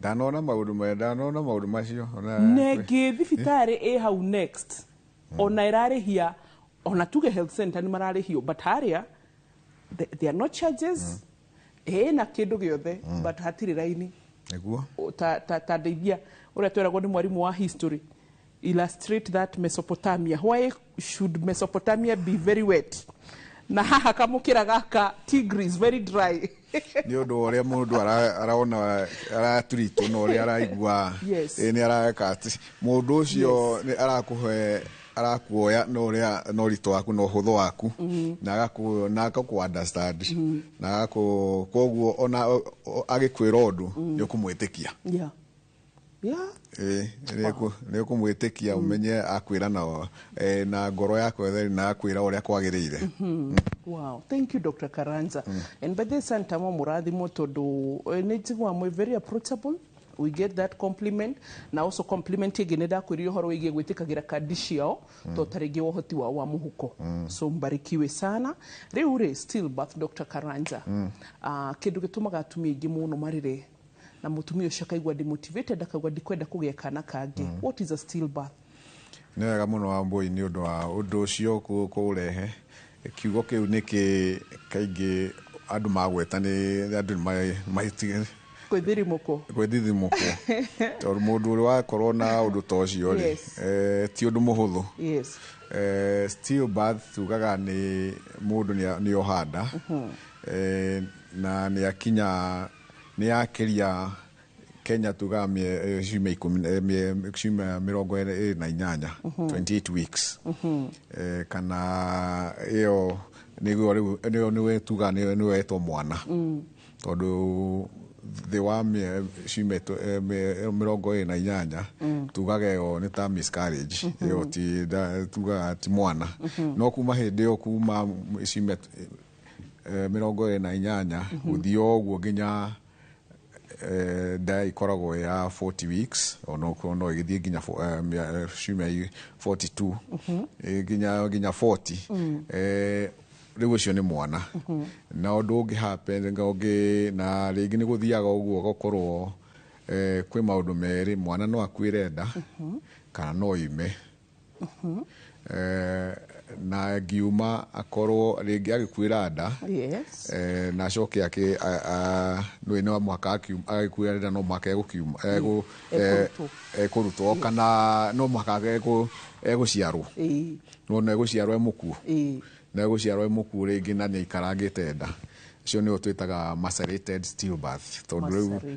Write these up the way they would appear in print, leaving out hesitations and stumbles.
Danona maundu macio negi thibitari hau next ona irarihia ona tuge health center ni mararihio but haria there are no charges na kindu giothe but hatiri raini niguo ta ndeithia uria tweragwo ni mwarimu wa history illustrate that Mesopotamia. Why should Mesopotamia be very wet? Na haha kamukira gaka Tigris very dry. Ni undu uria mundu araona araturito no uria araigua ni araka ati mundu ucio ni arakuoya no uria no rito waku no hutho waku na agaku understand na koguo ona agikwira undu ni ukumwitikia ni ukumwitikia umenye akwira na ngoro yako theri na akwira uria kwagirire. Wow, thank you Dr. Karanja. And by this time murathimo tondu nitigwa mwe very approachable. We get that compliment. Na also compliment igene da kwiri horo wige gwitikagira kadi ciao to tarigi wohoti wa muhuko. So mbarikiwe sana. Riu stillbirth Dr. Karanja. Kindu gitumaga atumia ingi muno marire na mutumia ucio akaigua demotivated akagwa ndikwenda kugia kana kangi. What is a stillbirth? Ni wega muno Wambui ni undu wa undu ucio kurehe kiugo kiu niki kaingi andu magweta ni andu maitige kwithirimuko tondu mundu uri wakorwo na undu ta ucio ri ti undu muhuthu. Stillbirth tugaga ni mundu ni ohanda na ni akinya ni akiria Kenya tugamie shime 28 weeks kana iyo niwe tuga niwe to mwana tondu the wa shime 28 tugaga yo ni ta miscarriage iyo ti tuga ti mwana no kuma hindi yo kuma shime 28 uthio oguo nginya da ikoragwo ya 40 weeks no igithie nginya shime 42 nginya 40 riu ucio ni mwana na undu ungi happen ngogi na ringi ni guthiaga uguo gokorwo kwi maundu meri mwana no akwire nda kana no ime na giuma akorwo ringi agikwira nda na acoke ake no mwaka agikwira nda no mwaka egukiuma kurutwo kana no mwaka eguciarwo no eguciarwo emukuo na eguciarwo emukuo ringi na ni ikarangite nda cio ni utwitaga macerated stillbirth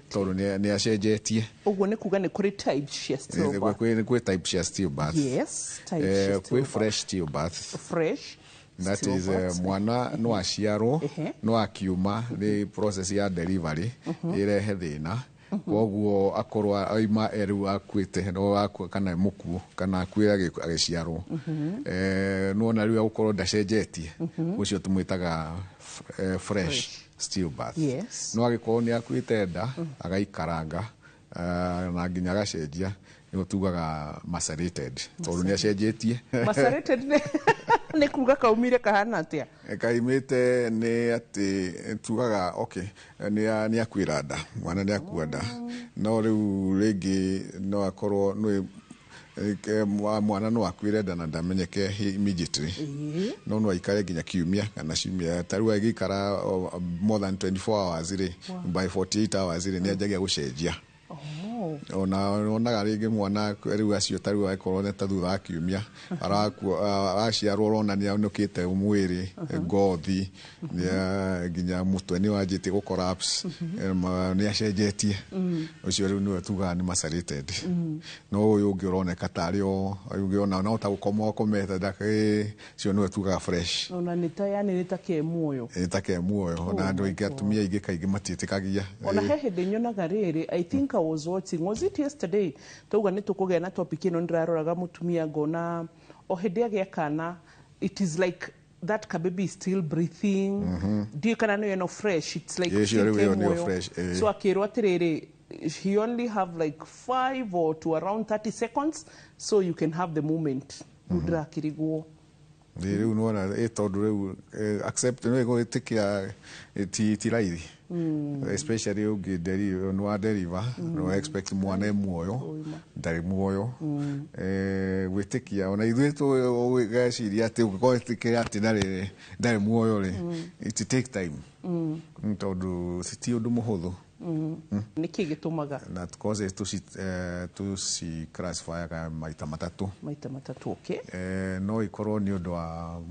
tondu ni acenjetie uguo ni kuga ni kuri types cia stillbirth kwi types cia stillbirth kwi fresh stillbirth that is mwana no aciarwo no akiuma ni process ya delivery irehe thina koguo akorwa aima eru akwite no kana mukuo kana akwira agiciarwo no na riu akorwo ndacenjetie ucio tumwitaga fresh stillbirth no agikorwo ni akwite nda agaikaranga na nginya agacenjia ni tugaga macerated tondu ni acenjetie macerated ni kuga kaumire kahana atia kaimite ni ati tugaga okay ni akwira nda mwana ni akua nda no riu ringi no akorwo mwana no akwire nda na ndamenyeke immediately no aikare nginya kiumia kana ciumia tarua igikara more than 24 hours by 48 hours ni ajagia gucenjia ona ringi mwana riu acio tarua aikorwo ne thutha akiumia araciarwo rona ni anukite mwiri ngothi nginya mutwe ni wanjite gu collapse ni acenjetie ucio riu ni tuga ni macerated no uyu ungi uroneka tari o ungiona no ta gukoma kometa ndake cio ni tuga fresh ona ni ta yani ni ta kemuoyo ona andu ingi atumia ingi kaingi matitikagia ona hehe ndinyonaga riri I think I was was it yesterday tuga ni tukugea na topic ino ndiraroraga mutumia ngona o hindi agia kana it is like that baby is still breathing do you kana fresh it's like fresh so akirwa atiriri he only have like 5 or to around 30 seconds so you can have the moment udra kiriguo riu nona tondu riu accept no itikia ti raithi especially no wa deliver no expect mwana muoyo ndari muoyo gwitikia ona ithuĩ tũgeciria atĩ ũngĩkorwo ĩtĩkĩra atĩ ndarĩ muoyo rĩ it take time tondũ ti ũndũ mũhũthũ nĩkĩ gĩtũmaga na cause tuci classify ka maita matatũ okay no ikorwo nĩ ũndũ wa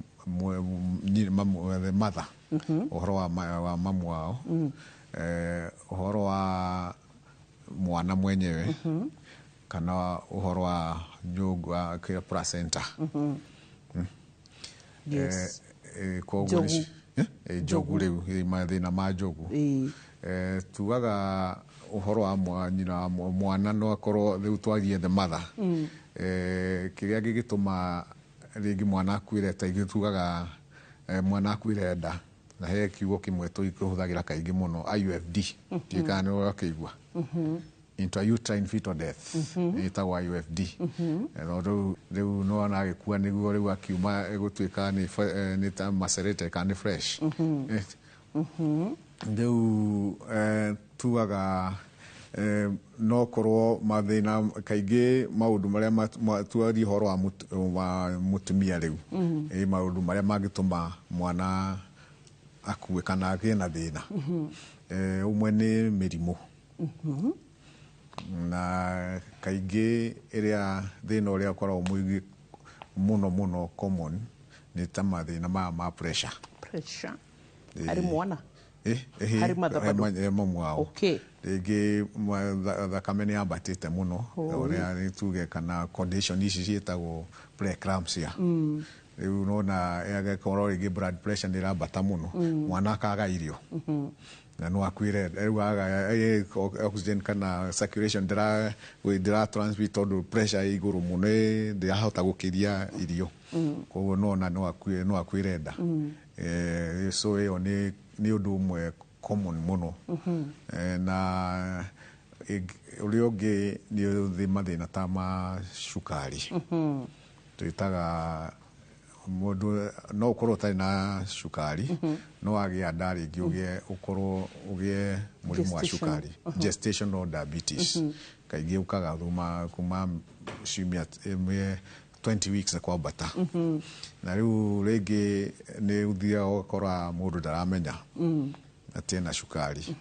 mother ũhoro wa mamu wao ũhoro wa mwana mwenyewe kana ũhoro wa nyũngũ kĩa placenta yes koguo njogu rĩu mathĩna ma njogu tugaga ũhoro wa mwana no akorwo rĩu twagie the mother kĩrĩa gĩgĩtũma rĩngĩ mwana akuĩre ta igĩtugaga mwana akuĩre nda na he kiugo kĩmwe tũhũthagĩra kaingĩ mũno IUFD tikana nĩ wakĩigua intrauterine fetal death ĩtagwo IUFD rĩu no anagĩkua nĩguo rĩu akiuma gũtuĩka nĩ ta macerete kana nĩ fresh rĩu tugaga no korwo mathĩna kaingĩ maũndũ marĩa tuaria ũhoro wa mũtumia rĩu maũndũ marĩa mangĩtũma mwana akue kana agĩe na thĩna ũmwe nĩ mĩrimũ na kaingĩ ĩrĩa thĩna ũrĩa ũkoragwo mũingĩ mũno common nĩ ta mathĩna ma pressure harĩ mwana harĩ mamu wao rĩngĩ thakame nĩ yambatĩte mũno ũrĩa nĩtuge kana condition ici ciĩtagwo preeclampsia rĩu nona yagĩkorwo rĩngĩ blood pressure nĩ ĩrambata mũno mwana akaga irio na no akuĩre rĩu aga oxygen kana circulation ndĩra transmit tondũ pressure ĩ igũrũ mũno ndĩrahota gũkĩria irio koguo nona no akuĩre nda so ĩyo nĩ ũndũ ũmwe common mũno na ũrĩa ũngĩ nĩ mathĩna ta ma cukari twĩtaga mũndũ no ũkorwo ũtarĩ na cukari no wagĩa nda rĩngĩ ũkorwo ũgĩe mũrimũ wa cukari gestational diabetes kaingĩ ũkaga kuma ciumia 20 weeks na kwambata na rĩu rĩngĩ nĩ ũthiaga ũgakora mũndũ ndaramenya atĩ ena cukari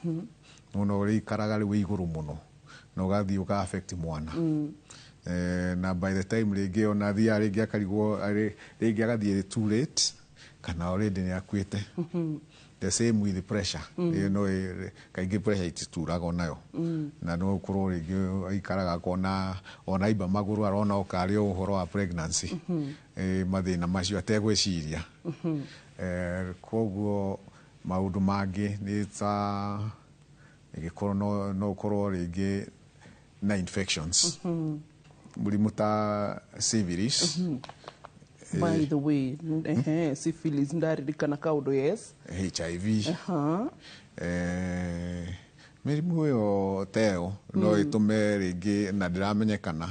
no rĩikaraga rĩu igũrũ mũno na ũgathiĩ ũka affect mwana na by the time rĩngĩ ona thia rĩngĩ akarigwo rĩngĩ agathiĩ too late kana already nĩ akuĩte the same with the pressure no kaingĩ pressure itituraga onayo na no ũkorwo rĩngĩ aikaraga ona imba magũrũ arona ũkarĩ ũhoro wa pregnancy mathĩna macio ategwĩciria koguo maũndũ mangĩ nĩ ta ĩgĩkorwo no ũkorwo rĩngĩ na infections mũrimũ ta syphilis by the way syphilis ndaririkana kaũndũ yes HIV mĩrimũ ĩyo teo no ĩtũme rĩngĩ na ndĩramenyekana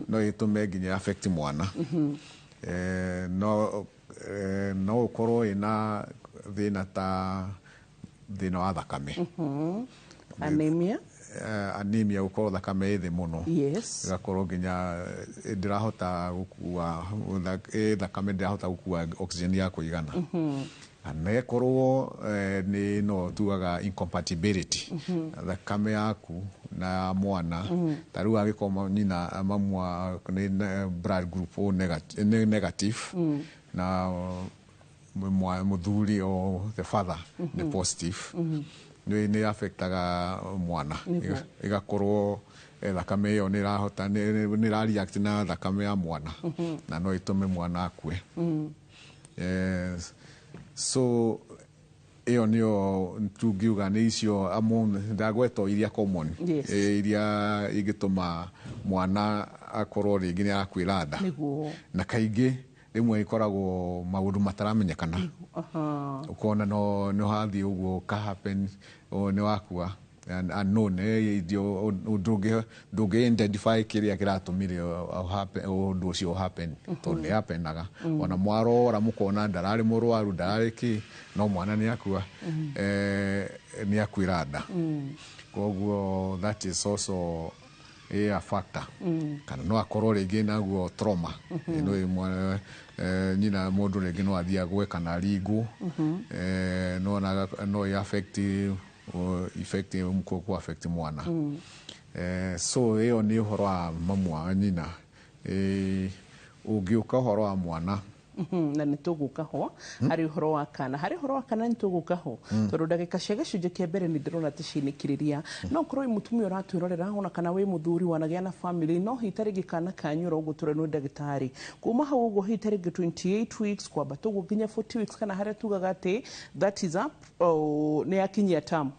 no ĩtũme nginya affect mwana no ũkorwo ĩna thĩna ta thĩna wa thakame anemia gũkorwo thakame ĩthĩ mũno ĩgakorwo nginya ndĩrahota gũkua thakame ndĩrahota gũkua oxygen ya kũigana na ĩkorwo nĩ no tugaga incompatibility thakame yaku na mwana ta rĩu agĩkorwo nyina mamwa nĩ blood group O negative na mũthuri o the father nĩ positive nĩ affectaga mwana ĩgakorwo thakame ĩyo nĩ ĩrareact na thakame ya mwana na no ĩtũme mwana akue so ĩyo nĩyo tungiuga nĩ icio ndagweta iria common iria ingĩtũma mwana akorwo rĩngĩ nĩ arakuĩra nda na kaingĩ rĩmwe ikoragwo maũndũ mataramenyekana ukona no hathi ũguo ka happen nĩ wakua unknown ndũngĩ identify kĩrĩa kĩratũmire ũndũ ũcio happen tondũ nĩ happenaga ona mwarora mũkona ndararĩ mũrwaru ndararĩ kĩ no mwana nĩ akua ni akwirada koguo that is also a factor kana no akorwo rĩngĩ naguo trauma ino imwe nyina mũndũ rĩngĩ no athia gwe kana ringu no affect mkoko affect mwana so ĩyo nĩ ũhoro wa mamu wa nyina ũngĩũka ũhoro wa mwana na nĩ tũgũka ho harĩ ũhoro wa kana nĩ tũgũka ho tondũ ndagĩka cia gĩcunjĩ kĩa mbere nĩ ndĩrona tũcinĩkĩrĩria no korwo mũtumia ũratwĩrorera ona kana wĩ mũthuri wanagĩa na family no hita rĩngĩ kana kanyũra ũguo tũrenwo ndagĩtarĩ kuma hau ũguo hita rĩngĩ 28 weeks kwamba tũguo nginya 40 weeks kana harĩa tugaga atĩ that is up nĩ yakinyia term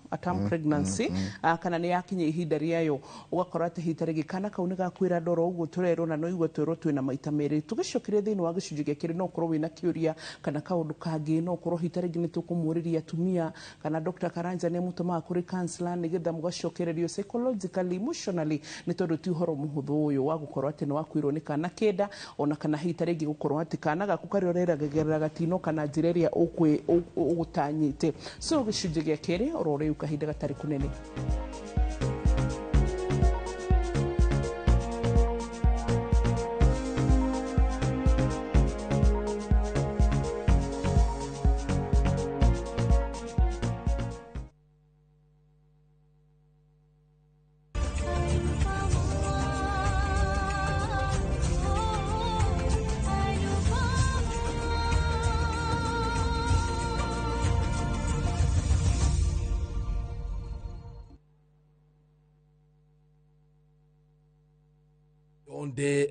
pregnancy kana nĩ yakinyia ihinda rĩayo ũgakora atĩ hita rĩngĩ kana kau nĩ gakwĩra ndoro ũguo tũrerwo na no igua twĩrwo twĩna maita merĩ tũgĩcokeria thĩinĩ wa gĩcunjĩ gĩa kerĩ no korwo wĩna kĩũria kana kaũndũ kangĩ no korwo hita rĩngĩ nĩ tũkũmũrĩria atumia kana Dr. Karanja nĩ mũtũmaga kũrĩ counselor nĩgetha mũgacokererio psychologically emotionally nĩ tondũ ti ũhoro mũhũthũ ũyũ wa gũkorwo atĩ nĩ wakuirwo nĩ kana kenda ona kana hita rĩngĩ gũkorwo atĩ kana gaku karĩa ũreragĩrĩra gatino kana njĩra ĩrĩa ũgũtanyĩte so gĩcunjĩ gĩa kerĩ oro rĩu kahinda gatarĩ kũnene.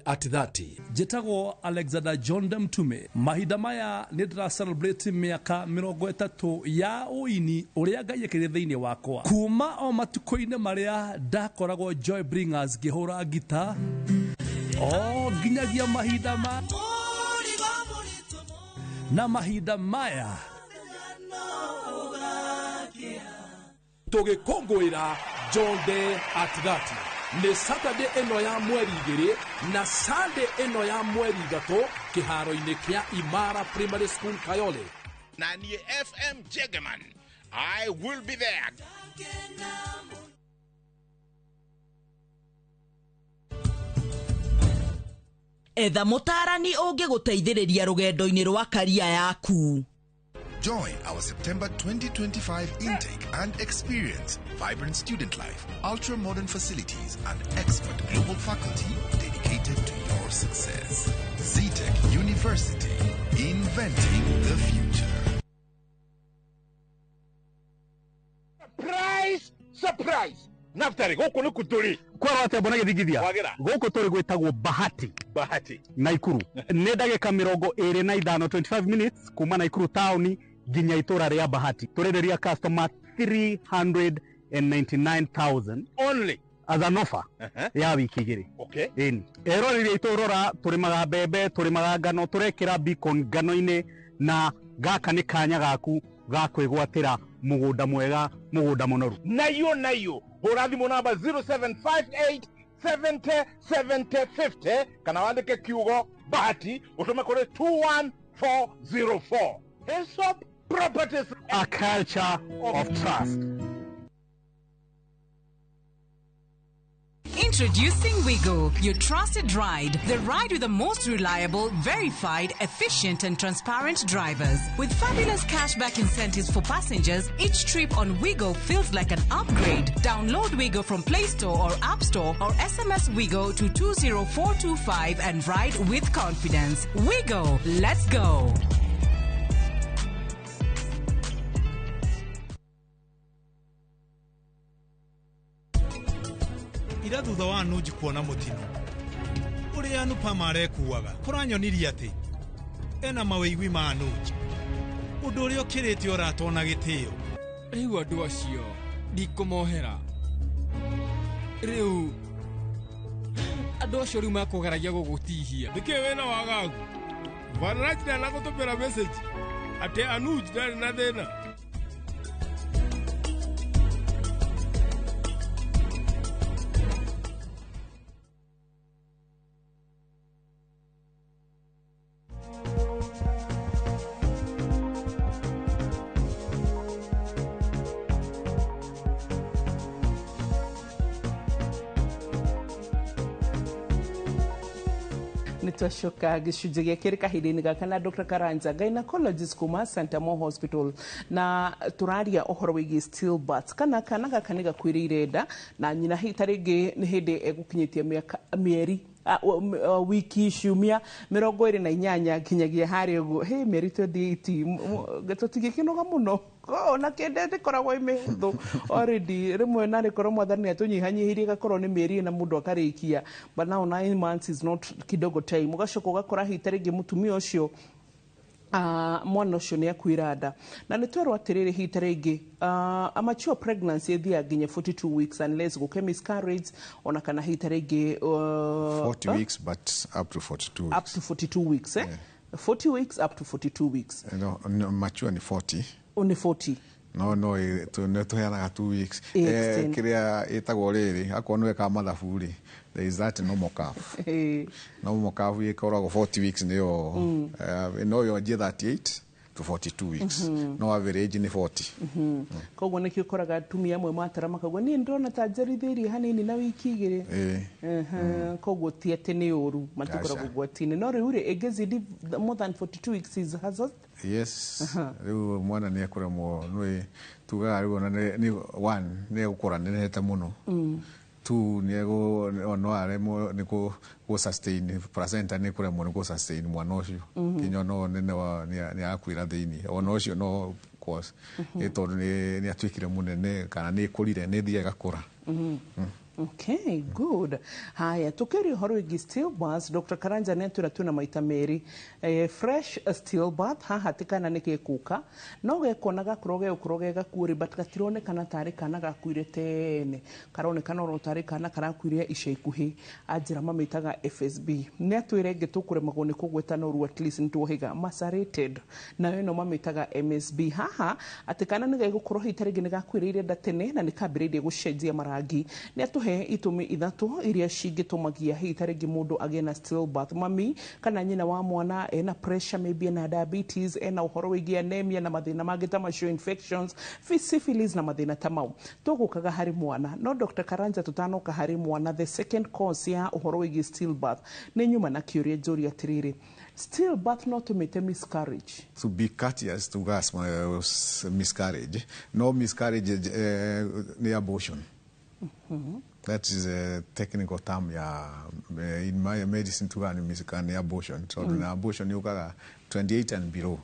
At 30 jetagwo Alexander John Mtume mahinda maya nĩ ndĩra celebrate mĩaka 30 ya ũini ũrĩa Ngai ekĩrĩte thĩinĩ wakwa kuma o matukũ-inĩ marĩa ndakoragwo Joy Bringers ngĩhũra gita nginyagia mahinda na mahinda maya tũgĩkũngũĩra John Day at 30 nĩ Saturday eno ya mweri 2 na Sunday eno ya mweri 3 kĩharo-inĩ kĩa Imara Primary School Kayole. Na niĩ FM Jegeman, I will be there. Etha mũtarani ũngĩgũteithĩrĩria rũgendo-inĩ rwa career yaku. Join our September 2025 intake and experience vibrant student life, ultra-modern facilities, and expert global faculty dedicated to your success. ZTech University, inventing the future. Surprise! Surprise! Naftari, gũkũ nĩ kuturi. Kwa wate mbona gĩthigithia. Gũkũ tũrĩ gwĩtagwo Bahati. Naikuru. Nĩ ndagĩka 25 25 minutes kuma Naikuru town nginya itũra rĩa Bahati. Tũrenderia customer 399,000 only as an offer ya wiki igĩrĩ. Okay. Ero rĩrĩa itũrora tũrĩmaga mbembe, tũrĩmaga ngano, tũrekĩra beacon ngano-inĩ na gaka nĩ kanya gaku ga kwĩgwatĩra mũgũnda mwega, mũgũnda mũnoru. Nayo. Hũra thimũ namba 0758 70 70 50 kana wandĩke kiugo Bahati ũtũme kũrĩ 21404. Hillsop Properties, a culture of trust. Introducing Wigo, your trusted ride. The ride with the most reliable, verified, efficient and transparent drivers. With fabulous cashback incentives for passengers, each trip on Wigo feels like an upgrade. Download Wigo from Play Store or App Store or SMS Wigo to 20425 and ride with confidence. Wigo, let's go. Ira thutha wa Anuj kuona mutino uria Anupa marekuaga kuranyonirie ati ena maweigwi ma Anuj undu uria ukirite uratona gitio riu andu acio ndikumohera riu andu acio riu makugeragia gugutihia ndike wena wagagu vanachina na gutupira message ati Anuj ndari na thina nitwashoka gicunjĩ gĩa kerĩ kahinda-inĩ gaka na Dr. Karanja, gynecologist kuma St. Amo Hospital, na tũraria ũhoro wĩgiĩ stillbirths. Kana gaka nĩ gakuĩrĩire nda na nyina ta rĩngĩ nĩ hĩndĩ egũkinyĩtie mĩeri wiki ciumia 28 nginyagia harĩa ũguo mĩeri 28 tũtigĩkĩnoga mũno na kende ndikoragwo imehuthu already rimwe na rikorwo mwathani atunyihanyihirie gakorwo ni mieri na mundu akarikia, but now 9 months is not kidogo time. Ugacoka ugakora hita ringi mutumia ucio mwana ucio ni akuira nda na ni twerwo atiriri hita ringi a mature pregnancy thia nginya 42 weeks unless guke miscarriage ona kana hita ringi 40 weeks but up to 42 weeks. Up to 42 weeks yeah. 40 weeks up to 42 weeks. No, mature ni 40. Only 40. No tuheanaga 2 weeks. Kiria itagwo riri akorwo nĩ weka mathabu ri, there is that normal calf. Normal calf ikoragwo 40 weeks nĩyo no yonjie 38 to 42 weeks. No average ni 40. Koguo nĩkĩo ũkoraga atumia amwe matara makauga niĩ ndĩrona ta njarithirie hanini na wiki igĩrĩ. Koguo ti atĩ nĩ ũru matikoragwo ũgwati-inĩ, no rĩu rĩ ĩngĩzidi more than 42 weeks is hazard. Yes. Rĩu mwana nĩ ekũremwo nĩ tugaga rĩu ona nĩ one nĩ egũkũra nĩnehete mũno. 2 nĩ no aremwo nĩ ku sustain placenta nĩ kuremwo nĩ ku sustain mwana ũcio kinya no nĩ akuĩra thĩinĩ ona ũcio no cause tondũ nĩ atuĩkire mũnene kana nĩ kũrire nĩ thiaga gakũra. Okay, good. Haya, tukiri horo wĩgiĩ stillbirths, Dr. Karanja nĩ atwĩra twĩna maita merĩ. Fresh stillbirth haha ti kana nĩ gĩkuka no gekona gakorwo gegakuĩrĩ but gatironekana tarĩ kana gakuire tene, karonekana oro tarĩ kana karakuire ica ikuhĩ, anjĩra mamĩtaga FSB. Nĩ atwĩra ĩngĩ tũkũremagwo nĩ kũgweta noru at least nĩtwohiga macerated, na ĩno mamĩtaga MSB. Haha atĩ kana nĩ gegũkorwo hita rĩngĩ nĩ gakuĩrĩire nda tene na nĩ kambĩrĩirie gũcenjia marangi. Nĩ atũhe itũmi ithatũ iria cingĩtũmagia hita rĩngĩ mũndũ agĩe na stillbirth. Mami kana nyina wa mwana ena pressure, maybe ena diabetes, ena ũhoro wĩgiĩ anemia na mathĩna mangĩ ta macio, infections, syphilis na mathĩna ta mau, tũgũkaga harĩ mwana. No Dr. Karanja tutanoka harĩ mwana, the second cause ya ũhoro wĩgiĩ stillbirth nĩ nyuma na kĩũria njũria atĩrĩrĩ, stillbirth no tũmĩte miscarriage? To be courteous to gas miscarriage, no miscarriage ni abortion. That is a technical term in my medicine to an abortion. So the abortion you got 28 and below.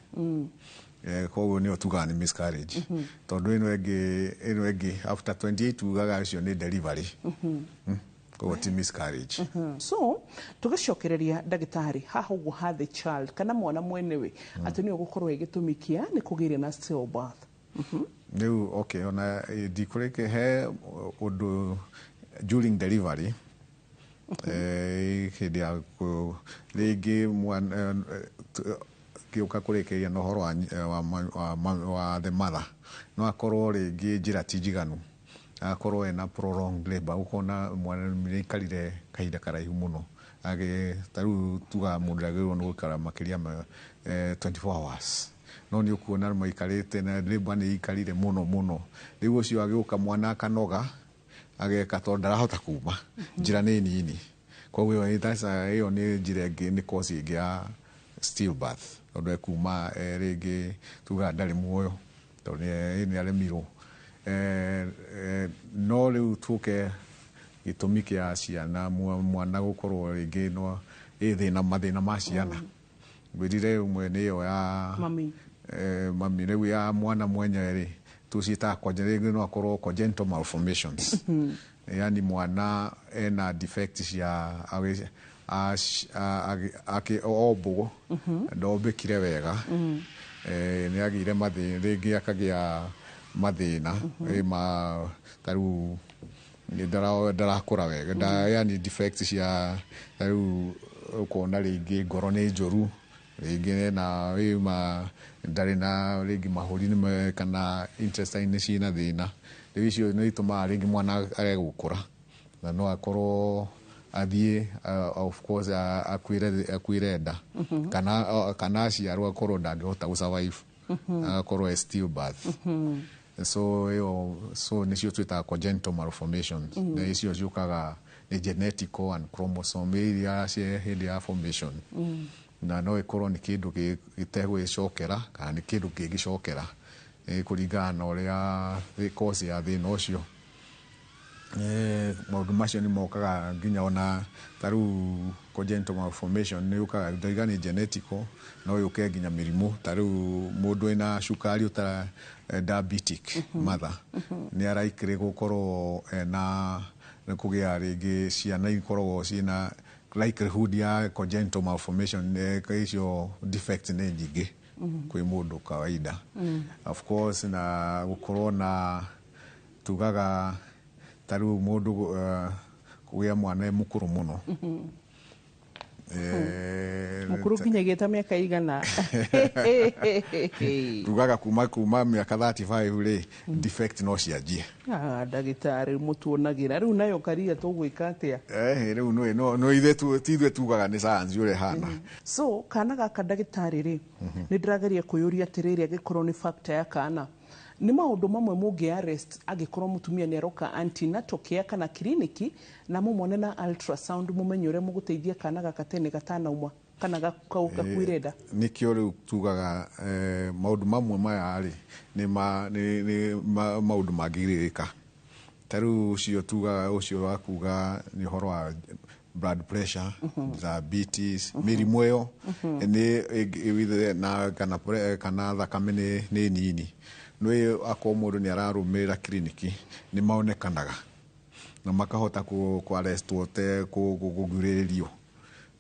Koguo nĩ tugaga nĩ miscarriage. Tondũ ĩno ĩngĩ after 28 tugaga icio nĩ delivery. Koguo ti miscarriage. So tugacokereria ndagĩtarĩ haha ũguo ha the child kana mwana mwenewe atĩ nĩ ũgũkorwo ĩgĩtũmikia nĩ kũgĩria na stillbirth. Rĩu okay ona ndikũrĩke he ũndũ during delivery hĩndĩ ya rĩngĩ mwana gĩũka kũrĩkĩria na ũhoro wa the mother no akorwo rĩngĩ njĩra ti njiganu, akorwo ena prolonged labor, ũkona mwana nĩ aikarire kahinda karaihu mũno, ta rĩu tuga mũndũ agĩrĩirwo nĩ gũikara makĩria 24 hours, no nĩ ũkuona maikarĩte na labor nĩ ikarire mũno. Rĩu ũcio agĩũka mwana akanoga ageka tondũ ndarahota kuma, njĩra nĩ nini. Koguo ĩyo nĩ njĩra ĩngĩ, nĩ cause ĩngĩ ya stillbirth, tondũ ekuma rĩngĩ tuga ndarĩ muoyo tondũ nĩ aremirwo. No rĩu tũke gĩtũmi kĩa ciana mwana gũkorwo rĩngĩ no mathĩna ma ciana, ngwĩrire ũmwe nĩ ĩyo ya mami rĩu ya mwana mwenyewe tuciĩtaga congenital, no akorwo congenital malformations. Yani mwana ena defects ya ombũgũ ndombĩkire wega, nĩ agĩire mathĩna rĩngĩ akagĩa mathĩna ta rĩu ndarakũra wega, yani defects ya ta rĩu ũkona rĩngĩ ngoro nĩ njũru, rĩngĩ na ndarĩ na rĩngĩ mahũri kana intestine ciĩna thĩna. Rĩu icio nĩ itũmaga rĩngĩ mwana age gũkũra na no akorwo athiĩ of course akuĩre nda kana aciarwo akorwo ndangĩhota gũsurvive, agakorwo stillbirth. So nĩcio twĩtaga congenital malformations, na icio ciũkaga genetical and chromosome iria cie hindi ya formation na no ikorwo ni kindu gitegwicokera kana ni kindu kingicokera kuringana na uria cause ya thina ucio maundu macio ni mokaga nginya ona taru congenital malformation ni ukaga ndaiga ni genetical no yuke nginya mirimu taru mundu ina cukari utara diabetic mother ni araikire gukorwo na kugia ringi ciana ikoragwo cina likelihood ya congenital malformation icio defect ni nyingi kwi mundu kawaida of course na gukorwo na tugaga taru mundu kugia mwana mukuru muno mukuru nginya ta miaka igana tugaga kuma miaka 35 ri defect no cianjie ndagitari mutuonagira riu nayo karia tugwika atia riu no ithe tugaga ni science ure hana so kana gaka ndagitari ri ni ndirageria kuyuria atiriri agikorwo ni factor ya kana ni maundu mamwe mungi arrest agikorwo mutumia ni aroka antenatal care kana kliniki na mumone na ultrasound mumenye uria muguteithia kana gaka tene gatanauma kana gakwireda nikio riu tugaga maundu mamwe maya ri ni maundu magiririka taru ucio tugaga ucio wakuga ni horo wa blood pressure diabetes mirimu yo ni na kana thakame ni nini no ako mundu ni ararumira kliniki ni maonekanaga na makahota ku arrest wote kuguririo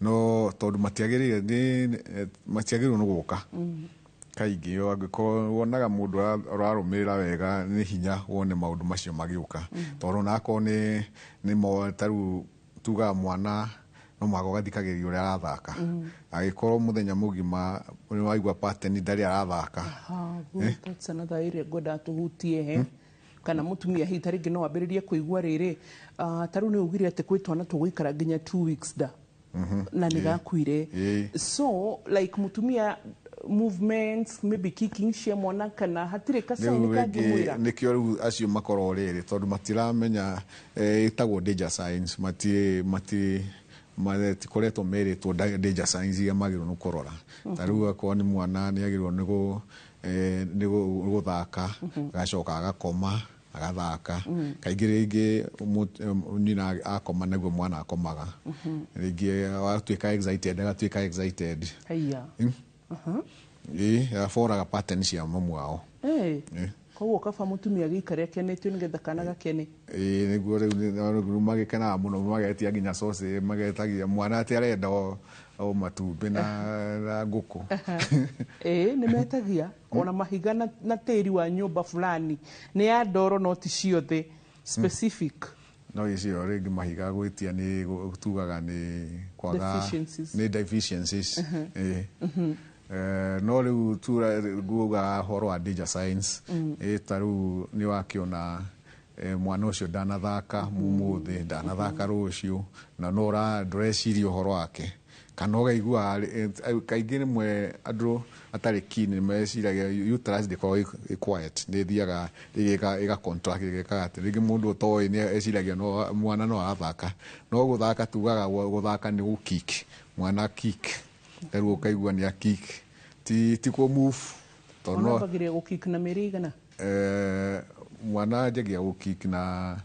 no tondu matiagirire no guka kaingi yo angiko wonaga mundu ararumira wega ni hinya wone maundu macio magiuka tondu nako ni mo taru tuga mwana no mago gathikagirio uria arathaka agikorwo muthenya mugima ni waigua pattern ndari arathaka that's another area goda tuhutie kana mutumia hitari ngino wambiririe kuigua riri taru ni ugire ate kwitwana tugikara nginya 2 weeks da na nigakwire so like mutumia movements maybe kicking cia mwana kana hatire kasaini kangimwira nikio riu acio makoro riri tondu matiramenya itagwo danger signs mati tikoretwo meritwo danger signs iria magirwo no kurora taru akwa ni mwana ni agirwo ni guthaka gacoka agakoma agathaka kaingĩ rĩngĩ nyina akoma naguo mwana akomaga rĩngĩ watuĩka excited agatuĩka excited aforaga pattern cia mamu wao koguo kaba mutumia gĩikare akenetio nĩgetha kana gakene nĩguo rĩu magĩkenaga mũno magetia nginya sauce magetagia mwana atĩ arenda o matumbĩ na ngũkũ nĩ metagia ona mahiga na tĩri wa nyũmba fulani nĩ ya ndoro no ti ciothe specific no icio rĩngĩ mahiga gwĩtia nĩ tugaga nĩ kwaga nĩ deficiencies no riu tuga horo wa danger signs taru ni wakiona mwana ucio ndanathaka mumuthi ndanathaka rucio na no ra dressirio horo wake kana ugaigua kaingĩ nimwe andũ atari keen meciragia uterus ndĩkoragwo quiet nĩ thiaga iga contract igekaga rĩngĩ mũndũ ũtoĩ nĩ eciragia no mwana no arathaka no gũthaka tugaga gũthaka nĩ gũkick mwana kick taru ukaigua ni kick ti ko move tono bagiria go kick na merigana mwana ajagia go kick na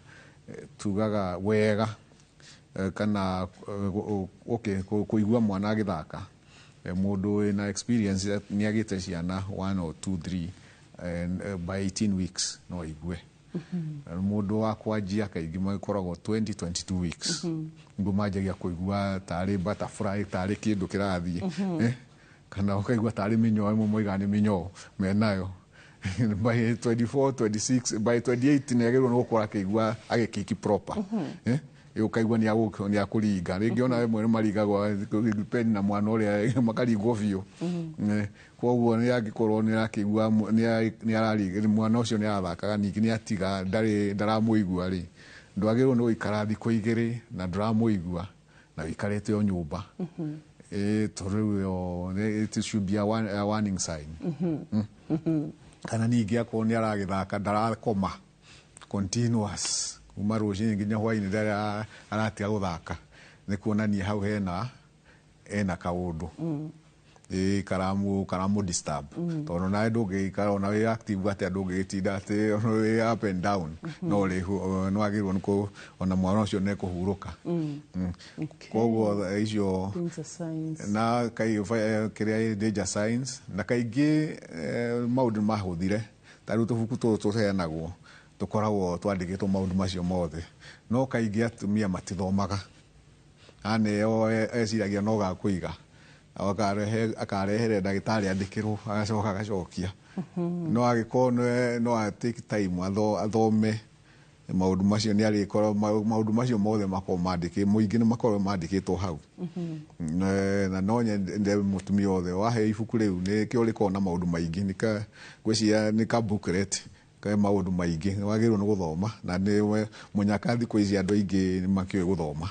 tugaga wega kana okay kuigua mwana agithaka mundu ina experience ni agite ciana 1 or 2 3 by 18 weeks no igue mundu wakwanjia kaingi makoragwo 20-22 weeks ngu majagia kuigua tari butterfly tari kindu kirathie kana ukaigua tari minyo imwe moiga ni minyo menayo by 24 26 by 28 ni agirwo no gukora kigua agikiki proper ukaigua ni akuringa ringi ona we mwene marigagwa depend na mwana uria makarigwo biu koguo ni agikorwo ni akigua ni arariga mwana ucio ni arathakaga ningi ni atiga ndaramuigua ri ndwagirwo no ikara thiko igiri na ndaramuigua na wikarete o nyumba toruo it should be a warning sign kana ningi akwo ni aragithaka ndarakoma continuous uma rucinĩ nginya hwainĩ rĩrĩa aratiga gũthaka nĩ kuonania hau ena kaũndũ karamu disturb tondũ nawe ndũngĩikara ona wĩ active atĩ ndũngĩgĩtinda atĩ wĩ up and down no wagĩrĩirwo nĩ ona mwana ũcio nĩ kũhurũka koguo icio na kĩrĩa danger signs na kaingĩ maũndũ mahũthire ta rĩu tũbuku tũtũ tũheanagwo tũkoragwo twandĩkĩtwo maũndũ macio mothe no kaingĩ atumia matithomaga aneo eciragia no gakũiga akarehere ndagĩtarĩ andĩkĩrwo agacoka agacokia no agĩkorwo no take time athome maũndũ macio nĩ arĩkorwo maũndũ macio mothe makorwo mandĩkĩtwo mũingĩ nĩ makorwo mandĩkĩtwo hau na no nyende mũtumia wothe wahe ibuku rĩu nĩkĩo rĩkoragwo na maũndũ maingĩ ngwĩciria nĩ ka booklet ka maũndũ maingĩ wagĩrĩirwo nĩ gũthoma na nĩ mũnyaka thikũ ici andũ aingĩ nĩ makĩũĩ gũthoma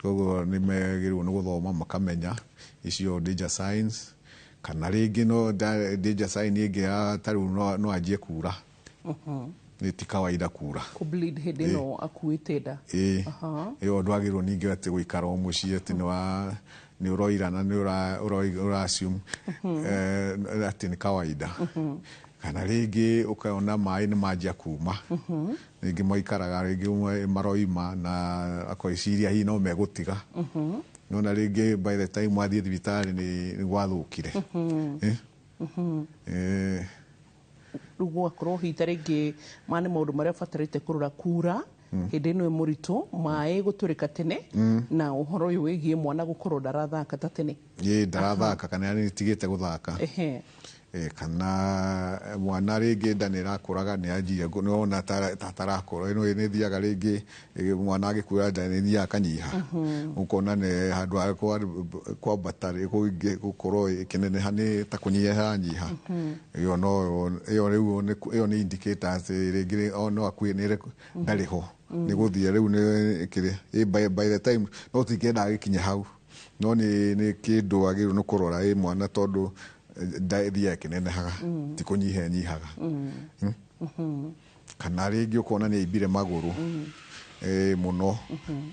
koguo nĩ magĩrĩirwo nĩ gũthoma makamenya icio danger signs kana rĩngĩ no danger sign ĩngĩ ta rĩu no anjie kura nĩ ti kawaida kura bleed hĩndĩ ĩno akuĩte nda ĩyo ndwagĩrĩirwo ningĩ atĩ gũikara o mũciĩ atĩ nĩ ũroira na nĩ ũra-assume atĩ nĩ kawaida kana rĩngĩ ũkaona maĩ nĩ manjia kuma rĩngĩ maikaraga rĩngĩ maroima na akoiciria hihi no megũtiga nona rĩngĩ by the time wathiĩ thibitarĩ nĩ gwathũkire rĩu gwakorwo hita rĩngĩ nĩ maũndũ marĩa batarĩte kũrora kura hĩndĩ ĩno mũritũ maĩ gũtũrĩka tene na ũhoro ũyũ wĩgiĩ mwana gũkorwo ndarathaka ta tene ndarathaka kana nĩ tigĩte gũthaka kana mwana rĩngĩ nda nĩ rakũraga nĩ anjire nĩona tarakũra ĩno nĩ thiaga rĩngĩ mwana agĩkura nda nĩ thiaga kanyiha ũkona nĩ handũ ha kwambata gũkorwo ĩkĩneneha nĩ ta kũnyiha nyiha ĩyo nĩ indicator atĩ rĩngĩ no akuĩ ndarĩ ho nĩ gũthiĩ rĩu nĩ kĩrĩa by the time no tingĩenda agĩkinya hau no nĩ kĩndũ agĩrĩirwo nĩ kũrora mwana tondũ thia ĩkĩnenehaga ti kũnyiha nyihaga kana rĩngĩ ũkona nĩ aimbire magũrũ mũno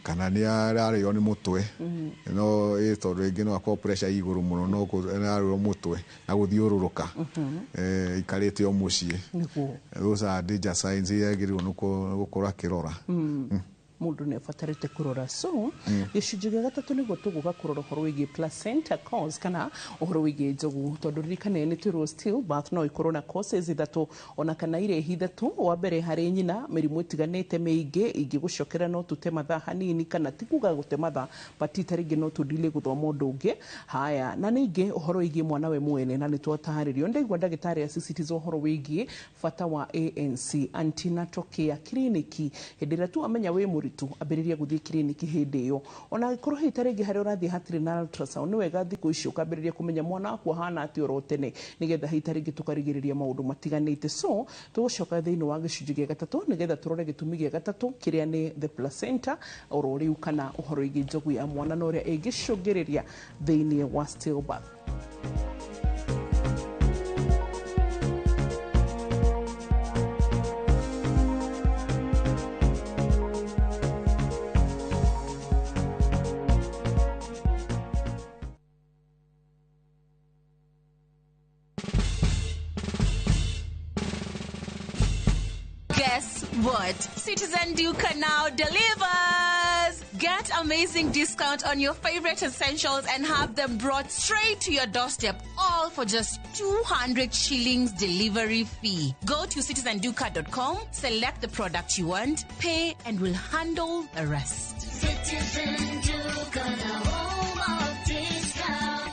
kana nĩ ararĩo nĩ mũtwe no tondũ rĩngĩ no akorwo pressure igũrũ mũno no ararĩo mũtwe na gũthiũrũrũka ikarĩte o mũciĩ those are danger signs agĩrĩirwo nĩ gũkorwo akĩrora mundu nĩ abatarĩte kũrora so gĩcunjĩ gĩa gatatũ nĩguo tũgũka kũrora ũhoro wĩgiĩ placenta cause kana ũhoro wĩgiĩ njogu tondũ ririkane nĩ twĩrwo still birth no ikorwo na causes ithatũ ona kana irehi ithatũ wa mbere harĩ nyina mĩrimũ ĩtiganĩte mĩingĩ ingĩgũcokera no tũte mathaa hanini kana ti kuga gũte mathaa but tarĩngĩ no tũndile gũthoma ũndũ ũngĩ haya na ningĩ ũhoro wĩgiĩ mwana we mwene na nĩ twataharĩrio ndaigua ndagĩtarĩ acicitiza ũhoro wĩgiĩ bata wa ANC antenatal care kliniki hĩndĩ ĩrĩa tu amenya wĩ mũritũ ambĩrĩria gũthiĩ kliniki hĩndĩ ĩyo ona angĩkorwo hihi tarĩngĩ harĩa ũrathiĩ hatirĩ na ultrasound nĩ wega thikũ icio ũkambĩrĩria kũmenya mwana waku ahana atĩ oro tene nĩgetha hihi tarĩngĩ tũkarigĩrĩria maũndũ matiganĩte so tũgũcoka thĩinĩ wa gĩcunjĩ gĩa gatatũ nĩgetha tũrore gĩtũmi gĩa gatatũ kĩrĩa nĩ the placenta oro rĩu kana ũhoro wĩgiĩ njogu ya mwana na ũrĩa ĩngĩcũngĩrĩria thĩinĩ wa stillbirth. Guess what? Citizen Duca now delivers! Get amazing discount on your favorite essentials and have them brought straight to your doorstep, all for just 200 shillings delivery fee. Go to citizenduca.com, select the product you want, pay, and we'll handle the rest. Citizen Duca, the home of discount.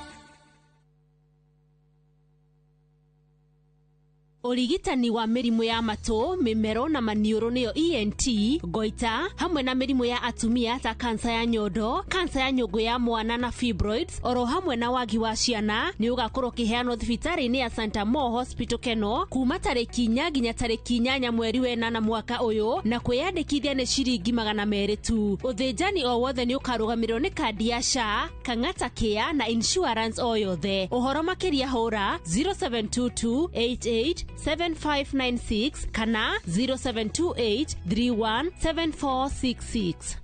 Ũrigitani wa mĩrimũ ya matũ, mĩmero na maniũrũ nĩyo ENT, goita, hamwe na mĩrimũ ya atumia ta kansa ya nyondo, kansa ya nyũngũ ya mwana na fibroids, oro hamwe na wagi wa ciana, nĩ ũgakorwo kĩheanwo thibitarĩ-inĩ ya Santa Mo Hospital Keno, kuma tarĩki 4 nginya tarĩki 8 mweri wena mwaka ũyũ, na kwĩyandĩkithia nĩ ciringi 200 tu. Ũthĩnjani o wothe nĩ ũkarũgamĩrĩrwo nĩ kandi ya SHA, Kang'ata Care na insurance o yothe. Ũhoro makĩria hũra 072288 7596 kana 0728 317466.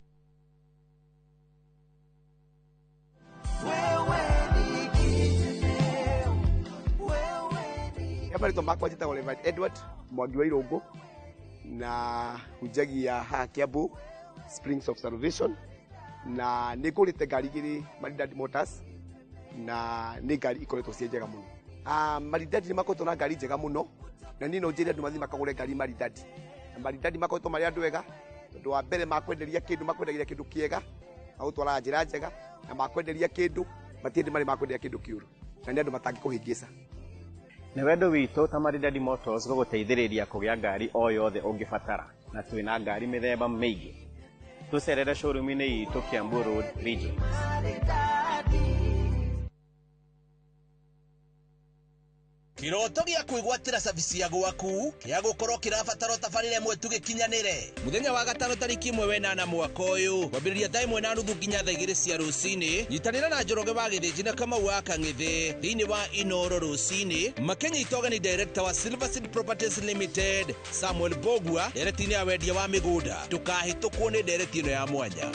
Marito makwa jita Oliver Edward Mwangi wa Irungu na hujagia ha Kiambu Springs of Salvation na nigurite ngari igiri Maridadi Motors na ni ngari ikoretwo cie njega muno. Maridadi ni makoretwo na ngari njega muno na nino njire andu mathi makagure ngari Maridadi. Maridadi makoretwo mari andu wega tondu wa mbere makwenderia kindu kiega agutwara njira njega na makwenderia kindu matiendi mari makwenderia kindu kiuru na ni andu matangi kuhingisa. Nĩ wendo witũ ta Maridadi Motors gũgũteithĩrĩria kũgĩa ngari o yothe ũngĩbatara na twĩna ngari mĩthemba mĩingĩ. Tũcerere showroom-inĩ itũ Kiambu Road Region. Kiroto gĩa kwĩgwatĩra service ya gwaku kĩa gũkorwo kĩrabatara tabarĩre mwe tũgĩkinyanĩre mũthenya wa gatano tarĩki 1/8 mwaka ũyũ kwambĩrĩria thaa 1:30 nginya thaa 2 cia rũcinĩ. Nyitanĩra na Njoroge wa Gĩthĩnji na Kamau wa Kang'ĩthĩ thĩinĩ wa Inooro rũcinĩ makĩnyita ũgeni director wa Silverseed Properties Limited Samuel Bogua nderetinĩ ya wendia wa mĩgũnda. Ndũkahĩtũkwo nĩ ndereti ĩno ya mwanya.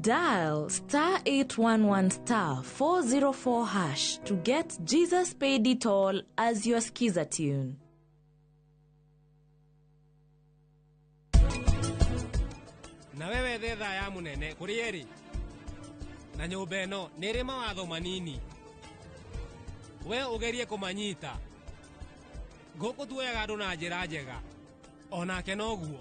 Dial *811*404# to get Jesus Paid It All as your skiza tune. Na wewe thetha ya munene kuri eri na nyumba ĩno nĩ ĩrĩ mawatho manini we ugerie kumanyita gũkũ tuoyaga andũ na njĩra njega onake noguo.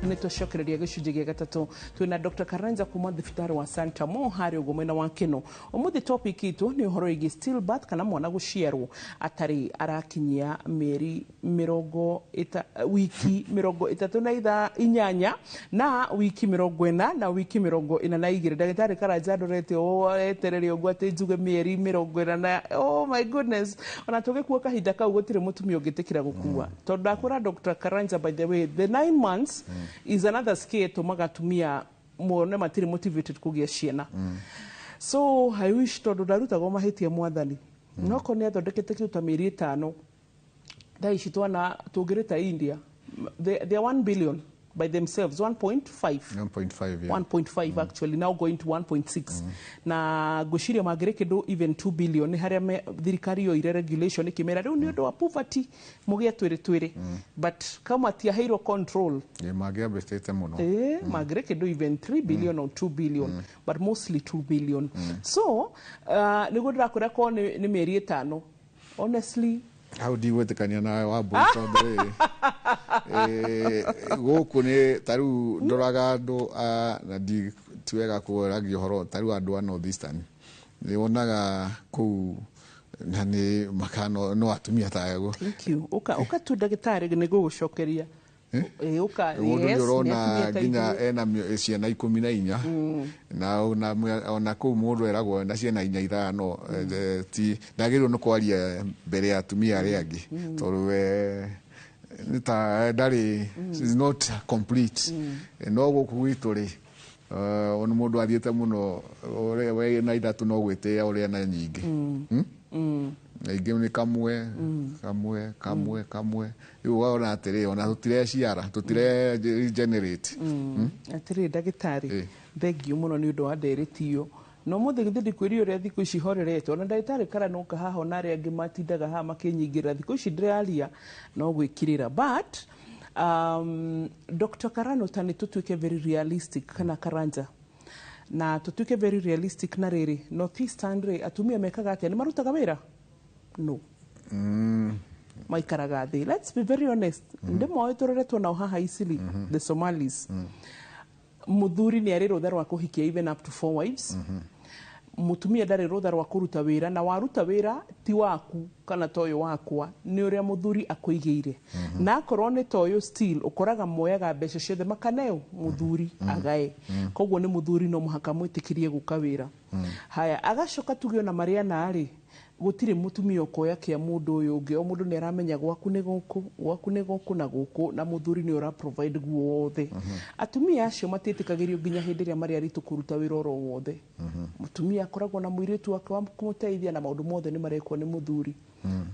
Nitocokereria gicunjĩ gĩa gatatũ twina Dr. Karanja kuma thibitarĩ wa Santa Mo harĩ ũguo mwena wa Kino. Ũmũthĩ topic itu nĩ ũhoro wĩgiĩ stillbirth kana mwana gũciarwo atarĩ arakinyia wiki 38 na wiki 40 na wiki 42. Ndagĩtarĩ Karanja ndorete eterere ũguo atĩ njuge mĩeri 40. Oh my goodness, ona tũgĩkua kahinda kau gũtirĩ mũtumia ũngĩtĩkĩra gũkua tondũ ndakũra Dr. Karanja, by the way, the 9 months is another scale to magatumia mone matiri motivated kugĩa ciana. So I wish tondu ndarutagwo mahĩtia mwathani no ko nĩ athondekete kiuta mĩeri 5 thaa ici twana tũngĩrĩta India they are 1 billion by themselves, 1.5 actually now going to 1.6 na ngwĩciria mangĩrĩ kĩndũ even 2 billion harĩa thirikari yoire regulation ikĩmera rĩu nĩ ũndũ wa poverty mũgĩa twĩrĩ but kama tiaheirwo control mangĩambĩtĩte mũno mangĩrĩ kĩndũ even 3 billion or 2 billion but mostly 2 billion so nĩguo ndĩrakwĩra ko nĩ mĩeri 5 honestly how ndigwĩtĩkania nawe Wambui tondũ gũkũ nĩ tarĩu ndoraga andũ na ndituega kũragia ũhoro tarĩu andũ a North Eastern nĩ wonaga kũu na nĩ makano no atumia tayo. Thank you. Uka tu ndagĩtarĩ nĩ gũgũcokeria mũndũ ũrona nginya ena ciana 14 na ona kũu mũndũ eragwo na ciana 5 ti ndagĩrĩirwo nĩ kwaria mbere ya atumia arĩa angĩ tondũ nita ndarĩ is not complete no gũkũ gwitũ rĩ ona mũndũ athiĩte mũno we na 3 no gwĩtĩa ũrĩa na nyingĩ na ingĩ nĩ kamwe rĩu waona atĩrĩ ona tũtireciara tũtiregenerate atĩrĩ ndagĩtarĩ thengiũ mũno nĩ ũndũ wa ndereti ĩyo no mũthĩ gĩthĩ kwĩrĩ ũrĩa thikũ ici horerete ona ndagĩtarĩ Karanoka haha na arĩa angĩ matindaga haha makĩnyingĩrĩra thikũ ici ndĩraria no gwĩkirĩra but Dr. Karanota nĩ tũtuĩke very realistic kana Karanja na tũtuĩke very realistic na rĩrĩ North Eastern atumia mekaga atĩa nĩ marutaga wĩra no maikaraga thĩ. Let's be very honest. Ndĩmoĩ tũroretwo nao haha Isili, the Somalis. Muthuri nĩ arĩ rũtha rwa kũhikia even up to 4 wives. Mutumia ndarĩ rũtha rwa kũruta wĩra, na waruta wĩra ti waku kana toyo wakwa, nĩ ũrĩa muthuri akũigĩire. Na akorwo nĩ toyo still ũkoraga moyaga mbeca ciothe makaneo muthuri agae. Koguo nĩ muthuri no mũhaka mwĩtĩkĩrie gũka wĩra. Haya, agacoka tuge ona marĩa narĩ gutire mutumia ukoya kia mundu uyu ungi, o mundu ni aramenya gwaku ni guku na guku, na muthuri ni ora provide guothe. Atumia acio matitikagirio nginya hindi ria mari aritu kuruta wira oro wothe. Mutumia akoragwo na muiritu wake wa kumuteithia na maundu mothe ni marekwo ni muthuri.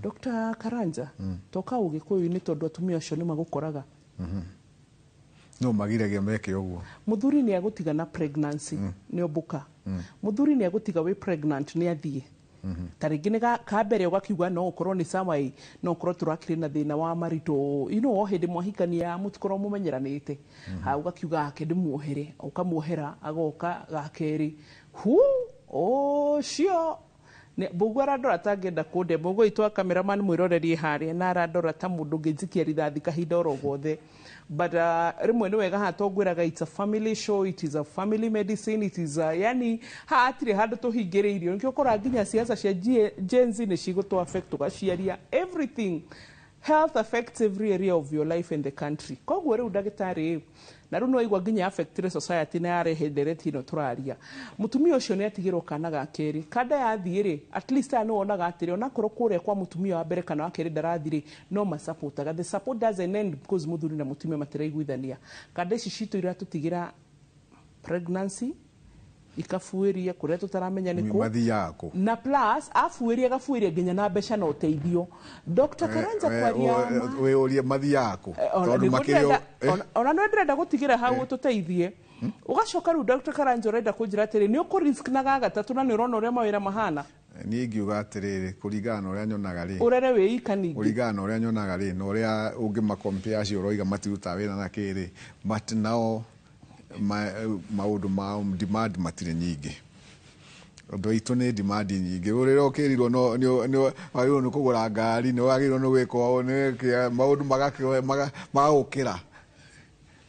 Dr. Karanja, toka ugikuyu-ini tondu atumia acio ni magukoraga. No magiragia meke uguo. Muthuri ni agutiga na pregnancy ni obuka. Muthuri ni agutiga we pregnant ni athie. Taringi ni ka mbere ugakiuga no ukorwo ni samai no ukorwo turakire na thina wa marito hindi mwahikania mutikorwo mumenyeranite ha ugakiuga ake ndimuohere ukamuohera agoka gakeri cio ne bugu aradora tangenda kunde bugu itwa cameraman mwirorerie haria na aradora ta mundu ngizikia rithathi kahinda oro gothe. But rimwe ni wega hatongwiraga it's a family show, it is a family medicine, it is a yani hatire handu tuhingiriirio nikio kora nginya siasa cia Gen Z ni cigutwa affect ugaciaria everything. Health affects every area of your life in the country. Koguo riu ndagitari na riu no igwa nginya affect society na yarehe direct ino turaria. Mutumia ucio ni atigirwo kana gakeri kada yathiire at least ano onaga atire ona korwo kuria kwa mutumia wa mbere kana wa keri ndarathire no ma supportaga. The support doesn't end because muthuri na mutumia matiraiguithania. Kada ici citu iratutigira pregnancy ikafuiria kuria tutaramenya niko mathi yako na plus afuiria gafuiria nginya na mbeca na uteithio. Dr. Karanja kwaria we uria mathi yako tondu makirio ona no ndĩrenda gũtigira hau tuteithie ugacoka riu Dr. Karanja urenda kunjira atiri ni ukurisk na gagatatu na ni urona uria mawira mahana. Ni ngiuga atiriri kuringana uria nyonaga ri urere we ikani kuringana uria nyonaga ri no uria ungima compare cio roiga matiruta wira na kiri but now maundu ma demand matire nyingi ndo itu ni demand nyingi urire ukirirwo no wagirwo ni kugura ngari no wagirwo ni gwiko ni maundu magakira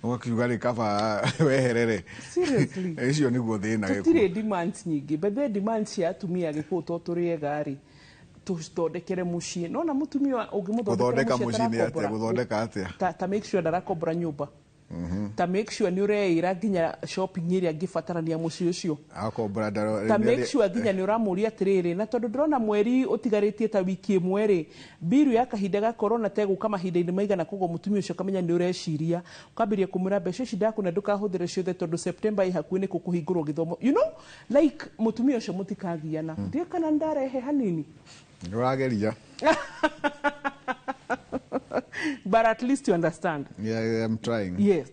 ugakiuga ri kaba weherere seriously icio niguo thina giko tutire demands nyingi but the demands ya atumia giko turie ngari tuthondekere mucii no na mutumia ungimuthondeka mucii ni atia guthondeka atia ta make sure ndarakobra nyumba ta make sure ni ureira nginya shopping area ngifatarania mucii ucio akobra ta make sure nginya ni uramuria atiriri na tondu ndrona mweri utigaritie ta wiki imwe ri biru ya kahinda ga corona teguka mahinda-ini maigana koguo mutumia ucio kamenya ni ureciria ukambiria kumura mbeca ici ndaku na ndukahuthire ciothe tondu September ihakuhi ni kukuhingurwo githomo you know like mutumia ucio mutikagiana ndie kana ndarehe hanini urageria but at least you understand. Yeah, I'm trying. Yes.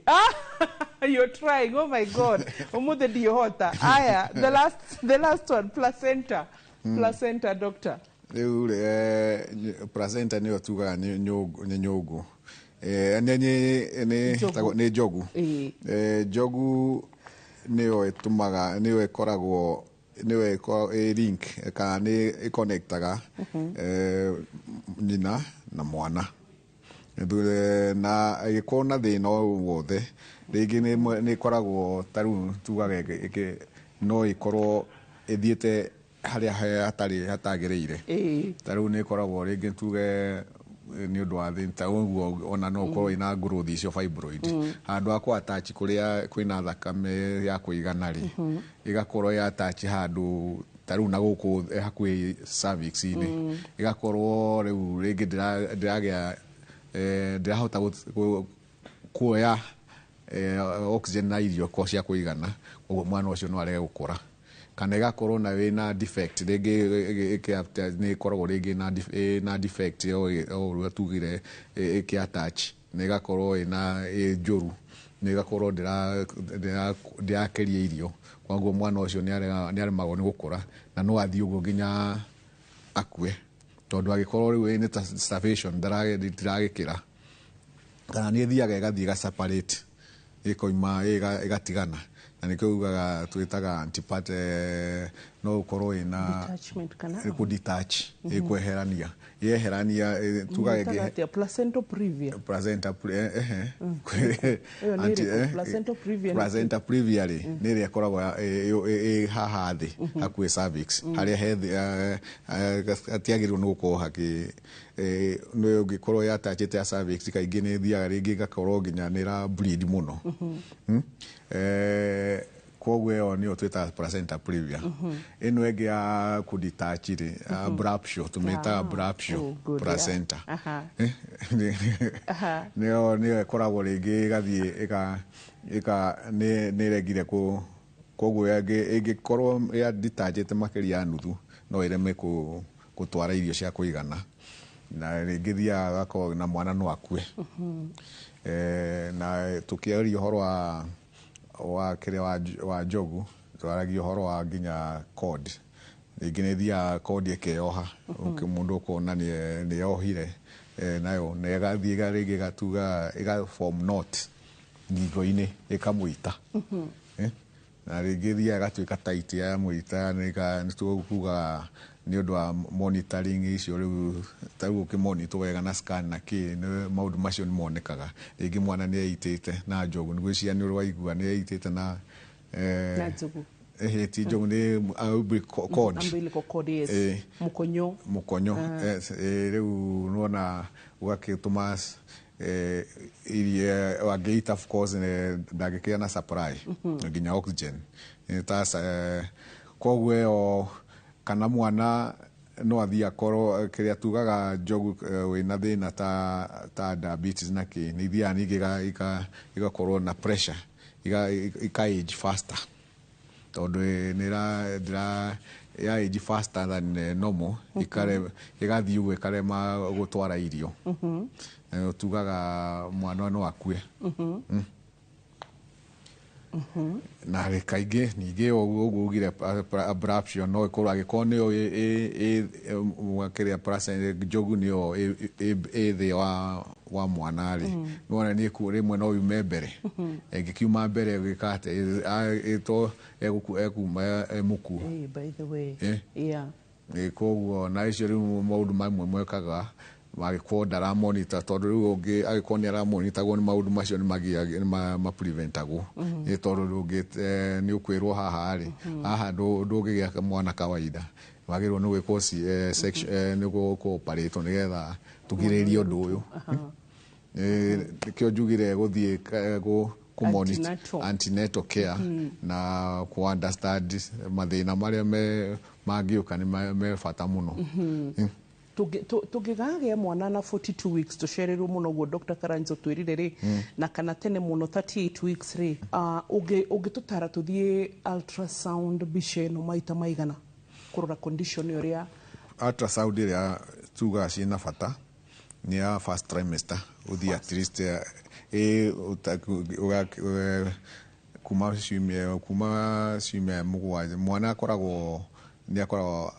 You're trying. Oh my God. Umude diohota. Aya, the last one, placenta. Placenta, doctor. Placenta ni otuga ni nyogu. Ni jogu. Jogu niyo etumaga niyo ekoragwo niyo link kana ni connectaga nyina na mwana na agĩkorwo na thĩna o wothe rĩngĩ nĩ ĩkoragwo tarĩu tugaga no ĩkorwo ĩthiĩte harĩa hatagĩrĩire tarĩu nĩ ĩkoragwo rĩngĩ tuge nĩ ũndũ wa thĩna ũguo ona no ũkorwo ĩna growth icio fibroid handũ ha kũ attach kũrĩa kwĩna thakame ya kũigana rĩ ĩgakorwo ya attach handũ tarĩu na gũkũ hakuhĩ cervix-inĩ ĩgakorwo rĩu rĩngĩ ndĩragĩa ndirahota kuoya oxygen na irio kwa cia kuigana uguo mwana ucio no arege gukura kana igakorwo na wina defect rĩngĩ ni ikoragwo rĩngĩ na defect o tugire attach na igakorwo ina njũru na igakorwo ndirakeria irio koguo mwana ucio ni aremagwo ni gukura na no athii uguo nginya akue tondu agikorwo riu ni starvation ndiragikira kana ni thiaga igathii ga separate ikoima igatigana na nikio ugaga twitaga no ukorwo ina detachment kana ku detach ikweherania yeherania tugaege placenta previa placenta previa ni ria koragwo haha thi hakuhe cervix haria he atiagirwo no ko haki no ungikorwo yatachite ya cervix kaingi ni thiaga ringi gakorwo nginya nira bleed muno kogwe yo ni otweta placenta previa eno ege ya kuditachiri abruptio tumeta abruptio placenta ni koragwo ringi gathie eka ni regire kogwe ege korwo ya ditachite makiria ya nuthu no ireme gutwara irio cia kuigana na ringi thia gako na mwana no akue na tukiaria horo wa kire wa jogu twaragia horo wa nginya code ingine thia code ekeoha mundu ukona ni yohire nayo nega thiga ringi gatuga ega form note ngigo-ini ikamuita na ringi thia gatuika tight ya muita nika nitukuga ni undu wa monitoring icio riu tagu ukimonitor wega na scan na ki ni maundu macio ni monekaga ringi mwana ni eitite na jogu ngwiciria ni urwaigua ni eitite na jogu ti jogu ni umbilical cord yes mukonyo riu nuona ugakituma iria wangeita of course ndagikia na supply nginya oxygen tasa kogwe o kana mwana no athia korwo kiria tugaga jogu wina thina ta diabetes na ki ni thia ni igakorwo na pressure ika age faster tondu nira ya age faster than normal igathii uwe karema gutwara irio tugaga mwana no akue na kaingi ningi ugugire abruptio no ikorwo agikorwo nio wakiria placenta jogu nio thi wa mwana ri nona ni rimwe no yume mbere engikiuma mbere gikate ito ekuma muku by the way koguo na icio riu maundu mamwe mwekaga magikwo ndara monitor tondu riu ungi agikwo ni ara monitorwo ni maundu macio ni ma preventagwo ni tondu riu ungi ni ukwirwo haha ri haha ndugigia mwana kawaida wagirwo ni gwikwo section ni cooperate nigetha tugiririe undu uyu nikio njugire guthie kumonitor antenatal care na ku understand mathina maria mangiuka ni me bata muno tugigagia mwana na 42 weeks tucererwo muno guo Dr. Karanzo twirire ri na kana tene muno 38 weeks ri ugitutara tuthie ultrasound bisheno maita maigana kurora condition yoria ultrasound ria tuga cina bata ni ya first trimester uthi at least kuma simie mugwaje mwana akoragwo ni akoragwo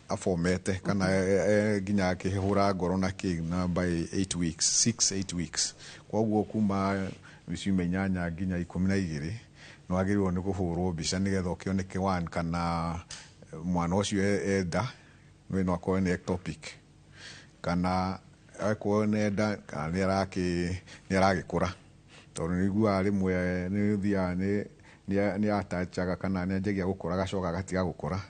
afomete kana ginya akihura ngoro na na by 8 weeks 6-8 weeks kwoguo kuma bicime nyanya ginya 12 no agirwo ni kuhurwo bica nigetha ukioneke one kana mwana ucio enda no akorwo ni ectopic kana akorwo ni enda kana ni aragikura tondu nigua rimwe ni thia ni atachaga kana ni anjagia gukura gacoka gatiga gukura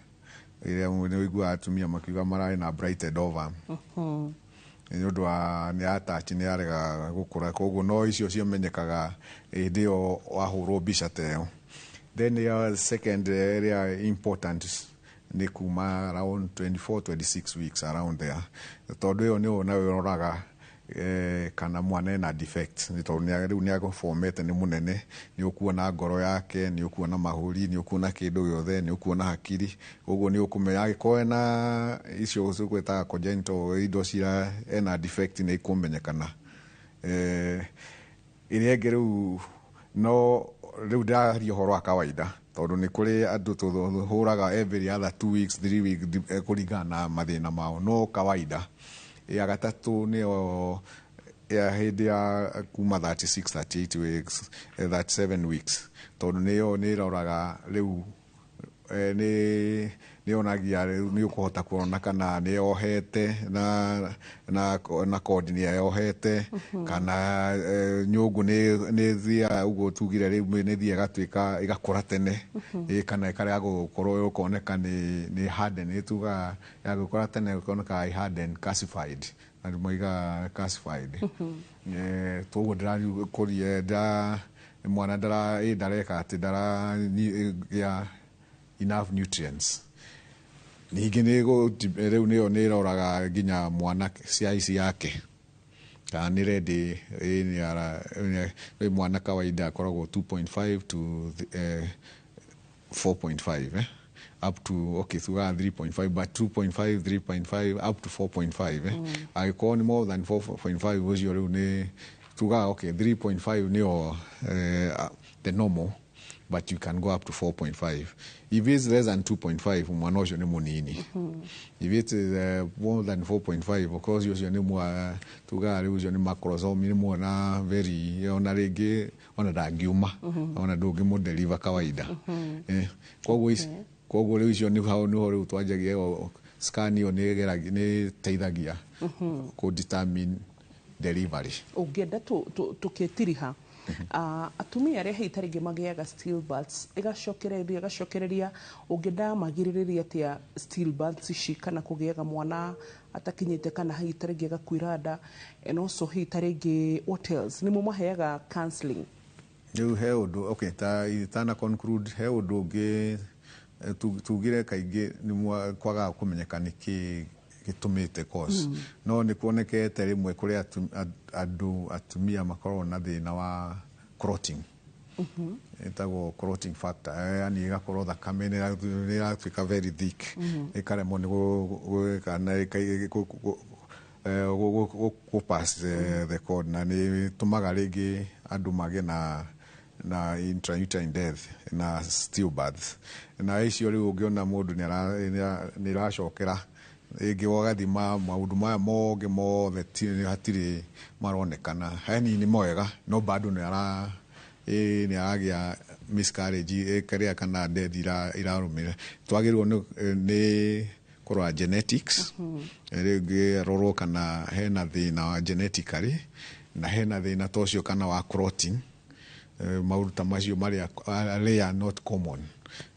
iria mwigua atumia makiuga marari na brighted over ni undu wa ni attach ni arega gukura koguo no icio ciamenyekaga hindi o wahurwo bica teo then your second area important ni kuma around 24-26 weeks around there tondu yo ni ona yoraga kana mwana na defect ni tondu riu ni agofomete ni munene ni ukuona ngoro yake ni ukuona mahuri ni ukuona kindu yothe ni ukuona hakiri uguo ni ukumenya agikoe na icio gwetaga congenital indo cia ena defect ni ikumenyekana iria ngeru no riu ndario horo wa kawaida tondu ni kuri andu tuhuraga every other 2 weeks 3 weeks kuringana na mathina mao no kawaida ya gatatu nio ya hindi ya kuma 36-38 weeks 37 weeks tondu niyo ni roraga riu nĩ onagia nĩ ũkũhota kuona kana nĩ yohete na kodi nĩ yohete kana nyũngũ nĩ thia uguo tugire rĩu nĩ thia gatuĩka igakũra tene kana ĩkarega gũkorwo ũkoneka nĩ harden nĩ tuga ya gũkora tene ũkoneka harden calcified na moiga calcified toguo ndĩrakũrie mwana ndareka atĩ ndaragĩa enough nutrients. Ningĩ rĩu nĩyo nĩ ĩroraga nginya mwana ciaici yake kana nĩ ready mwana kawaida akoragwo 2.5 to 4.5 up to okay thuga 3.5 but 2.5 3.5 up to 4.5 agĩkorwo nĩ more than 4.5 ũcio rĩu nĩ thuga okay 3.5 nĩyo the normal but you can go up to 4.5. If it's less than 2.5, mwana ucio ni munini. If it's more than 4.5, of course ucio ni mwa tugari ucio ni macrosomi ni mwana very ona rigi ona dangiuma ona ndugi mo deliver kawaida. Koguo rĩu icio nĩ hau nĩho rĩu twanjagia scan iyo nĩ teithagia ku determine delivery. Ũngĩenda tukĩtiriha atumia arĩa hihi tarĩngĩ magĩaga stillbirths ĩgacokereria ũngĩenda magirĩrĩria atĩa stillbirths ici kana kũgĩaga mwana atakinyĩte kana hihi tarĩngĩ agakuĩra nda and also hihi tarĩngĩ what else nĩ mũmaheaga counseling? Rĩu he ũndũ okay tana conclude he ũndũ ũngĩ tugire kaingĩ nĩ kwaga kũmenyeka nĩkĩ gĩtũmĩte cause no nĩ kuonekete rĩmwe kũrĩ atumia makorwo na thĩna wa clotting ĩtagwo clotting factor yani ĩgakorwo thakame nĩ ĩratuĩka very thick ĩkaremwo nĩ gwĩka na pass the code na nĩ tũmaga rĩngĩ andũ magĩe na intrauterine death na stillbirth na icio rĩu ũngĩona mũndũ nĩ iracokera ĩngĩ wagathima maũndũ maya mothe hatirĩ maronekana hanini mwega no bado nĩ aragĩa miscarriage ĩkarĩa kana death irarũmĩrĩra twagĩrĩirwo nĩ kũrora genetics rĩngĩ rorwo kana hena thĩna wa genetically na hena thĩna tocio kana wa clotting maũndũ ta macio marĩa rare not common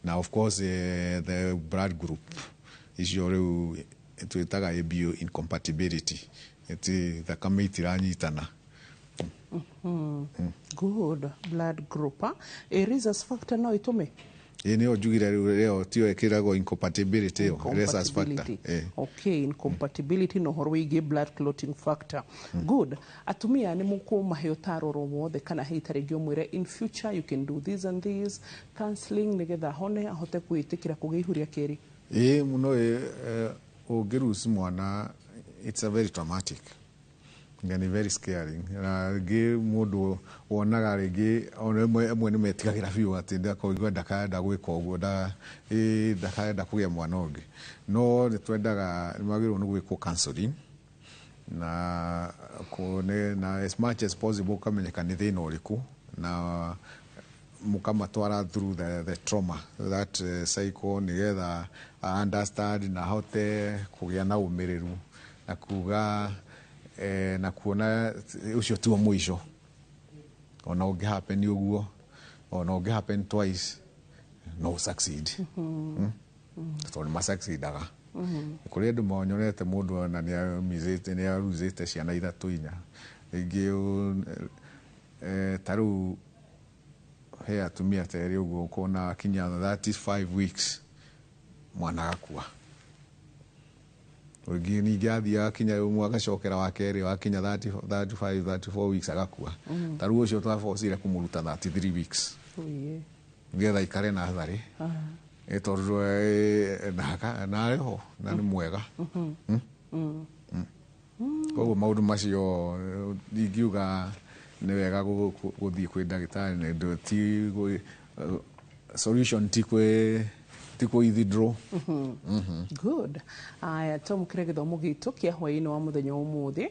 na of course the blood group icio rĩu twitaga bio incompatibility eti thakame itiranyitana. Good blood group rhesus factor no itume nĩyo njugire rĩu tio ĩkĩragwo incompatibility rhesus factor okay incompatibility no horo wĩgie blood clotting factor good atumia nĩ mũkũmahe ũtaaro wothe kana hihi tarĩngĩ ũmwĩre in future you can do this and this counseling nĩgetha hone ahote kwĩtĩkĩra kũgĩa ihu rĩa kerĩ? Muno ũngĩrusi mwana it's a very traumatic and very scary na rĩngĩ mũndũ wonaga rĩngĩ amwe nĩ metigagĩra biũ atĩ ndakoigua ndakaenda gwĩka ũguo ndakaenda kũgĩa mwana ũngĩ no nĩ twendaga nĩmagĩrĩirwo nĩ gwĩkwo counseling na as much as possible kamenyeka nĩ thĩna ũrĩkũ na mukamatwara through the trauma that cycle nĩgetha understand na hote kũgĩa na ũmĩrĩru na kuga na kuona ucio tuo mũico ona ũngĩ happen ũguo ona ũngĩ happen twice no succeed tondũ ma-succeedaga kũrĩ andũ monyonete mũndũ na nĩ aruzĩte ciana 3-4 rĩngĩ tarĩu he atumia terĩ ũguo kona kinya 35 weeks mwana agakua ũngĩ ningĩ athiaga kinya ũmwe agacokera wa kerĩ wa kinya 34 weeks agakua tarĩu ũcio twabocire kũmũruta 33 weeks nĩgetha ikare na tharĩ tondũ narĩ ho na nĩ mwega koguo maũndũ macio ingiuga nĩ wega gũthiĩ kwĩ ndagĩtarĩ na ti solution ti withdraw. Good. Aya tũmũkĩre gĩthomo gitũ kĩa hwaĩ-inĩ wa mũthenya ũmũthĩ.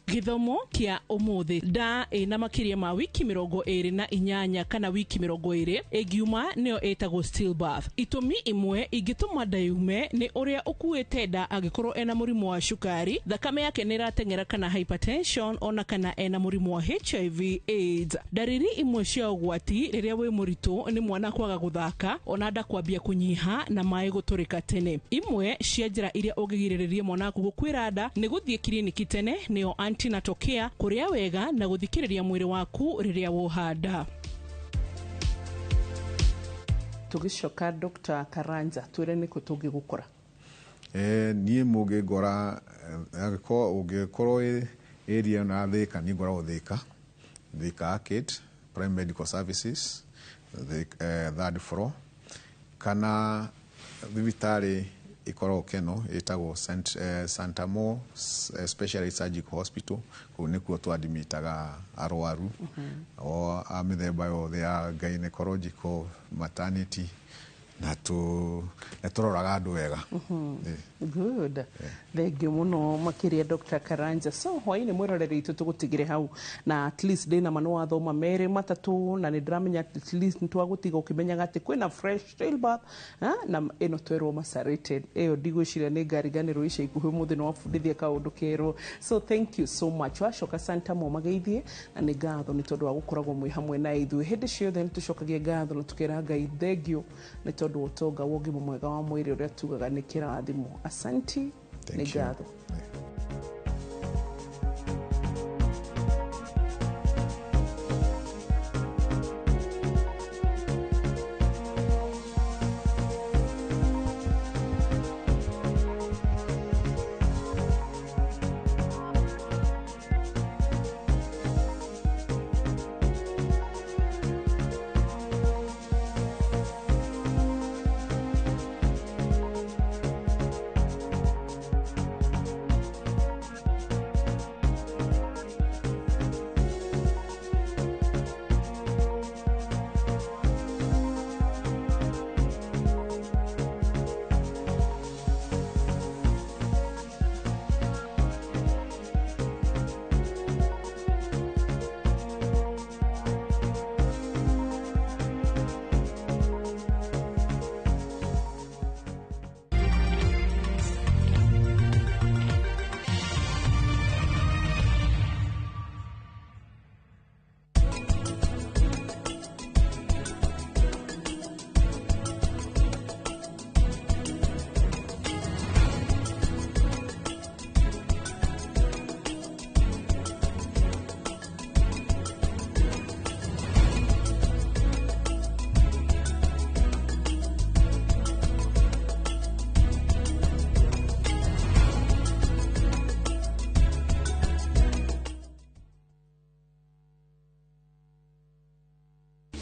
githomo kia umuthi da na makiria ma wiki 28 kana wiki 20 egiuma neo etagwo stillbirth. Itumi imwe ingituma dayume ni uria ukuite da agikorwo ena murimu wa shukari, thakame yake niratengera kana hypertension ona kana ena murimu wa HIV AIDS. Dariri imwe cia ugwati riria wi muritu ni mwana kwaga guthaka ona nda kwambia kunyiha na mai guturika tene. Imwe cia njira iria ungigiriria mwana gukwira nda ni guthie kliniki tene neo antenatal care, kuria wega na guthikiriria mwiri waku riria wohanda. Tugishoka Dr. Karanja twire niko tungigukora. Nie mugigora agiko ugikoro area na thika ni gora uthika Thika Arcade Prime Medical Services, the third floor, kana thibitari ikoro keno etagwo Santa Mo Specialist Surgical Hospital, kunikuo twadimitaga arwaru o amithemba yothe ya gynecological, maternity na turoraga andu wega. Good. Thengio muno makiria Dr. Karanja. So hwaini mwiroreri itu tugutigire hau na at least dina manu wathoma mere matatu na ni ndramenya at least ntwagutiga ukimenyaga ati kwina fresh stillbirth na ino twerwo macerated eyo ndigwiciria ni ngariganiro ica ikuhi muthi no wafundithia kaundu kero. So thank you so much. Washoka Santa Mo mageithie na ni ngatho ni tondu wa gukoragwo mwi hamwe na ithu hindi ciothe nitucokagie ngatho na tukira Ngai thengio ni tondu utonga wogi mwega wa mwiri uria tugaga ni kirathimo. Asanti. Negado.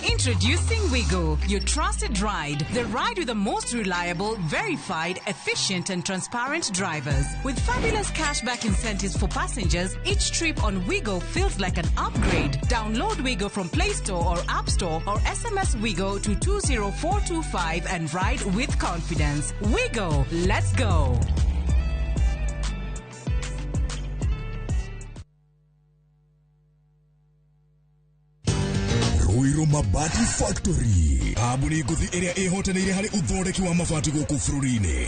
Introducing Wigo, your trusted ride. The ride with the most reliable, verified, efficient and transparent drivers. With fabulous cashback incentives for passengers, each trip on Wigo feels like an upgrade. Download Wigo from Play Store or App Store or SMS Wigo to 20425 and ride with confidence. Wigo, let's go. Mabati Factory. Abuni nguthi iria ihotanire hari uthondeki wa mabati guku bururi-ini.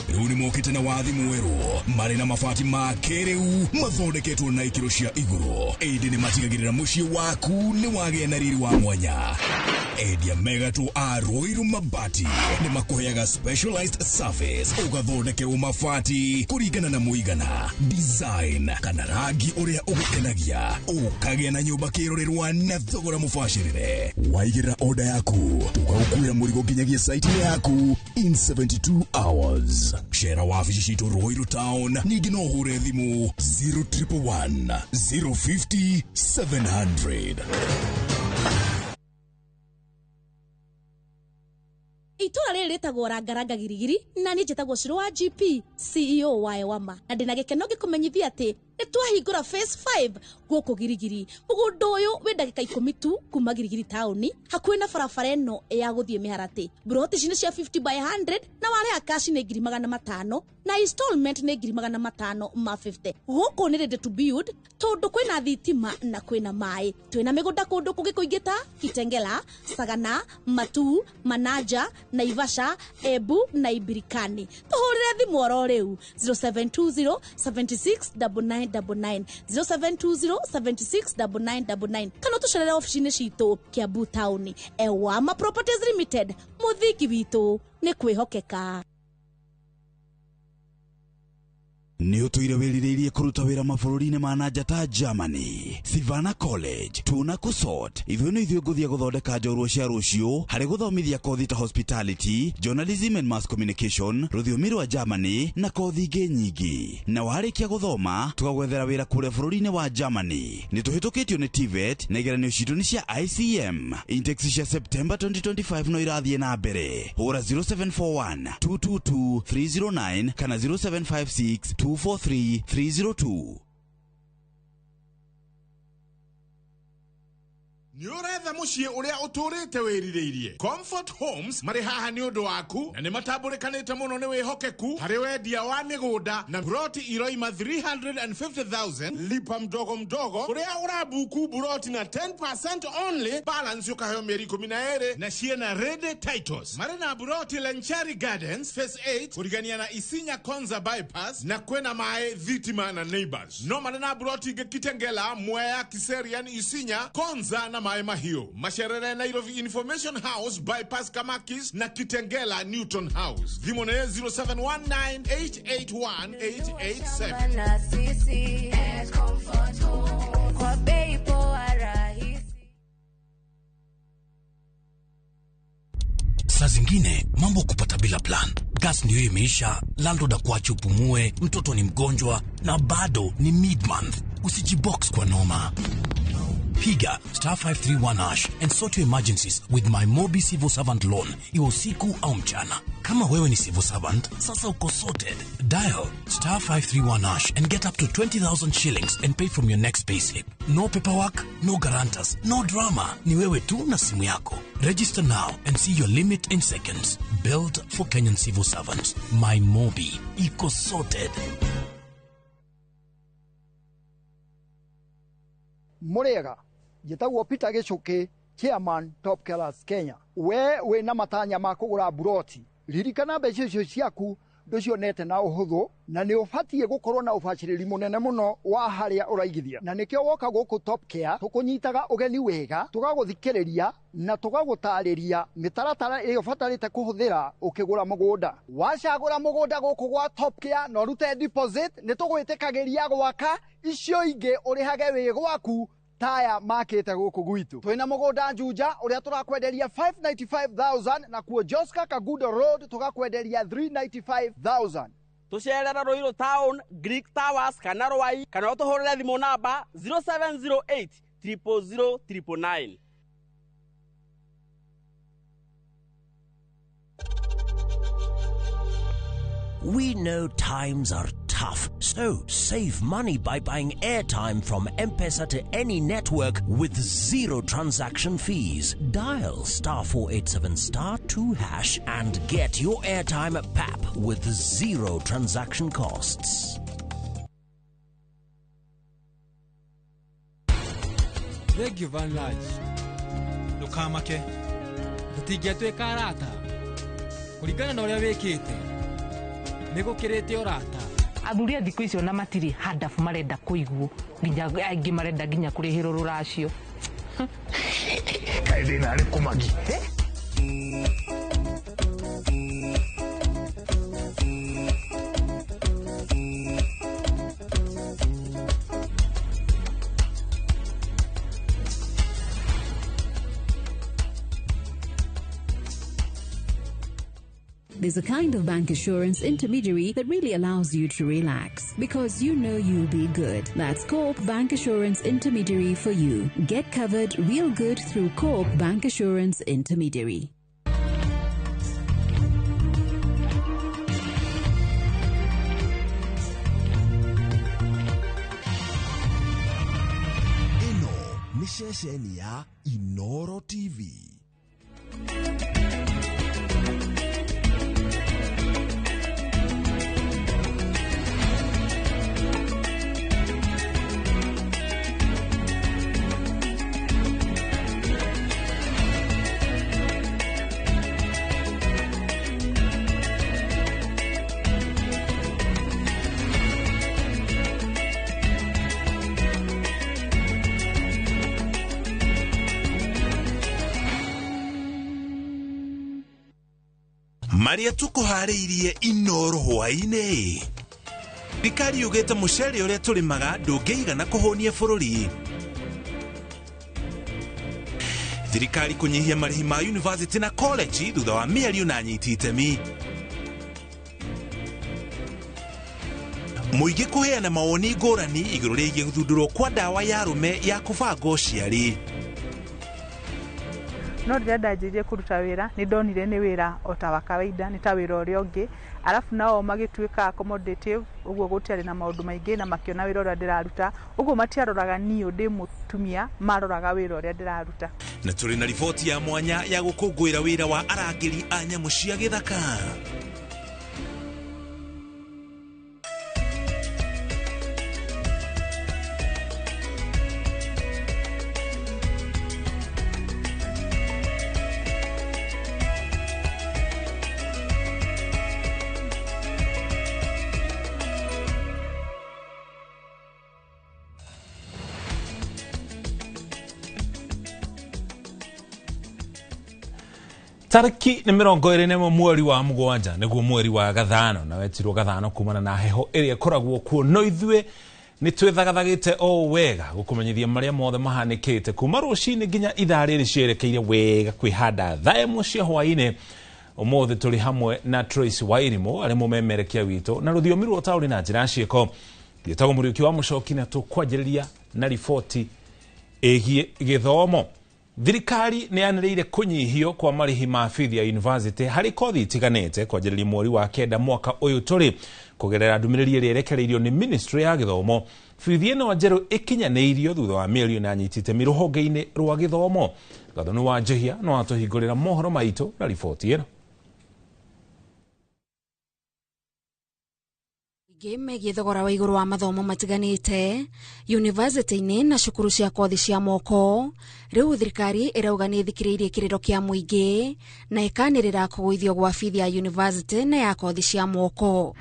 Riu ni mokite na wathi mweru mari na mabati ma kiriu mathondeketwo na ikiro cia iguru. Indi ni matigagirira mucii waku ni wagia na riri wa mwanya. Endia Megato a Ruiru Mabati ni makuheaga specialized service ugathondekerwo mabati kuringana na muigana, design kana rangi uria ugukenagia, ukagia na nyumba kirorerwa na thogora mubashirire. Waigirira order yaku ugakuira murigo nginyagia site yaku in 72 hours. Share wabici citu Ruiru Town, ningi no hure thimu 0111 050 700. Itura rĩrĩ tagwo Rangaranga Girigiri na niĩ njĩtagwo Shiro wa GP CEO wa Ewama na ndĩna gĩkeno gĩkũmenyithia atĩ nĩtwahingũra phase 5 gũkũ Girigiri. Mũgũnda ũyũ wĩ ndagĩka 10 tu kuma Girigiri taũni hakuhĩ na barabara ĩno ya gũthiĩ Mĩharatĩ. Broti ici nĩ cia 50 by 100 na warĩha cash nĩ 500 na installment nĩ 550. Gũkũ nĩ ready to build tondũ kwĩna thitima na kwĩna maĩ. Twĩna mĩgũnda kũndũ kũngĩ kũingĩ ta Kitengela, Sagana, Matu, Manaja, Naivasha, Embu na Ibirikani. Tũhũrĩre thimũ oro rĩu 0720 769999 0720 769999 kana tũcerere ofici-inĩ citũ Kiambu taũni. Ewama Properties Limited, mũthingi witũ nĩ kwĩhokeka. Nĩ ũtũire wĩrirĩirie kũruta wĩra mabũrũri-inĩ ma nanja ta Germany, Savannah College, Tuna Kusot. Ithuĩ no ithuĩ ngũthiĩ gũthondeka njorua cia rũciũ harĩ gũthomithia kothi ta hospitality, journalism and mass communication, rũthiomi rwa Germany na kothi ingĩ nyingĩ. Na warĩkia gũthoma tũgagwethera wĩra kũrĩa bũrũri-inĩ wa Germany. Nĩ tũhĩtũkĩtio nĩ TVET na igeranio citũ nĩ cia ICM. Intakes cia September 2025 no irathiĩ na mbere. Hũra 0741 222 309 kana 0756 243-302. Nĩ ũretha mũciĩ ũrĩa ũtũrĩte wĩrirĩirie. Comfort Homes marĩ haha nĩ ũndũ waku na nĩ matambũrĩkanĩte mũno nĩ wĩhokeku harĩ wendia wa mĩgũnda na buroti iroima 350,000 lipa mdogo mdogo ũrĩa ũrabuku buroti na 10% only, balance ũkaheo mĩeri 12 na ciena ready titles. Marĩ na buroti Lenchari Gardens phase 8 kũrigania na Isinya Konza bypass na kwena mae thitima na neighbors. No marĩ na buroti ingĩ Kitengela, Mwea, Kiserian, Isinya, Konza na Mae Mahio. Masherere Nairobi Information House bypass Kamakis na Kitengela Newton House. Dhimone 0719881887. Saa zingine mambo kupata bila plan. Gas ndio imeisha, landlord akuache upumue, mtoto ni mgonjwa na bado ni mid-month. Usijibox kwa noma. Piga *531# and sort your emergencies with my Mobi Civil Servant Loan, iwe usiku au mchana. Kama wewe ni civil servant, sasa uko sorted. Dial *531# and get up to 20,000 shillings and pay from your next payslip. No paperwork, no guarantors, no drama. Ni wewe tu na simu yako. Register now and see your limit in seconds. Built for Kenyan civil servants. My Mobi, iko sorted. Murega Jitagwo Peter Gichuki, Chairman Top Killers Kenya. We na matanya ma kugura buroti. Ririkana mbeca icio ciaku nducionete na uhuthu na ni ubatie gukorwo na ubaciriri munene muno wa haria uraigithia. Na nikio woka guku Top Care tukunyitaga ugeni wega, tugaguthikiriria na tugagutariria mitaratara iyo batarite kuhuthira ukigura mugunda. Wacagura mugunda guku gwa Top Care no rute deposit ni tugwitikagiria gwaka icio ingi urihage wi gwaku taya makete guku gwitu. Twina mugunda Juja uria turakwenderia 595,000 na kuo Joska Kagudo Road tugakwenderia 395,000. Tucerera Ruiru Town, Greek Towers kana Rwai kana utuhurire thimu namba 0708 000 999. We know times are tough, so save money by buying airtime from M-Pesa to any network with zero transaction fees. Dial *487*2# and get your airtime PAP with zero transaction costs. Thank you very much. Ndukamake. Tutingĩtuĩka arata. Kũringana na ũrĩa wĩkĩte. Nĩgũkĩrĩte ũrata. Athuri a thikũ icio na matiri hadafu marenda kuiguo nginya aingĩ marenda nginya kurihirwo ruracio. Kaithĩ na kumagi. There's a kind of bank assurance intermediary that really allows you to relax because you know you'll be good. That's Coop Bank Assurance Intermediary for you. Get covered real good through Coop Bank Assurance Intermediary. ceceni ya Inoro TV. Maria tukuhariirie Inoro hwaine. Thirikari yugite mucere uria turimaga ndungiigana kuhonia bururi. Thirikari kunyihia marihi ma university na college thutha wa mĩario na anyiti itemi. Muigi kuheana mawoni ngũrani igũrũ rĩgiĩ gũthundũrwo kwa ndawa ya arũme ya kũbanga ũciari. No rĩrĩa ndanjirie kũruta wĩra nĩ ndonire nĩ wĩra o ta wa kawaida, nĩ ta wĩra ũrĩa ũngĩ, alafu nao magĩtuĩka accommodative, ũguo gũtiarĩ na maũndũ maingĩ na makĩona wĩra ũrĩa ndĩraruta, ũguo matiaroraga niĩ ndĩ mũtumia, maroraga wĩra ũrĩa ndĩraruta. Na tũrĩ na riboti ya mwanya ya gũkũngũĩra wĩra wa arangĩri a nyamũ cia gĩthaka. Tariki ni 21 mweri wa mugwanja niguo mweri wa gathano na wetirwo gathano kumana na heho iria koragwo kuo no ithue ni twethagathagite o wega gukumenyithia maria mothe mahanikite kuma rucini nginya ithaa riri cierekeire wega kwihanda thaa imwe cia hwaine. Umothe turi hamwe na Trace Wairimu ari mumemerekia wito na ruthiomi rwo tauri na njira cieko thietago muriuki wa mucoki na tukwanjiriria na riboti egie githomo. Thirikari ni yanĩrĩire kũnyihio kwa marihi ma bithi ya university harĩ kothi itiganĩte kwanjĩrĩria mweri wa kenda mwaka ũyũ tũrĩ kũgerera ndũmĩrĩri ĩrĩa ĩrekereirio nĩ Ministry ya Gĩthomo. Bithi ĩno njerũ ĩkinyanĩirio thutha wa mĩario na anyiti itemi rũhonge-inĩ rwa gĩthomo. Gathoni wa Njihia no atũhingũrĩra mohoro maitũ na riboti ĩno. Megie thogora wa igũrũ wa mathomo matiganĩte university-inĩ na cukuru cia kothi cia moko, rĩu thirikari ĩrauga nĩ ĩthikĩrĩirie kĩrĩro kĩa mũingĩ na ĩkanĩrĩra kũgũithio gwa bithi ya university na ya kothi cia moko.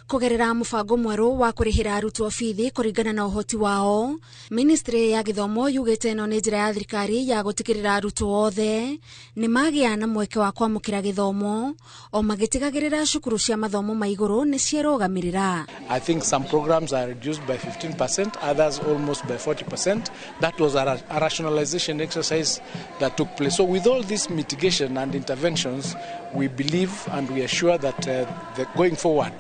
Kugerera mũbango mwerũ wa kũrĩhĩra arutwo bithi kũringana na ũhoti wao, Ministry ya Gĩthomo yugĩte ĩno nĩ njĩra ya thirikari ya gũtigĩrĩra arutwo othe nĩ magĩa na mweke wa kwamũkĩra gĩthomo o magĩtigagĩrĩra cukuru cia mathomo ma igũrũ nĩ ciĩrũgamĩrĩra. I think some programs are reduced by 15%, others almost by 40%. That was a rationalization exercise that took place. So with all this mitigation and interventions, we believe and we are sure that going forward,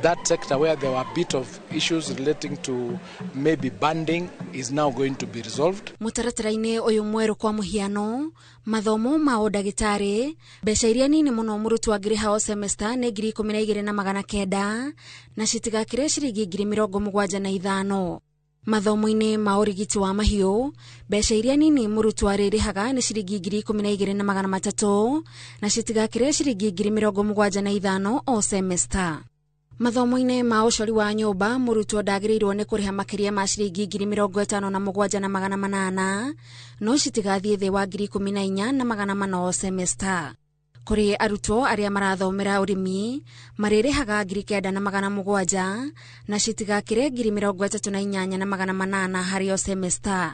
that sector where there were a bit of issues relating to maybe banding is now going to be resolved. Mũtaratara-inĩ ũyũ mwerũ kwa mũhiano, mathomo ma ũndagĩtarĩ, mbeca iria nini mũno mũrutwo angĩrĩha o semester nĩ 12,900 na citigakĩre ciringi 75,000. Mathomo-inĩ ma ũrigiti wa mahiũ, mbeca iria nini mũrutwo arĩrĩhaga nĩ ciringi 12,300 na citigakĩre ciringi 75,000 o semester. Mathomo-inĩ ma ũcori wa nyũmba, mũrutwo ndagĩrĩirwo nĩ kũrĩha makĩria ma ciringi 57,800 no citigathiĩ thĩ wa 14,400 o semester. Kũrĩ arutwo arĩa marathomera ũrĩmi marĩrĩhaga 9,700 na citigakĩre 38,800 harĩ o semester.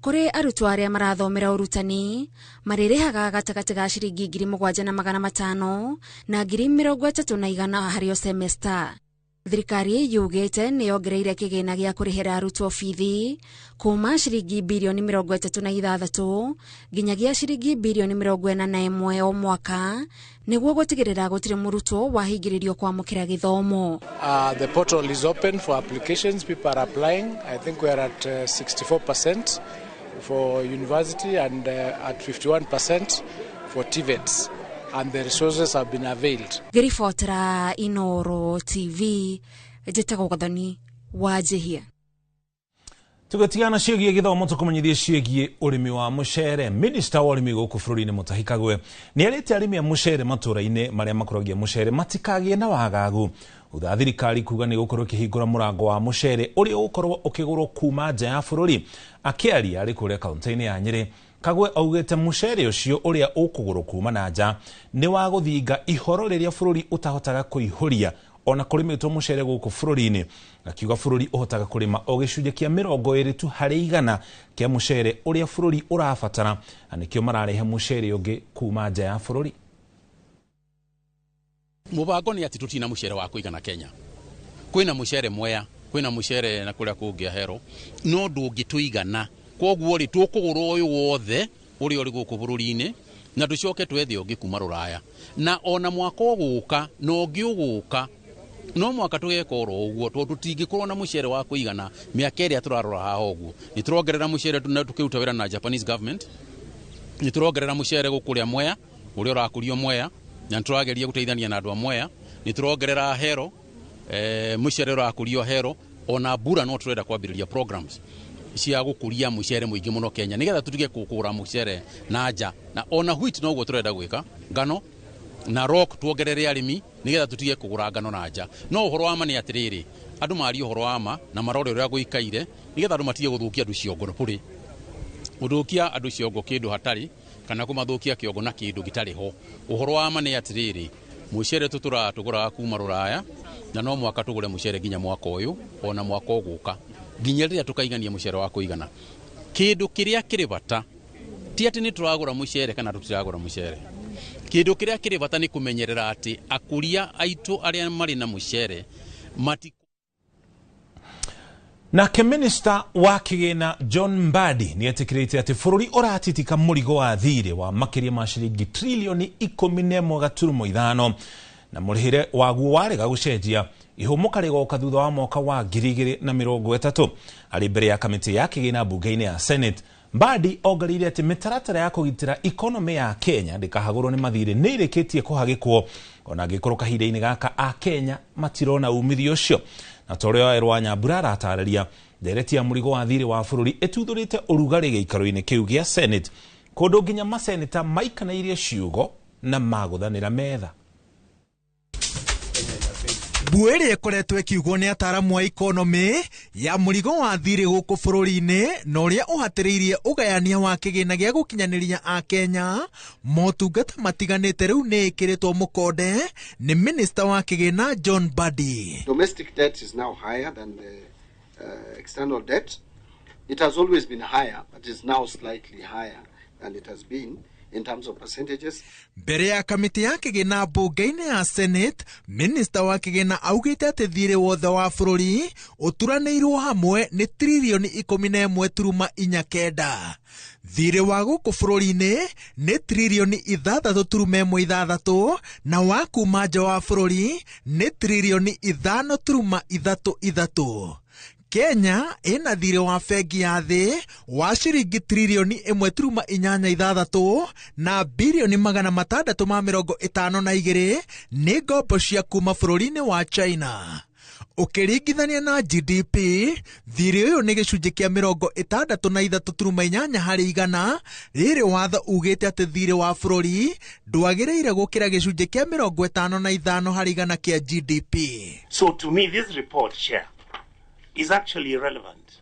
Kũrĩ arutwo arĩa marathomera ũrutani marĩrĩhaga gatagatĩ ga ciringi 7,500 na 30,100 harĩ o semester. Thirikari yugĩte nĩ yongereire kĩgĩna gĩa kũrĩhĩra arutwo bithi kuma ciringi bilioni 36 nginyagia ciringi bilioni 41 o mwaka nĩguo gũtigĩrĩra gũtirĩ mũrutwo wahingĩrĩrio kwamũkĩra gĩthomo. The portal is open for applications. People are applying. I think we are at 64% for university and at 51% for TVETs. And the resources have been availed. Ngĩribotera Inoro TV, njĩtagwo Gathoni wa Njihia. Tugatigana ciĩgiĩ gĩthomo tũkũmenyithie ciĩgiĩ ũrĩmi wa mũcere. Minister wa ũrĩmi gũkũ bũrũri-inĩ Mutahi Kagwe nĩerĩte arĩmi a mũcere matũũra-inĩ marĩa makũragia mũcere matikagĩe na wagagu thutha thirikari kuga nĩ gũkorwo ĩkĩhingũra mũrango wa mũcere ũrĩa ũgũkorwo ũkĩgũrwo kuma nja ya bũrũri. Akĩaria arĩ kũrĩa kaunti-inĩ ya Nyĩrĩ, Kagwe augĩte mũcere ũcio ũrĩa ũkũgũrwo kuma na nja nĩ wa gũthinga ihoro rĩrĩa bũrũri ũtahotaga kũihũria ona kũrĩmĩtwo mũcere gũkũ bũrũri-inĩ, akiuga bũrũri ũhotaga kũrĩma o gĩcunjĩ kĩa 20 tu harĩ 100 kĩa mũcere ũrĩa bũrũri ũrabatara, na nĩkĩo mararehe mũcere ũngĩ kuma nja ya bũrũri. Mũbango nĩ ati tũtina mũcere wa kũigana Kenya. Kwĩna mũcere Mwea, kwĩna mũcere na kũrĩa kũngĩ Ahero, no ndũngĩtũigana. Koguo rĩ tũkũgũra ũyũ wothe ũrĩa ũrĩ gũkũ bũrũri-inĩ na tũcoke twethe ũngĩ kuma Rũraya. Na ona mwaka ũgũka na ũngĩ ũgũka no mwaka tũgeka oro ũguo tondũ tũtingĩkorwo na mũcere wa kũigana mĩaka ĩrĩa tũrarora haha ũguo. Nĩ tũrongerera mũcere tũkĩruta wĩra na Japanese government, nĩ tũrongerera mũcere gũkũrĩa Mwea ũrĩa ũrakũrio Mwea, na tũrageria gũteithania na andũ a Mwea, nĩ tũrongerera Ahero mũcere ũrakũrio Ahero, ona Mbura no tũrenda kwambĩrĩria programs cia gũkũria mũcere mũingĩ mũno Kenya nĩgetha tũtige kũgũra mũcere na nja, na ona wheat no guo tũrenda gwĩka ngano na rock tuongerere arĩmi nĩgetha tũtige kũgũra ngano na nja. No ũhoro wa ma nĩ atĩrĩrĩ, andũ mari ũhoro wa ma na marore ũrĩa gũikaire nĩgetha andũ matige gũthũkia andũ ciongo bũrĩ gũthũkia andũ ciongo kĩndũ hatarĩ kana kũmathũkia kĩongo na kĩndũ gĩtarĩ ho. Ũhoro wa ma nĩ atĩrĩrĩ, mũcere tũgũraga kuma Rũraya na no mwaka tũgũre mũcere nginya mwaka ũyũ ona mwaka ũgũka nginya rĩrĩa tũkaigania mũcere wa kũigana. Kĩndũ kĩrĩa kĩrĩ bata ti atĩ nĩ tũragũra mũcere kana tũtiragũra mũcere. Kĩndũ kĩrĩa kĩrĩ bata nĩ kũmenyerera atĩ akũria aitũ arĩa marĩ na mũcere mati. Nake Minister wa Kĩgĩna John Mbadi nĩetĩkĩrĩte atĩ bũrũri ũratitika mũrigo wa thirĩ wa makĩria ma ciringi trilioni 11.5 na mũrĩhĩre waguo warega gũcenjia ihumo karĩgoka thutha wa mwaka wa 2030. Arĩ mbere ya kamĩtĩ ya Kĩgĩna mbunge-inĩ ya Senate, Mbadi ongereire atĩ mĩtaratara ya kũgitĩra ikonomi ya Kenya ndĩkahagũrwo nĩ mathirĩ nĩ ĩrĩkĩtie kũhagĩkwo ona angĩkorwo kahinda-inĩ gaka a Kenya matirona umithio ũcio. Na torĩa Erwa Nyambura aratarĩria, ndereti ya mũrigo wa thirĩ wa bũrũri ĩtuthũrĩte ũrugarĩ gĩikaro-inĩ kĩu gĩa Senate kũndũ nginya maseneta maikanairie ciugo na magũthanĩra metha. Mbuĩ ĩrĩa ĩkoretwo ĩkiugwo nĩ ataaramu a ikonomi ya mũrigo wa thirĩ gũkũ bũrũri-inĩ na ũrĩa ũhatĩrĩirie ũgayania wa kĩgĩna gĩa gũkinyanĩria a Kenya motungata matiganĩte rĩu nĩ ĩkĩrĩtwo mũkonde nĩ Minister wa Kĩgĩna John Mbadi. Domestic debt is now higher than the external debt. It has always been higher, but is now slightly higher than it has been in terms of percentages. Mbere ya kamĩtĩ ya Kĩgĩna mbunge-inĩ ya Senate, Minister wa Kĩgĩna augĩte atĩ thirĩ wothe wa bũrũri ũturanĩirwo hamwe nĩ trilioni 11.9. Thirĩ wa gũkũ bũrũri-inĩ nĩ trilioni 6.6 na wa kuma nja wa bũrũri nĩ trilioni 5.33. Kenya ina thirĩ wa bengi ya thĩ wa ciringi trilioni 1.86 na bilioni 652 nĩ ngombo cia kuma bũrũri-inĩ wa China. Ũkĩringithania na GDP, thirĩ ũyũ nĩ gĩcunjĩ kĩa 63.8 harĩ 100. Rĩrĩ watho ugĩte atĩ thirĩ wa bũrũri ndwagĩrĩire gũkĩra gĩcunjĩ kĩa 55 harĩ 100 kĩa GDP. So to me this report, Chair, is actually irrelevant.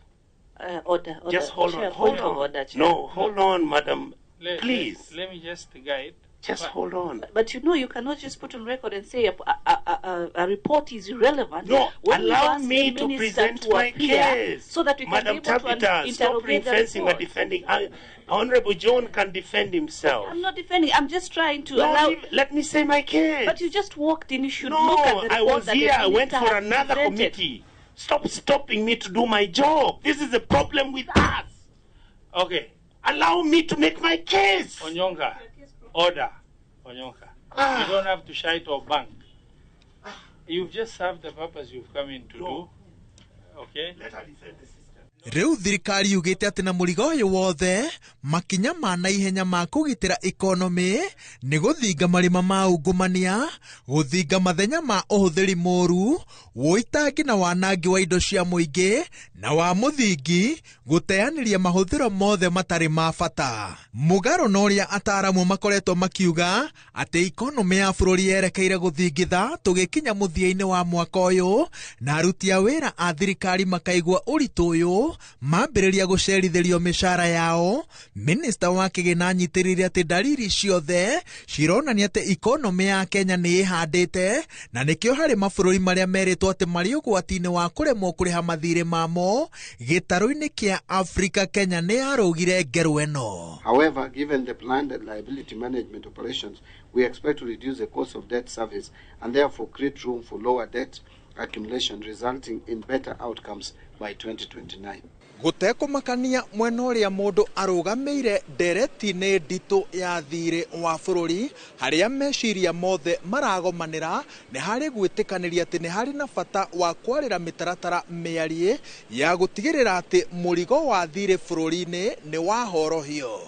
Order. Just hold Chair, on. Hold on. Order, No, hold on, madam. Please. Let me just guide. Just hold on. But you know, you cannot just put on record and say a report is irrelevant. No, when allow me to present my case. So that we Madam can be able Tabitha, to stop interrogate the ring-fencing or report. defending. Honorable John can defend himself. I'm not defending. I'm just trying to No, allow. let me say my case. But you just walked in. You should No, look at the report I was that here. the I went minister for has another presented. committee. Stop stopping me to do my job. This is a problem with us. Okay. Allow me to make my case. Onyonka. Order. Onyonka. You don't have to shout or bang. You've just served the purpose you've come in to do. Okay? Let her defend the system. Riu thirikari yugite ati na murigo uyu wothe makinya ma na ihenya ma kugitira economy ni guthinga marima ma ungumania, guthinga mathenya ma uhuthiri moru, woitangi na wanangi wa indo cia muingi na wa muthingi guteaniria mahuthiro mothe matari ma bata. Mugaro na uria ataramu makoretwo makiuga ati economy ya bururi yerekeire guthingitha tugikinya muthia-ini wa mwaka uyu, na aruti a wira a thirikari makaigwa uritu uyu mambiriria gucerithirio mishara yao. Minister wa kigina nyitirire ati dalili ciothe cironania ati economy ya Kenya ni ihandite, na nikio hari mabururi maria meritwo ati mari ugwati-ini wa kuremwo kuriha mathire mamo gitaro-ini kia Africa. Kenya ni arugire ngero eno. However, given the planned liability management operations, we expect to reduce the cost of debt service and therefore create room for lower debt accumulation, resulting in better outcomes by 2029. Gutekumakania mwena uria mundu arugameire ndereti-ini nditu ya thire wa bururi haria meciria mothe maragomanira ni hari gwitikaniria ati ni hari na bata wa kwarira mitaratara miarie ya gutigirira ati murigo wa thire bururi-ini ni wahorohio.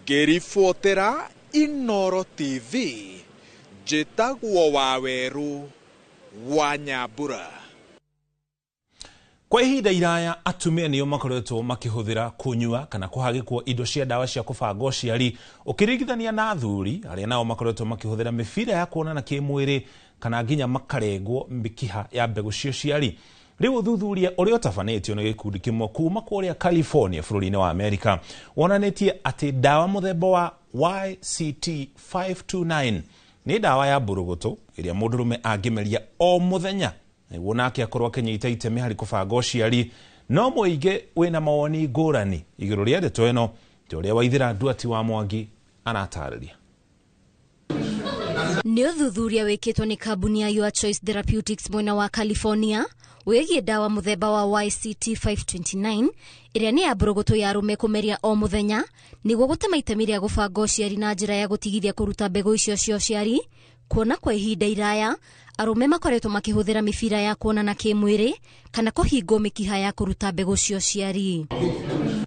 Ngiribotera Inoro TV, njitagwo Waweru wa Nyambura. Kwa ihinda iraya atumia niyo makoretwo makihuthira kunyua kana kuhagikwo indo cia dawa cia kubanga uciari ukirigithania na athuri aria nao makoretwo makihuthira mibira ya kuonana kimwiri kana nginya makarengwo mbikiha ya mbegu cia ciari. Riu uthuthuria uria utafanitio ni gikundi kimwe kuma kuria California bururi-ini wa America wonanitie ati dawa muthemba wa YCT529 ni dawa ya burugutu iria mundurume angimeria o muthenya niguo nake akorwo akinyita itemi hari kubanga uciari. No muingi wina mawoni ngurani iguru ria ndeto eno uria Waithira Nduati wa Mwangi anatariria. Ni uthuthuria wikitwo ni kambuni ya Your Choice Therapeutics mwena wa California wigie dawa muthemba wa YCT529 iria ni ya burugutu ya arume kumeria o muthenya niguo gutema itemi ria kubanga uciari na njira ya gutigithia kuruta mbegu icio cia uciari. Kuona kwa ihinda iraya arume makoretwo makihuthira mibira ya kuonana kimwiri kana kuhingwo mikiha ya kuruta mbegu cia uciari.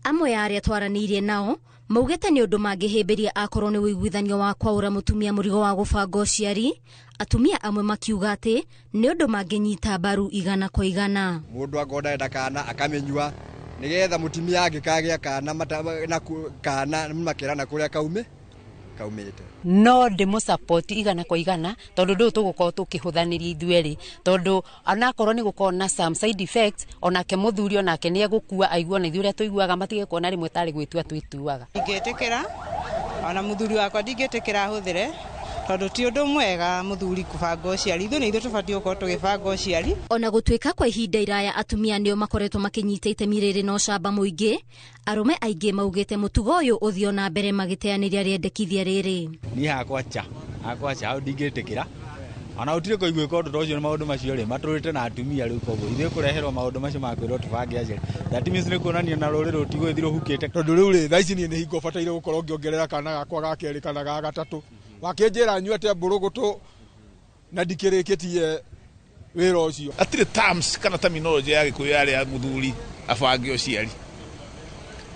Amwe ya aria twaranirie nao maugete ni undu mangihimbiria akorwo ni wiguithanio wa kwaura mutumia murigo wa kubanga uciari. Atumia amwe makiuga ati ni undu manginyita mbaru igana kwa igana. Mundu akonda enda kana akamenyua nigetha mutumia angikagea kana kana makirana kuria kaumite no ndimo support igana kwa igana tondu ndu tugukorwo tukihuthaniria ithueri tondu anakorwo ni gukorwo na some side effects onake muthuri onake ni egukua aigua na ithuria tuiguaga matige kuona rimwe tari gwitua twituaga. Ingetekera ona muthuri wakwa ndingetekera huthire tondu ti undu mwega muthuri kubanga uciari ithu ni ithu tubati ukorwo tugibanga uciari. Ona gutwika kwa ihinda iraya atumia nio makoretwo makinyita itemi riri no camba muingi, arume aingi maugite mutugo uyu uthio na mbere magiteaniria riendekithia riri. Ni hakwacha au ndingetekera ona utire kuigwa kondu tocio ni maundu macio ri maturite na atumia riu koguo ithe kureherwo maundu macio makwirwo tubange aciari. That means ni kuonania na ruriro tigo ithiro hukite tondu riu ri thaici ni hingo bataire gukorwo ngiongerera kana gakwa ga keri kana ga gatatu wakinjira nyua te burugutu na ndikirikitie wira ucio. Atire terms kana terminology ya gikuyu yari ya muthuri abange uciari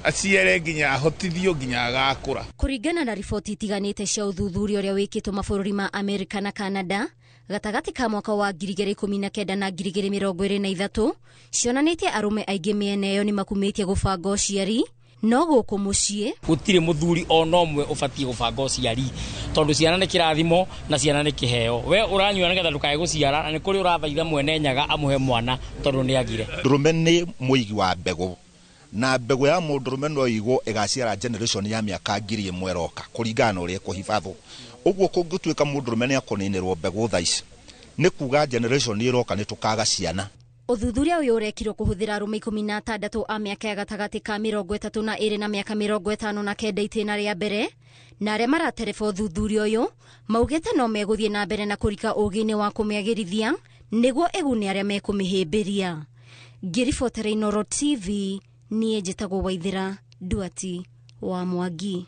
aciere nginya ahotithio nginya agakura. Kuringana na riboti itiganite cia uthuthuria uria wikitwo mabũrũri ma Amerika na Canada gatagati ka mwaka wa 2019 na 2023 cionanitie arume aingi miena iyo ni makumitie kubanga uciari. No guku mucii gutire muthuri ona omwe ubatie kubanga uciari tondu ciana ni kirathimo na ciana ni kiheo. We uranyua nigetha ndukae guciara na ni kuri urathaitha mwene nyaga amuhe mwana tondu ni agire. Ndurume ni muigi wa mbegu na mbegu ya mundurume no igwo igaciara generation ya miaka 1000 eroka kuringana uria kuhibathu. Uguo kungituika mundurume ni akoninirwo mbegu thaici ni kuga generation iroka ni tukaga ciana. Uthuthuria uyu urekirwo kuhuthira arume 16 a miaka ya gatagati ka 32 na miaka 59 itena ria mbere, na aria maratereba uthuthuria uyu maugite no meguthie na mbere na kurika ugini wa kumiagirithia niguo egune aria mekumihimbiria. Ngiribotera Inoro TV nie njitagwo Waithira Nduati wa Mwangi.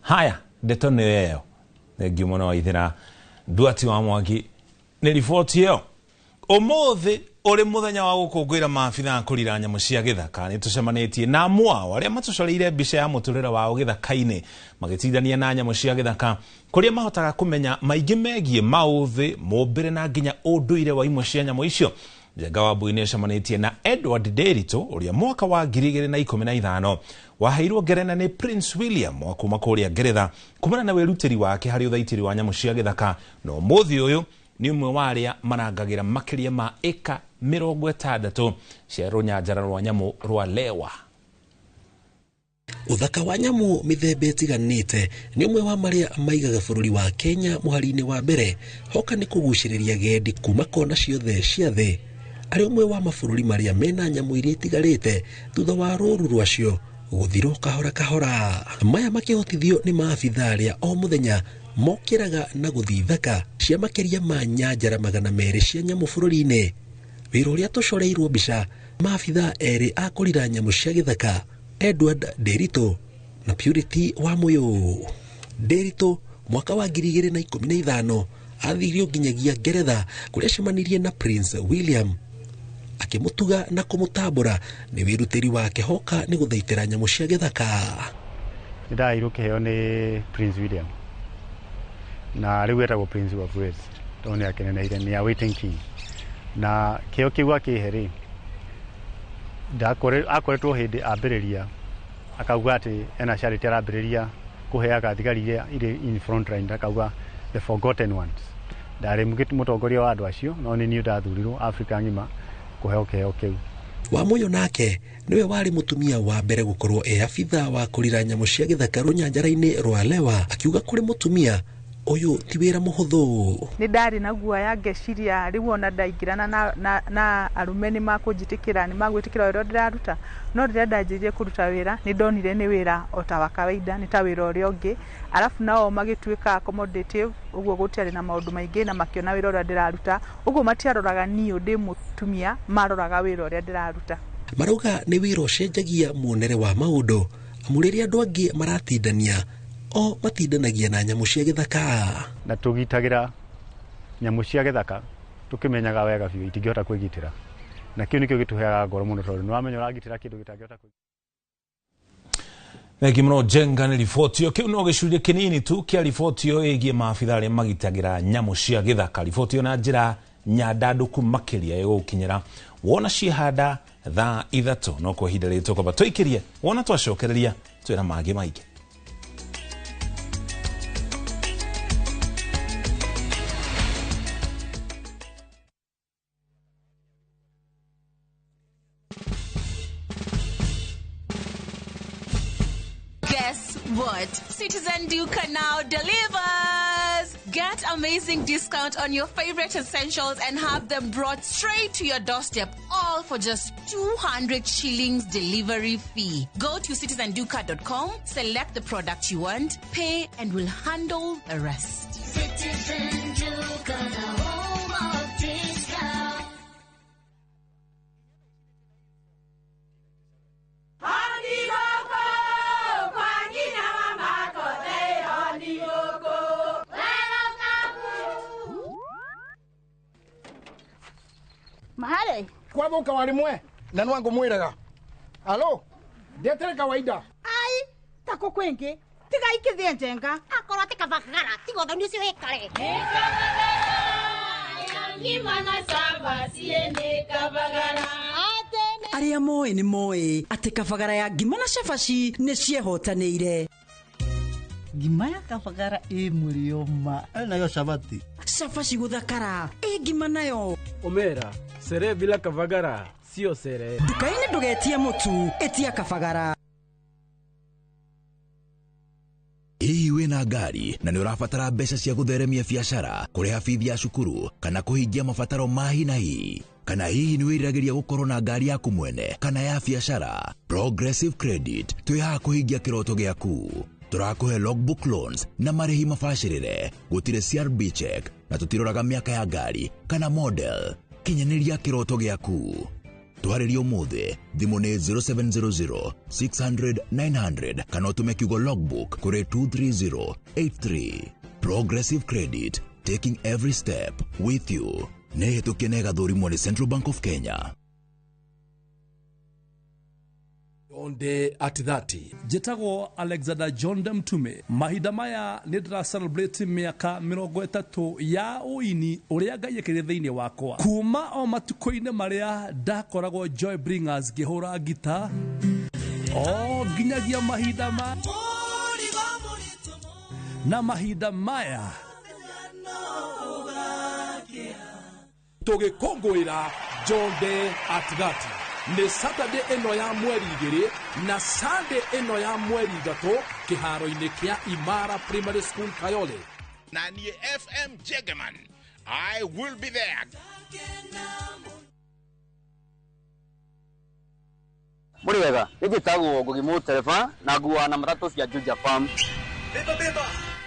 Haya ndeto ni yeo ngiumo na Waithira Nduati wa Mwangi ni riboti yo. Umuthi uri muthenya wa gukungwira maabitha kurira nyamu cia githaka ni tucemanitie na amwe aria matucoreire mbica ya muturire wao githaka-ini magitindania na nyamu cia githaka kuria mahotaga kumenya maingi megie mauthi mumbire na nginya unduire wa imwe cia nyamu icio. Njenga wa Mbui nicemanitie na Edward Derito uria mwaka wa 2015 waheirwo ngerena ni Prince William wa kuma kuria Ngeretha kumana na wirutiri wake hari uthaitiri wa nyamu cia githaka no muthi uyu ni umwe wa aria marangagira makiria ma eka 60 cia runyanjara rwa nyamu rwa Lewa. Uthaka wa nyamu mithembe itiganite ni umwe wa maria maigaga bururi wa Kenya muhari-ini wa mbere hoka ni kuguciriria gendi kuma kona ciothe cia thi. Ari umwe wa mabururi maria mena nyamu iria itigarite thutha wa ruru rwacio guthiro kahora kahora. Maya makihotithio ni maabitha aria o muthenya mokiraga na guthithaka cia makiria ma nyanjara 200 cia nyamu bururi-ini. Wira uria tucoreirwo mbica maabitha eri a kurira nyamu cia githaka Edward Derito na Purity wa Muyo. Derito mwaka wa 2015 athirio nginyagia Ngeretha kuria cemanirie na Prince William akimutuga na kumutambura ni wirutiri wake hoka ni guthaitira nyamu cia githaka. Ndairwo kiheo ni Prince William na riu etagwo Prince of Wales toni akeneneire ni awaiting king na kiheo kiu akiheri akoretwo hindi ambiriria akauga ati ena charity arambiriria kuheaga thigari iria iri in front line akauga the forgotten ones. Ndari mutongoria wa andu acio no ni ndathurirwo Africa ngima kuheo kiheo kiu. Wa Muyo nake niwe wari mutumia wa mbere gukorwo abitha wa kurira nyamu cia githaka runyanjara-ini rwa Lewa akiuga kuri mutumia uyu ti wira muhuthu. Ni ndari na guaya ngeciria riu ona ndaingirana na arume ni makunjitikira ni magwitikira wira ndiraruta no rira ndanjirie kuruta wira ni ndonire ni wira ota wa kawaida ni ta wira uria ungi alafu nao magituika accommodative uguo gutiari na maundu maingi na makiona wira uria ndiraruta uguo matiaroraga niyo ndi mutumia maroraga wira uria ndiraruta. Marauga ni wira ucenjagia muonere wa maundu amuriria andu angi maratindania o matindanagia na nyamu cia githaka na tugitagira nyamu cia githaka tukimenyaga wega biu itingihota kwigitira na kiu nikio gituheaga ngoro muno tondu nwamenya uragitira kindu gitangihota Thank you muno Jenga ni riboti yo kiu no gicurire kinini tu kia riboti yo igie maabitha aria magitagira nyamu cia githaka. Riboti yo na njira nyandanduku makiria igukinyira wona ciihanda thaa 3 no kwa ihinda ritu kwamba twikirie wona twacokereria twira mangi maingi. What? Citizen Duka now delivers! Get amazing discount on your favorite essentials and have them brought straight to your doorstep, all for just 200 shillings delivery fee. Go to citizenduka.com, select the product you want, pay, and we'll handle the rest. Citizen Duka, the home of discount. Mahale kwa boka walimwe na nwango mwiraga alo ndetere kawaida ai tako kwenge tiga ikithie njenga akoro tika bakagara tigo thoni cio hekare ngima na saba siene kabagara aria moe ni moe ati kabagara ya ngima na cabaci ni ciehotanĩire. Ngima ya kabagara mulioma nayo sabati cabaci guthakara ngima nayo omera sere bila kabagara sio sere. Duka-ini ndugetie mutu etia kabagara. Hihi wina ngari na ni urabatara mbeca cia gutheremia biacara, kuriha bithi ya cukuru kana kuhingia mabataro ma hi na hi, kana hihi ni wiriragiria gukorwo na ngari yaku mwene kana ya biacara, Progressive Credit twiha kuhingia kiroto giaku. Turakuhe logbook loans na marihi mabacirire, gutire CRB check na tutiroraga miaka ya ngari kana model. Kinyaniria kiroto giaku. Tuharirio muthe thimu ni 0700 600 900 kana utume kiugo logbook kuri 23083. Progressive Credit, taking every step with you. nehĩtũkie na ĩgathũrimwo nĩ Central Bank of Kenya. Jonde at 30 njĩtagwo Alexander John Mtume. Mahinda maya nĩ ndĩra celebrate mĩaka 30 ya ũini ũrĩa Ngai ekĩrire thĩinĩ wakwa. Kuma o matukũ-inĩ marĩa ndakoragwo Joy Bringers ngĩhũra gita o nginyagia mahinda na mahinda maya tũgĩkũngũĩra Jonde at 30 nĩ Saturday ĩno ya mweri 2 na Sunday ĩno ya mweri 3 kĩharo-inĩ kĩa Imara Primary School Kayole. Na niĩ FM Jagaman, I will be there. Muri wega, njĩtagwo Ngugi Mũtereba na nguaga na matatũ cia Juja Farm.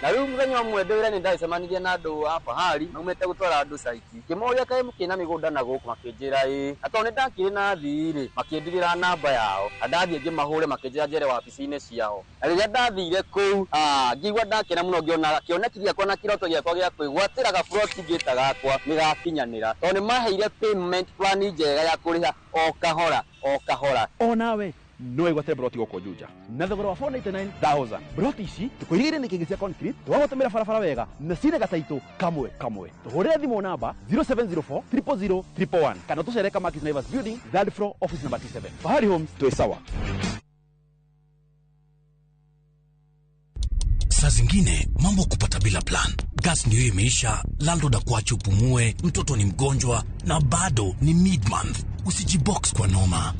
Na rĩu mũthenya ũmwe ndĩwĩra nĩ ndacemanirie na andũ a Bahari maumĩte gũtwara andũ saiti. Kĩmoria kaĩ mũkĩna mĩgũnda na gũkũ makĩnjĩra na tondũ nĩ ndakĩrĩ na thirĩ makĩndirĩra namba yao. Na ndathiĩ ngĩmahũre makĩnjĩra njere wabici-inĩ ciao. Na rĩrĩa ndathire kũu ngĩigua ndakena mũno ngĩona kĩoneki gĩakwa na kĩroto gĩakwa gĩa kwĩgwatĩra gaburoti ngĩta gakwa nĩgakinyanĩra. Tondũ nĩ maheire payment plan njega ya kũrĩha o kahora o kahora. O nawe no igwate broti goko Juja na thogora wa 499,000. Broti ici tukuigire ni kingi cia concrete twagotomera barabara wega na cine gataito kamwe tuhurire thimo namba 0704 000 111 kana tucereka Markis Naivas Building, third floor, office number 27. Bahari Homes tuwe sawa. Saa zingine mambo kupata bila plan. Gas ndio imeisha, landlord akuache upumue, mtoto ni mgonjwa na bado ni mid-month. Usijibox kwa noma.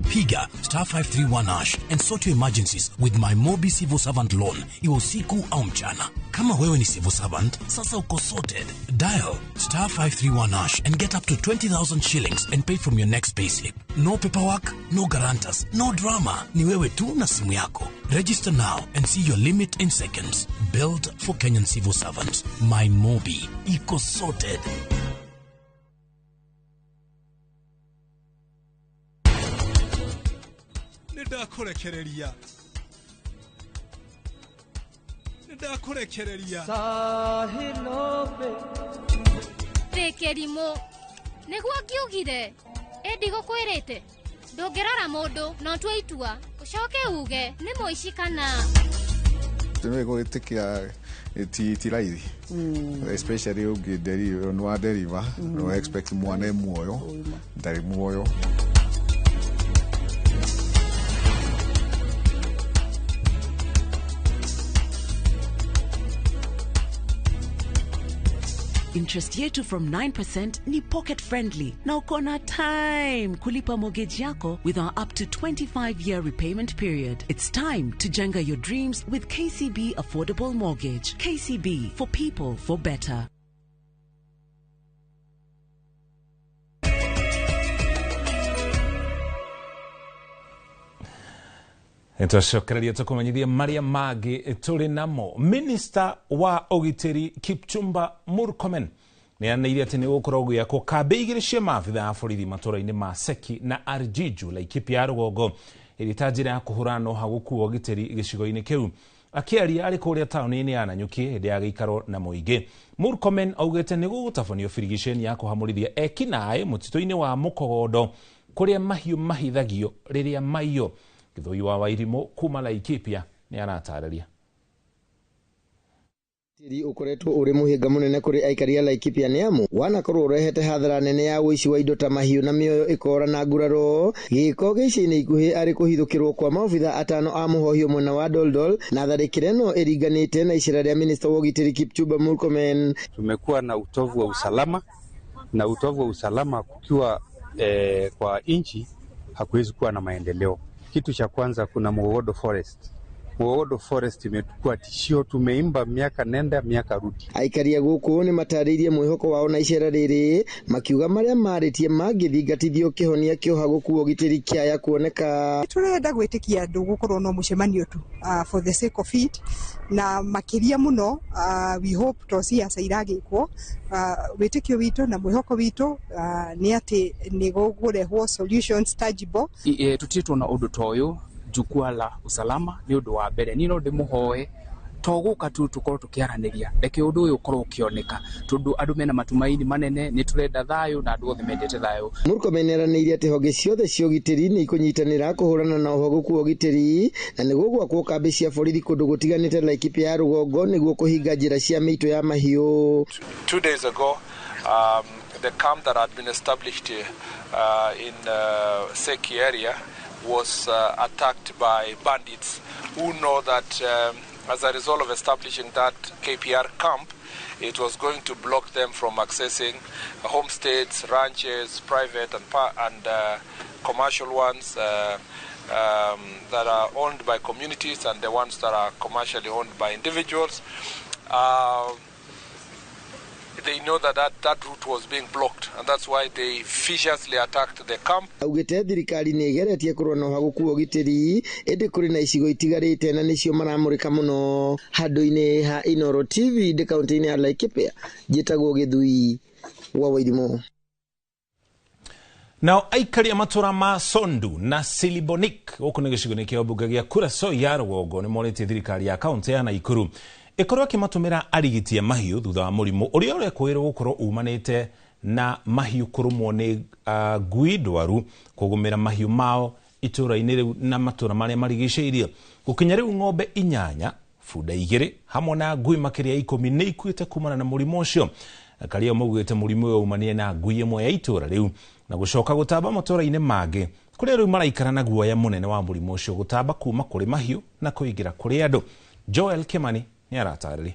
Piga *531# and sort your emergencies with my Mobi Civil Servant Loan, iwe usiku au mchana. Kama wewe ni civil servant, sasa uko sorted. Dial *531# and get up to 20,000 shillings and pay from your next payslip. No paperwork, no guarantors, no drama. Ni wewe tu na simu yako. Register now and see your limit in seconds. Built for Kenyan civil servants. My Mobi, iko sorted. Ndakurekereria sahilobe tekerimo niguo ngiugire endigo kwirite ndungirora mundu no twaitua ucoke uge ni muici kana tume gwitikia ti raithi especially ungideriva no deriva no expect mwana muoyo ndari muoyo. Interest yetu from 9% ni pocket friendly. Na uko na time kulipa mortgage yako with our up to 25-year repayment period. It's time to jenga your dreams with KCB Affordable Mortgage. KCB, for people, for better. Twacokereria tukumenyithia maria mangĩ tũrĩ namo. Minister wa ũgitĩri Kipchumba Murkomen nĩanĩire atĩ nĩgũkorwo gwĩakwo kambĩ igĩrĩ cia maabitha a borithi matũra-inĩ ma Seki na Arjiju Laikipia ya rũgongo ĩrĩ ta njĩra ya kũhũrana na ũhagũku wa ũgitĩri gĩcigo-inĩ kĩu. Akĩaria arĩ kũrĩa taũni-inĩ ya Nanyuki hĩndĩ ya gĩikaro na mũingĩ, Murkomen augĩte nĩgũgũtabanio birigiceni ya kũhamũrithia ekinaĩ mũtitũ-inĩ wa Mũkogondo kũrĩa mahiũ mahithagio rĩrĩa maiyũ. Gĩthũi wa Wairimu kuma Laikipia nĩ aratarĩria. Tiri ukoretwo uri muhinga munene kuri aikari a Laikipia nĩ amu wanakorwo urehete hathara nene ya ũici wa indo ta mahiũ na mĩoyo ikora na nguraro. Gĩko gĩciĩ-inĩ ikuhĩ arĩ kũhithũkĩrwo kwa maobitha atano a mũhohio mwena wa Doldol na tharĩkĩra ĩno ĩringanĩte na icera rĩa minista wa ũgitĩri Kipchumba Murkomen. Tumekuwa na utovu wa usalama, na utovu wa usalama kukiwa kwa inchi hakuwezi kuwa na maendeleo. Kitu cha kwanza kuna Mugogodo Forest. Mugogodo Forest imetukua tishio, tumeimba miaka nenda miaka rudi. Aikari a gũkũ nĩ matarĩirie mwĩhoko wao na icera rĩrĩ makiuga marĩa marĩtie mangĩthingatithio kĩhonia kĩa ũhagũku wa ũgitĩri kĩaya kuoneka. Turenda gwĩtĩkia andũ gũkorwo no mũcemanio tu for the sake of it, na makiria muno we hope to see as iragĩkwo wĩtĩkio witũ na mwĩhoko witũ nĩ atĩ nĩ gũkũrehwo solutions tangible. Tutitwo na ũndũ ta ũyũ jukwaa la usalama ni undu wa mbere ni no ndimuhoe toguka tu tukorwo tukiaraniria reke undu uyu ukorwo ukioneka tondu andu mena matumaini manene ni turenda thayo na andu othe mendete thayo. Murkomen eranĩire atĩ honge ciothe cia ũgitĩri nĩ ikũnyitanĩra kũhũrana na ũhogoku wa ũgitĩri na nĩguo gwakwo kambĩ cia borithi kũndũ gũtiganĩte Laikipia ya rũgongo nĩguo kũhinga njĩra cia mĩito ya mahiũ. 2 days ago, the camp that had been established in Seki area was attacked by bandits who know that as a result of establishing that KPR camp, it was going to block them from accessing homesteads, ranches, private and commercial ones that are owned by communities and the ones that are commercially owned by individuals. They know that route was being blocked, and that's why they viciously attacked the camp. Augite thirikari nĩ igeretie kũrũa na ũhogoku wa ũgitĩri ĩndĩ kũrĩ na icigo itigarĩte na nĩcio maramũrĩka mũno. Handũ-inĩ ha Inooro TV ndĩ kaunti-inĩ ya Laikipia, njĩtagwo Gĩthui wa Wairimu. Nao aikari a matura ma Sondu na Silibonik gũkũ nĩ gĩcigo-inĩ kĩa ũmbunge gĩa Kuresoi ya rũgongo nĩ morĩtie thirikari ya kaunti ya Naikuru ikorwo akimatumira arigitia mahiũ thutha wa mũrimũ ũrĩa ũrekwĩrwo gũkorwo umanĩte na mahiũ kũrũmwo nĩ ngui ndwaru kũgũmĩra mahiũ mao itũra-inĩ rĩu na matura marĩa marigicĩirie. Gũkinya rĩu ng'ombe 8, bunda 2 hamwe na ngui makĩria 10 nĩ ikuĩte kumana na mũrimũ ũcio. Karia maugĩte mũrimũ ũyũ umanie na ngui ĩmwe ya itũra rĩu na gũcoka gũtamba matũra-inĩ mangĩ kũrĩa rĩu maraikara na guoya mũnene wa mũrimũ ũcio gũtamba kuma kũrĩ mahiũ na kũingĩra kũrĩ andũ. Joel Kimani nĩ aratarĩria.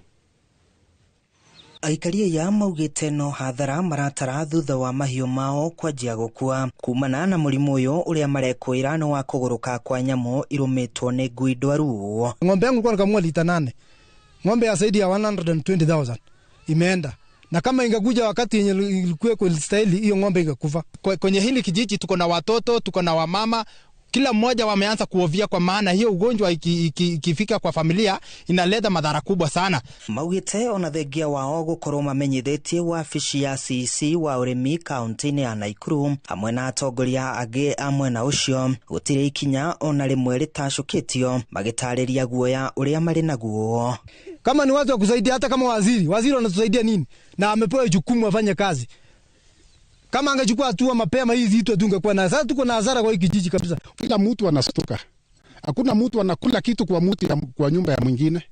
Aikari ya maugĩte no hathara maratara thutha wa mahiũ mao kwanjia gũkua kumana na mũrimũ ũyũ ũrĩa marekwĩra nĩ wa kũgũrũka kwa nyamũ irũmĩtwo nĩ ngui ndwaru. Ng'ombe yangu ilikuwa kama lita 8. Ng'ombe ya zaidi ya 120,000 imeenda. Na kama ingakuja wakati yenye ilikuwa kwa style hiyo ng'ombe ingekufa. Kwenye hili kijiji tuko na watoto, tuko na wamama, kila mmoja wameanza kuovia kwa maana hiyo ugonjwa ikifika kwa familia inaleta madhara kubwa sana. Maugĩte ona thengia wao gũkorwo mamenyithĩtie wabici ya CC wa ũrĩmi kaunti-inĩ ya Naikuru hamwe na atongoria angĩ amwe na ũcio gũtirĩ ikinya ona rĩmwe rĩtacũkĩtio magĩtarĩria guoya ũrĩa marĩ naguo. Kama ni watu wa kusaidia, hata kama waziri anatusaidia nini na amepewa jukumu afanye kazi. Kama angechukua hatua mapema hizi vitu tungekuwa na sasa tuko na hasara kwa hiki kijiji kabisa. Kila mtu anastuka. Hakuna mtu anakula kitu kwa mtu kwa nyumba ya mwingine.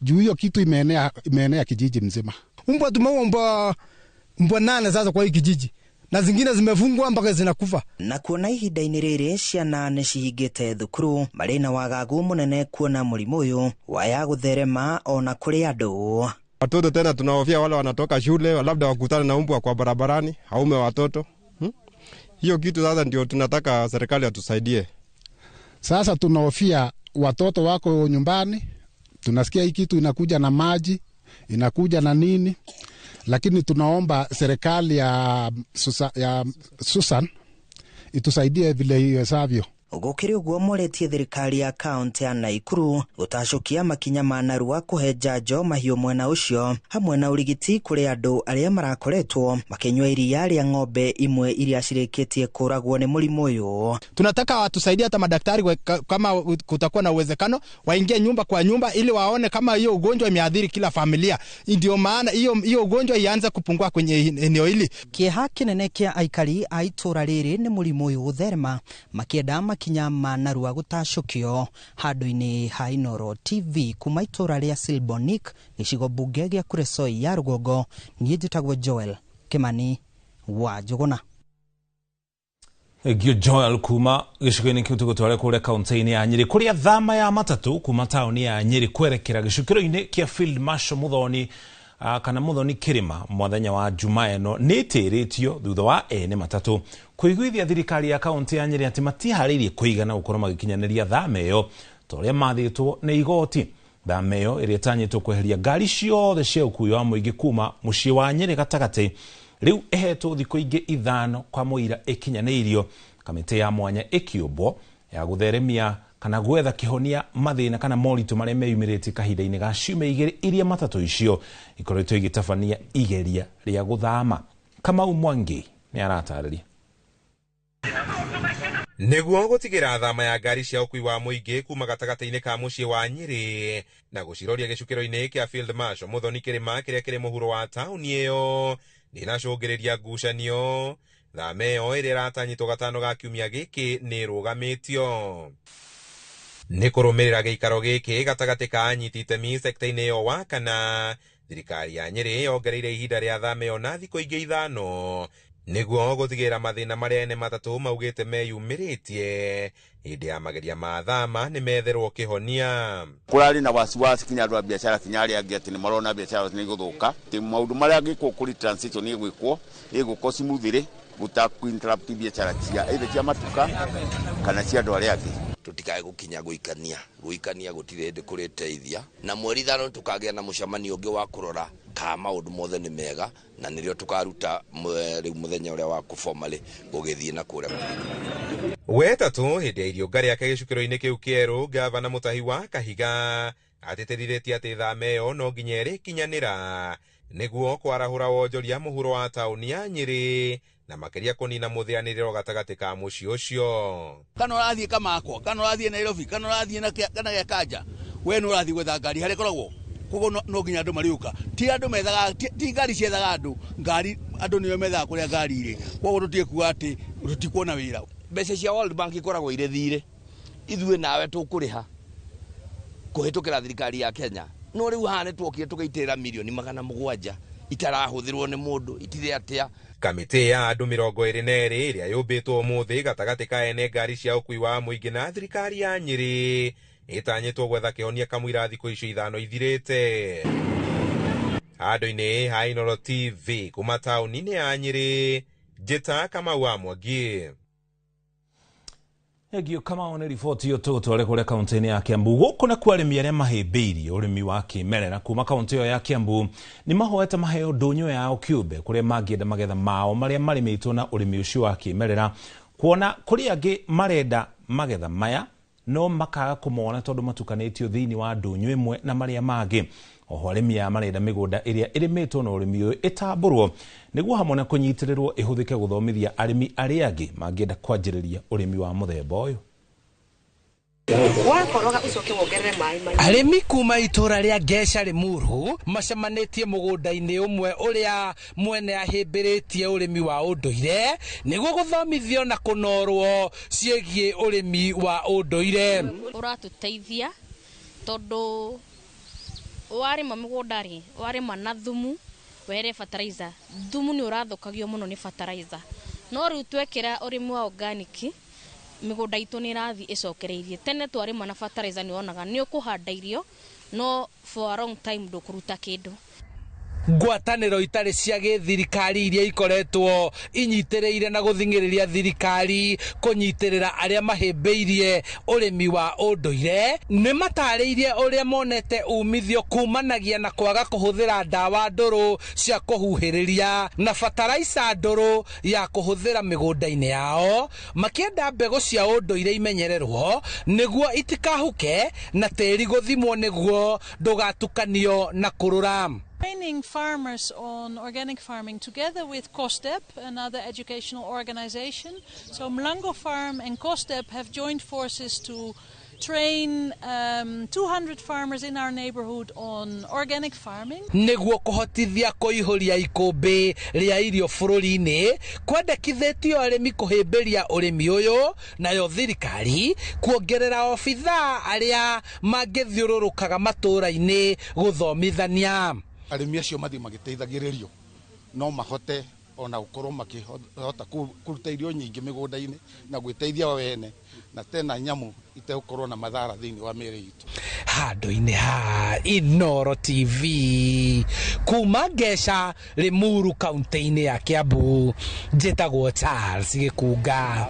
Juu hiyo kitu imeenea kijiji mzima. Mbwa tumeomba mbwa 8 sasa kwa hiki kijiji. Na zingine zimefungwa mpaka zinakufa. Na kuona ihinda-inĩ rĩrĩ ciana nĩ cihingĩte thukuru marĩ na wagagu mũnene kuona mũrimũ ũyũ waya gũtherema ona kũrĩ andũ. Watoto tena tunahofia wale wanatoka shule labda wakutane na mbwa kwa barabarani aume watoto. Hiyo kitu sasa ndio tunataka serikali atusaidie. Sasa tunahofia watoto wako nyumbani, tunasikia hii kitu inakuja na maji, inakuja na nini, lakini tunaomba serikali ya Susan itusaidie vile iwezavyo. Gũkĩrĩ ũguo moretie thirikari ya kaunti ya Naikuru gũtacokia makinya ma narua kũhe njanjo mahiũ mwena ũcio hamwe na ũrigiti kũrĩ andũ arĩa marakoretwo makĩnyua iria rĩa ng'ombe imwe iria cirĩkĩtie kũragwo nĩ mũrimũ ũyũ. Tunataka watusaidie hata madaktari kama kutakuwa na uwezekano waingie nyumba kwa nyumba ili waone kama hiyo ugonjwa imeathiri kila familia. Ndio maana hiyo ugonjwa ianze kupungua kwenye eneo hili. Kĩeha kĩnene kĩa aikari a itũra rĩrĩ nĩ mũrimũ ũyũ gũtherema makĩenda makinya ma narua gũtacũkio. Handũ-inĩ ha Inooro TV kuma itũra rĩa Silibonik gĩcigo mbunge gĩa Kuresoi ya rũgongo, niĩ njĩtagwo Joel Kimani wa Njũgũna. Joel kuma gĩcigo-inĩ kĩu tũgũtware kũrĩa kaunti-inĩ ya Nyeri kũrĩa thama ya matatũ kuma taũni ya Nyeri kwerekera gĩcukĩro-inĩ kĩa Field Marshal Muthoni kana Muthoni Kirima mũthenya wa Jumaa ĩno nĩ ĩtĩrĩtio thutha wa ene matatũ kũiguithia thirikari ya kaunti ya Nyeri atĩ matiharĩirie kũigana gũkorwo magĩkinyanĩria thama ĩyo torĩa mathĩtwo nĩ igoti. Thama ĩyo ĩrĩa ĩtanyĩtwo kweheria ngari ciothe cia ũkuui wa mũingĩ kuma mũciĩ wa Nyeri gatagatĩ rĩu ĩhetwo thikũ ingĩ 5 kwa mũira ĩkinyanĩirio. Kamĩtĩ ya mwanya ĩkĩũmbwo ya gũtheremia kana gwetha kĩhonia mathĩna kana moritũ marĩa meyumĩrĩtie kahinda-inĩ ga ciumia 2 iria matatũ icio ikoretwo igĩtabania igeria rĩa gũthama. Kamau Mwangi nĩ aratarĩria. niguo gutigira thama ya ngari cia ukui wa muingi kuma gatagata-ini ka mucii wa Nyeri na guciroria gicukiro-ini kia Field Marshal Muthoni Kirima kiria kiri muhuro wa tauni iyo ninacungiriria ngucanio. Thama iyo iria iratanyitwo gatano ga kiumia giki ni rugamitio ni kurumirira giikaro giki gatagati ka anyiti itemi sekta-ini iyo wa kana. Thirikari ya Nyeri yongereire ihinda ria thama iyo na thikũ ingĩ 5 niguo gutigira mathina maria ene matatu maugite meyumiritie hindi ya mageria ma thama ni metherwo kihonia. Kurari na wasiwasi kinya andu a biashara kinya aria angi ati ni marona biashara ni guthuka ti maundu maria ngikwo kuri transition ni gwikwo iguko smoothly gutaku interrupt biashara cia matuka kana cia andu aria angi. Tutikae gukinya guikania gutire ndi kuriteithia na mweri 5 tukagia na mucemanio ungi wa kurora ka maundu mothe ni mega na nirio tukaruta riu muthenya uria wa kufomali gugithie na kuria wetatu hindi ya iriunga riake gicukiro-ini kiu kieru. Gavana Mutahi wa Kahiga atitiriretie ati thama iyo no nginya irikinyanira niguo kwarahura wonjoria muhuro wa tauni ya Nyeri na makeria kunina muthianiriro gatagati ka mucii ucio. Kana urathie Kamakwa, kana urathie Nairobi, kana urathie na kana Gakanja, we no urathie gwetha ngari hari koragwo kugo no nginya andu mariuka ti andu methaga ti ngari ciethaga andu ngari andu niyo methaga kuria ngari iri kugo rutiekuga ati rutikuona wira. Mbeca cia World Bank ikoragwo ire thire ithue nawe tukuriha kuhitukira thirikari ya Kenya no riu hane twokire tukaitirira milioni 700 itarahuthirwo ni mundu itire atia. Kamiti ya andu 22 iria yumbitwo muthi gatagati ka ene ngari cia ukui wa muingi na thirikari ya Nyeri itanyitwo gwetha kihonia kamwira thikũ icio 5 ithirite. Handũ-inĩ ha Inooro TV kuma tauni-inĩ ya Nyeri, Njĩta Kamau wa Mwangi. Egio Kamau nĩ riboti yo tũgũtware kũrĩa kaunti-inĩ ya Kiambu. Gũkũ na kwa arĩmi arĩa mahĩmbĩirie ũrĩmi wa kĩmerera kuma kaunti ĩyo ya Kiambu nĩ mahoete maheo ndũnyũ yao kĩũmbe kũrĩa mangĩenda magetha mao marĩa marĩmĩtwo na ũrĩmi ũcio wa kĩmerera, kuona kũrĩ angĩ marenda magetha maya no makaga kũmona tondũ matukanĩtio thĩinĩ wa ndũnyũ ĩmwe na marĩa mangĩ. Oho arĩmi ya marenda mĩgũnda ĩrĩa ĩrĩmĩtwo na ũrĩmi ũyũ ĩtambũrwo nĩguo hamwe na kũnyitĩrĩrwo ĩhũthĩke gũthomithia arĩmi arĩa angĩ mangĩenda kwanjĩrĩria ũrĩmi wa mũthemba ũyũ. Arĩmi kuma itura ria Ngeca Limuru macemanĩtie mũgũnda-inĩ ũmwe ũrĩa mwene ahĩmbĩrĩtie ũrĩmi wa ũndũire nĩguo gũthomithio na kũnorwo ciĩgiĩ ũrĩmi wa ũndũire. Ũratũteithia tondũ warĩma mũgũnda rĩ warĩma na thumu were fertilizer thumu nĩ ũrathũkagio mũno nĩ fertilizer no rĩu twekĩra ũrĩmi wa organic mĩgũnda itũ nĩ ĩrathiĩ ĩcokereirie. Tene twarĩma na fertilizer nĩ wonaga nĩ ũkũhanda irio no for a long time ndũkũruta kĩndũ. Ngwatanĩro itarĩ cia gĩthirikari iria ikoretwo inyitĩrĩire na gũthingĩrĩria thirikari kũnyitĩrĩra arĩa mahĩmbĩirie ũrĩmi wa ũndũire nĩ matarĩirie ũrĩa monete umithio kumanagia na kwaga kũhũthĩra ndawa ndũrũ cia kũhuhĩrĩria na fertilizer ndũrũ ya kũhũthĩra mĩgũnda-inĩ yao, makĩenda mbegũ cia ũndũire imenyererwo nĩguo itikahuke na tĩri gũthimwo nĩguo ndũgatukanio na kũrũra. Training farmers on organic farming together with COSTEP, another educational organization. So Mlango Farm and COSTEP have joined forces to train 200 farmers in our neighborhood on organic farming. Nĩguo kũhotithia kũihũria ikũmbĩ rĩa irio bũrũri-inĩ, kwendekithĩtio arĩmi kũhĩmbĩria ũrĩmi ũyũ, nayo thirikari kuongerera obithaa arĩa mangĩthiũrũrũkaga matũũra-inĩ gũthomithania. Arĩmi acio mathiĩ magĩteithagĩrĩrio no mahote ona gũkorwo makĩhota kũruta irio nyingĩ mĩgũnda-inĩ na gwĩteithia wene na tena nyamũ itegũkorwo na madhara thĩinĩ wa mĩĩrĩ itũ. Handũ-inĩ ha Inooro TV kuma Ngeca Limuru kaunti-inĩ ya Kiambu, njĩtagwo Charles Gĩkunga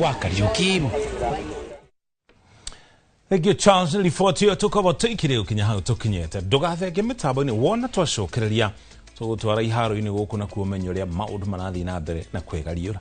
wa Kariuki. Egio Charles riboti yo tukaboteikire ukinya hau tukinyete ndugathenge mitambo-inĩ wona twacokereria tũgũtwara iharo-inĩ gũkũ na kuomenyo ũrĩa maũndũ marathiĩ na mbere na kwĩgariũra.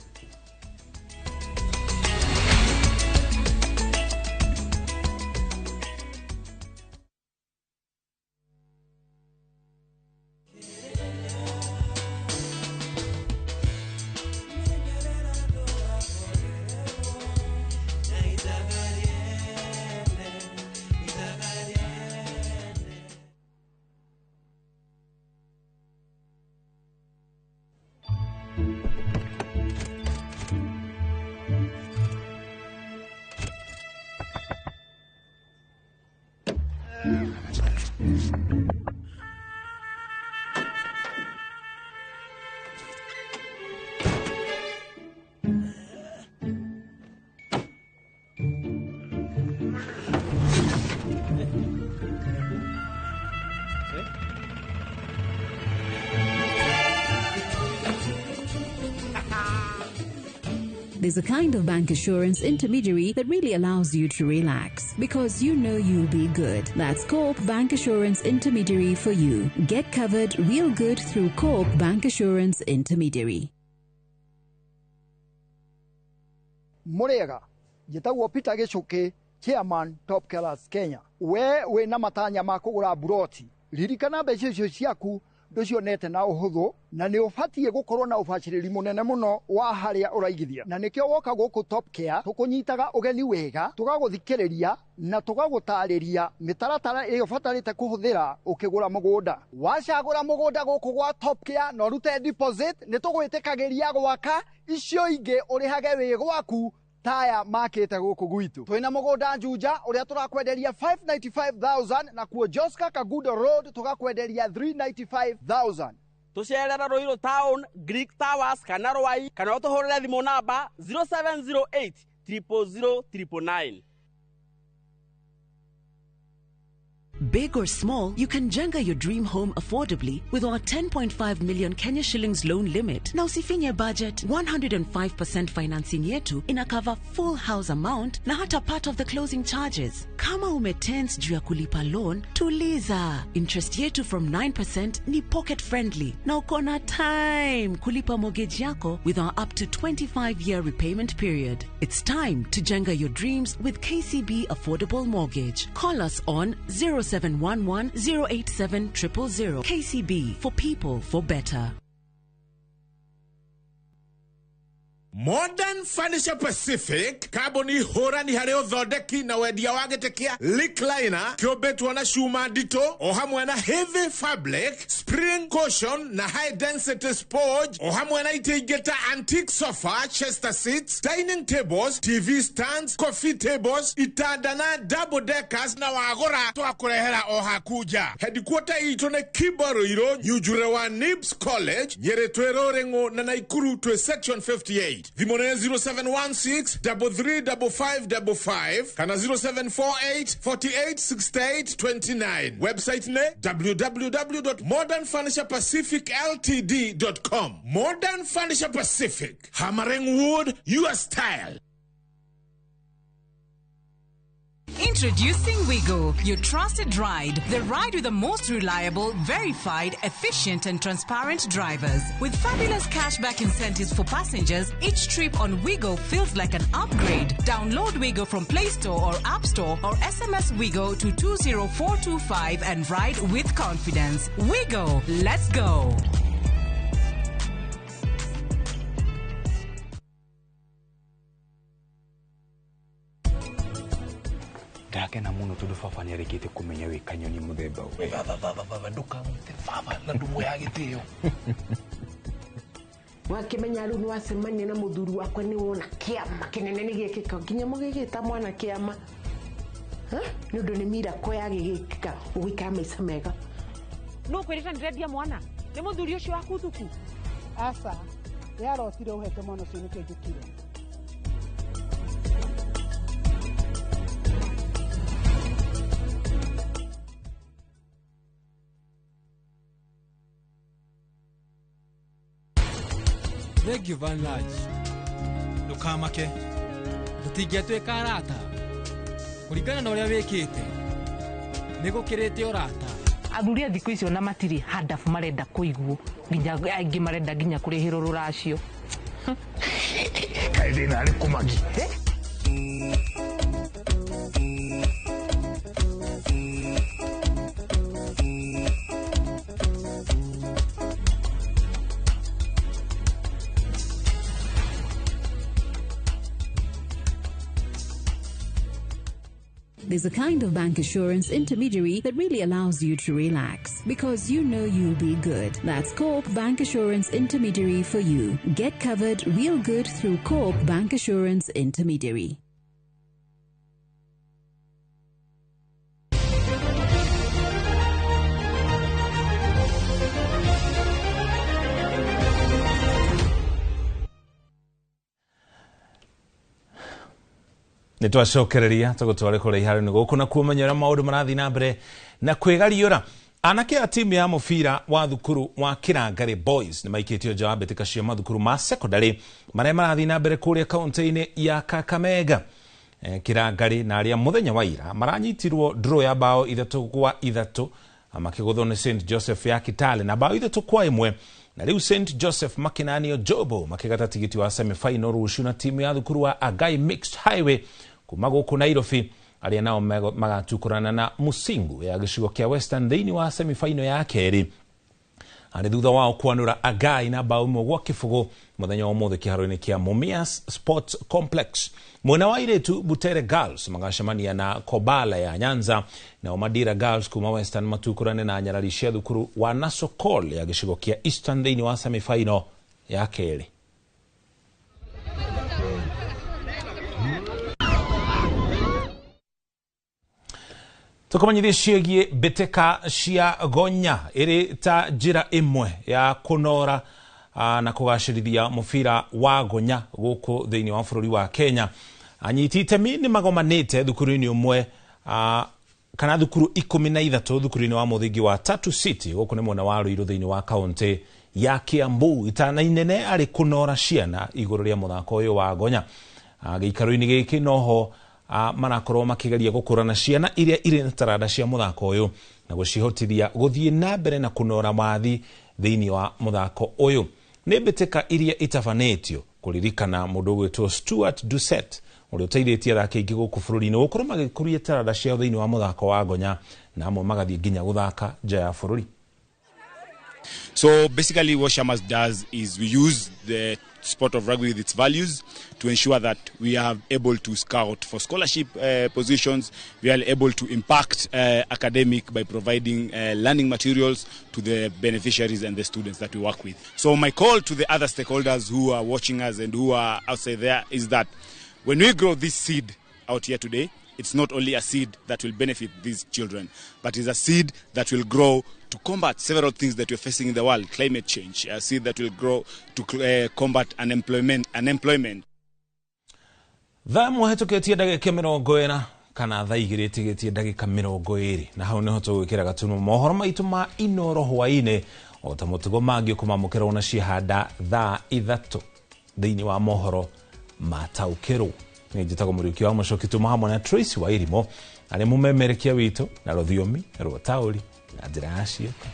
There's a kind of bank assurance intermediary that really allows you to relax because you know you'll be good. That's Coop Bank Assurance Intermediary for you. Get covered real good through Coop Bank Assurance Intermediary. Murega, jitagwo Peter Gichuki, Chairman Top Killers Kenya. We na matanya ma kugura buroti. Ririkana mbeca icio ciaku nducionete na uhuthu na ni ubatie gukorwo na ubaciriri munene muno wa haria uraigithia. Na nikio woka guku Top Care tukunyitaga ugeni wega, tugaguthikiriria na tugagutariria mitaratara iyo batarite kuhuthira ukigura mugunda. Wacagura mugunda guku gwa Top Care no rute deposit ni tugwitikagiria gwaka icio ingi urihage wi gwaku taya market guku gwitu. Twina mugunda Juja uria turakwenderia 595,000 na kuo Joska Kagudo Road tugakwenderia 395,000. Tucerera Ruiru Town, Greek Towers, kana Rwai, kana utuhurire thimu namba 0708 000 999. Big or small, you can jenga your dream home affordably with our 10.5 million Kenya shillings loan limit. Now sifinye budget, 105% financing yetu inakava full house amount na hata part of the closing charges. Kama umetense juu ya kulipa loan, tuliza. Interest yetu from 9% ni pocket friendly. Na ukona time kulipa mortgage yako with our up to 25-year repayment period. It's time to jenga your dreams with KCB Affordable Mortgage. Call us on 0711-087-000. KCB, for people, for better. Modern Furniture Pacific, Carboni Horani Hareo Zodeki na wedia wagetekia Lick Liner, Kiobetwa na Shuma Dito, Ohamwana Heavy Fabric, Spring Cushion na High Density Sport, Ohamwana Itegeta Antique Sofa, Chester Seats, Dining Tables, TV Stands, Coffee Tables, Itadana Double Deckers na wagora to akurehera Ohakuja. Headquarter itone Kibaruiro, Nyujurewa Nibs College, Nyeretwero Rengo na Naikuru to Section 58. The money 0716 335555 kana 0748 48 68 29. Website ne www.modernfurniturepacificltd.com. Modern Furniture Pacific, hammering wood, your style. Introducing Wigo, your trusted ride. The ride with the most reliable, verified, efficient and transparent drivers. With fabulous cashback incentives for passengers, each trip on Wigo feels like an upgrade. Download Wigo from Play Store or App Store or SMS Wigo to 20425 and ride with confidence. Wigo, let's go. Ndake na muno tundu baba nyarekete kumenya wi kanyoni muthemba we baba nduka baba na ndumu ya gitio wakimenya riu ni wacemania na muthuri wakwa ni wona kiama kinene ni gikika nginya mugigita mwana kiama ni undu ni mira ko ya gigika ugika maica mega no kwirita ndirendia mwana ni muthuri ucio waku thuku asa yarotire uhete mwana ucio ni kejukire Thank you very much. Ndukamake. Tutingetweka arata. Kurigana na uria wikite. Nigukirite urata. Athuri thiku icio na matiri hadafu marenda kuiguo. Nginya aingi marenda nginya kurihiro ruracio. Kaithina ari kumagi. There's a kind of bank assurance intermediary that really allows you to relax because you know you'll be good. That's Coop Bank Assurance Intermediary for you. Get covered real good through Coop Bank Assurance Intermediary. Nitwacokereria tugutware kure iharo ni guku na kumenyera maundu marathi na mbere na kwigariura Anake a timu ya mubira wa thukuru wa Kirangari Boys ni maikitio nja wa mbitika cia mathukuru ma secondary maria marathi na mbere kuria kaunti-ini ya Kakamega. Kirangari na aria muthenya wa ira maranyitirwo draw ya bao 3-3 makiguthwo ni St Joseph ya Kitale na bao 3-1, na riu St Joseph Makinanio Jobo makigata tigiti wa semi-final rucio na timu ya thukuru wa Agai Mixed Highway kuma guku Nairobi, aria nao magatukurana na Musingu ya gicigo kia Western thiini wa semi-final ya keri. Ari thutha wao kwanura Agai na bao 1-0 muthenya wa muthe kiharo-ini kia Mumias Sports Complex. Mwena wa iretu Butere Girls magacemania na Kobala ya Nyanza, na Madira Girls kuma Western matukurane na Nyarari cia thukuru wa Nasokol ya gicigo kia Eastern thiini wa semi-final ya keri. Tukamanyithie ciĩgiĩ mbĩtĩka cia gonya ĩrĩ ta njĩra ĩmwe ya kũnora na kũgacĩrithia mũbira wa gonya gũkũ thĩinĩ wa bũrũri wa Kenya. Anyiti itemi nĩ magomanĩte thukuru-inĩ ũmwe kana thukuru 13 thukuru-inĩ wa mũthingi wa Tatu City gũkũ nĩ mwena wa Ruiru thĩinĩ wa kaunti ya Kiambu, itana inene arĩ kũnora ciana igũrũ rĩa mũthako ũyũ wa gonya. Gĩikaro-inĩ gĩkĩ noho marakorwo makigeria gũkũrana ciana iria irĩ na taranda cia mũthako ũyũ na gũcihotithia gũthiĩ na mbere na kũnora mathi thĩinĩ wa mũthako ũyũ. Nĩ mbĩtĩka iria itabanĩtio kũririkana mũndũ ũgwĩtwo Stuart Doucette ũrĩa ũteithĩtie athaki aingĩ gũkũ bũrũri-inĩ gũkorwo magĩkũria taranda ciao thĩinĩ wa mũthako wa gonya na amwe magathiĩ nginya gũthaka nja ya bũrũri. So basically what Shamas does is we use the sport of rugby with its values to ensure that we are able to scout for scholarship positions. We are able to impact academic by providing learning materials to the beneficiaries and the students that we work with. So my call to the other stakeholders who are watching us and who are outside there is that when we grow this seed out here today, it's not only a seed that will benefit these children, but it's a seed that will grow to combat several things that we're facing in the world, climate change, a seed that will grow to combat unemployment. Tha mũhetũkĩtie ndagĩka 40 kana tha igĩrĩ ĩtigĩtie ndagĩka 20 na hau nĩho tũgwĩkĩra gatuno mohoro maitũ ma Inoro hwaĩ-inĩ o ta mũtugo mangĩ kũmamũkĩra na cihanda thaa 3 thĩinĩ wa mohoro mataũkĩrwo. Nĩ njĩtagwo Mũriũki wa Mũcoki tuma hamwe na Tracy Wairimo arĩ mũmemerekia witũ na rũthiomi rwa taũri na njĩra ya ciĩko.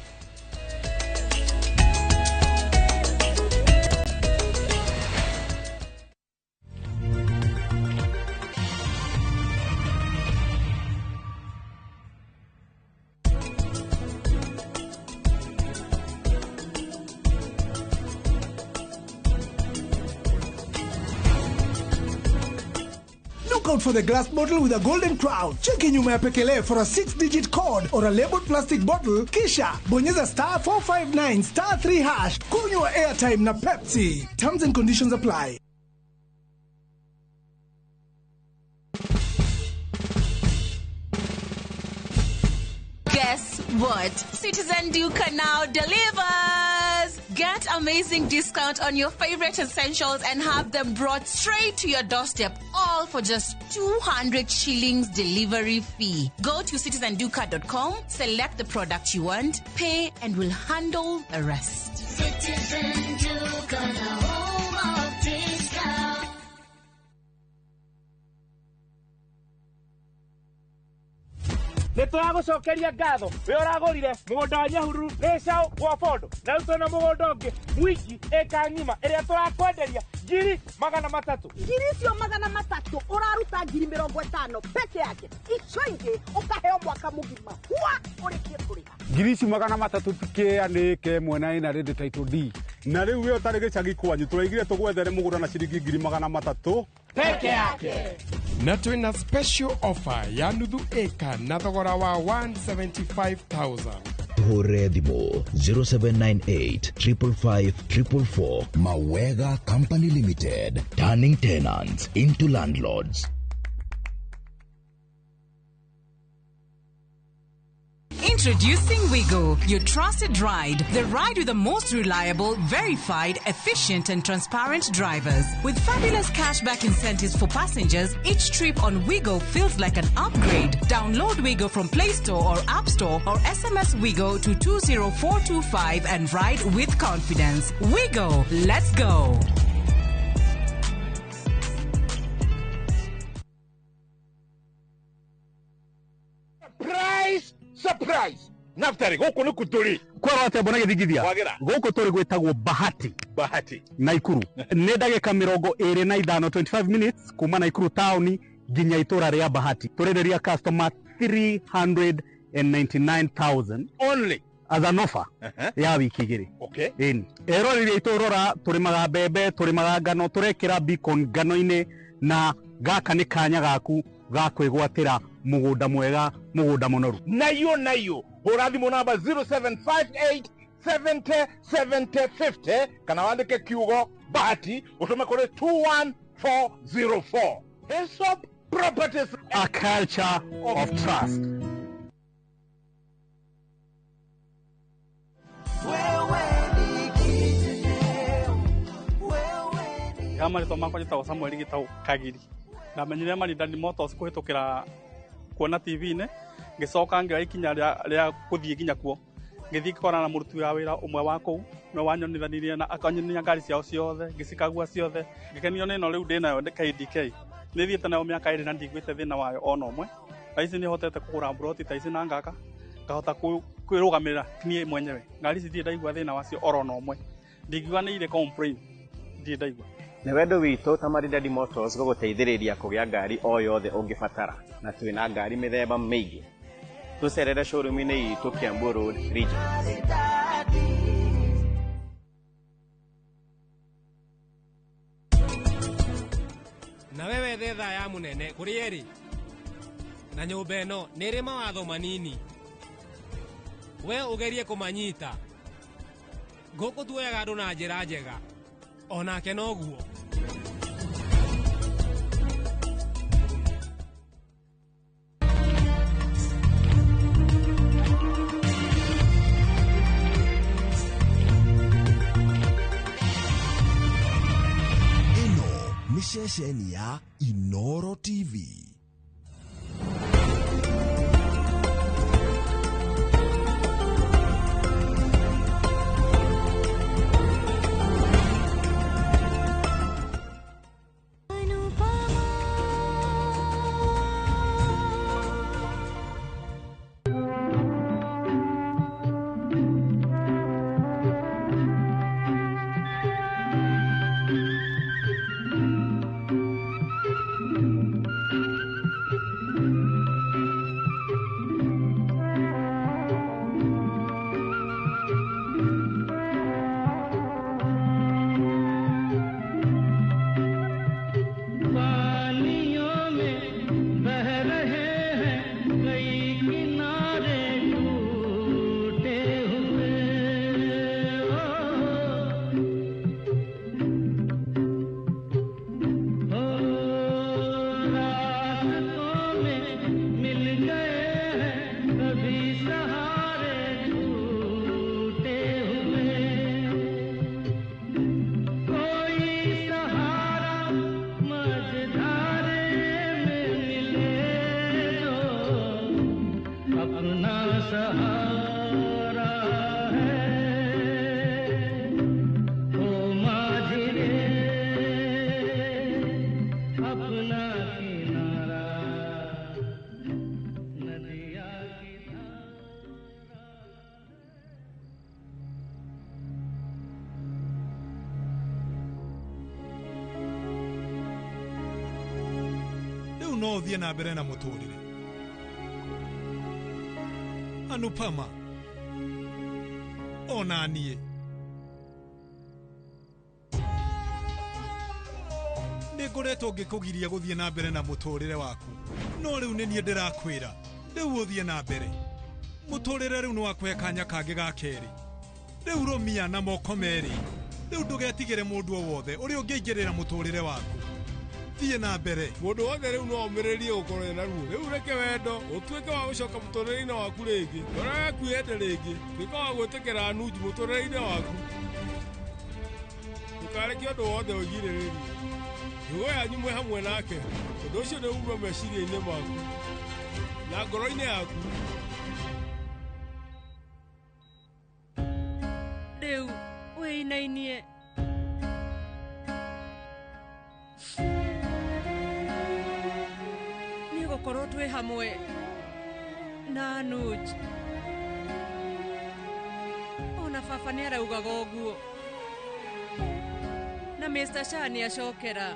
Out for the glass bottle with a golden crown. Check in nyuma ya pekele for a 6-digit code or a labeled plastic bottle, kisha bonyeza *459 *3#. Kunywa airtime na Pepsi. Terms and conditions apply. Guess what? Citizen Duka now delivers! Get amazing discount on your favorite essentials and have them brought straight to your doorstep, all for just 200 shillings delivery fee. Go to citizenduka.com, select the product you want, pay, and we'll handle the rest. Citizen Duka, the home of discount. Nitũragũcokeria ngatho we ũragũrire mũgũnda wa Nyahururu Rĩcaũ gwa Bondo na rĩu twĩna mũgũnda ũngĩ mwiki ĩka ng'ima ĩrĩa tũrakwenderia ngiri 300. Ngiri icio 300 ũraruta ngiri 50 peke yake, icio ingĩ ũkaheo mwaka mũgima ũrĩkie kũrĩha. Ngiri ici 300 tikĩanĩke mwena ĩna rĩndĩ title D na rĩu we ũtarĩ gĩcagi kwanyu tũraigire tũgwethere mũgũnda na ciringi ngiri 300 peke yake. Na twĩna special offer ya nuthu eka na thogora wa 175,000. Hore thimo 0798 555 444. Mawega Company Limited, turning tenants into landlords. Introducing Wigo, your trusted ride. The ride with the most reliable, verified, efficient and transparent drivers. With fabulous cashback incentives for passengers, each trip on Wigo feels like an upgrade. Download Wigo from Play Store or App Store or SMS Wigo to 20425 and ride with confidence. Wigo, let's go. Surprise! Naftari goko ni kuturi. Kwa wate bona githigithia. Goko turi gwetagwo Bahati. Bahati. Naikuru. Nĩ ndagĩka 25 25 minutes kuma Naikuru town nginya itura ria Bahati. Turenderia customer 399,000 only as an offer ya wiki igĩrĩ. Okay. Ero rĩrĩa iturora tũrĩmaga mbembe, tũrĩmaga ngano, tũrekĩra beacon ngano-inĩ na gaka nĩ kanya gaku ga kwĩgwatĩra mugunda mwega, mugunda munoru. Nayo hura thimu namba 0758 70 70 50 kana wandike kiugo Bahati utume kuri 21404. Hillsop Properties, a culture of trust. Kama rito makwa njitagwo Samuel Gitau Kagiri. Ndamenyire Marindani Motors kuhitukira kuona TV-inĩ ngicoka ngĩoya ikinya rĩa gũthiĩ nginya kuo ngĩthiĩ ngĩkorana na mũruti wa wĩra ũmwe wa kũu no wanyonithanirie na akanyonia ngari ciao ciothe ngĩcikagua ciothe ngĩkenio nĩ ĩno rĩu ndĩnayo KDK nĩ thiĩte nayo mĩaka ĩrĩ na ndigwĩte thĩna wayo ona ũmwe na ici nĩ hotete kũgũra mburoti ta ici na ngaka ngahota kwĩrũgamĩrĩra niĩ mwenyewe ngari ici ndirĩ ndaigua thĩna wacio oro na ũmwe ndingiuga nĩ irĩ complain ndirĩ ndaigua. Nĩ wendo witũ ta Marindani Motors gũgũteithĩrĩria kũgĩa ngari o yothe ũngĩbatara na twĩna ngari mĩthemba mĩingĩ. Tũcerere showroom-inĩ itũ Kiambu Road Region. Na wewe thetha ya munene kũrĩ eri na nyũmba ĩno nĩ ĩrĩ mawatho manini we ũgerie kũmanyita gũkũ tuoyaga andũ na njĩra njega onake noguo. Ino ni ceceni ya Inoro TV. no thie na mbere na muturire. Anupama ona nie nĩngoretwo ngĩkũgiria gũthiĩ na mbere na mũtũrĩre waku, no rĩu nĩ niĩ ndĩrakwĩra rĩu ũthiĩ na mbere. Mũtũrĩre rĩu nĩ wakũhe kanya kangĩ ga kerĩ. Rĩu rũmia na moko merĩ. Rĩu ndũgetigĩre mũndũ o wothe ũrĩa ũngĩingĩrĩra mũtũrĩre waku. thiĩ na mbere. Mũndũ wothe rĩu no omĩrĩrie gũkorwo ena ruo. Rĩu reke wendo ũtuĩke wa gũcoka mũtũrĩre-inĩ waku rĩngĩ. Ndora yaku yende rĩngĩ. Tuĩka wa gwĩtĩkĩra Anuj mũtũrĩre-inĩ waku. Ndũkareke ũndũ wothe ũgirĩrĩrie. Higo yanyu mwĩ hamwe nake. Ũndũ ũcio nĩ uma meciria-inĩ maku na ngoro-inĩ yaku. Rĩu wĩinainie nĩ gũkorwo twĩ hamwe na Anuj. Ona baba nĩ araugaga ũguo na Mr. Shah nĩ acokera.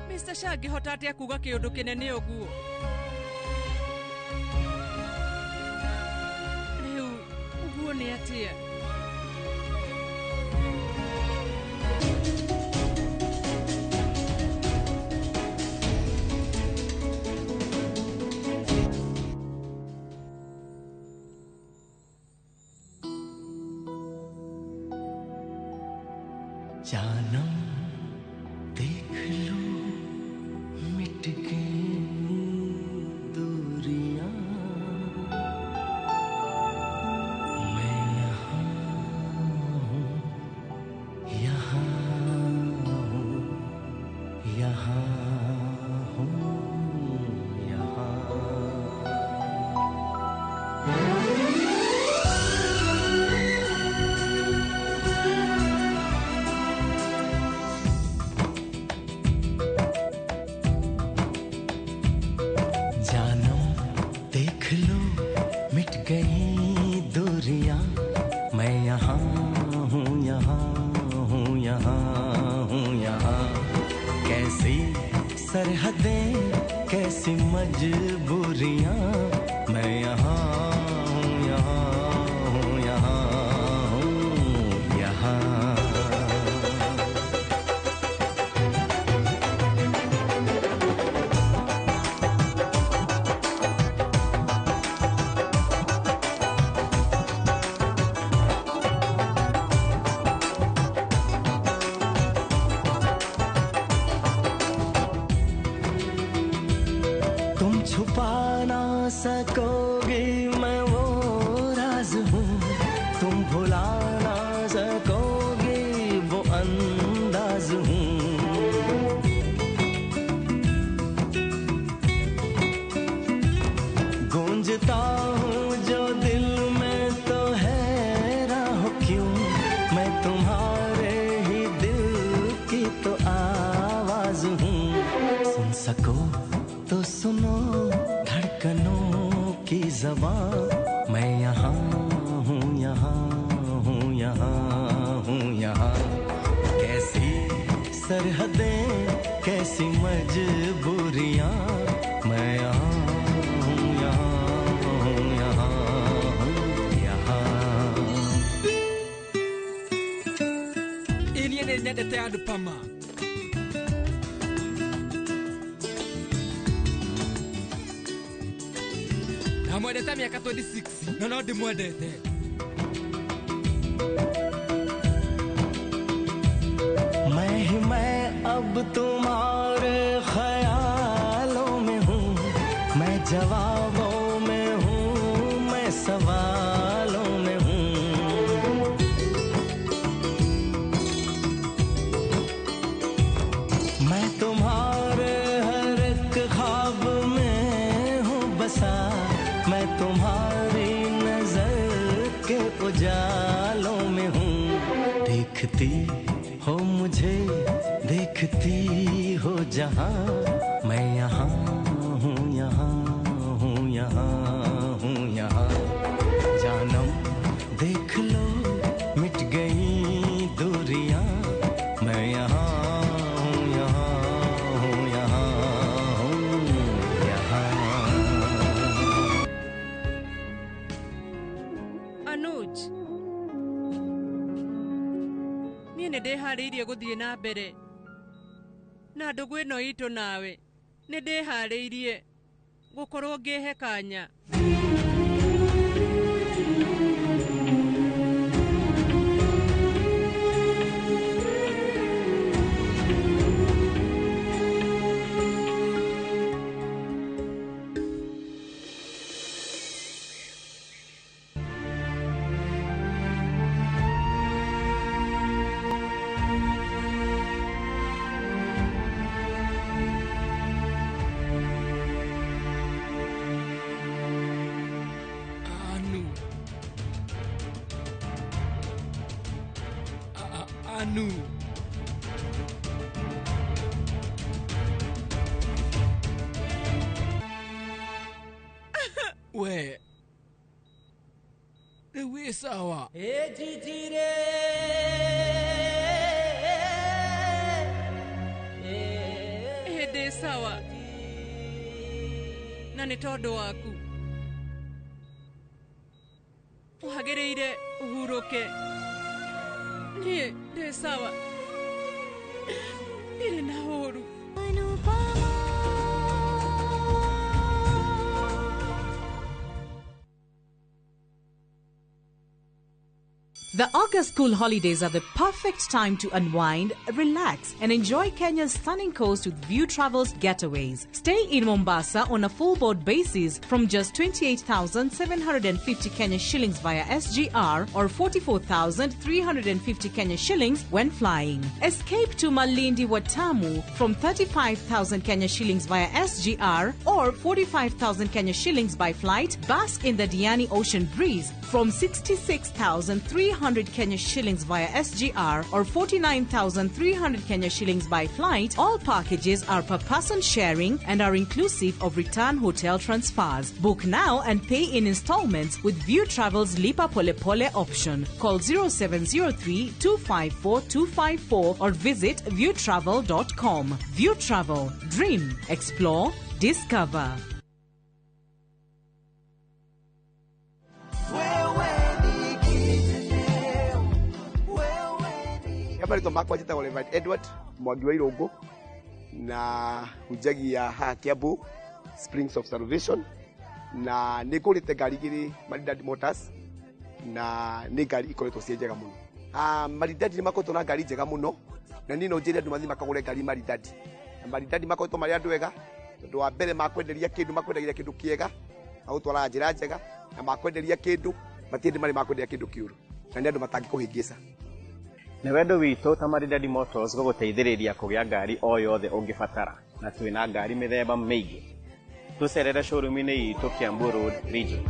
Mr. Shah angĩhota atĩa kuuga kĩũndũ kĩnene ũguo? Rĩu ũguo nĩ atĩa? जानम देख लो मिट गई दूरियां मैं यहाँ हूँ यहाँ हूँ यहाँ हूँ यहाँ गई दूरियां मैं यहाँ हूँ यहाँ हूँ यहाँ हूँ यहाँ कैसी सरहदें कैसी मजबूरियां मैं यहाँ हूँ यहाँ हूँ यहाँ हूँ यहाँ सकोगे मैं वो राज हूँ तुम भुला ना सकोगे वो अंदाज हूँ गूंजता हूँ जो दिल में तो हैरान हो क्यों मैं तुम्हारे ही दिल की तो आवाज हूँ सुन सको तो सुनो धड़कनों की ज़बान मैं यहाँ हूँ यहाँ हूँ यहाँ हूँ यहाँ कैसी सरहदें कैसी मजबूरियाँ मैं यहाँ हूँ यहाँ हूँ यहाँ हूँ यहाँ Alien is not the third Pama. Amwedeta miaka 26 na nodi mwedete मैं ही मैं अब तुम्हारे ख्यालों में हूँ मैं जवाबों में हूँ मैं सवालों में हूँ मैं तुम्हारे हर एक ख्वाब में हूँ बसा मैं तुम्हारी नजर के उजालों में हूँ देखती हो मुझे देखती हो जहाँ मैं यहाँ हूँ यहाँ हूँ यहाँ हूँ यहाँ जानम देख लो मिट गई दूरियां मैं यहाँ हूँ यहाँ हूँ यहाँ हूँ यहाँ Anuj niĩ nĩ ndĩharĩirie gũthiĩ na mbere na ndũgũ ĩno itũ nawe nĩ ndĩharĩirie gũkorwo ngĩhe kanya Anu. We. Ewe sawa. Ejitire. Ede sawa. Na nĩ tondũ waku ũhagĩrĩire ũhurũke. Niĩ ndĩ sawa, ndirĩ na ũru. The August school holidays are the perfect time to unwind, relax, and enjoy Kenya's stunning coast with View Travel's getaways. Stay in Mombasa on a full board basis from just 28,750 Kenya shillings via SGR or 44,350 Kenya shillings when flying. Escape to Malindi Watamu from 35,000 Kenya shillings via SGR or 45,000 Kenya shillings by flight. Bask in the Diani Ocean Breeze from 66,300 Kenya shillings via SGR or 49,300 Kenya shillings by flight. All packages are per person sharing and are inclusive of return hotel transfers. Book now and pay in installments with View Travel's Lipa Pole Pole option. Call 0703 254 254 or visit viewtravel.com. View Travel. Dream. Explore. Discover. Marito makwa njĩtagwo Reverend Edward Mwangi wa Irũngũ na hunjagia haha Kiambu Springs of Salvation na nĩ ngũrĩte ngari igĩrĩ Marindadi Motors na nĩ ngari ikoretwo ciĩ njega mũno. Marindadi nĩ makoretwo na ngari njega mũno na niĩ no njĩre andũ mathiĩ makagũre ngari Marindadi. Marindadi makoretwo marĩ andũ ega tondũ wa mbere makwenderia kĩndũ kĩega na gũtwara njĩra njega na makwenderia kĩndũ matiendĩ marĩ makwenderia kĩndũ kĩũru na nĩ andũ matangĩkũhĩngĩca. Nĩ wendo witũ ta Marindadi Motors gũgũteithĩrĩria kũgĩa ngari o yothe ũngĩbatara na twĩna ngari mĩthemba mĩingĩ. Tũcerere showroom-inĩ itũ Kiambu Road Region.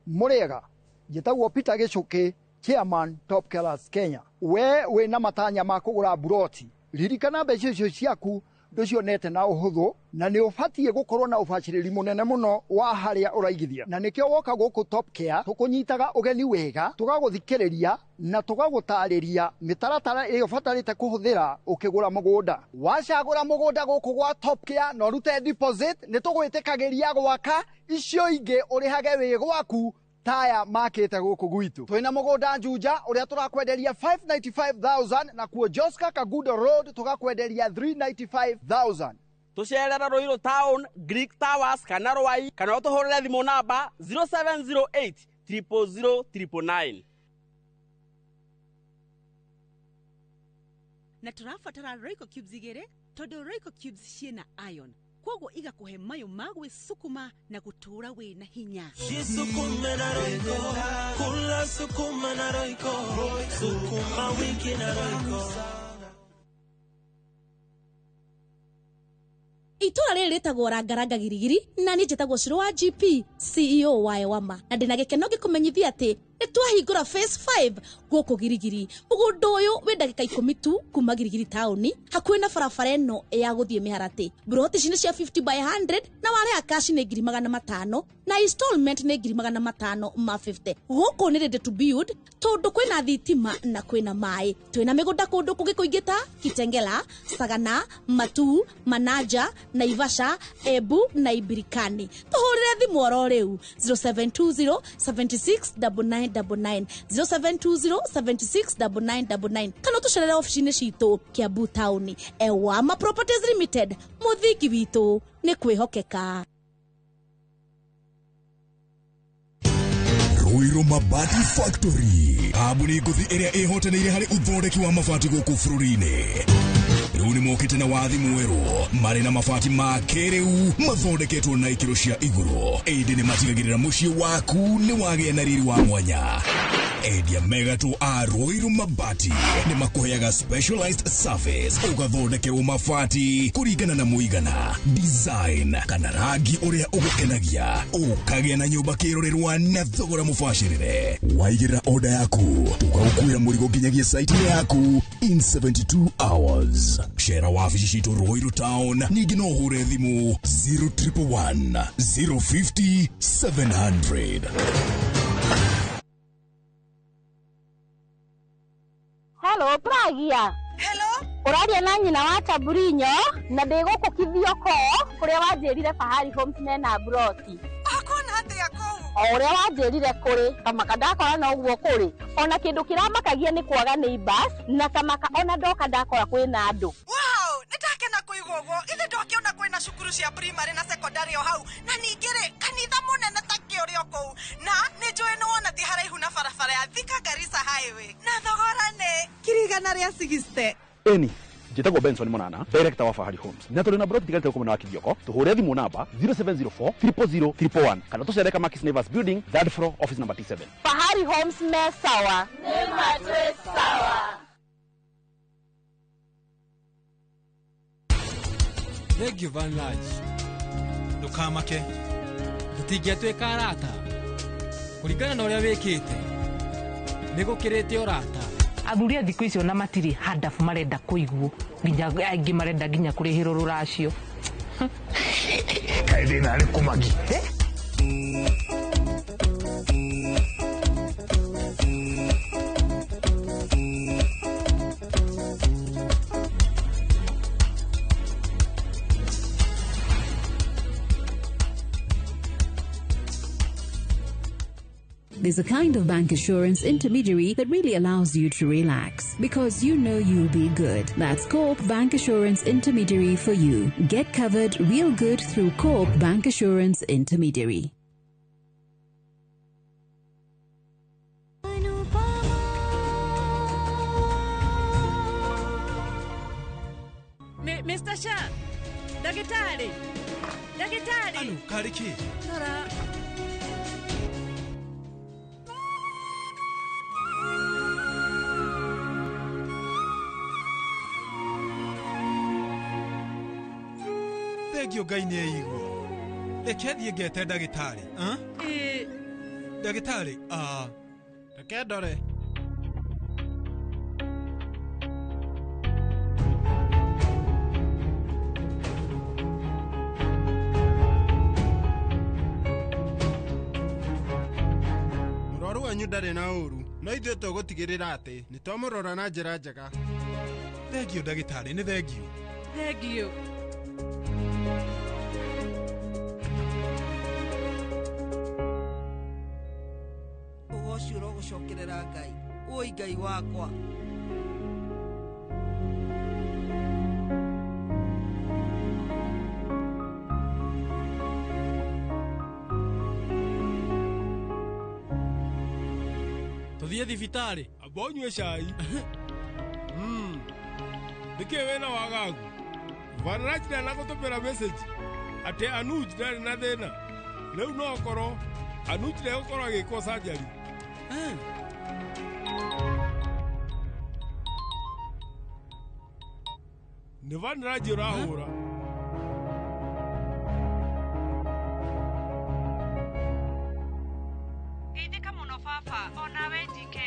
Mũrĩega, njĩtagwo Peter Gĩcũkĩ, Chairman Top Killers Kenya. We wĩna matanya ma kũgũra buroti, ririkana mbeca icio ciaku ndũcionete na ũhũthũ na nĩ ũbatiĩ gũkorwo na ũbacĩrĩri mũnene mũno wa harĩa ũraigithia. Na nĩkĩo woka gũkũ Top Care tũkũnyitaga ũgeni wega, tũgagũthikĩrĩria na tũgagũtarĩria mĩtaratara ĩrĩa ũbatarĩte kũhũthĩra ũkĩgũra mũgũnda. Wacagũra mũgũnda gũkũ gwa Top Care na ũrute deposit, nĩ tũgwĩtĩkagĩria gwaka, icio ingĩ ũrĩhage wĩ gwaku taya makĩte gũkũ gwitũ. Twĩna mũgũnda Njunja ũrĩa tũrakwenderia 595,000 na kuo Joska Kagudo Road tũgakwenderia 395,000. Tucerera Ruiru Town, Greek Towers kana Rwai kana ũtũhũrĩre thimũ namba 0708 000 999. Na tũrabatara Royco Cubes igĩrĩ tondũ Royco Cubes ciĩna iron. Kwoguo igakũhe mayo ma gwĩsukuma na gũtũra wĩna hinya. Sukuma na Royco, kula sukuma na Royco, sukuma wiki na Royco. Itũra rĩrĩ rĩtagwo Rangaranga Girigiri na nĩ njĩtagwo Shiro wa GP CEO wa Ewama na ndĩna gĩkeno gĩkũmenyithia atĩ nĩtwahingũra phase 5 gũkũ Girigiri. Mũgũnda ũyũ wĩ ndagĩka 10 tu kuma Girigiri taũni hakuhĩ na barabara ĩno ya gũthiĩ Mĩharatĩ. Buroti ici nĩ cia 50 by 100 na warĩha cash nĩ 500 na installment nĩ 550. Gũkũ nĩ ready to build tondũ kwĩna thitima na kwĩna maĩ. Twĩna mĩgũnda kũndũ kũngĩ kũingĩ ta Kitengela, Sagana, Matu, Manaja, Naivasha, Embu na Ibirikani. Tũhũrĩre thimũ oro rĩu 0720 769999 0720 769999 kana tũcerere ofici-inĩ citũ Kiambu taũni. Ewama Properties Limited, mũthingi witũ nĩ kwĩhokeka. Ruiru Mabati Factory, kambuni ngũthi ĩrĩa ĩhotanĩire harĩ ũthondeki wa mabati gũkũ bũrũri-inĩ. Rĩu nĩ mokĩte na wathi mwerũ marĩ na mabati ma kĩrĩu mathondeketwo na ikĩro cia igũrũ. Ĩndĩ nĩ matigagĩrĩra mũciĩ waku nĩ wagĩa na riri wa mwanya. Endia Megato a Roiro Mabati nĩ makũheaga specialized service ũgathondekerwo mabati kũringana na mũigana, design kana rangi ũrĩa ũgũkenagia. Ũkagĩa na nyũmba kĩrorerwa na thogora mũbacĩrĩre. Waigĩrĩra order yaku ũgagũkuĩra mũrigo nginyagia site yaku in 72 hours. Shera wabici citũ Roiro Town, ningĩ no ũhũre thimũ 0111 050 700. Hello, Pragia. Hello? Uraria na nyina wa Taburinyo na ndigũkũkithio ko kuria wanjirire Fahari Homes mena broti. Akona atia ko? Uria wanjirire kuri kamaka ndakora na uguo kuri. Ona kindu kiramakagia ni kwaga neighbors na kamaka ona ndoka ndakora kwina andu. Wow, nitakena kuigwa uguo. Ithe ndokiona kwina cukuru cia primary na secondary o hau. Na ningire kanitha munene ta kĩũrĩa kũu. Na nĩnjũĩ nĩ wona ti haraihu na barabara ya Thika Garissa highway. Na thogora nĩ kirigana rĩa 60. Eni, njĩtagwo Benson Monana, director wa Fahari Homes. Na tũrĩ na broti tigarĩte gũkũmena wa Kithioko, tũhũre thimũ namba 0704 000 111 kana tũcere Kamakis Naivas Building, 3rd floor, office number T7. Fahari Homes me sawa. Nĩ matwe sawa. Thank you Van Lodge. Ndukamake. Tũtingĩatuĩka arata. Kũringana na ũrĩa wĩkĩte. Nĩgũkĩrĩte ũrata. Athuri a thikũ icio na matiri hadafu marenda kũiguo nginya aingĩ marenda nginya kũrĩhĩrwo rũracio. Kaĩ thĩna nĩ kũmagi. There's a kind of bank assurance intermediary that really allows you to relax because you know you'll be good. That's Coop Bank Assurance Intermediary for you. Get covered real good through Coop Bank Assurance Intermediary. Mr. Shah, Dagetari. Anu, Kariki. Tara. Thegio Ngai nĩ aigua. Reke thiĩ ngete ndagĩtarĩ. Ndagĩtarĩ, reke ndore. Mũrwaru wanyu ndarĩ na ũru, no ithuĩ tũgũtigĩrĩra atĩ nĩtwamũrora na njĩra njega. Thegio ndagĩtarĩ, nĩ thegio. Thegio. Ũcio ũrogũcokerera Ngai. Oi Ngai wakwa. Tuthiĩ thibitarĩ. Amba ũnyue cai. Nĩkĩ wĩna wagagu? Van Lodge nĩanagũtũmĩra message atĩ Anuj ndarĩ na thĩna. Rĩu no okorwo Anuj nĩegũkorwo agĩkwo surgery. Nĩ Van Lodge ũrahũra. Geithĩka mũno baba, onawe GK.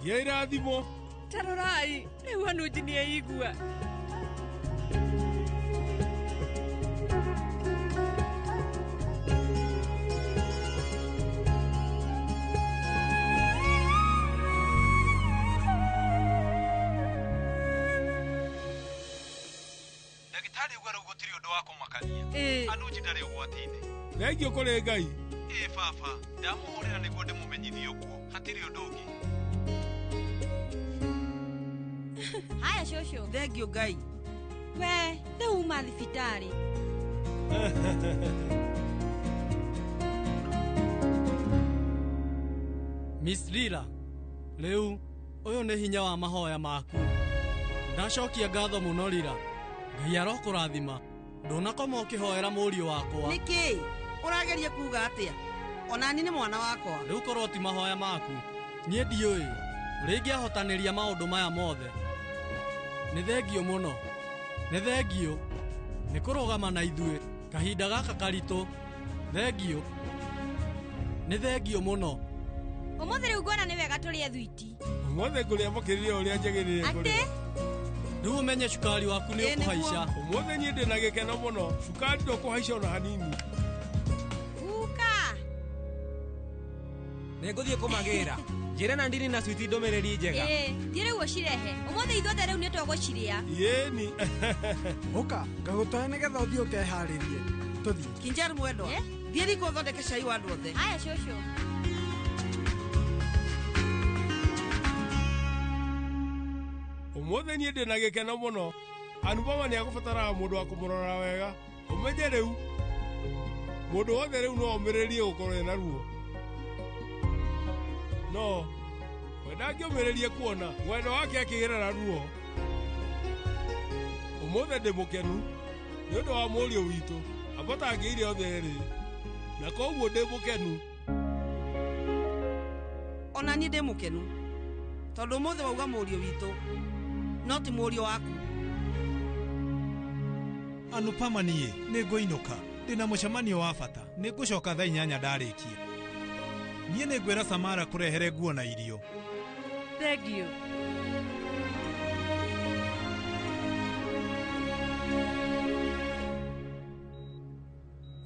Gĩa irathimo. Tarorai, rĩu Anuj nĩeigua. Ndagĩtarĩ uga rĩu gũtirĩ ũndũ wa kũmakania. Anuj ndarĩ ũgwati-inĩ. Thengio kũrĩ Ngai. Baba, ndamũhũrĩra nĩguo ndĩmũmenyithie ũguo. Hatirĩ ũndũ ũngĩ. Haya shosho. Thengio Ngai. We, rĩu uma thibitarĩ. Miss Lila, rĩu ũyũ nĩ hinya wa mahoya maku. Ndacokia ngatho mũno Lila. Ngai arokũrathima. Ndũnakoma ũkĩhoera mũriũ wakwa. Nĩkĩ? Ũrageria kuga atĩa? Ona ni nĩ mwana wakwa. Rĩu korwo ti mahoya maku. Niĩ ndiũĩ. Ũrĩa ingĩahotanĩria maũndũ maya mothe. Nĩ thengio mũno. Nĩ thengio. Nĩ kũrũgama na ithuĩ. Kahinda gaka karitũ. Thengio. Nĩ thengio mũno. Ũmũthĩ rĩu nguona nĩ wega tũrĩe thwiti. Ũmũthĩ ngũrĩa mũkĩrĩre ũrĩa njagĩrĩire kũrĩa. Rĩu ũmenye cukari waku nĩ ũkũhaica. Ũmũthĩ niĩ ndĩ na gĩkeno mũno. Cukari ndũkũhaica ona hanini. Guka. Nĩngũthiĩ kũmagĩra. Njĩra na ndini na switi ndũmĩrĩri njega. Thiĩ rĩu ũcirehe. Ũmũthĩ ithuothe rĩu nĩ tũgũcirĩa. Yeni. Ũka, ngagũtwara nĩgetha ũthiĩ ũkeharĩrie. Tũthiĩ. Kinjari mwendwa. Thiĩ riko ũthondeke cai wa andũ othe. Aya cũcũ. Ũmũthĩ niĩ ndĩ na gĩkeno mũno. Anubama nĩ agũbataraga mũndũ wa kũmũrora wega. Ũmenye rĩu. Mũndũ wothe rĩu no omĩrĩrie gũkorwo ena ruo. No, wenda ngĩomĩrĩrie kuona mwendo wake akĩgerera ruo. Ũmũthĩ ndĩ mũkenu nĩ ũndũ wa mũriũ witũ abatangĩire othe erĩ, na koguo ndĩ mũkenu. Ona niĩ ndĩ mũkenu tondũ ũmũthĩ wauga mũriũ witũ no ti mũriũ waku. Anupama niĩ nĩ ngũinũka. Ndĩna mũcemanio wa bata. Nĩ ngũcoka thaa 8 ndarĩkia. Niĩ nĩ ngwĩra Samara kũrehere nguo na irio. Thengio.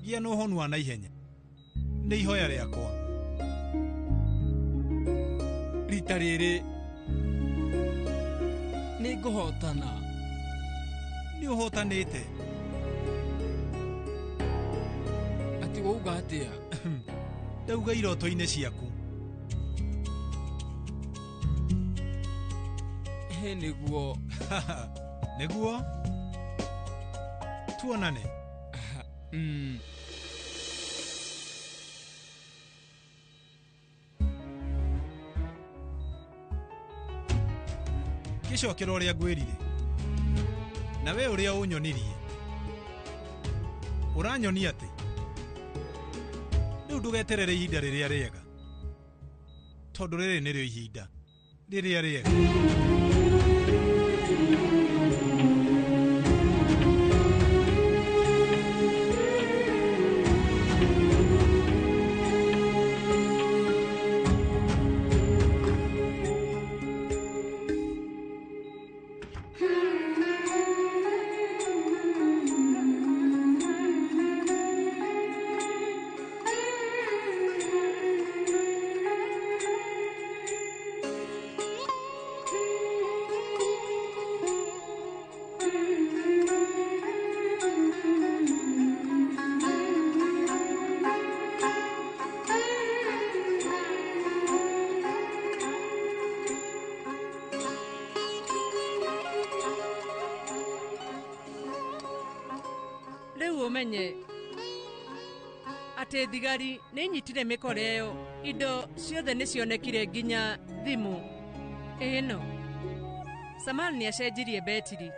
Gĩa na ũhonu wa naihenya. Nĩ ihoya rĩakwa. Rita rĩrĩ nĩ ngũhotana. Nĩ ũhotanĩte. Ati wauga atĩa? Ndauga iroto-inĩ ciaku. He nĩguo. Nĩguo? Tuonane. Gĩcokera ũrĩa ngwĩrire. Na we ũrĩa ũnyonirie. Ũranyonia atĩ. Rĩu ndũgeterere ihinda rĩrĩa rĩega. Tondũ rĩrĩ nĩrĩo ihinda rĩrĩa rĩega. Umenye atĩ thigari nĩ nyitire mĩkora ĩyo. Indo ciothe nĩ cionekire nginya thimũ ĩno. Samara nĩ acenjirie betiri.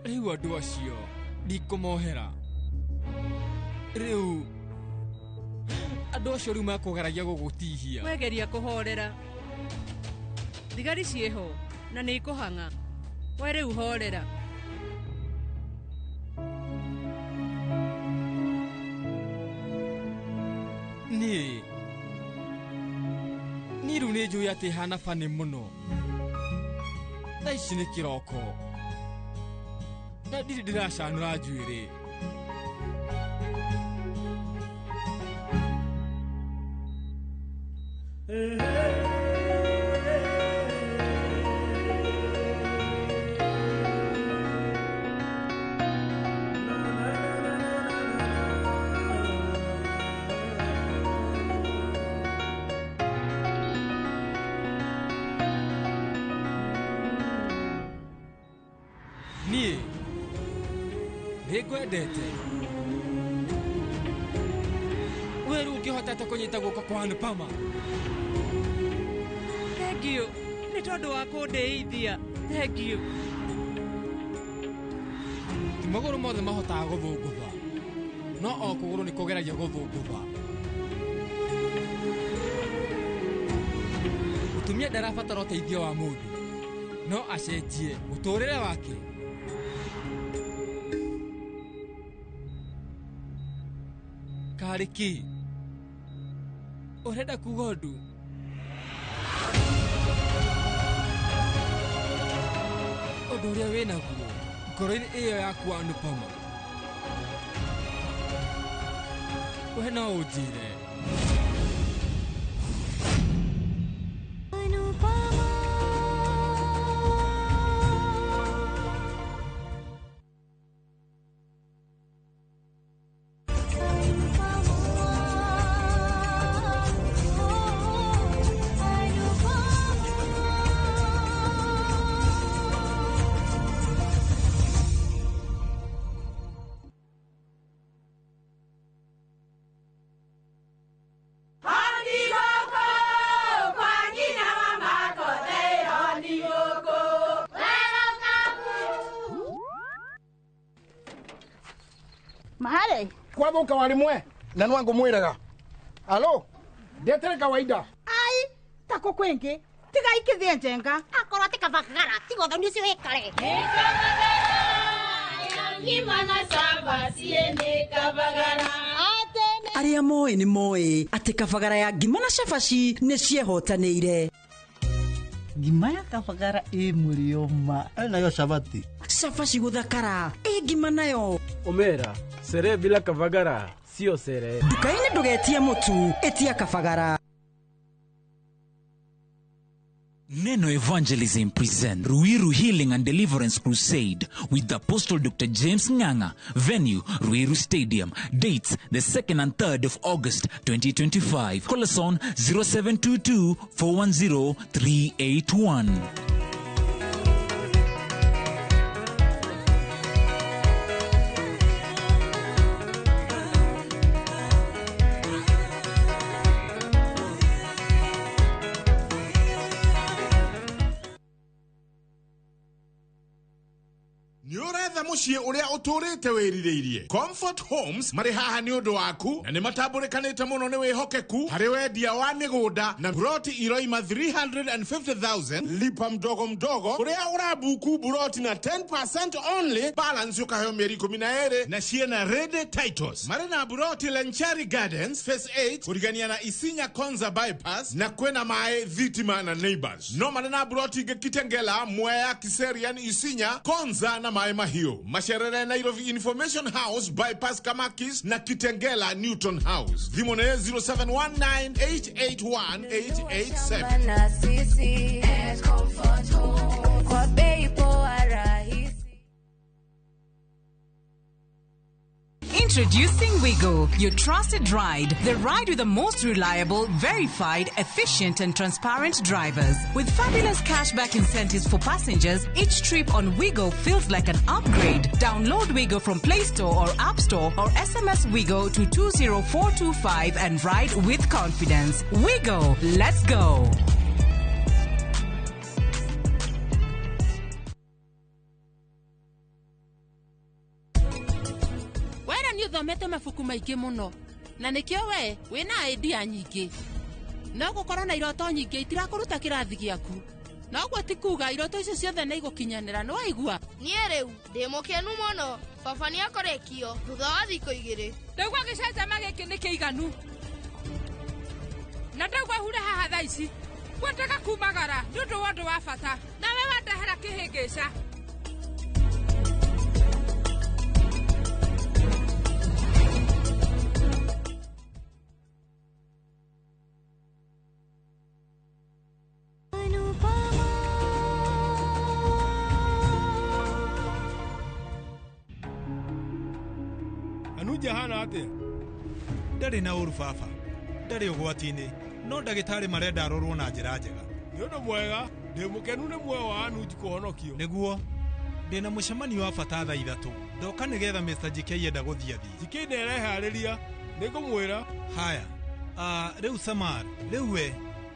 Rĩu andũ acio ndikũmohera. Rĩu andũ acio rĩu makũgeragia gũgũtihia. Wegeria kũhorera. Thigari ciĩho na nĩ ikũhang'a. We rĩu horera. Ni rĩu nĩ njũĩ atĩ hana bani mũno. Thaa ici nĩ kĩroko. Na ndirĩ ndĩracanũra njuĩrĩ. Nĩngwendete. We rĩu ũngĩhotete kũnyita guoko kwa Anupama. Thengio nĩ tondũ wa kũndĩithia. Thengio. Ti magũrũ mothe mahotaga gũthũngũtha, no o kũgũrũ nĩ kũgeragia gũthũngũtha. Mũtumia ndarabatara ũteithio wa mũndũ, no acenjie mũtũũrĩre wake. Kariki, ũrenda kuga ũndũ? Ũndũ ũrĩa wĩ naguo ngoro-inĩ ĩyo yaku Anupama, we no ũnjĩre. Mahale kwathuka warimwe na nwangu mwiraga alo ndetere kawaida ai tako kwenge tiga ikithie njenga akorwo tikavagara tigotho ni cio ikare ngimana samba siene kavagara aria moe ni moe ati kavagara ya ngimana shafashi ni ciehotanĩire. Ngima ya kavagara mũrioma nayo shabati shafashi guthakara ngima nayo Omera, sere bila kavagara sio sere. Dukaini ndugetie mutu etia kavagara. Neno Evangelism present Ruiru Healing and Deliverance Crusade with the Apostle Dr. James Nganga. Venue, Ruiru Stadium. Dates, the 2nd and 3rd of August, 2025. Call us on 0722 410 381. Nĩũretha mũciĩ ũrĩa ũtũrĩte wĩrirĩirie. Comfort Homes marĩ haha nĩ ũndũ waku na nĩ matambũrĩkanĩte mũno nĩ wĩhokeku harĩ wendia wa mĩgũnda na buroti iroima 350,000 lipa mdogo mdogo ũrĩa ũrabuku buroti na 10% only balance ũkaheo mĩeri 12 na ciena ready titles. Marĩ na buroti Lenchari Gardens Phase 8 kũrigania na Isinya Konza bypass na kwena mae Thitima na Neighbors. No marĩ na buroti ingĩ Kitengela, Mwea, Kiserian, Isinya, Konza na mae Mahio. Masherere Nairobi Information House bypass Kamakis na Kitengela Newton House. Dhimone 0719881887. Introducing Wigo, your trusted ride. The ride with the most reliable, verified, efficient and transparent drivers. With fabulous cashback incentives for passengers, each trip on Wigo feels like an upgrade. Download Wigo from Play Store or App Store or SMS Wigo to 20425 and ride with confidence. Wigo, let's go. Thomete mabuku maingĩ mũno na nĩkĩo we wĩna idea nyingĩ no gũkorwo na iroto nyingĩ itirakũruta kĩrathi gĩaku na ũguo ti kuga iroto icio ciothe nĩ igũkinyanĩra nĩ waigua niĩ rĩu ndĩ mũkenu mũno baba nĩ akorekio thutha wa thikũ 2 ndauga gĩcanjama gĩkĩ nĩ kĩiganu na ndauga hure haha thaa ici gwataka kumagara nĩ ũndũ wa ũndũ wa bata nawe wandehera kĩhĩngĩca. Anuja hana atia ndarĩ na ũru baba ndarĩ ũgwati-inĩ no ndagĩtarĩ marenda arorwo na njĩra njega nĩ ũndũ mwega ndĩ mũkenu nĩ muoyo wa Anuji kũhonokio nĩguo ndĩna mũcemanio wa bata thaa 3 ndoka nĩgetha Mr. JK yenda gũthiĩ JK nĩareharĩria nĩngũmwĩra haya rĩu Samar rĩu we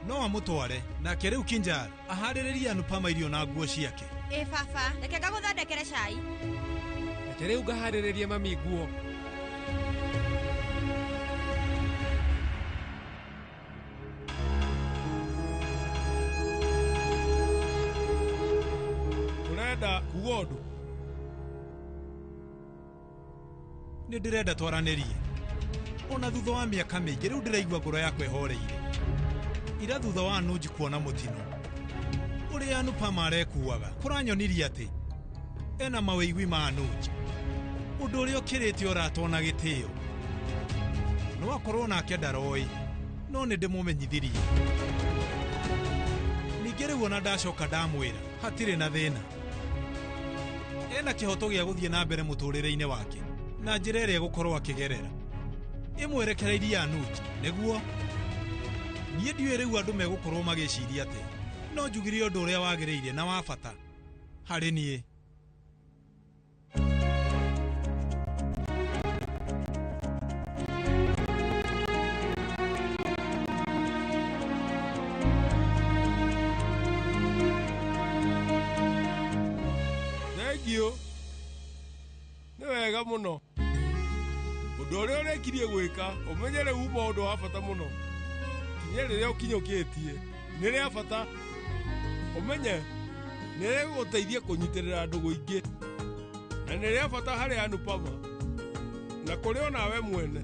no amũtware nake rĩu Kinjar aharĩrĩrie Anupama irio na nguo ciake ĩ baba reke ngagũthondekere cai. Reke rĩu ngaharĩrĩrie mami nguo. Ũrenda kuga ũndũ? Nĩ ndĩrenda twaranĩrie. Ona thutha wa mĩaka mĩingĩ rĩu ndĩraigua ngoro yakwa ĩhoreire. Ira thutha wa Anuj kuona mũtino ũrĩa Anupama arekuaga kũranyonirie atĩ ena mawĩigwi ma Anuj, ũndũ ũrĩa ũkĩrĩte ũratona gĩtĩo. No akorwo nake ndaroĩ, no nĩ ndĩmũmenyithirie. Ningĩ rĩu ona ndacoka ndamwĩra hatirĩ na thĩna. Ena kĩhoto gĩa gũthiĩ na mbere mũtũrĩre-inĩ wake na njĩra ĩrĩa gũkorwo akĩgerera ĩmwerekereirie Anuj nĩguo. Niĩ ndiũĩ rĩu andũ megũkorwo magĩciria atĩ no njugire ũndũ ũrĩa wagĩrĩire na wa bata harĩ niĩ. Thengio, nĩ wega mũno. Ũndũ ũrĩa ũrekirie gwĩka ũmenye rĩu uma ũndũ wa bata mũno. Kinya rĩrĩa ũkinyũkĩtie nĩ rĩa bata. Ũmenye nĩ rĩgũgũteithia kũnyitĩrĩra ndũgũ ingĩ, na nĩ rĩa bata harĩ Anupama na kũrĩ o nawe mwene.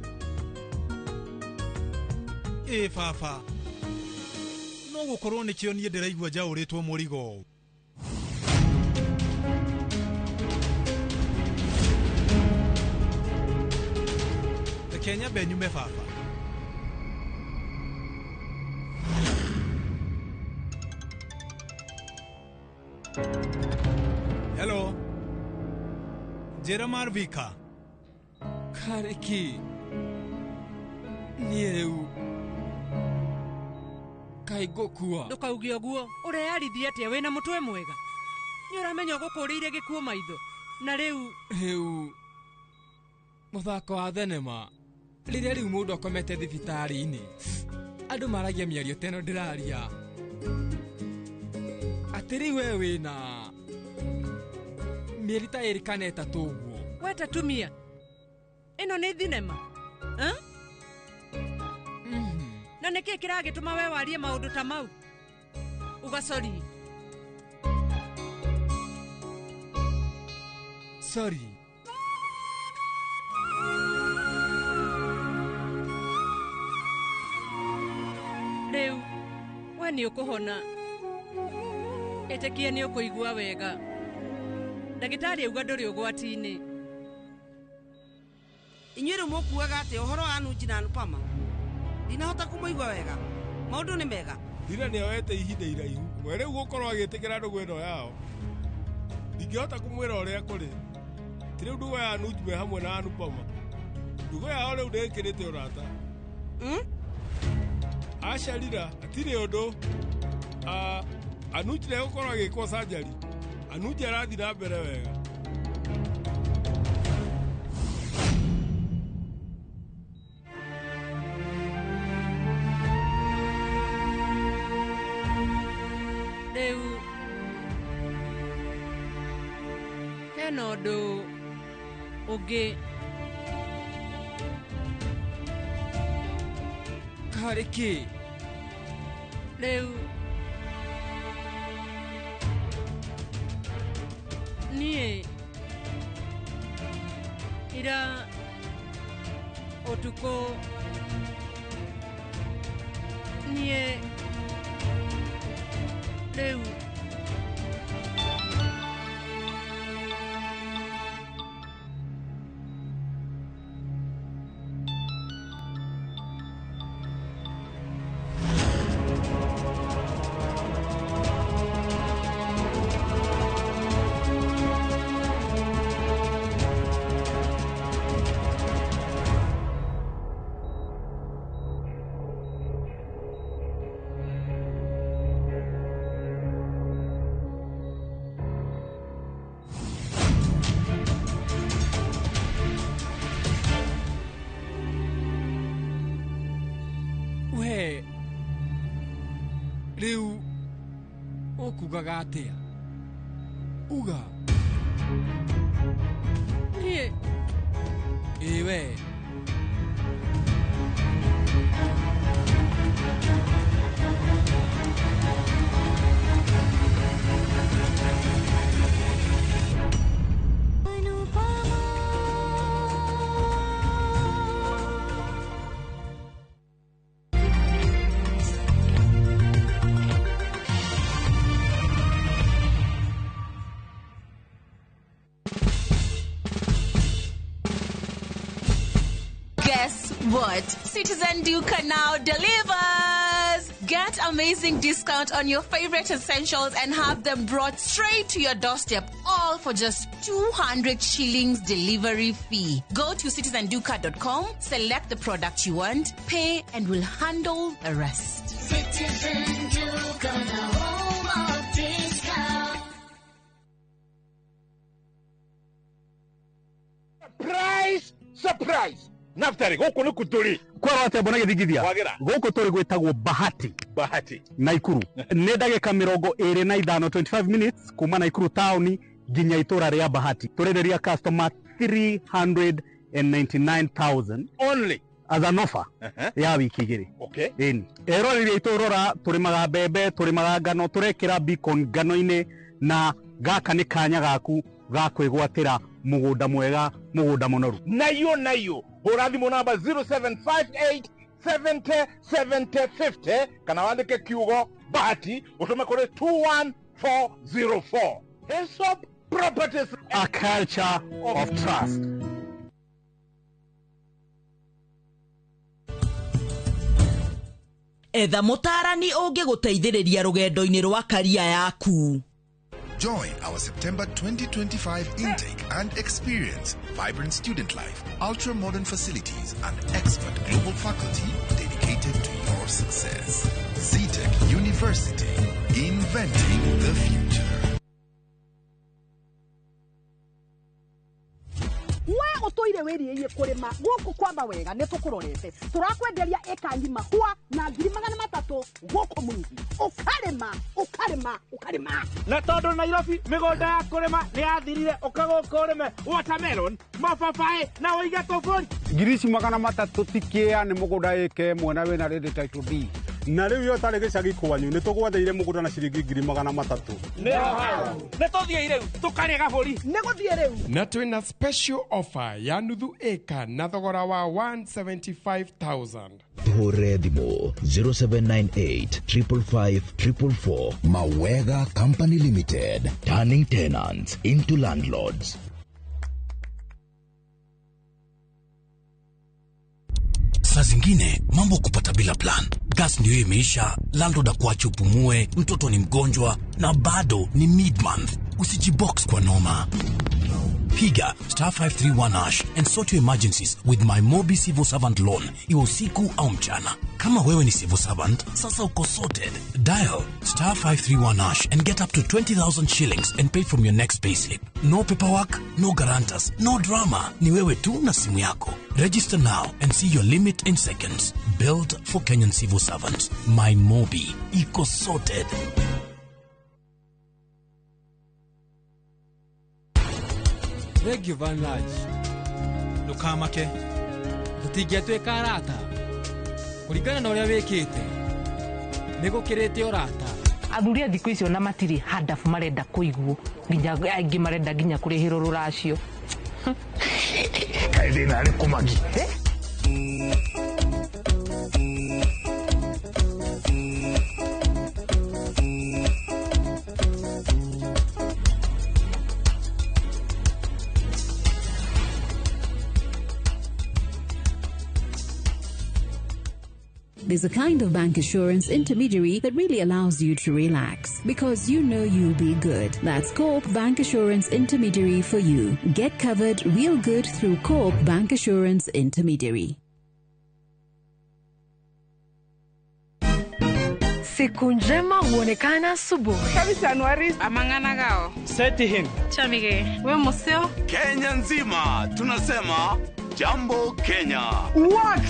Ĩ baba, no gũkorwo nĩkĩo niĩ ndĩraigua njaũrĩtwo mũrigo ũũ. Reke nyambe nyume baba. Hello. Njĩra Marvika. Karĩki. Niĩ rĩu kaĩ ngũkua. Ndũkauge ũguo, ũreyarithia atĩa wĩna mũtwe mwega? Nĩ ũramenya ũgũkũrĩire gĩkuo maitho. Na rĩu mũthako wa thenema rĩrĩa rĩu mũndũ akomete thibitarĩ-inĩ andũ maragia mĩario teno ndĩraria atĩ rĩu we wĩna mĩeri ta ĩrĩ kana ĩtatũ ũguo. We tatumia, ĩno nĩ thinema na nĩkĩ kĩragĩtũma we warie maũndũ ta mau ũgacori? Sorry. Rĩu we nĩ ũkũhona, ĩtĩkia nĩ ũkũigua wega. Ndagĩtarĩ auga ndũrĩ ũgwati-inĩ. Inyuĩ rĩu mũkuaga atĩ ũhoro wa Anuj na Anupama ndinahota kũmũigua wega. Maũndũ nĩ mega. Ndina nĩoete ihinda iraihu we rĩu gũkorwo agĩtĩkĩra ndũgũ ĩno yao. Ndingĩhota kũmwĩra ũrĩa kũrĩ. Ti rĩu ndũgũ ya Anuj me hamwe na Anupama. Ndũgũ yao rĩu ndĩkĩrĩte ũrata. Acarira atirĩ ũndũ. Anuj nĩegũkorwo agĩkwo surgery. Anuj arathiĩ na mbere wega. Rĩu hena ũndũ ũngĩ. Karĩki. Rĩu niĩ ira ũtukũ niĩ rĩu rĩu ũkugaga atĩa? Uga. Nie. Ewe. Guess what? Citizen Duca now delivers! Get amazing discount on your favorite essentials and have them brought straight to your doorstep, all for just 200 shillings delivery fee. Go to citizenduca.com, select the product you want, pay, and we'll handle the rest. Citizen Duca, the home of discount. Surprise! Surprise! Naftari, goko nuku turi. Kwa wate bonage digithia. Goko turi gwetagwo Bahati. Bahati. Naikuru. Nedage kamirogo ere na idano 25 minutes kuma Naikuru town ginya itora ria Bahati. Turenderia customer 399,000 only as an offer. Ya wiki igiri. Okay. Eni. Ero ria itorora turimaga bebe, turimaga ngano, turekira beacon ngano-ine na gaka ni kanya gaku gakwigwatira mugunda mwega, mugunda munoru. Nayo. Borathimo namba 0758 70 70 50 kana wandike kiugo Bahati utume kore 21404. Hillsop Properties, a culture of trust. Etha mutarani ungiguteithiriria rugendo-ini rwa career yaku. Join our September 2025 intake and experience vibrant student life, ultra-modern facilities, and expert global faculty dedicated to your success. CTEC University, inventing the future. We utoire wiriye kurima guku kwamba wega nitukurorete turakwenderia eka ngima hua na 300,000 guku mungi ukarima na tondu Nairobi migonda ya kurima ni yathirire ukagukurime watermelon mababae na uige tofori 300,000 tikia ni mugunda eke ĩmwe na wina ready title D na riu yo tari gicagi kwanyu ni tugwatheire mugunda na ciringi 300,000 ne tuthie riu tukarega buri ne guthie riu na twina special offer ya nuthu eka na thogora wa 175,000. Tuhure thimo 0798 555 444. Mawega Company Limited, turning tenants into landlords. Saa zingine mambo kupata bila plan. Gas ndio imeisha, landlord akuache upumue, mtoto ni mgonjwa na bado ni mid-month. Usijibox kwa noma. Piga *531# and sort your emergencies with my Mobi Civil Servant Loan, iwe usiku au mchana. Kama wewe ni civil servant, sasa uko sorted. Dial *531# and get up to 20,000 shillings and pay from your next payslip. No paperwork, no guarantors, no drama. Ni wewe tu na simu yako. Register now and see your limit in seconds. Built for Kenyan civil servants. My Mobi, iko sorted. Thank you very much. Ndukamake. Tutingĩtuĩka arata. Kũringana na ũrĩa wĩkĩte. Nĩgũkĩrĩte ũrata. Athuri a thikũ icio na matiri hadafu marenda kuiguo. Nginya aingĩ marenda nginya kurĩhĩrwo rũracio. Kaithĩ na arĩ kũmagi. There's a kind of bank assurance intermediary that really allows you to relax because you know you'll be good. That's Coop Bank Assurance Intermediary for you. Get covered real good through Coop Bank Assurance Intermediary. Siku njema huonekana asubuhi. Kabisa Januari amangana gao. Seti him. Chamige. We museo. Kenya nzima tunasema jambo Kenya. Wax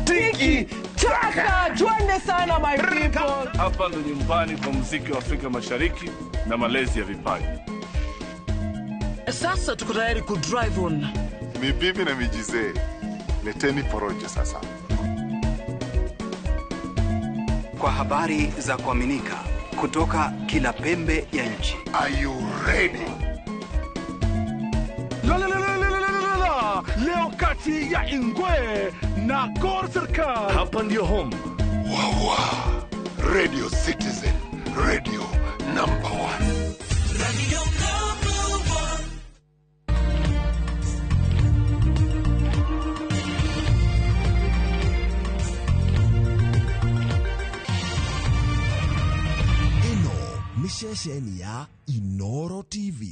tiki taka twende sana my people. Hapa ndo nyumbani kwa muziki wa Afrika Mashariki na malezi ya vipaji. Sasa tuko tayari ku drive on. Mibibi na mijize, leteni porojo sasa. Kwa habari za kuaminika kutoka kila pembe ya nchi. Are you ready? Leo kati ya Ingwe na Gor Serikali. Hapa ndio home. Wawa. Radio Citizen. Radio number 1. Radio number 1. Ino ni ceceni ya Inoro TV.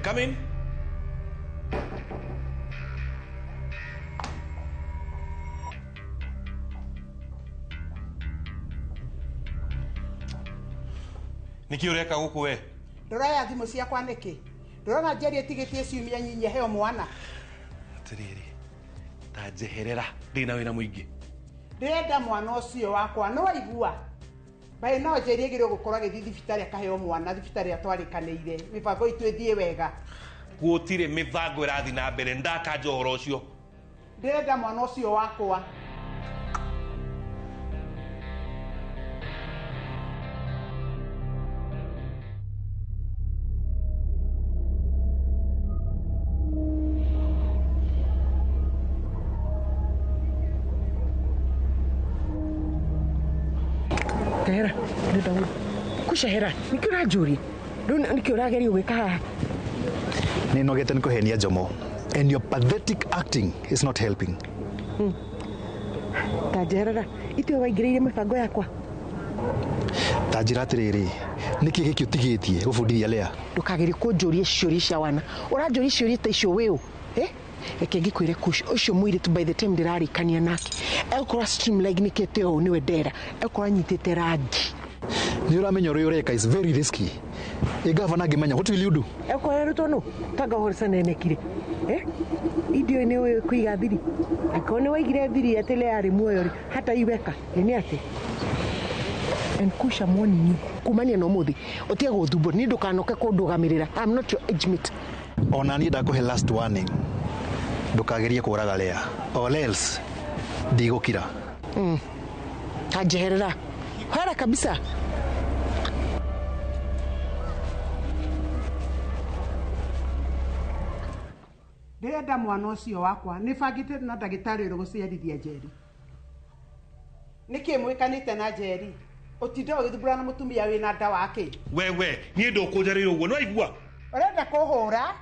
Come in. Niki ureka guku we? Ndoraya thimu ciakwa niki? Ndorona Njeri etigitie ciumia nyinyi heo mwana. Atiriri. Ta njeherera ndina wina muingi. Ndenda mwana ucio wakwa no waigua. Bai no Njeri egire gukorwa githi thibitari akaheo mwana thibitari atwarikaniire. Mibango itu ethie wega. Gutire mibango irathi na mbere ndaka johoro ucio. Ndenda mwana ucio wakwa. Hera, ndenda kusha hera. Nikira njuri. Nikio rageria gwika haha. Ninogete nikuhenia Jomo, and your pathetic acting is not helping. Tajerera, itio waingiriire mibango yakwa. Tajira atiriri, niki giki utigitie gubundithia Lea. Ndukageri kunjuria ciuria cia wana. Uranjuria ciuria ta icio wiu. Eke ngikwire kush ucio mwiritu by the time ndirarikania nake. Ekora streamline nikete o niwe ndera. Ekora nyitite rangi. Ni uramenya uri ureka is very risky. Igavana ngimenya, what will you do? Ekora ruto no tanga horsa nenekire. Idio ni wewe kuiga thiri. Akone waigire thiri atele ari muoyo hata iweka. Ni ati? Enkusha mwoni kumania no muthi. Otia guthumbo ni ndukanoke kundugamirira. I'm not your age mate. Ona ni ndakuhe last warning. Ndukagerie kuraga Lea. Or else ndigukira. Tajerera. Hara kabisa. Ndenda mwana ucio wakwa ni bangite na ndagitari uri guciarithia Njeri. Niki mwikanite na Njeri? Utindo githumbura na mutumia wina nda wake. Wewe, ni ndukunjarira uguo no aigua. Urenda kuhura?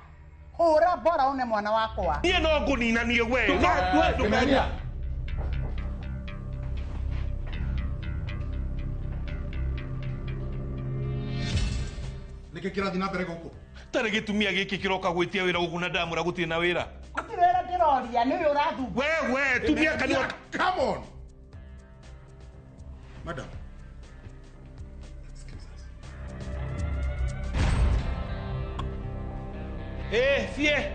Hura bora une mwana wakwa. Nie no ngunina nie we. No ndukania. Niki kirathi na mbere guku? Tare gitumia giki kiroka gwitia wira guku na ndamura gutie na wira. Utirera ndiroria ni we urathumbu. Wewe, tumia kanwa. Come on. Madam. Fie.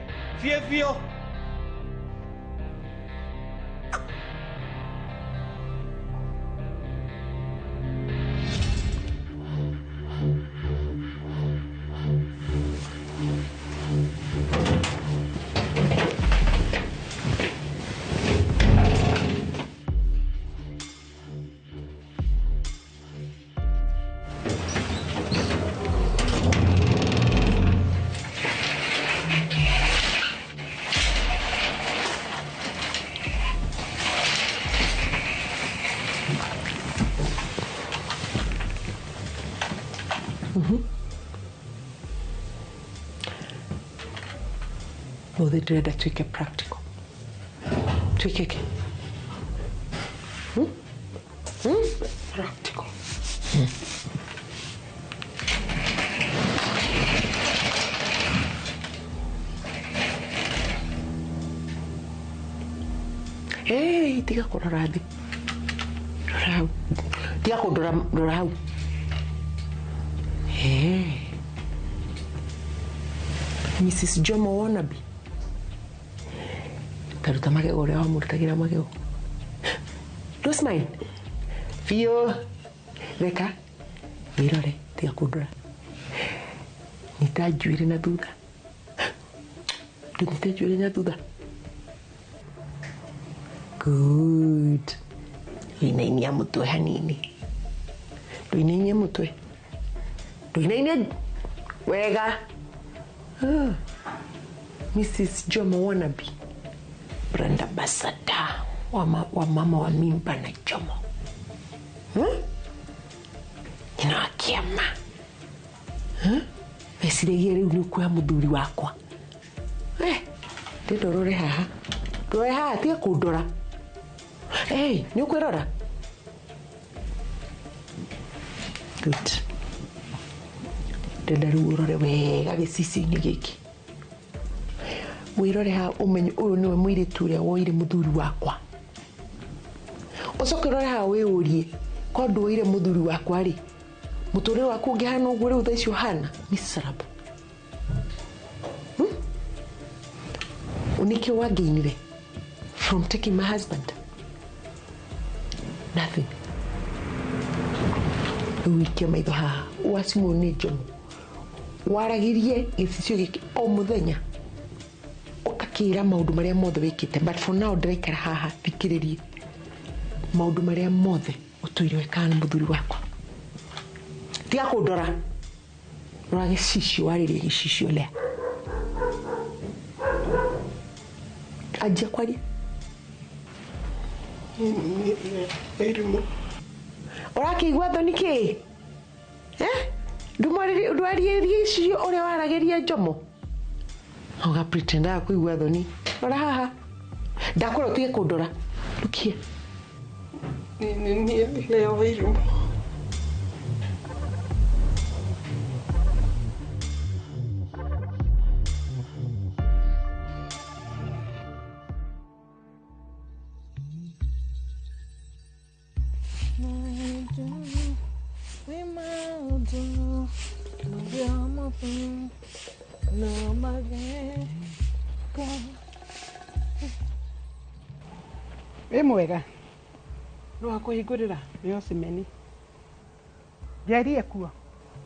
No, they dread that twike practical. Twike. Practical. Hey, tiga kurora di. Rau. Tiga kurora hau. Hey. Mrs. Jomo Wannabe. Taruta magego uria wamurutagira magego. Don't smile. Fio. Reka. Mirore. Tiga kurora. Nitajuire na thutha. Nitajuire na thutha. Good. Duinainia mutwe hanini. Duinainia mutwe. Duinainia wega. Mrs. Jomo Wannabe. Brand ambassador wa mama wa mimba na Jomo. Ina kiama. Esiregere uni kwa muthuri wakwa. Ndorore haha. Ndore haha tia kundora. Hey, ni ukwirora? Good. Ndenda urore wega gicicini giki. Wirore ha umenye uyu niwe mwiritu uria woire muthuri wakwa. Ucokirore ha wiurie ko nduire muthuri wakwa ri. Muturire waku ungihana uguo riu thaicio hana miserable. Unike waginire from taking my husband. Nothing. Uikia maitho haha wacimu ni Jomo. Waragirie gicicio giki o muthenya. Ukakira maundu maria mothe wikite, but for now ndiraikara haha thikiririe maundu maria mothe utuire wekana muthuri wakwa. Tiga kundora. Rora gicicio waririe gicicio lea. Ajia kwaria. Urakigua thoni ki? Ndwaririe icio uria waragiria Jomo. Oga pretenda kuigua thoni. Ora haha. Ndakora tuge kundora. Rukie. Ni leo wiru. Mwega no akuhingurira yo simeni ndiarie kuo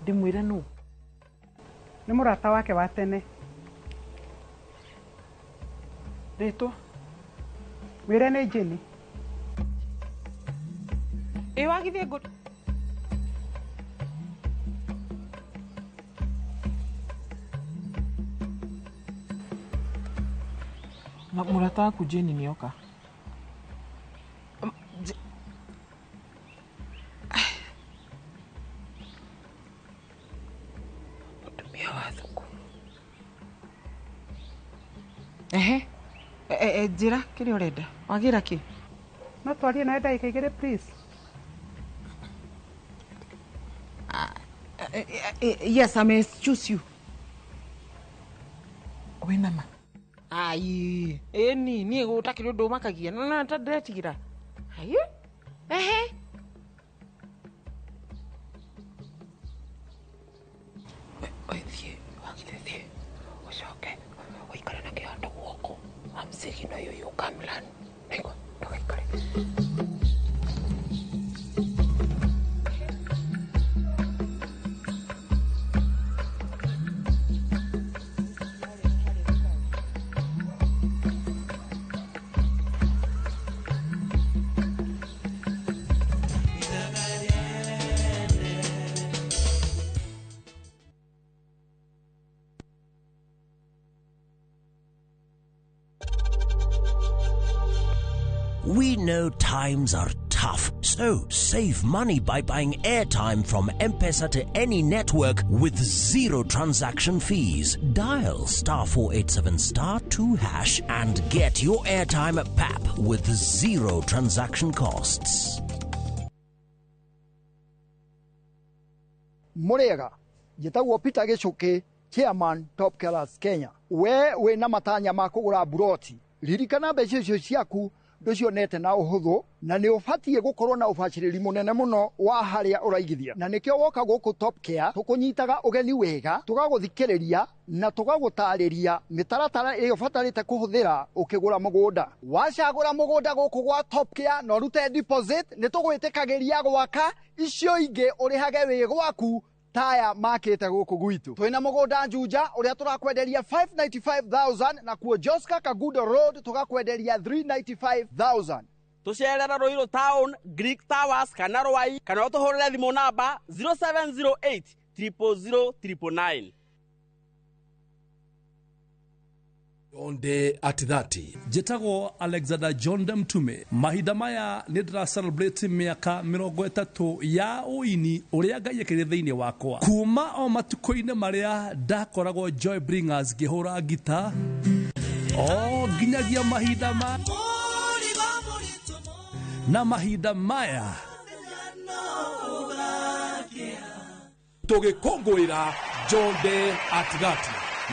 ndimwire nu ni murata wake wa tene ritwa wire ni Jeni wagithie ngũ murata waku Jeni nioka Jira kiri urenda wagira ki no twarie na ndagika igire please. Yes, I may choose you. Wenama ai ni gutakire undu makagia na ndatigira ai oithie wagithie ucoke uikare na kihando guoko amsiki no you come learn nego ndoikare We know times are tough. tough. So save money by buying airtime from M-Pesa to any network with zero transaction fees. Dial *487*2# and get your airtime PAP with zero transaction costs. Murega, jitagwo Peter Gichuki, Chairman Top Killers Kenya. We na matanya ma kugura buroti. Ririkana mbeca icio ciaku nducionete na uhuthu na ni ubatie gukorwo na ubaciriri munene muno wa haria uraigithia. Na nikio woka guku Top Care tukunyitaga ugeni wega, tugaguthikiriria na tugagutariria mitaratara iyo batarite kuhuthira ukigura mugunda. Wacagura mugunda guku gwa Top Care no rute deposit ni tugwitikagiria gwaka icio ingi urihage wi gwaku taya makete guku gwitu. Twina mugunda Juja uria turakwenderia 595,000 na kuo Joska Kagudo Road tugakwenderia 395,000. Tucerera Ruiru Town, Greek Towers, kana Rwai, kana utuhurire thimu namba 0708 000 999. Onde at 30 Jetago Alexander John Mtume mahinda maya nindra celebrate miaka 30 ya uini uria Ngai ekire thiini wakwa kuma o matuko-ine maria ndakoragwo Joy Bringers ngihura gita o nginyagia mahinda na mahinda maya tugikongwira John de at 30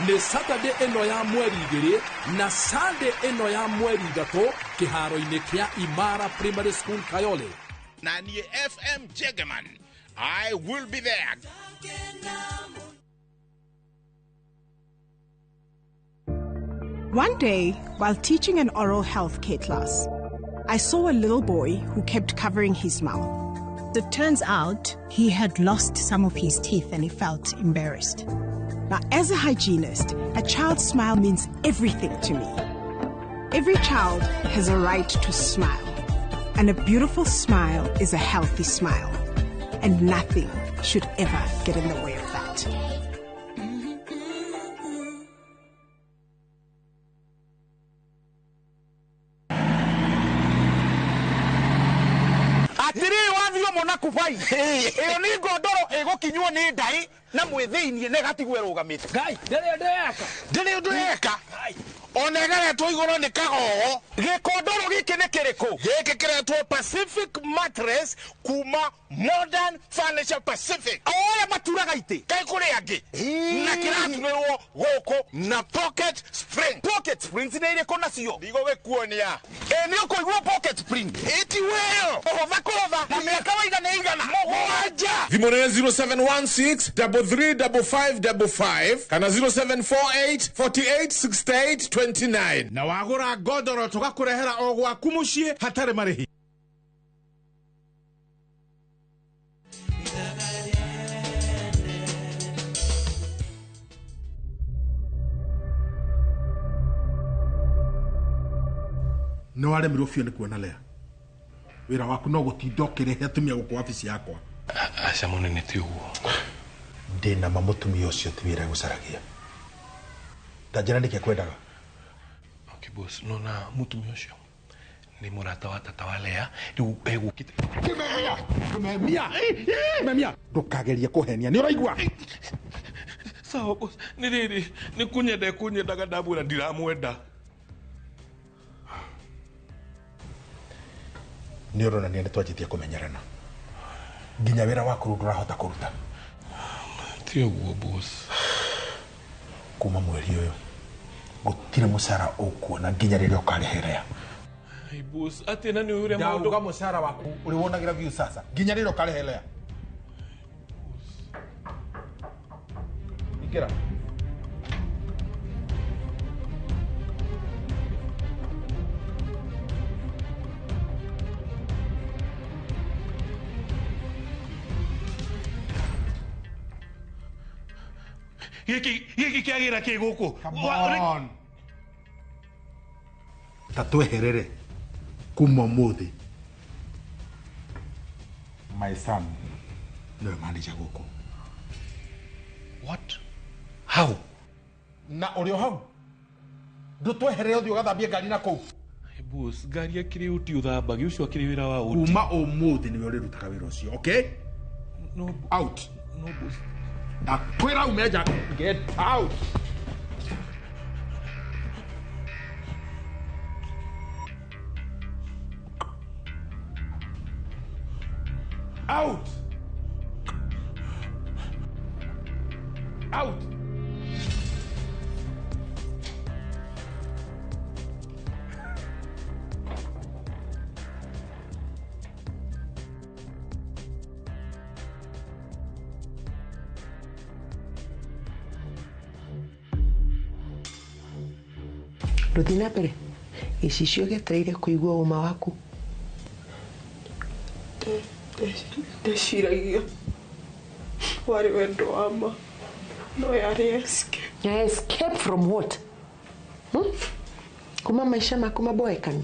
ni Saturday eno ya mweri 2 na Sunday eno ya mweri 3 kiharo-ini kia Imara Primary School Kayole. Na ni FM Jegeman. I will be there. One day, while teaching an oral health care class, I saw a little boy who kept covering his mouth. It turns out he had lost some of his teeth and he felt embarrassed. Now, as a hygienist, a child's smile means everything to me. Every child has a right to smile, and a beautiful smile is a healthy smile, and nothing should ever get in the way of that. Atiri wathio mona kufai iyo ni ngondoro igukinywo ni ndai na mwithiinie negatigwe rugamite ngai ndiri ndeka onegeretwo iguru ni kagogo gikondoro giki ni kiriku giki kiretwo Pacific Mattress kuma Modern Furniture Pacific oya maturaga ite kai kuri angi na kiratunirwo guku na pocket springs ni kona cio ndigo gikuonia ni ukuigwa pocket spring iti weo ovakoza na miaka waigana igana mugwanja thimone 0716 335555 kana 0748 4868 29 na wagura godoro tugakurehera ogwa kumushie hatare marehi. No wale mirofio ni kuona lea wira waku no gutindo kirehe atumia guku ofisi yakwa aca munene ti uguo ndina mamutumia ucio ti wira gucaragia tajira ndike kwendaga boss no na mutumia ucio ni murata wa tata wa Lea riu egukite kimemia ndukageria kuhenia ni uraigwa sawa boss ni riri ni kunyendaga ndabura ndiramwenda ni urona ni twajitie kumenyerana nginya wira waku ndurahota kuruta ti uguo boss kuma mweri uyu gutire musara ukuona nginya riria ukareherea ai boss atena ni ure maundu ndauga musara waku uri wonagira view sasa nginya riria ukareherea ikira Yeki kiagira kiguku. Come on. Tatueherere kuma muthi. My son. No manager guku. What? How? Na urio hau. Ndutueherere uthi ugathambia ngari na kuu. Boss, ngari akiri uti uthambagi ucio akiri wira wa uti. Kuma umuthi niwe urirutaga wira ucio, okay? No. Out. No boss. Kwira umeja. Get out. Out. Out. Ruthina mbere gicicio getereire kuigua uma waku ndeciragia warĩ wendo wa ma no yarĩ escape. Escape from what? Kuma maisha maku maboekani.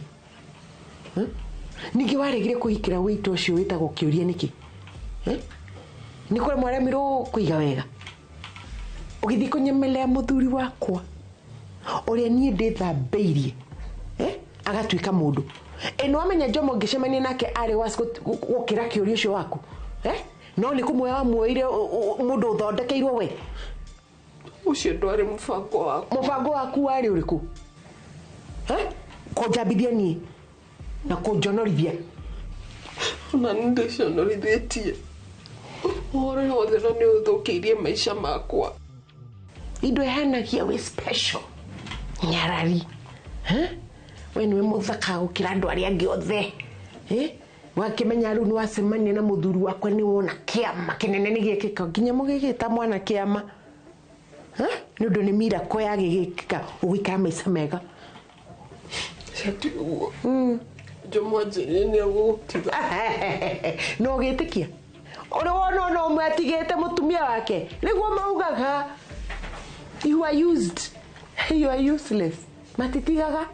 Ningĩ waregire kũhikĩra wĩito ũcio wĩtagwo kĩũria nĩkĩ? Nĩ kũrĩ mwaremirwo kũiga wega ũgĩthiĩ kũnyemelea mũthuri wakwa ũrĩa niĩ ndĩthambĩirie agatuĩka mũndũ. Nĩ wamenya Jomo ngĩcemania nake arĩ wasi gũkĩra kĩũria ũcio waku? No nĩ kũmuoya wamuoire mũndũ ũthondekeirwo we? Ũcio ndwarĩ mũbango waku. Mũbango waku warĩ ũrĩkũ? Kũnjambithia niĩ na kũnjonorithia? Ona nĩ ndĩconorithĩtie ũhoro wothe na nĩ ũthũkĩirie maica makwa. Indo ihanagia wĩ special nyarari. We nĩwe mũthaka gũkĩra andũ arĩa angĩ othe. Wakĩmenya rĩu nĩ wacemania na mũthuri wakwa nĩ wona kĩama kĩnene nĩ gĩkĩka nginya mũgĩgĩta mwana kĩama. Nĩ ũndũ nĩ miracle yagĩgĩkĩka ũgĩikara maica mega. Ti ũguo. Jomo anjĩrire nĩ agũgũtiga. No ũgĩtĩkia? Ũrĩ wona no mwatigĩte mũtumia wake nĩguo maugaga you are used, you are useless. Matitigaga.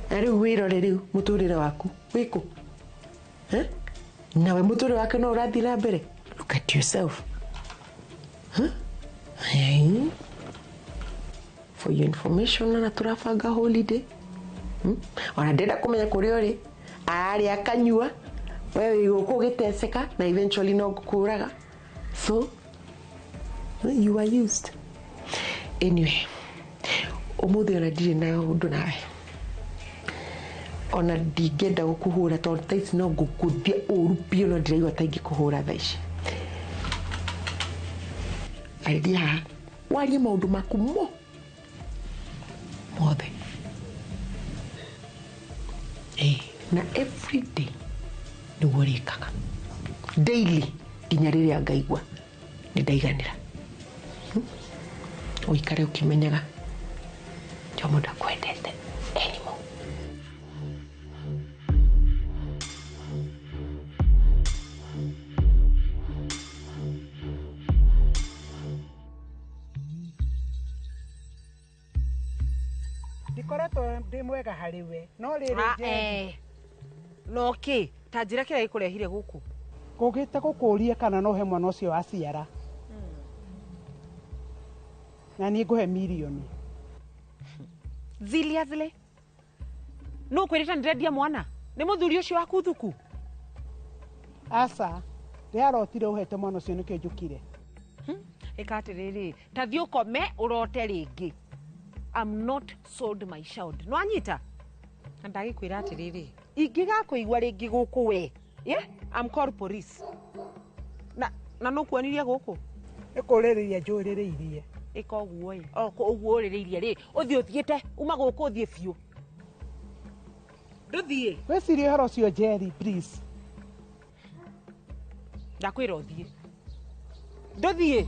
Na rĩu wĩrore rĩu mũtũrĩre waku wĩkũ? Nawe mũtũrĩre wake no ũrathiĩ na mbere? Look at yourself. For your information na turabanga holiday. Ona ndenda kũmenya kũrĩa ũrĩ arĩa akanyua wewe gũkũ gĩteceka na eventually no gũkũraga. So you are used. Anyway, ũmũthĩ ona ndirĩ na ũndũ nawe. Ona ndingĩenda gũkũhũra tondũ thaa ici no ngũkũthia ũru biũ no ndĩraigua ta ingĩkũhũra thaa ici. Arĩthia haha warie maũndũ maku mothe. Na every day nĩguo rĩkaga daily nginya rĩrĩa ngaigua nĩ ndaiganĩra. Ũikare ũkĩmenyaga Jomo ndakwendete anymore. Ndikoretwo ndĩ mwega harĩ we no rĩrĩ no kĩ ta njĩra kĩrĩa gĩkũrehire gũkũ? Ngũgĩte gũkũria kana no he mwana ũcio waciara na niĩ ngũhe mirioni. Zilia zile no kwĩrĩta ndĩrendia mwana nĩ mũthuri ũcio waku thuku? Aca rĩarotire ũhete mwana ũcio nĩkĩo njũkire. Ĩka atĩrĩrĩ ta thiĩ ũkome ũrote rĩngĩ. I'm not sold my child. No anyita na ndagĩkwĩra atĩrĩrĩ ingĩgakũigua rĩngĩ gũkũ we I'm called police. Na no kuonirie gũkũ ĩkũrĩrĩria njũrĩrĩirie ĩka ũguo ũguo ũrĩrĩirie rĩ ũthiĩ ũthiĩte uma gũkũ ũthiĩ biũ ndũthiĩ wĩcirie ũhoro ũcio Jerry please. Ndakwĩra ũthiĩ ndũthiĩ.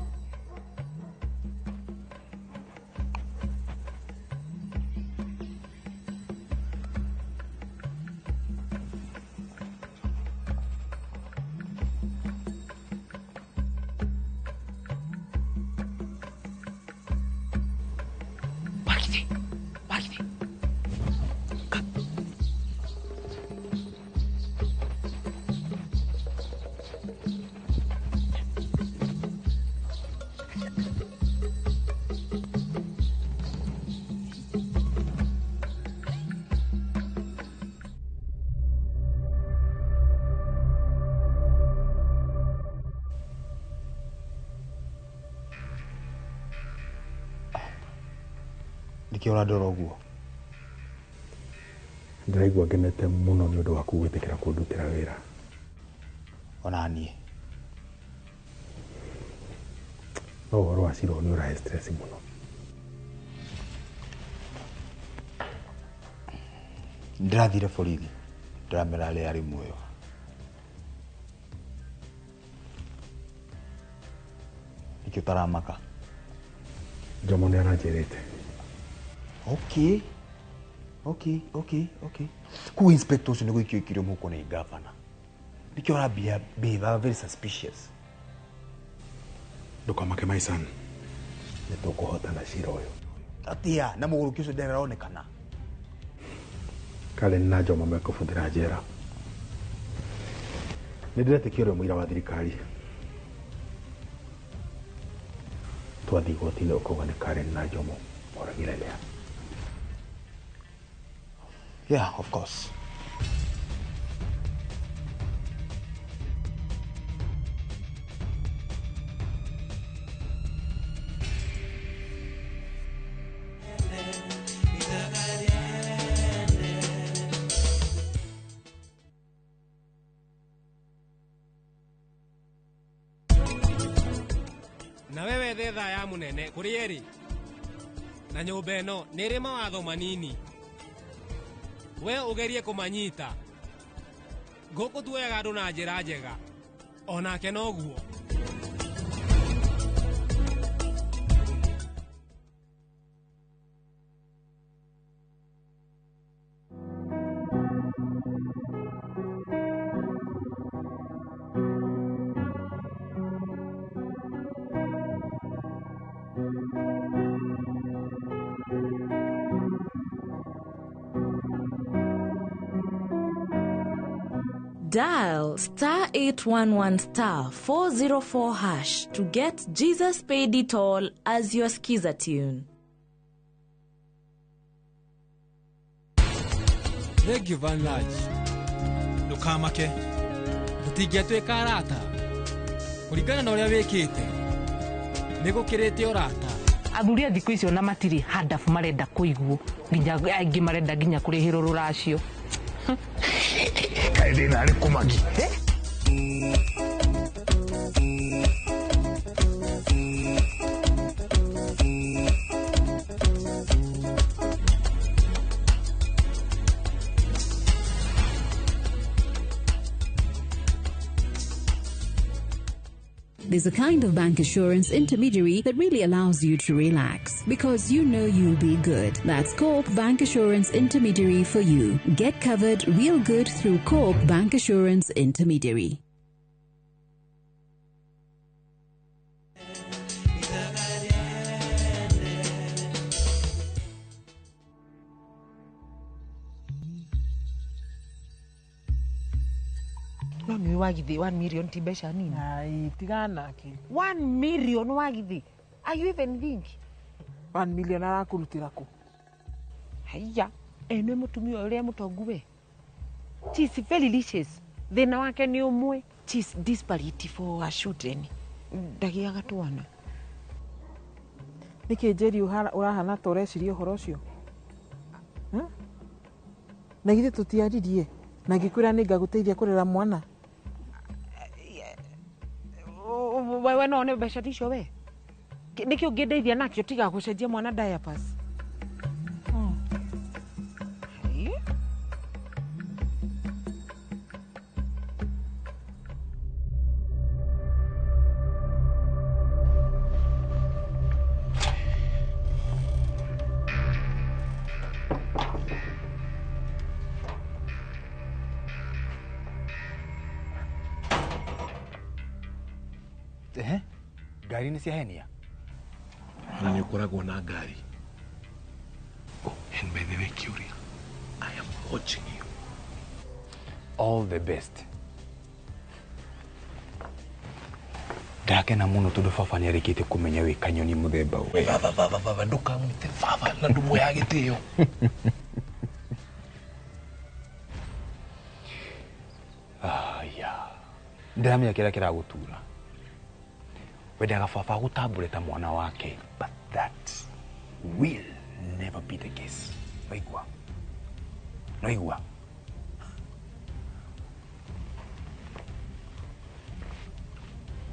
Ndikĩ ũrandora ũguo? Ndĩraigua ngenete mũno nĩ ũndũ wa gwĩtĩkĩra kũndutĩra wĩra. Ona niĩ. No ũhoro wa Ciro nĩ ũrahe stress mũno. Ndĩrathire borithi. Ndĩramera arĩa arĩ muoyo. Nĩkĩ ũtaramaka? Jomo nĩ aranjĩrĩte. Okay. Kũu inspector ũcio nĩ gũikio ikirio mũhuko nĩ gavana. Nĩkĩ ũrambia behave very suspicious. Ndũkamake my son. Nĩ tũkũhotana Ciro ũyũ. Atia na mũgũrũki ũcio ndĩraronekana. Karen na Jomo mekũbũthĩra njera. Nĩ ndĩretĩkia ũrĩa mũira wa thirikari. Twathi igoti-inĩ ũkauga nĩ Karen na Jomo moragire Lea. Yeah, of course. Na wewe thetha ya munene kuri eri na nyumba ino nĩ ĩrĩ mawatho manini we ugerie kumanyita ngũkũ tuoyaga andũ na njĩra njega onake noguo. Dial *811*404# to get Jesus Paid It All as your skiza tune. Thank you very much. Ndukamake. Tutingĩtuĩka arata. Kũringana na ũrĩa wĩkĩte. Nĩgũkĩrĩte ũrata. Athuri a thikũ icio na matiri hadafu marenda kũiguo. Nginya aingĩ marenda nginya kũrĩhĩrwo rũracio. Kaide na arĩ kumagi. There's a kind of bank assurance intermediary that really allows you to relax because you know you'll be good. That's Coop Bank Assurance Intermediary for you. Get covered real good through Coop Bank Assurance Intermediary. No ni wagithi 1 million tibesha nini? Ai, tigana ki. 1 million wagithi. Are you even think? 1 million arakurutira ku. Haya, ene mutumia uria mutongu we. She's very delicious. Thina wake ni umwe. She's disparity for her children. Ndagiaga twana. Niki Jerry urahana toreciria uhoro ucio. Na githe tutiaririe. Na ngikwira ni ngaguteithia kurera mwana. Wewe no ne besha tisho we. Niki ungedeithia nakyo tiga gucenjia mwana diapers. Gari ni ciahenia. Na nĩ ũkoragwo na ngari. Oh, and by the way, Curia, I am watching you. All the best. Ndakena muno tondu baba nĩ arĩkĩte kũmenya wĩ kanyoni mũthemba ũyũ. Baba ndũkamwĩte baba na ndumu ya gĩtĩo. Ndĩramenya kĩrĩa kĩragũtura. Wendaga baba gũtambũre ta mwana wake, but that will never be the case. Noigua.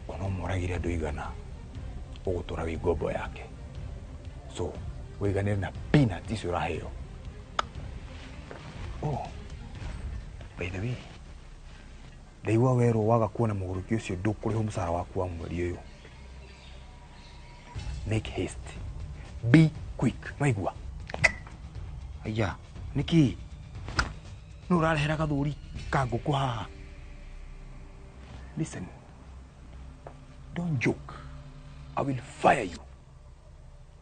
Ono moragire andu igana ugutura wi ngombo yake. So, wiganire na peanut icio uraheo. Oh. By the way, ndaigua werwo waga kuona muguruki ucio ndukuriho musara waku wa mweri uyu. Make haste. Be quick. Maigua. Aya, niki. Nurarehera gathuri kanguku haha. Listen. Don't joke. I will fire you.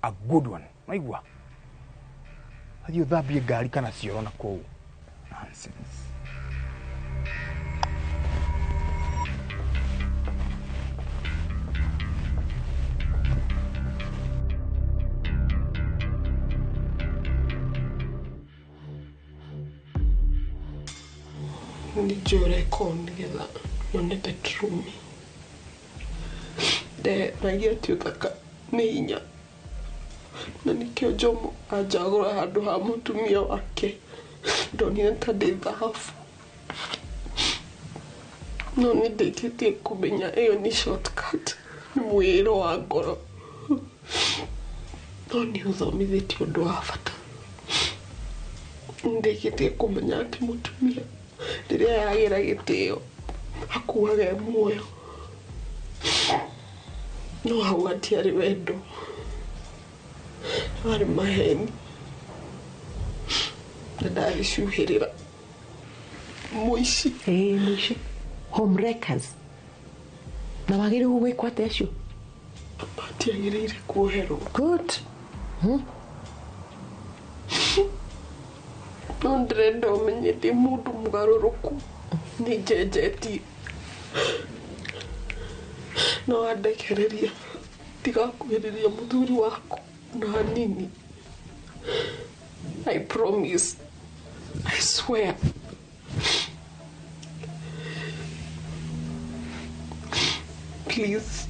A good one. Maigua. Hathi uthambie ngari kana cioro na kou. Nonsense. Nijore kongetha nyone bedroom de nagia tiutaka ni hinya na nikio Jomo ajagura handu ha mutumia wake ndonire ta ndi thahabu no ni ndĩkĩtie kũmenya ĩyo ni shortcut ni mwĩro wa ngoro no ni ũthomithĩtio ũndũ wa bata ndĩkĩtie kũmenya atĩ mutumia rĩrĩa yagĩra gĩtĩo hakuaga muoyo no hau hatiarĩ wendo warĩ maheni na ndarĩcuhĩrĩra mũici mũici homewreckers na wagĩrĩirwo gwĩkwo atĩa acio matiagĩrĩire kuoherwo good no ndĩrenda ũmenye ndĩ mũndũ mũgarũrũku nĩ njenjetie no andekereria tigakuhĩrĩria mũthuri waku na hanini. I promise. I swear. Please.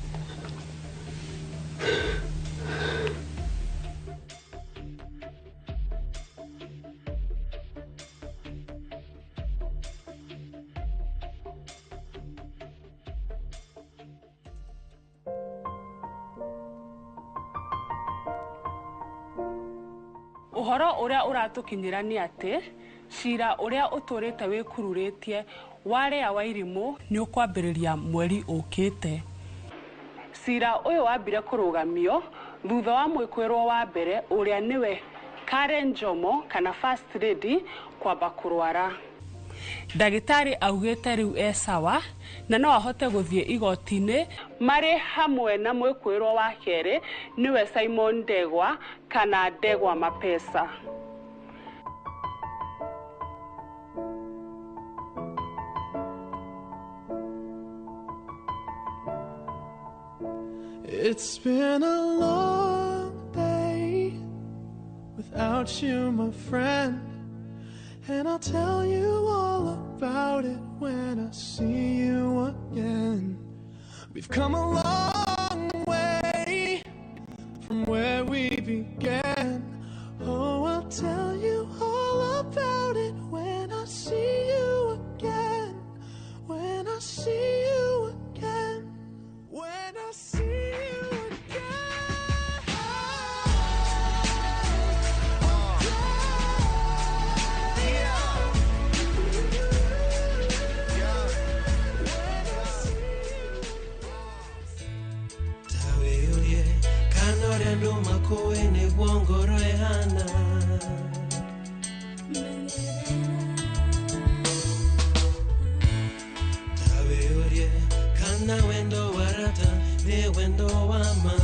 Uhoro uria uratukinyira ni ati cira uria uturite wikururitie waria Wairimu ni ukwambiriria mweri ukite. Cira uyu wambire kurugamio thutha wa mwikwirwo wa mbere uria niwe Karen Jomo kana First Lady kwamba kurwara. Ndagitari augite riu sawa na no ahote guthie igotini mari hamwe na mwikwirwo wa kere niwe Simon Ndegwa kana Ndegwa Mapesa. It's been a long day without you, my friend, and I'll tell you all about it when I see you again. We've come a long way from where we began. Oh, I'll tell you all about it when I see you again. When I see you again. When I see you again. Tawe kanore ndo makoe ne gwongoro ehana. Tawe kana wendo warata ne wendo wama.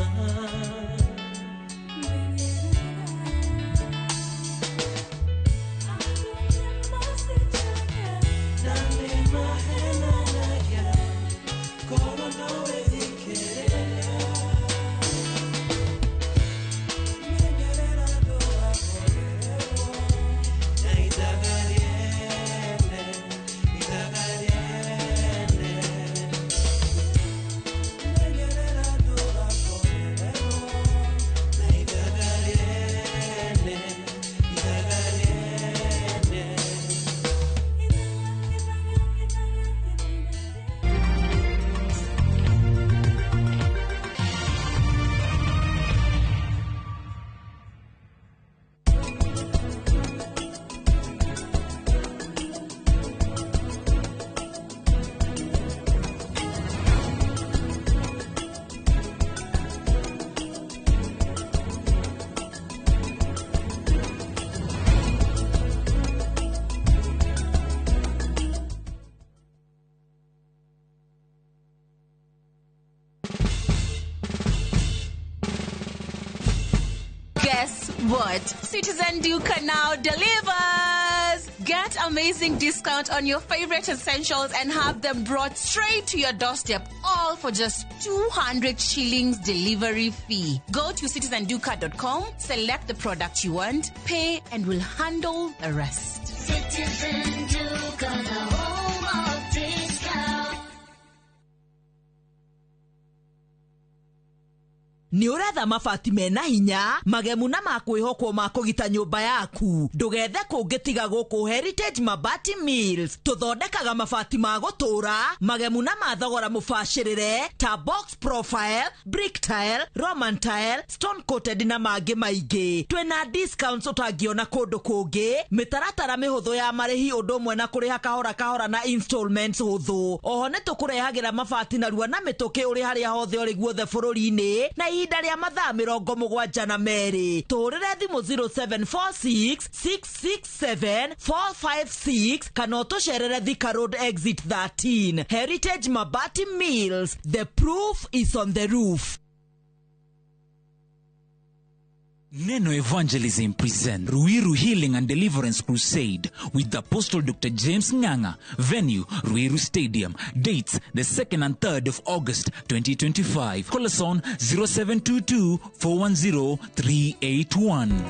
Guess what? Citizen Duca now delivers. Get amazing discount on your favorite essentials and have them brought straight to your doorstep, all for just 200 shillings delivery fee. Go to citizenduca.com, select the product you want, pay, and we'll handle the rest. Citizen Duca, the home of discount. Ni uretha mabati mena hinya magemu na makwihokwo ma kugita nyumba yaku ndugethe kungitiga guku Heritage Mabati Mills tuthondekaga mabati ma gutura magemu na mathogora mubashirire ta box profile, brick tile, roman tile, stone coated na mangi maingi. Twina discounts utangiona kundu kungi, mitaratara mihuthu ya marihi undu mwe na kuriha kahora kahora na installments huthu. Oho ni tukurehagira mabati na ruwa na mituki uri haria hothe uri guothe bururi-ini na ihinda ria mathaa 72 na meri. Tuhurire thimu 0746 667 456 kana utusherere Thika Road exit 13. Heritage Mabati Mills, the proof is on the roof. Neno Evangelism present Ruiru Healing and Deliverance Crusade with the Apostle Dr. James Nganga. Venue Ruiru Stadium. Dates the 2nd and 3rd of August 2025. Call us on 0722 410 381.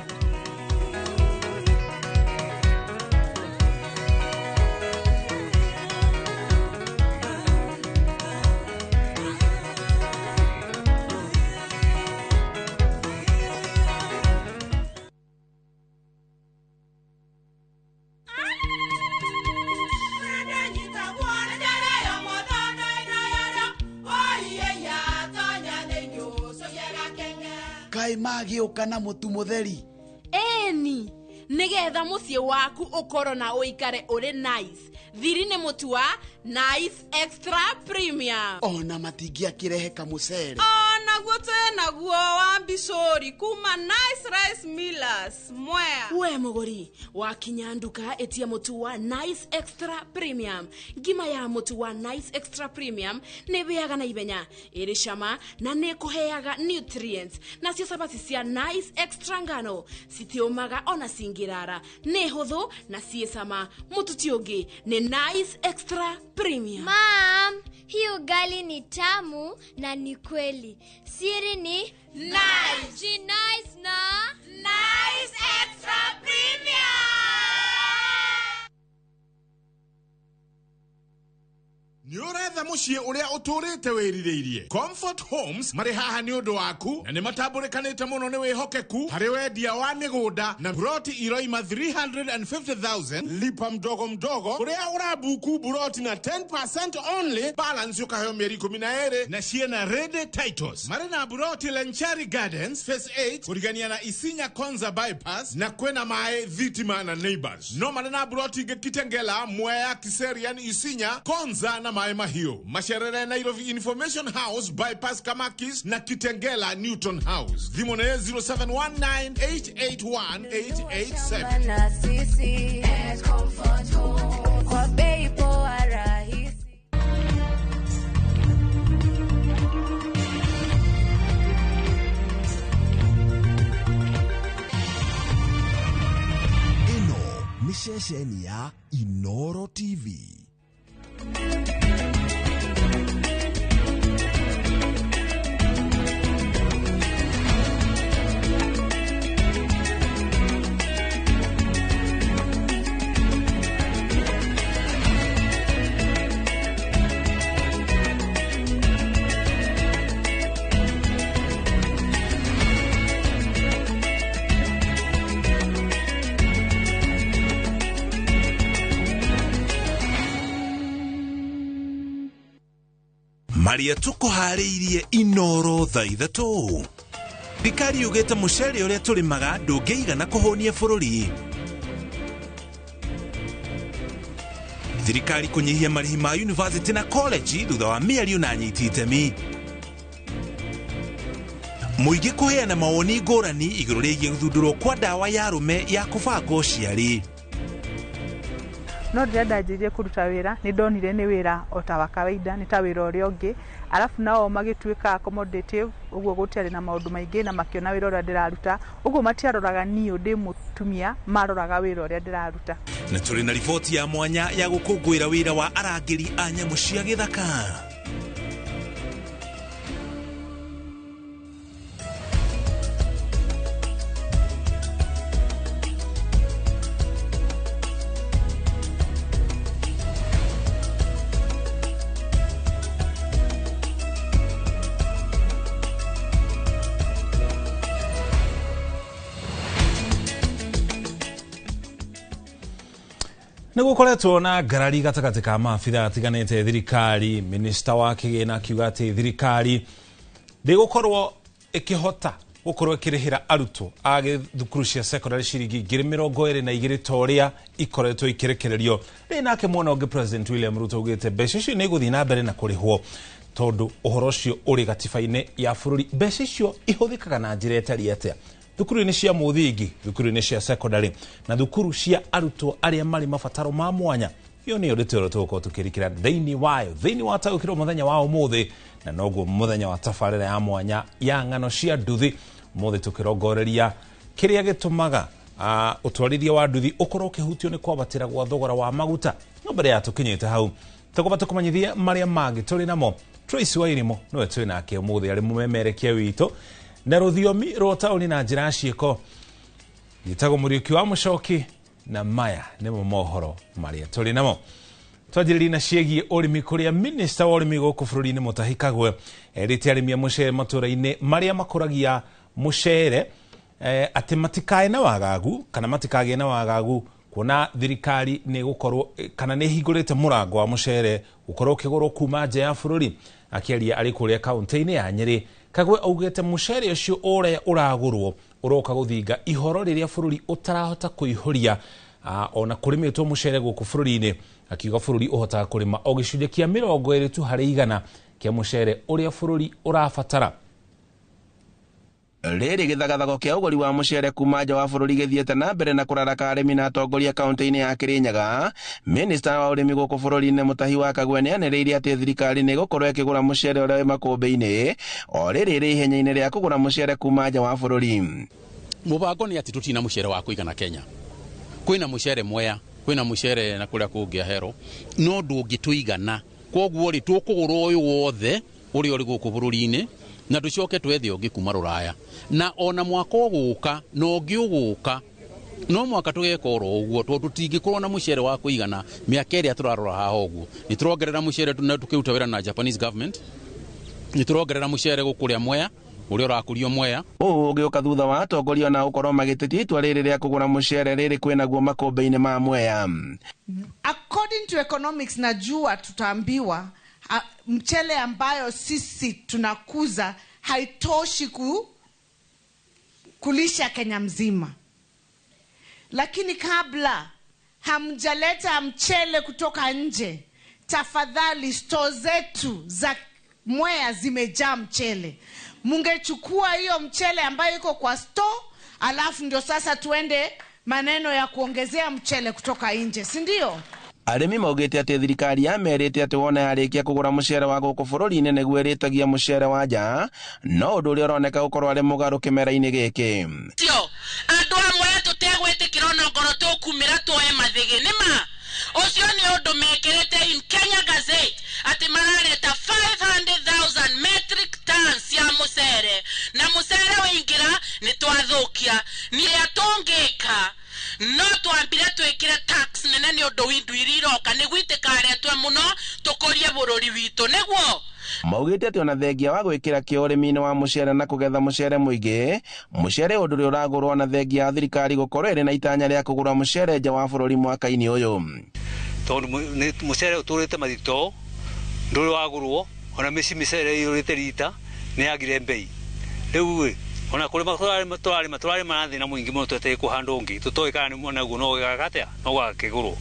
Kai magi ukana mutu mutheri. Eni, nigetha mucie waku ukoro na uikare uri nice. Thiri ni mutu wa Nice Extra Premium. Ona matingia kirehe kamucere. Ona guote na guo wa Bishori kuma Nice Rice Millers. Mwea. We mugori, wakinya nduka etia mutu wa Nice Extra Premium. Ngima ya mutu wa Nice Extra Premium ne beaga na ibenya. Iri shama na ne kuheaga nutrients. Na cio sabasi cia Nice Extra ngano. Sitiomaga ona singirara. Ne huthu na cie sama. Mutu tiongi ne Nice Extra Premium. Mom, hii ugali ni tamu na ni kweli. Siri ni nice. Ji nice na Nice Extra Premium. Ni uretha mucie uria uturite wiririirie. Comfort Homes mari haha ni undu waku na ni matambulikanite muno ni wihokeku hari wendia wa migunda na broti iroima 350,000 lipa mdogo mdogo uria urabuku broti na 10% only balance ukaheo mieri 12 na ciena ready titles. Mari na broti Lenchari Gardens phase 8 kurigania na Isinya Konza bypass na kwena mae Thitima na Neighbors. No mari na broti Kitengela Mwea Kiserian Isinya Konza na mae Mahio. Masherere Nairobi Information House bypass Kamakis na Kitengela Newton House. Dhimone 0719881887. Ino ni shesheni ya Inoro TV. Maria tuko hariirie Inoro thaa ithatu. Thirikari ugite mucere uria turimaga ndungiigana kuhonia bururi. Thirikari kunyihia marihi ma university na college thutha wa mĩario na anyiti itemi. Muigi kuheana mawoni ngũrani igũrũ rĩgiĩ gũthundũrwo kwa ndawa ya arũme ya kũbanga ũciari. no ndirenda njĩrie kũruta wĩra nĩ ndonire nĩ wĩra o ta wa kawaida nĩ ta wĩra ũrĩa ũngĩ alafu nao magĩtuĩka accommodative ũguo gũtiarĩ na maũndũ maingĩ na makĩona wĩra ũrĩa ndĩraruta ũguo matiaroraga niĩ ndĩ mũtumia maroraga wĩra ũrĩa ndĩraruta. Na tũrĩ na riboti ya mwanya ya gũkũngũĩra wĩra wa arangĩri a nyamũ cia gĩthaka. Nĩgũkoretwo na ngarari gatagatĩ ka maabitha atiganĩte thirikari. Minista wa kĩgĩna akiuga atĩ thirikari ndĩgũkorwo ĩkĩhota gũkorwo ĩkĩrĩhĩra arutwo a thukuru cia secondary ciringi 22,000 ta ũrĩa ikoretwo ikĩrekererio. Rĩu nake mwena ũngĩ President William Ruto augĩte mbeca icio nĩ igũthiĩ na mbere na kũrĩhwo tondũ ũhoro ũcio ũrĩ gatiba-inĩ ya bũrũri. Mbeca icio ihũthĩkaga na njĩra ĩtariĩ atĩa? Thukuru-inĩ cia mũthingi, thukuru-inĩ cia secondary na thukuru cia arutwo arĩa marĩ mabataro ma mwanya. Iyo nĩ ũndũ tũrĩa tũgũkorwo tũkĩrikĩra thĩinĩ wa taũkĩrwo mũthenya wa ũmũthĩ, na noguo mũthenya wa tabarĩra ya mwanya ya ng'ano cia nduthi. Ũmũthĩ tũkĩrongoreria kĩrĩa gĩtũmaga ũtwarithia wa nduthi ũkorwo ũkĩhutio nĩ kwabatĩra gwa thogora wa maguta. No mbere ya tũkinyĩte hau tũkũba tũkũmenyithia marĩa mangĩ tũrĩ namo. Tracy Wairimu nĩwe twĩ nake ũmũthĩ arĩ mũmemerekia witũ na rũthiomi rwa taũni na njĩra ciĩko. Gĩtagwo Mũriũki wa Mũcoki na maya nĩmo mohoro marĩa tũrĩ namo. Twanjĩrĩria na ciĩgiĩ ũrĩmi kũrĩa minista wa ũrĩmi gũkũ bũrũri-inĩ Mutahi Kagwe erĩte arĩmi a mũcere matũũra-inĩ marĩa makũragia mũcere atĩ matikae na wagagu kana matikagĩe na wagagu, kuona thirikari nĩ gũkorwo kana nĩ hingũrĩte mũrango wa mũcere gũkorwo ũkĩgũrwo kuma nja ya bũrũri. Akĩaria arĩ kũrĩa kaunti-inĩ ya Nyĩrĩ, Kagwe augĩte mũcere ũcio ũrĩa ũragũrwo ũroka gũthinga ihoro rĩrĩa bũrũri ũtarahota kũihũria ona kũrĩmĩtwo mũcere gũkũ bũrũri-inĩ. Akiuga bũrũri ũhotaga kũrĩma o gĩcunjĩ kĩa 20 tu harĩ 100 kĩa mũcere ũrĩa bũrũri ũrabatara. Rĩrĩ gĩthagathago kĩa ũgũri wa mũcere kuma nja wa bũrũri gĩthiĩte na mbere na kũraraka arĩmi na atongoria kaunti-inĩ ya Kĩrĩnyaga. Minista wa ũrĩmi gũkũ bũrũri-inĩ Mutahi wa Kagwe nĩanĩrĩirie atĩ thirikari nĩ gũkorwo ĩkĩgũra mũcere ũrĩa wĩ makũmbĩ-inĩ o rĩrĩ rĩ ihenya-inĩ rĩa kũgũra mũcere kuma nja wa bũrũri. Mũbango nĩ atĩ tũtina mũcere wa kũigana Kenya. Kwĩna mũcere Mwea, kwĩna mũcere na kũrĩa kũngĩ Ahero, no ndũngĩtũigana. Koguo rĩ tũkũgũra ũyũ wothe ũrĩa ũrĩ gũkũ bũrũri-inĩ na tũcoke twethe ũngĩ kuma Rũraya. Na ona mwaka ũgũka na ũngĩ ũgũka no mwaka tũgeka oro ũguo tondũ tũtingĩkorwo na mũcere wa kũigana mĩaka ĩrĩa tũrarora haha ũguo. Nĩ tũrongerera mũcere na tũkĩruta wĩra na Japanese government, nĩ tũrongerera mũcere gũkũrĩa Mwea ũrĩa ũrakũrio Mwea. Ũũ ũgĩũka thutha wa atongoria na gũkorwo magĩtetia itua rĩrĩ rĩa kũgũra mũcere rĩrĩ kwĩnaguo makũmbĩ-inĩ ma Mwea. According to economics, najua tutaambiwa mchele ambayo sisi tunakuza haitoshi kulisha Kenya mzima. Lakini kabla hamjaleta mchele kutoka nje, tafadhali store zetu za Mwea zimejaa mchele. Mungechukua hiyo mchele ambayo iko kwa store, alafu ndio sasa tuende maneno ya kuongezea mchele kutoka nje, si ndio? Arĩmi maugĩte atĩ thirikari yamerĩte atĩ wona yarĩkia kũgũra mũcere wa gũkũ bũrũri-inĩ nĩguo ĩrĩtagia mũcere wa nja, no ũndũ ũrĩa ũroneka gũkorwo arĩ mũgarũ kĩmera-inĩ gĩkĩ. Tio, andũ amwe tũtegwĩtĩkĩra ona ngoro tũkumĩra tuoe mathĩgĩ nĩma. Ũcio nĩ ũndũ mekĩrĩte in Kenya Gazette atĩ marareta 500,000 metric tons ya mũcere, na mũcere wĩingĩra nĩ twathũkia. Nĩrĩa tũngĩka no twambire twĩkĩre tax nene nĩ ũndũ windu iriroka nĩguo itĩkaretwe mũno tũkũrie bũrũri witũ nĩguo. Maugĩte atĩ ona thengia wa gwĩkĩra kĩo ũrĩmi-inĩ wa mũcere na kũgetha mũcere mũingĩ, mũcere ũndũ ũrĩa ũragũrwo na thengia ya thirikari gũkorwo ĩrĩ na itanya rĩa kũgũra mũcere nja wa bũrũri mwaka-inĩ ũyũ. Tondũ mũcere ũtũrĩte mathito ndũrĩ wagũrwo, ona mĩcere yũrĩte rita nĩ yagire mbei. Rĩu ona kũrĩ matũrarĩ marathĩna mũingĩ mũno twetereire kũhanda ũngĩ tũtoĩ kana nĩ naguo no gagatea no gagakĩgũrwo.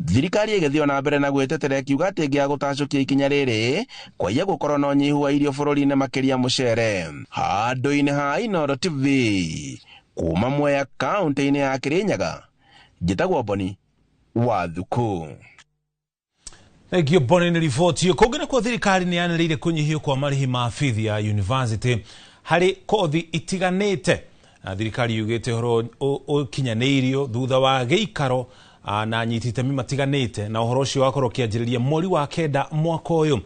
Thirikari ĩgĩthiĩ na mbere na gwĩtetera kiuga atĩ ĩngĩagũtacũkia ikinya rĩrĩ kwaiya gũkorwo na ũnyihu wa irio bũrũri-inĩ makĩria mũcere. Handũ-inĩ ha Inooro TV kuma Mwea kaunti-inĩ ya Kĩrĩnyaga, njĩtagwo Boni wa thuku. Egio bone ni riboti kongena kwa thirikari ni yanĩrĩire kũnyihio kwa marĩhi ma bithi ya university harĩ kothi itiganĩte. Thirikari yugĩte horo ũkinyanĩirio thutha wa gĩikaro na nyititemi matiganĩte na ũhoro ũcio wakorwo kĩanjĩrĩria mweri wa kenda mwaka ũyũ.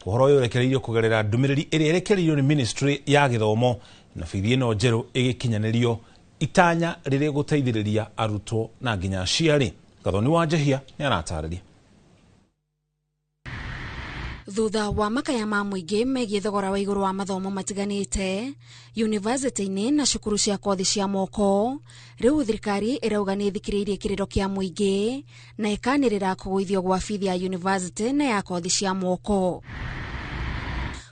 Ũhoro ũyũ ũrekereirio kũgerera ndũmĩrĩri ĩrĩa ĩrekereirio nĩ Ministry ya Gĩthomo na bithi ĩno njerũ ĩgĩkinyanĩrio itanya rĩrĩa gũteithĩrĩria arutwo na nginya aciari. Gathoni wa Njahia nĩ aratarĩria. Thutha wa makaya ma mũingĩ megiĩ thogora wa igũrũ wa mathomo matiganĩte university-inĩ na cukuru cia kothi cia moko, rĩu thirikari ĩrauga nĩ ĩthikĩrĩirie kĩrĩro kĩa mũingĩ na ĩkanĩrĩra kũgũithio gwa bithi ya university na ya kothi cia moko.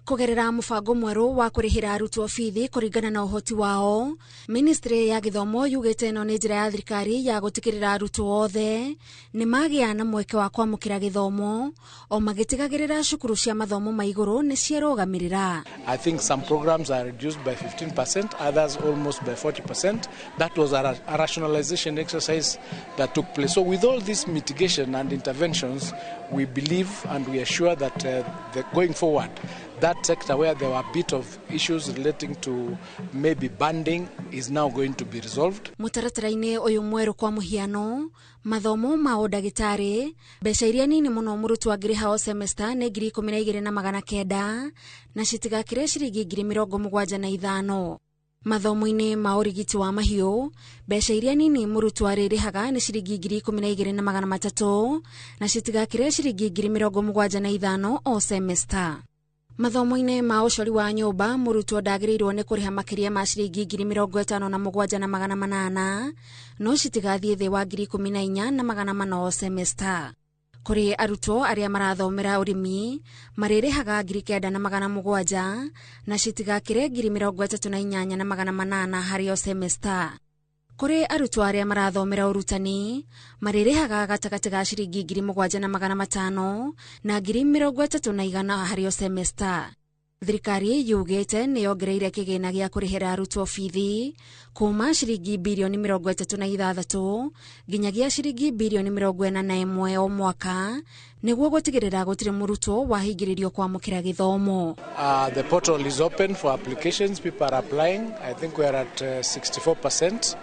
Kugerera mũbango mwerũ wa kũrĩhĩra arutwo bithi kũringana na ũhoti wao, Ministry ya Gĩthomo yugĩte ĩno nĩ njĩra ya thirikari ya gũtigĩrĩra arutwo othe nĩ magĩa na mweke wa kwamũkĩra gĩthomo o magĩtigagĩrĩra cukuru cia mathomo ma igũrũ nĩ ciarũgamĩrĩra. I think some programs are reduced by 15%, others almost by 40%. That was a rationalization exercise that took place. So with all this mitigation and interventions, we believe and we are sure that going forward, that sector where there were a bit of issues relating to maybe banding is now going to be resolved. Mũtaratara-inĩ ũyũ mwerũ kwa mũhiano, mathomo ma ũndagĩtarĩ, mbeca iria nini mũno mũrutwo angĩrĩha o semester nĩ 12,900 na citigakĩre ciringi 75,000. Mathomo-inĩ ma ũrigiti wa mahiũ, mbeca iria nini mũrutwo arĩrĩhaga nĩ ciringi 12,300 na citigakĩre ciringi 75,000 o semester. Mathomo-inĩ ma ũcori wa nyũmba, mũrutwo ndagĩrĩirwo nĩ kũrĩha makĩria ma ciringi 57,800 no citigathiĩ thĩ wa 14,400 o semester. Kũrĩ arutwo arĩa marathomera ũrĩmi marĩrĩhaga 9,700 na citigakĩre 38,800 harĩ o semester. Kũrĩ arutwo arĩa marathomera ũrutani marĩrĩhaga gatagatĩ ga ciringi 7,500 na 30,100 harĩ o semester. Thirikari yugĩte nĩ yongereire kĩgĩna gĩa kũrĩhĩra arutwo bithi kuma ciringi bilioni 36 nginyagia ciringi bilioni 41 o mwaka nĩguo gũtigĩrĩra gũtirĩ mũrutwo wahingĩrĩrio kwamũkĩra gĩthomo. The portal is open for applications. People are applying. I think we are at 64%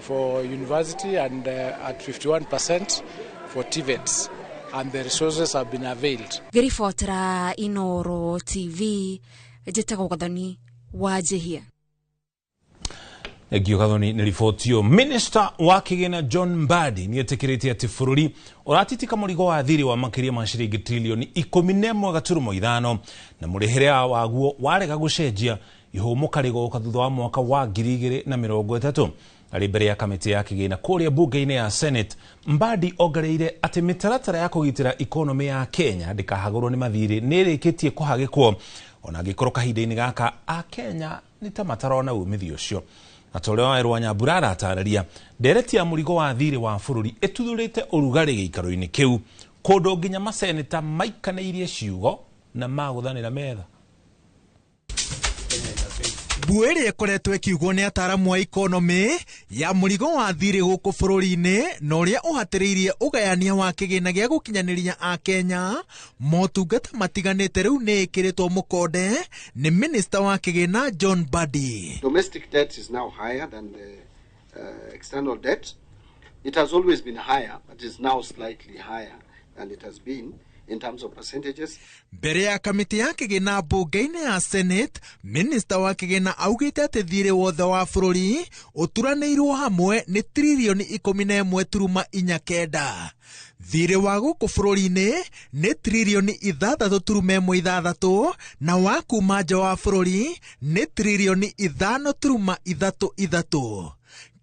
for university and at 51% for TVETs. And the resources have been availed. Ngĩribotera Inooro TV, njĩtagwo Gathoni wa Njahia. Egio Gathoni nĩ ribotio. Minister wa kĩgĩna John Mbadi nĩ etĩkĩrĩtie atĩ bũrũri ũratitika mũrigo wa thirĩ wa makĩria ma ciringi trilioni 11.5 na mũrĩhĩre waguo warega gũcenjia ihũmũka rĩgoka thutha wa mwaka wa 2030. Arĩ mbere ya kamĩtĩ ya kĩgĩna kũrĩa bunge-inĩ ya Senate, Mbadi ongereire atĩ mĩtaratara ya kũgitĩra ikonomi ya Kenya ndĩkahagũrwo nĩ mathirĩ nĩ ĩrĩkĩtie kũhagĩkwo ona angĩkorwo kahinda-inĩ gaka a Kenya nĩ ta matarona umithio ũcio. Na ta ũrĩa Waĩrũ Nyambura aratarĩria, ndereti ya mũrigo wa thirĩ wa bũrũri ĩtuthũrĩte ũrugarĩ gĩikaro-inĩ kĩu kũndũ nginya maseneta maikanĩirie ciugo na magũthanĩra metha. Mbuĩ ĩrĩa ĩkoretwo ĩkiugwo nĩ ataaramu a ikonomi ya mũrigo wa thirĩ gũkũ bũrũri-inĩ na ũrĩa ũhatĩrĩirie ũgayania wa kĩgĩna gĩa gũkinyanĩria a Kenya motungata matiganĩte rĩu nĩ ĩkĩrĩtwo mũkonde nĩ Minister wa kĩgĩna John Mbadi. Domestic debt is now higher than the external debt. It has always been higher, but is now slightly higher than it has been in terms of percentages. Mbere ya kamĩtĩ ya kĩgĩna bunge-inĩ ya Senate, Minister wa kĩgĩna augĩte atĩ thirĩ wothe wa bũrũri ũturanĩirwo hamwe nĩ trilioni 11.9. Thirĩ wa gũkũ bũrũri-inĩ nĩ trilioni 6.6 na wa kuma nja wa bũrũri nĩ trilioni 5.33.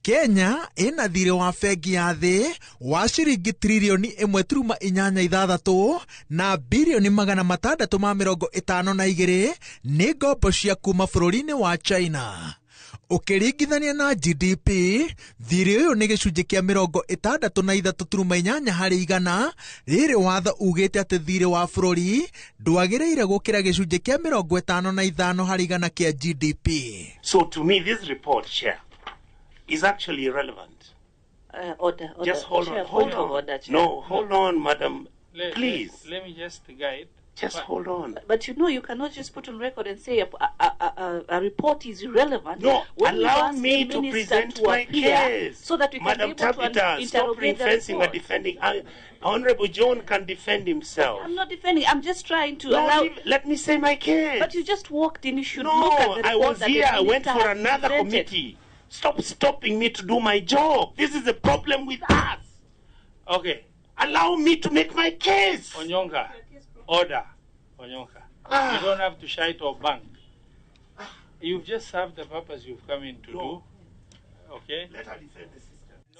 Kenya ina thirĩ wa bengi ya thĩ wa ciringi trilioni 1.86 na bilioni 652 nĩ ngombo cia kuma bũrũri-inĩ wa China. Ũkĩringithania na GDP, thirĩ ũyũ nĩ gĩcunjĩ kĩa 63.8 harĩ igana. Rĩrĩ watho ugĩte atĩ thirĩ wa bũrũri ndwagĩrĩire gũkĩra gĩcunjĩ kĩa 55 harĩ igana kĩa GDP. So to me this report, Chair, is actually irrelevant Order. Just hold Chair, on. Hold point of on. order, Chair. No, hold on, madam. Let- Please. Let me just guide. Just hold on. But you know, you cannot just put on record and say a report is irrelevant. No, when you allow ask me the to minister present to my appear case. so that we can Madam be able Tabitha, to stop interrogate the ring-fencing or report. defending. Honorable John can defend himself. I'm not defending. I'm just trying to No, allow. let me say my case. But you just walked in. You should No, look at the I report was that here. the I went minister for has another presented. committee. Stop stopping me to do my job. This is a problem with us. Okay. Allow me to make my case. Onyonka, order. Onyonka, you don't have to shout or bang. You've just served the purpose you've come in to do. Okay? Let her defend the system.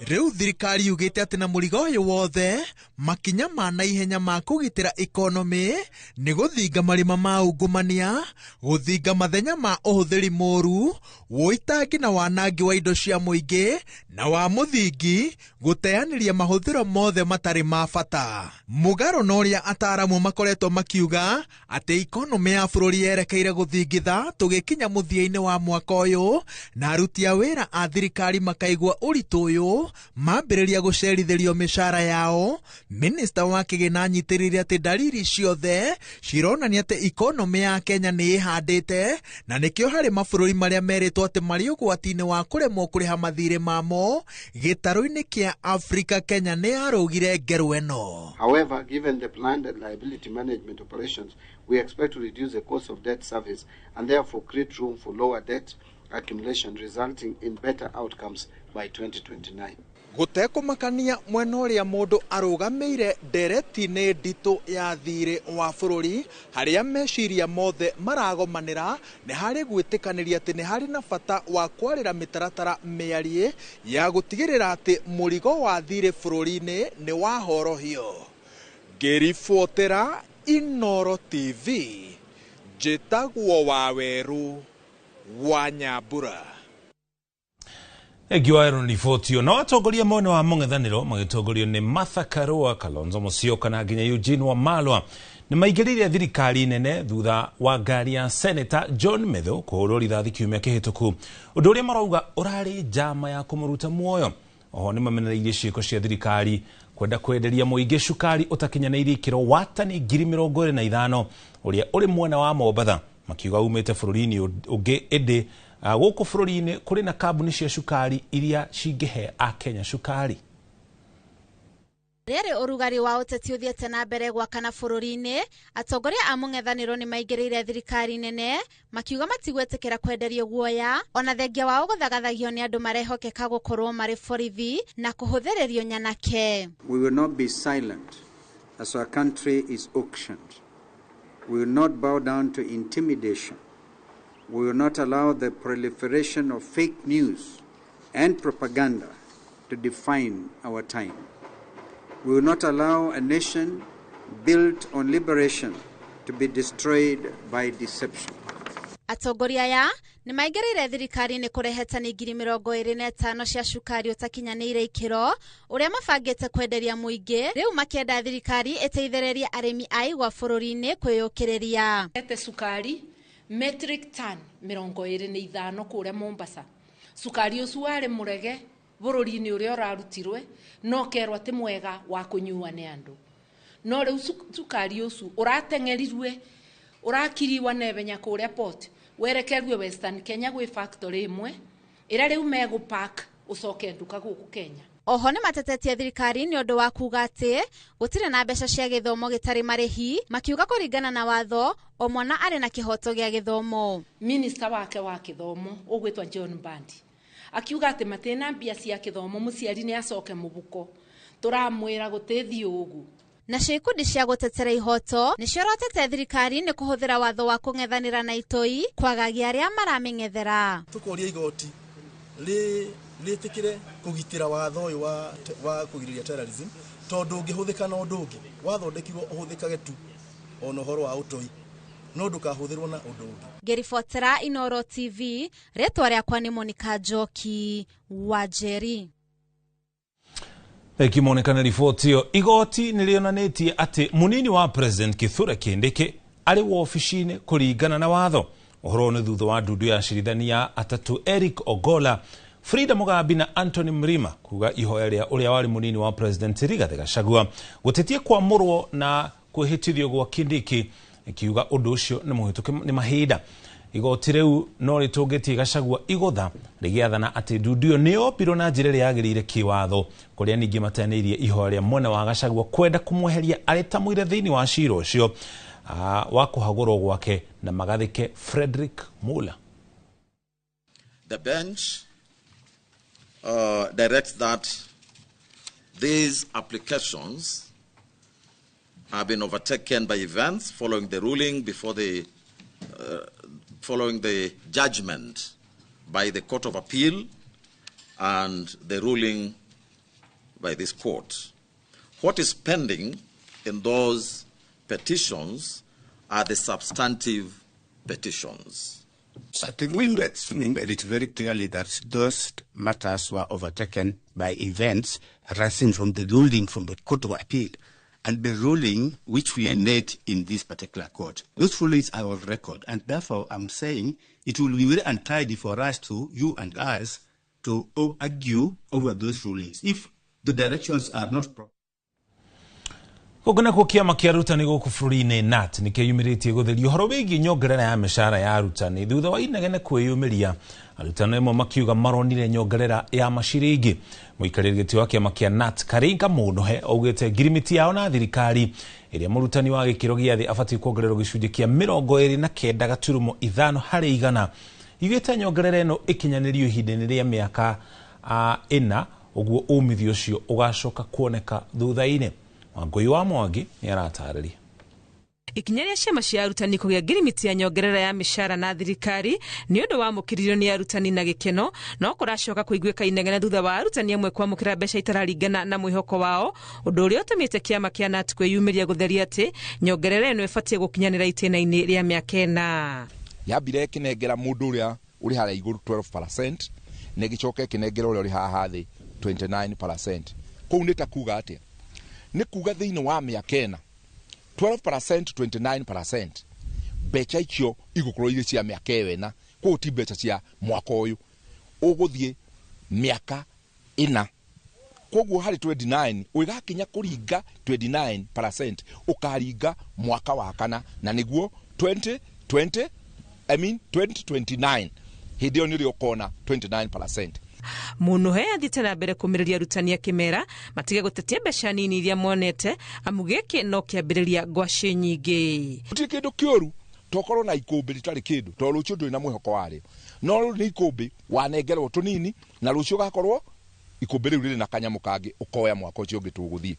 Riu thirikari yugite ati na murigo uyu wothe makinya ma na ihenya ma kugitira economy ni guthinga marima ma ungumania, guthinga mathenya ma uhuthiri moru, woitangi na wanangi wa indo cia muingi na wa muthingi, guteaniria mahuthiro mothe matari ma bata. Mugaro na uria ataramu makoretwo makiuga ati economy ya bururi yerekeire guthingitha tugikinya muthia-ini wa mwaka uyu, na aruti a wira a thirikari makaigwa uritu uyu mambĩrĩria gũcerithirio mĩcara yao. Minista wa kĩgĩna anyitirĩire atĩ dalili ciothe cironania atĩ economy ya Kenya nĩ ĩhandĩte, na nĩkĩo harĩ mabũrũri marĩa merĩtwo atĩ marĩ ũgwati-inĩ wa kũremwo kũrĩha mathirĩ mamo gĩtarũ-inĩ kĩa Africa. Kenya nĩ yarũgire ngero ĩno. However, given the planned and liability management operations, we expect to reduce the cost of debt service and therefore create room for lower debt accumulation, resulting in better outcomes by 2029. Gũtekũmakania mwena ũrĩa mũndũ arũgamĩire ndereti-inĩ nditũ ya thirĩ wa bũrũri harĩa meciria mothe maragomanĩra, nĩ harĩ gwĩtĩkanĩria atĩ nĩ harĩ na bata wa kwarĩra mĩtaratara mĩarie ya gũtigĩrĩra atĩ mũrigo wa thirĩ bũrũri-inĩ nĩ wahorohio. Ngĩribotera Inooro TV, njĩtagwo Waweru wa Nyambura. Egiwa ero ribotio na watongoria mwena wa mũng'ethanĩro magĩtongorio nĩ Martha Karua, Kalonzo Musyoka na nginya Eugene Wamalwa nĩ maingĩrĩire thirikari nene thutha wa ngari ya Senator John Methu kũhũrwo rithathi kiumia kĩhĩtũku, ũndũ ũrĩa marauga ũrarĩ njama ya kũmũruta muoyo. Oho nĩ mamenereirie ciĩko cia thirikari kwenda kwenderia mũingĩ cukari ũtakinyanĩirie ikĩro wa tani 25,000 ũrĩa ũrĩ mwena wa Mombatha, makiuga umĩte bũrũri-inĩ ũngĩ ĩndĩ gũkũ bũrũri-inĩ kũrĩ na kambuni cia cukari iria cingĩhe Akenya cukari. Rĩrĩ ũrugarĩ wa ũteti ũthiĩte na mbere gwakana bũrũri-inĩ, atongoria a mũng'ethanĩro nĩ maingĩrĩire thirikari nene makiuga matigwĩtĩkĩra kwenderio guoya, ona thengia wao gũthagathagio nĩ andũ marehokeka gũkorwo marĩ borithi na kũhũthĩrĩrio nyanake. We will not be silent as our country is auctioned. We will not bow down to intimidation. We will not allow the proliferation of fake news and propaganda to define our time. We will not allow a nation built on liberation to be destroyed by deception. Atongoria aya nĩ maingĩrĩire thirikari nĩ kũrehe tani 25,000 cia cukari ũtakinyanĩire ikĩro ũrĩa mabangĩte kwenderia mũingĩ, rĩu makĩenda thirikari ĩteithĩrĩrie arĩmi a igwa bũrũri-inĩ kwĩyũkĩrĩria. Ete sukari metric ton 25 kũrĩa Mombasa. Sukari ũcio warĩ mũrege bũrũri-inĩ ũrĩa ũrarutirwe no kerwo atĩ mwega wa kũnyua nĩ andũ. No rĩu sukari ũcio ũrateng'erirwe ũrakiriwa nebenya kũrĩa port werekerwe Western Kenya gwĩ factory ĩmwe ĩrĩa rĩu megũpack ũcoke nduka gũkũ Kenya. Oho nĩ matetetie thirikari nĩ ũndũ wa kuga atĩ gũtirĩ na mbeca cia gĩthomo gĩtarĩ marĩhi, makiuga kũringana na watho o mwana arĩ na kĩhoto gĩa gĩthomo. Minister wake wa gĩthomo ũgwĩtwa John Mbadi akiuga atĩ matĩna mbia cia gĩthomo mũciari nĩ acoke mũbuko, tũramwĩra gũteithio ũgu. Nacio ikundi cia gũtetera ihoto nĩ ciorotete thirikari nĩ kũhũthĩra watho wa kũng'ethanĩra na itoi kwagagia arĩa maramĩng'ethera. Tũkoria igoti rĩtĩkĩre kũgitĩra watho ũyũ wa kũgirĩrĩria terrorism, tondũ ũngĩhũthĩka na ũndũ ũngĩ wathondekirwo ũhũthĩkage tu ona ũhoro wa ũtoi, no ndũkahũthĩrwo na ũndũ ũngĩ. Ngĩribotera Inooro TV, rĩtwa rĩakwa nĩ Monica Njoki wa Njeri. Ikimonekana riboti ĩyo, igoti nĩrĩonanĩtie atĩ mũnini wa President Kithure Kindiki arĩ wobici-inĩ kũringana na watho. Ũhoro nĩ thutha wa ndundu ya acirithania atatu Eric Ogolla Frida Mugabi na Anthony Mrima kuga ihoya ria uria wari munini wa President Rigathi Gachagua gutetie kwamurwo na kwihitithio gwa Kindiki ikiuga undu ucio ni muhituke ni mahinda. Igoti riu no ritungitie Gachagua igotha rigiathana ati ndudio nio piro na njira ria yagirire kiwatho kuria ningi mateneirie ihoya ria mwena wa Gachagua kwenda kumweheria areta muire thiini wa cira ucio wa kuhagurwo gwake na magathike Frederick Muller. The bench directs that these applications have been overtaken by events following the ruling before the following the judgment by the Court of Appeal and the ruling by this court. What is pending in those petitions are the substantive petitions. I think we made it very clearly that those matters were overtaken by events arising from the ruling from the Court of Appeal and the ruling which we made in this particular court. Those rulings are on record, and therefore I'm saying it will be very untidy for us to, you and us, to argue over those rulings if the directions are not proper. Kogana ko kiama kia arutani guku bururi-ini NAT nikiyumiritie gutheria uhoro wigi nyongerera ya mishahara ya arutani thutha wa inegene kwiyumiria arutani emo makiuga maronire nyongerera ya mashiringi. Muikariri giti wa kiama kia NAT Karinga Munuhe augite ngirimiti yao na thirikari iria murutani wa gikiro gia thi abati kuongererwo gicunji kia 29.5 hari igana igite nyongerera eno ikinyanirio ihinda-ini ria miaka 4 uguo umithio ucio ugacoka kuoneka thutha-ini. Wangui wa Mwangi ni aratarĩria. Ikinya ria ciama cia arutani kugia ngirimiti ya nyongerera ya mishahara na thirikari ni undu wa mukiririo ni arutani na gikeno no kuracoka kuiguika inegene thutha wa arutani amwe kwamukira mbeca itararingana na mwihoko wao undu uria utumite kiama kia NAT kwiyumiria gutheria ati nyongerera eno ibatie gukinyanira itena-ini ria miaka 4. Yambire kinengera mundu uria uri hara iguru 12% ne gicoke kinengera uria uri haha thi 29%. Kou ni ta kuga atia ni kuga thiini wa miaka 4 12% 29% becha icio igukorwo iri cia miaka ena kwa ti becha cia mwaka uyu uguthie miaka 4 koguo hari 29 ugakinya kuringa 29% ukaringa mwaka wa kana na niguo 2029 hidio ni riokona 29%. Munuhe athite na mbere kumiriria arutani akimera matige gutetia mbeca nini iria monete amugeke no kiambiriria ngwaci nyingi. Ti kindu kioru tokorwo na ikumbi ritari kindu to rucio nduri na mwihoko wari no ni ikumbi wanengerwo tunini na rucio gakorwo ikumbi riu riri na kanyamu kangi ukoya mwaka ucio ungi tuguthie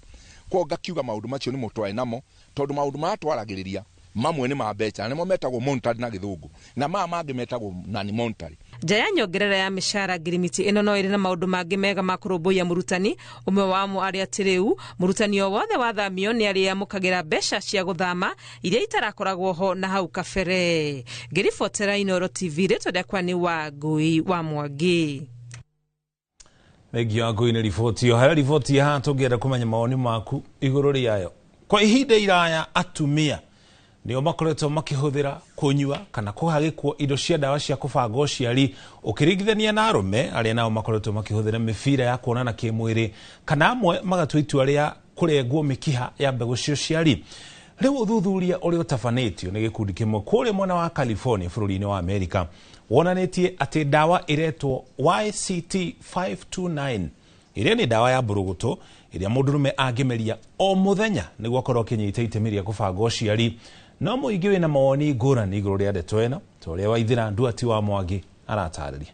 kwa ngakiuga maundu macio ni mutwae namo tondu maundu matwaragiriria mamwe ni mabecha nimo metagwo monetary na githungu na mangi metagwo nani monetary. Jaya nyongerera ya mishahara ngirimiti ino no iri na maundu mangi mega makurumbuya murutani umwe wamo ari atiriu murutani o wothe wathamio ni ari amukagira mbeca cia guthama iria itarakoragwo ho na hau kabere. Ngiribotera Inooro TV retodekwa ni Wangui wa Mwangi. Thegio Wangui ni riboti yo hari riboti ya tungera kumenya maoni maku iguru riayo. Kwa ihinda iraya atumia nio makoretwo makihuthira kunyua kana kuhagikwo indo cia dawa cia kubanga uciari ukiringithania na arume aria nao makoretwo makihuthira mibira ya kuonana kimwiri kana amwe magatwa itua ria kurengwo mikiha ya mbegu cia uciari. Riu uthuthuria uri utafanitio ni gikundi kimwe kuri mwena wa California bururi-ini wa America wonanitie ati dawa iretwo YCT529 iria ni dawa ya burugutu iria mundurume angimeria o muthenya niguo akorwo kinyita itemi ria kubanga uciari. No muingi wina mawoni ngurani iguru ria ndeto eno toria Waithira Nduati wa Mwangi aratarĩria.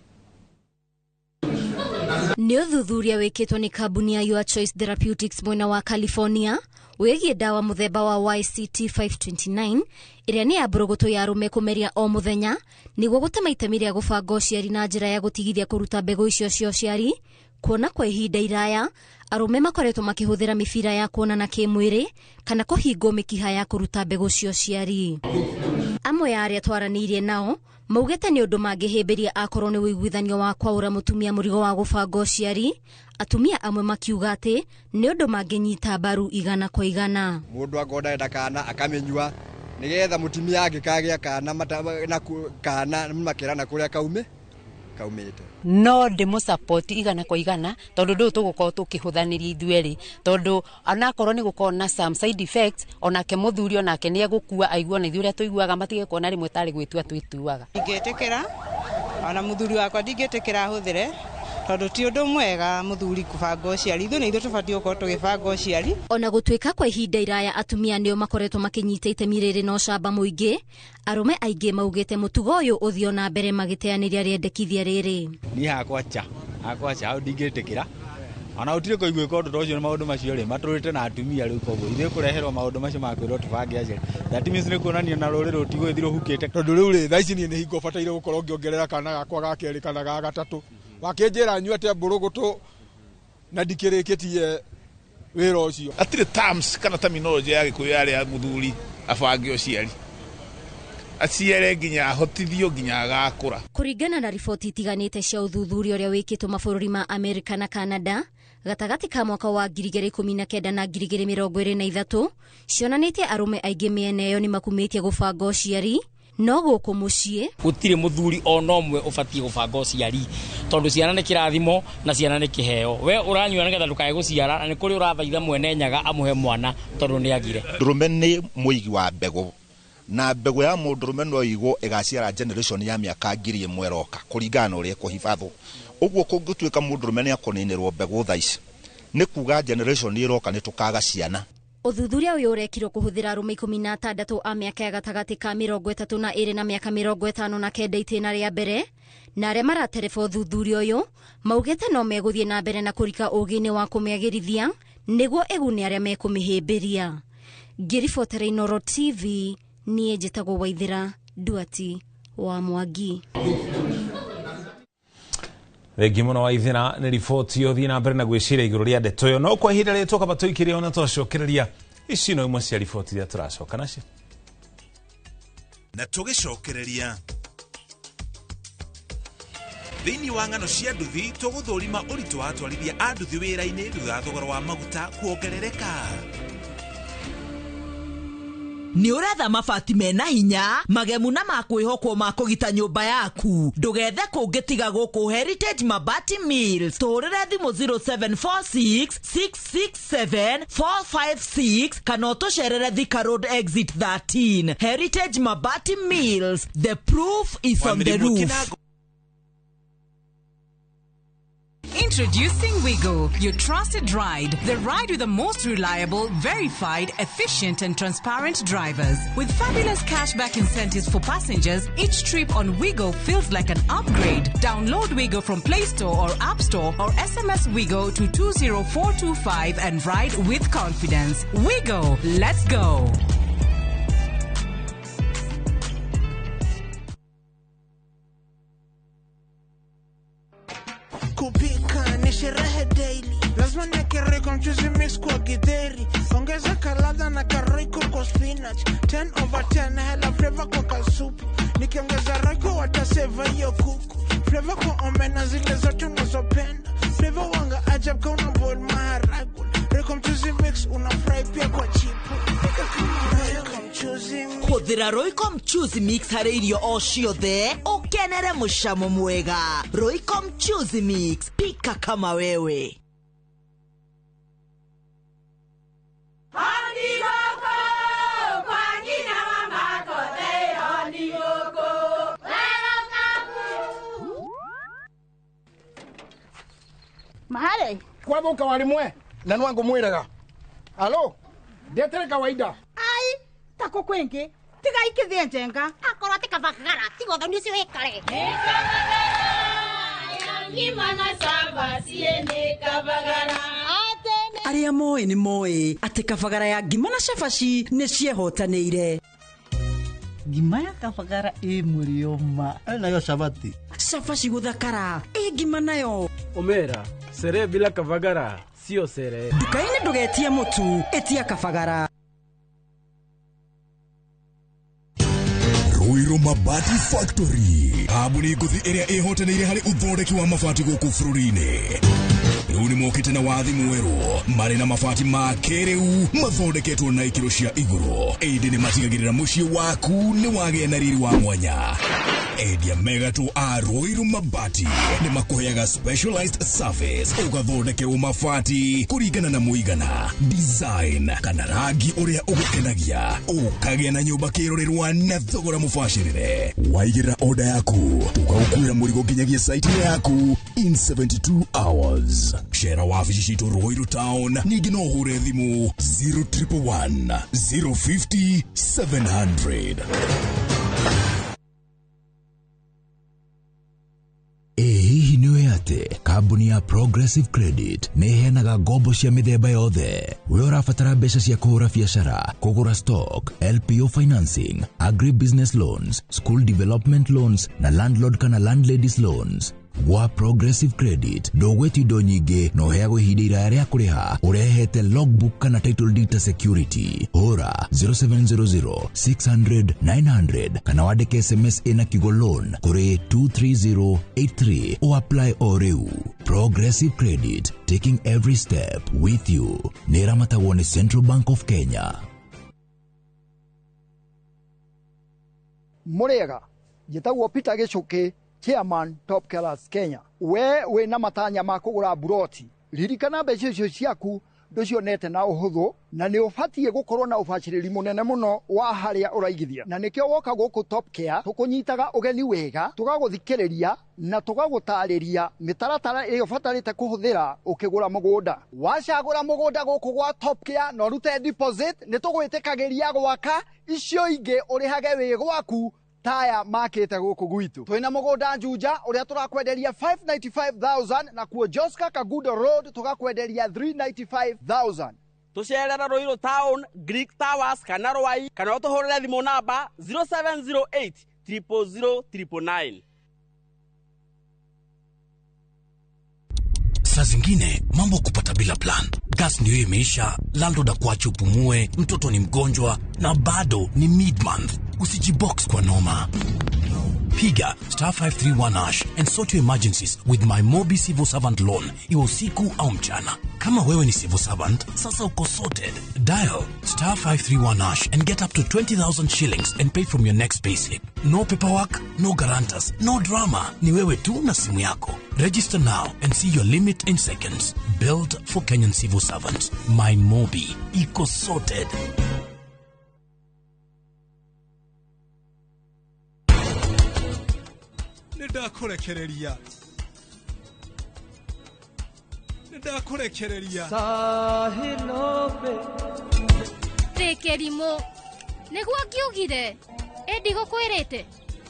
Ni uthuthuria wikitwo ni kambuni ya Your Choice Therapeutics mwena wa California wigie dawa muthemba wa YCT529 iria ni ya burugutu ya arume kumeria o muthenya niguo gutema itemi ria kubanga uciari na njira ya gutigithia kuruta mbegu icio cia uciari. Kuona kwa ihinda iraya arume makoretwo makihuthira mibira ya kuonana kimwiri kana kuhingwo mikiha ya kuruta mbegu cia uciari. Amwe ya aria twaranirie nao maugete ni undu mangihimbiria akorwo ni wiguithanio wa kwaura mutumia murigo wa kubanga uciari. Atumia amwe makiuga ati ni undu manginyita mbaru igana kwa igana. Mundu akonda enda kana akamenyua nigetha mutumia angikagia kana kana makirana kuria kaume kaumite no ndimo support igana kwa igana tondu ndu tugukorwo tukihuthaniria ithueri tondu anakorwo ni gukorwo na some side effects onake muthuri onake ni egukua aigua na ithueri tuiguaga matige kuona rimwe tari gwitua twituaga ingetekera ona muthuri wakwa ndingetekera huthire tondu ti undu mwega muthuri kubanga uciari ithu ni ithu tubati gukorwo tugibanga uciari ona gutwika kwa ihinda iraya atumia nio makoretwo makinyita itemi riri no camba muingi arume aingi maugite mutugo uyu uthio na mbere magiteaniria riendekithia riri ni hakwa cha au ndingetekera ona utire kuigua kondu tocio ni maundu macio ri maturite na atumia riu koguo ithe kureherwo maundu macio makwirwo tubange aciari that means ni kuonania na ruri rutigwithiro hukite tondu riu ri thaici ni hingo bataire gukorwo ngiongerera kana gakwa ga keri kana ga gatatu wakinjira nyuate mburugutu na ndikirikitie wira ucio atire terms kana terminology ya gikuyu yari ya muthuri abange uciari aciere nginya ahotithio nginya agakura kuringana na riboti itiganite cia uthuthuria uria wikitwo mabũrũri ma Amerika na Canada gatagati ka mwaka wa 2019 na 2023 cionanitie arume aingi miena iyo ni makumitie gubanga uciari no guku mucii gutire muthuri ona omwe ubatie gubanga uciari tondu ciana ni kirathimo na ciana ni kiheo we uranyua nigetha ndukae guciara ni kuri urathaitha mwene nyaga amuhe mwana tondu ni agire ndurume ni muigi wa mbegu na mbegu ya mundurume no igwo igaciara generation ya miaka 1000 roka kuringana uria kuhifadhu uguo kungituika mundurume ni akoninirwo mbegu thaici ni kuga generation ni roka ni tukaga ciana uthuthuria uyu urekirwo kuhuthira arume 16 a miaka ya gatagati ka 32 na miaka 59 itena ria mbere na aria maratereba uthuthuria uyu maugite no meguthie na mbere na kurika ugini wa kumiagirithia niguo egune aria mekumihimbiria ngiribotera Inooro TV nie njitagwo Waithira Duati wa Mwangi Thengi muno Waithira ni riboti yo thina mbere na gwicira iguru ria ndeto yo no kwa ihinda ritoka batuikiria ona twacokereria ici no imwe cia riboti ria turacoka nacio na tugicokereria thini wa ng'ano cia nduthi tuguthurima uritu wa atwarithia a nduthi wira-ini thutha thogora wa maguta kuongerereka ni uretha mabati mena hinya magemu na makwihokwo ma kugita nyumba yaku ndugethe kungitiga guku Heritage Mabati Mills turire thimu 0746 667 456 kana utucerere Thika Road exit 13 Heritage Mabati Mills, the proof is on the roof. Introducing Wigo, your trusted ride. The ride with the most reliable, verified, efficient and transparent drivers. With fabulous cashback incentives for passengers, each trip on Wigo feels like an upgrade. Download Wigo from Play Store or App Store or SMS Wigo to 20425 and ride with confidence. Wigo, let's go. Kupika ni sherehe daily, lazima niweke kwa mchuzi mix kwa githeri, ongeza kalada na karoiko kwa spinach, 10/10 hela flavor kwa kasupu, nikiongeza roiko wataseva hiyo kuku, flavor kwa omena zile zote unazopenda, flavor wanga ajab kwa unabol maharagwe, roiko mchuzi mix unafry pia kwa chipu, pika kama roiko mchuzi mix. Kuthira roiko mchuzi mix hari irio o ciothe ukenere mucamo mwega. Roiko mchuzi mix, pika kama wewe. Mahali kwa boka walimwe na nwangu mwiraga. Alo, ndetere kawaida. Ai, tako kwenke. Tiga ikithie njenga. Akoro tika bakagara, tigo thoni cio hekare. Ngimana samba siene kabagara. Aria moe ni moe ati kabagara ya ngima na cabaci ni ciehotanĩire. Ngima ya kabagara mũrioma nayo cabati. Cabaci guthakara ngima nayo. Omera, sere bila kabagara sio sere. Nduka-inĩ ndũgetie mũtu, etia kabagara. Ruiru Mabati Factory, kambuni nguthi iria ihotanĩire harĩ uthondeki wa mabati gũkũ bũrũri-inĩ. Rĩu nĩ mokĩte na wathi mwerũ marĩ na mabati ma kĩrĩu mathondeketwo na ikĩro cia igũrũ, ĩndĩ nĩ matigagĩrĩra mũciĩ waku nĩ wagĩa na riri wa mwanya. Endia Megatu a Ruiru Mabati ni makuheaga specialized service ugathondekerwo mabati kuringana na muigana, design kana rangi uria ugukenagia, ukagĩa na nyumba kirorerwa na thogora mubashirire. Waigĩra order yaku tugagukwĩra mũrigo nginyagia site yaku in 72 hours. Shera wabici citũ Ruiru Town, ningĩ no ũhure thimũ 0111 050 700. Hihi nĩũĩ atĩ kambuni ya Progressive Credit nĩ iheanaga ngombo cia mĩthemba yothe? We ũrabatara mbeca cia kũhũra biacara, kũgũra stock, LPO financing, agribusiness loans, school development loans na landlord kana landladies loans. Gwa Progressive Credit ndũgwĩtio indo nyingĩ na ũheagwo ihinda iraya rĩa kũrĩha ũrehete logbook kana title deed ta security. Hũra 0700 600 900 kana wandĩke SMS ĩna kiugo loan kũrĩ 23083 o apply o rĩu. Progressive Credit, taking every step with you. Nĩ ĩramatagwo nĩ Central Bank of Kenya. Mũrĩega, njĩtagwo Peter Gĩchũkĩ, Chairman Top Killers Kenya. We na matanya ma kũgũra buroti, ririkana mbeca icio ciaku ndũcionete na ũhũthũ, na nĩ ũbatiĩ gũkorwo na ũbacĩrĩri mũnene mũno wa harĩa ũraigithia. Na nĩkĩo woka gũkũ Top Care tũkũnyitaga ũgeni wega, tũgagũthikĩrĩria na tũgagũtarĩria mĩtaratara ĩrĩa ũbatarĩte kũhũthĩra ũkĩgũra mũgũnda. Wacagũra mũgũnda gũkũ gwa Top Care na ũrute deposit, nĩ tũgwĩtĩkagĩria gwaka, icio ingĩ ũrĩhage wĩ gwaku taya makĩte gũkũ gwitũ. Twĩna mũgũnda Juja ũrĩa tũrakwenderia 595,000 na kuo Joska Kagudo Road tũgakwenderia 395,000. Tucerera Ruiru Town, Greek Towers kana Rwai, kana ũtũhũrĩre thimũ namba 0708 000 999. Saa zingine mambo kupata bila plan. Gas ndio imeisha, landlord akuache upumue, mtoto ni mgonjwa na bado ni mid-month. Usijibox kwa noma. Piga *531# and sort your emergencies with my Mobi Civil Servant Loan, iwe usiku au mchana. Kama wewe ni civil servant, sasa uko sorted. Dial *531# and get up to 20,000 shillings and pay from your next payslip. No paperwork, no guarantors, no drama. Ni wewe tu na simu yako. Register now and see your limit in seconds. Built for Kenyan civil servants. My Mobi, iko sorted. Ndakurekereria Tekerimo niguo ngiugire edi gukwirite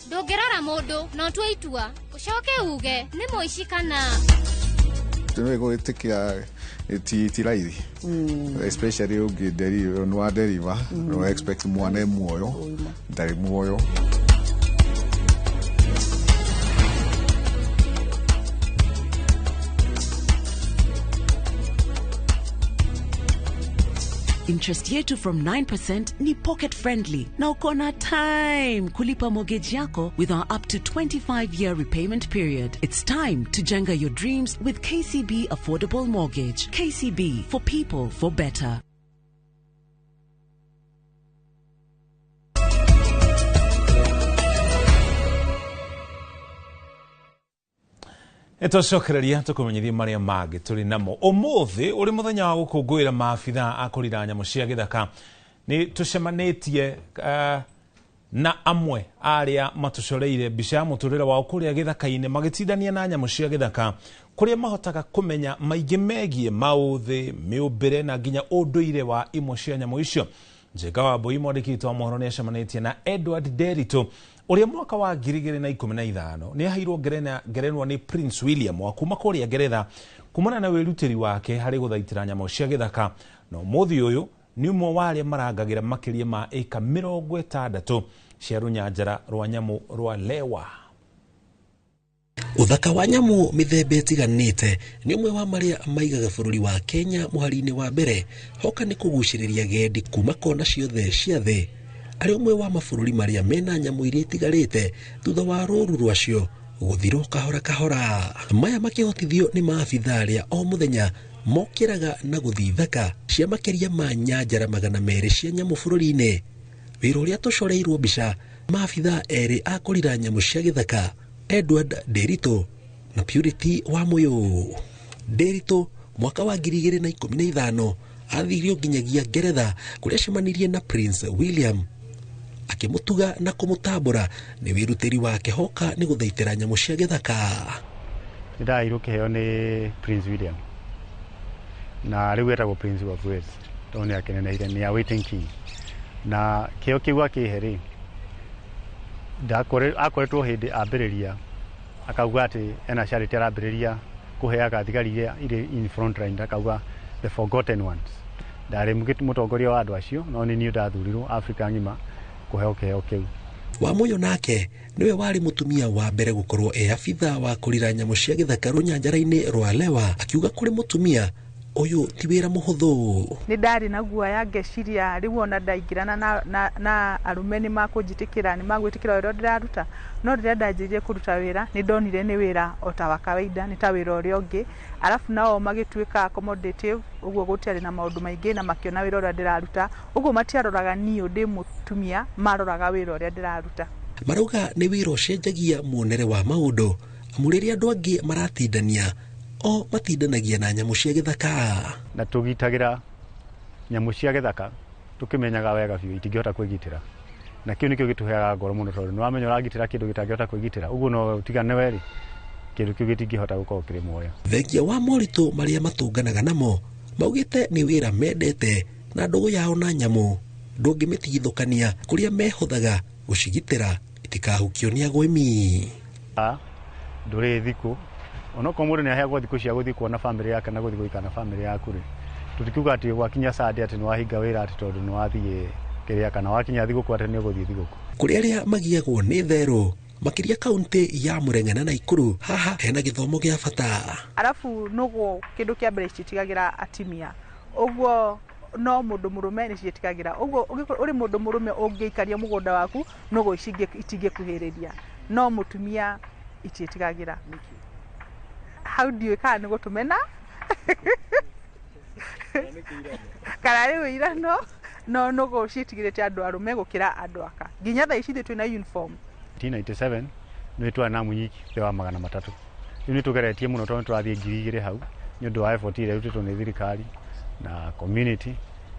ndungirora mundu no twaitua ucoke uge ni muici kana gwĩtĩkia ti raithi, especially ũngĩderiva no deriva no expect mwana muoyo ndari muoyo. Interest yetu from 9% ni pocket friendly. Na uko na time kulipa mortgage yako with our up to 25-year repayment period. It's time to jenga your dreams with KCB Affordable Mortgage. KCB, for people, for better. Etocokereria tukumenyithia maria mangĩ tũrĩ namo. Ũmũthĩ ũrĩ mũthenya wa gũkũngũĩra maabitha a kũrĩra nyamũ cia gĩthaka. Nĩ tũcemanĩtie na amwe arĩa matũcoreire mbica ya mũtũrĩre wao kũrĩa gĩthaka-inĩ magĩtindania na nyamũ cia gĩthaka, kũrĩa mahotaga kũmenya maingĩ megiĩ maũthĩ, mĩũmbĩre na nginya ũndũire wa imwe cia nyamũ icio. Njenga Wambui mwandĩki wa mohoro nĩacemanĩtie na Edward Derito ũrĩa mwaka wa 2015 nĩ aheirwo ngerenwa nĩ Prince William wa kuma kũrĩa Ngeretha kumana na wĩrutĩri wake harĩ gũthaitĩra nyamũ cia gĩthaka. Na ũmũthĩ ũyũ nĩ ũmwe wa arĩa marangagĩra makĩria ma ĩka 60 cia rũnyanjara rwa nyamũ rwa Lewa. Uthaka wa nyamũ mĩthemba ĩtiganĩte nĩ ũmwe wa marĩa maigaga bũrũri wa Kenya mũhari-inĩ wa mbere hoka nĩ kũgucĩrĩria gendi kuma kona ciothe cia thĩ. Arĩ ũmwe wa mabũrũri marĩa mena nyamũ iria itigarĩte thutha wa rũru rwacio gũthirwo kahora kahora. Maya makĩhotithio nĩ maabitha arĩa o mũthenya mokĩraga na gũthiĩ thaka cia makĩria ma nyanjara 200 cia nyamũ bũrũri-inĩ. Wĩra ũrĩa tũcoreirwo mbica Maabitha eri akurira nyamu cia githaka Edward Derito na Purity wa Moyo. Derito mwaka wa 2015 athirio nginyagia Ngeretha kuria cemanirie na Prince William akimutuga na kumutambura ni wirutiri wake hoka ni guthaitira nyamu cia githaka. Ndairu kiheo ni Prince William na riu etagwo Prince of Wales toni akeneneire ni awaiting king na kiheo kiwa kiheri akoretwo hindi ambiriria akauga ati ena charity arambiriria kuheaga thigari ire in front line akauga the forgotten ones ndari mutongoria wa andu acio no ni niu ndathurirwo Africa ngima kuheo kiheo kiu. Wa Moyo nake niwe wari mutumia wa mbere gukorwo abitha wa kurira nyamu cia githaka runyanjara-ini rwa Lewa akiuga kuri mutumia uyu ti wira muhuthu. Ni ndari na guoya ngeciria riu ona ndaingirana na arume ni makunjitikira ni magwitikira wira ndiraruta no rira ndanjirie kuruta wira ni ndonire ni wira ota wa kawaida ni ta wira uria ungi alafu nao magituika accommodative uguo gutiari na maundu maingi na makiona wira uria ndiraruta uguo matiaroraga niu ndi mutumia maroraga wira uria ndiraruta. Marauga ni wira ucenjagia muonere wa maundu amuriria andu angi maratindania o matindanagia na nyamu cia githaka na tugitagira nyamu cia githaka tukimenyaga wega biu itingihota kwigitira na kiu nikio gituheaga ngoro muno tondu ni wamenya uragitira kindu gitangihota kwigitira uguo no utigane weri kindu kiu gitingihota gukorwo kiri muoyo. Thengia wa moritu maria matunganaga namo maugite ni wira mendete na ndugu yao na nyamu ndungimitithukania kuria mehuthaga gucigitira itikahukio ni agwimi. Nduri thiku ono komuri ni aheagwo thiku cia guthi kuona family yake na guthi guikana family yaku ri tutikiuga ati gwakinya sadi ati ni wahinga wira ati tondu ni wathie kiria kana wakinya thiguku ati ni guthi thiguku kuri aria magiagwo ni theru makiria kaunti ya Murang'a na Ikuru haha hena githomo gia bata alafu nugo kindu kia mbere citigagira atimia uguo no mundu murume ni citigagira uguo uri mundu murume ungiikaria mugunda waku nugo itinge kuhiriria no mutumia ititigagira. How do you can go to mena? Karari wira no go shitigirete andu arume gukira andu aka. Ginya tha ici twina uniform. 1997 nĩ twana munyiki te wa 300. Riu ni tugeretie muno tondu turathie 2000 hau. Ni undu wa effort ile rutitwo ni thirikari na community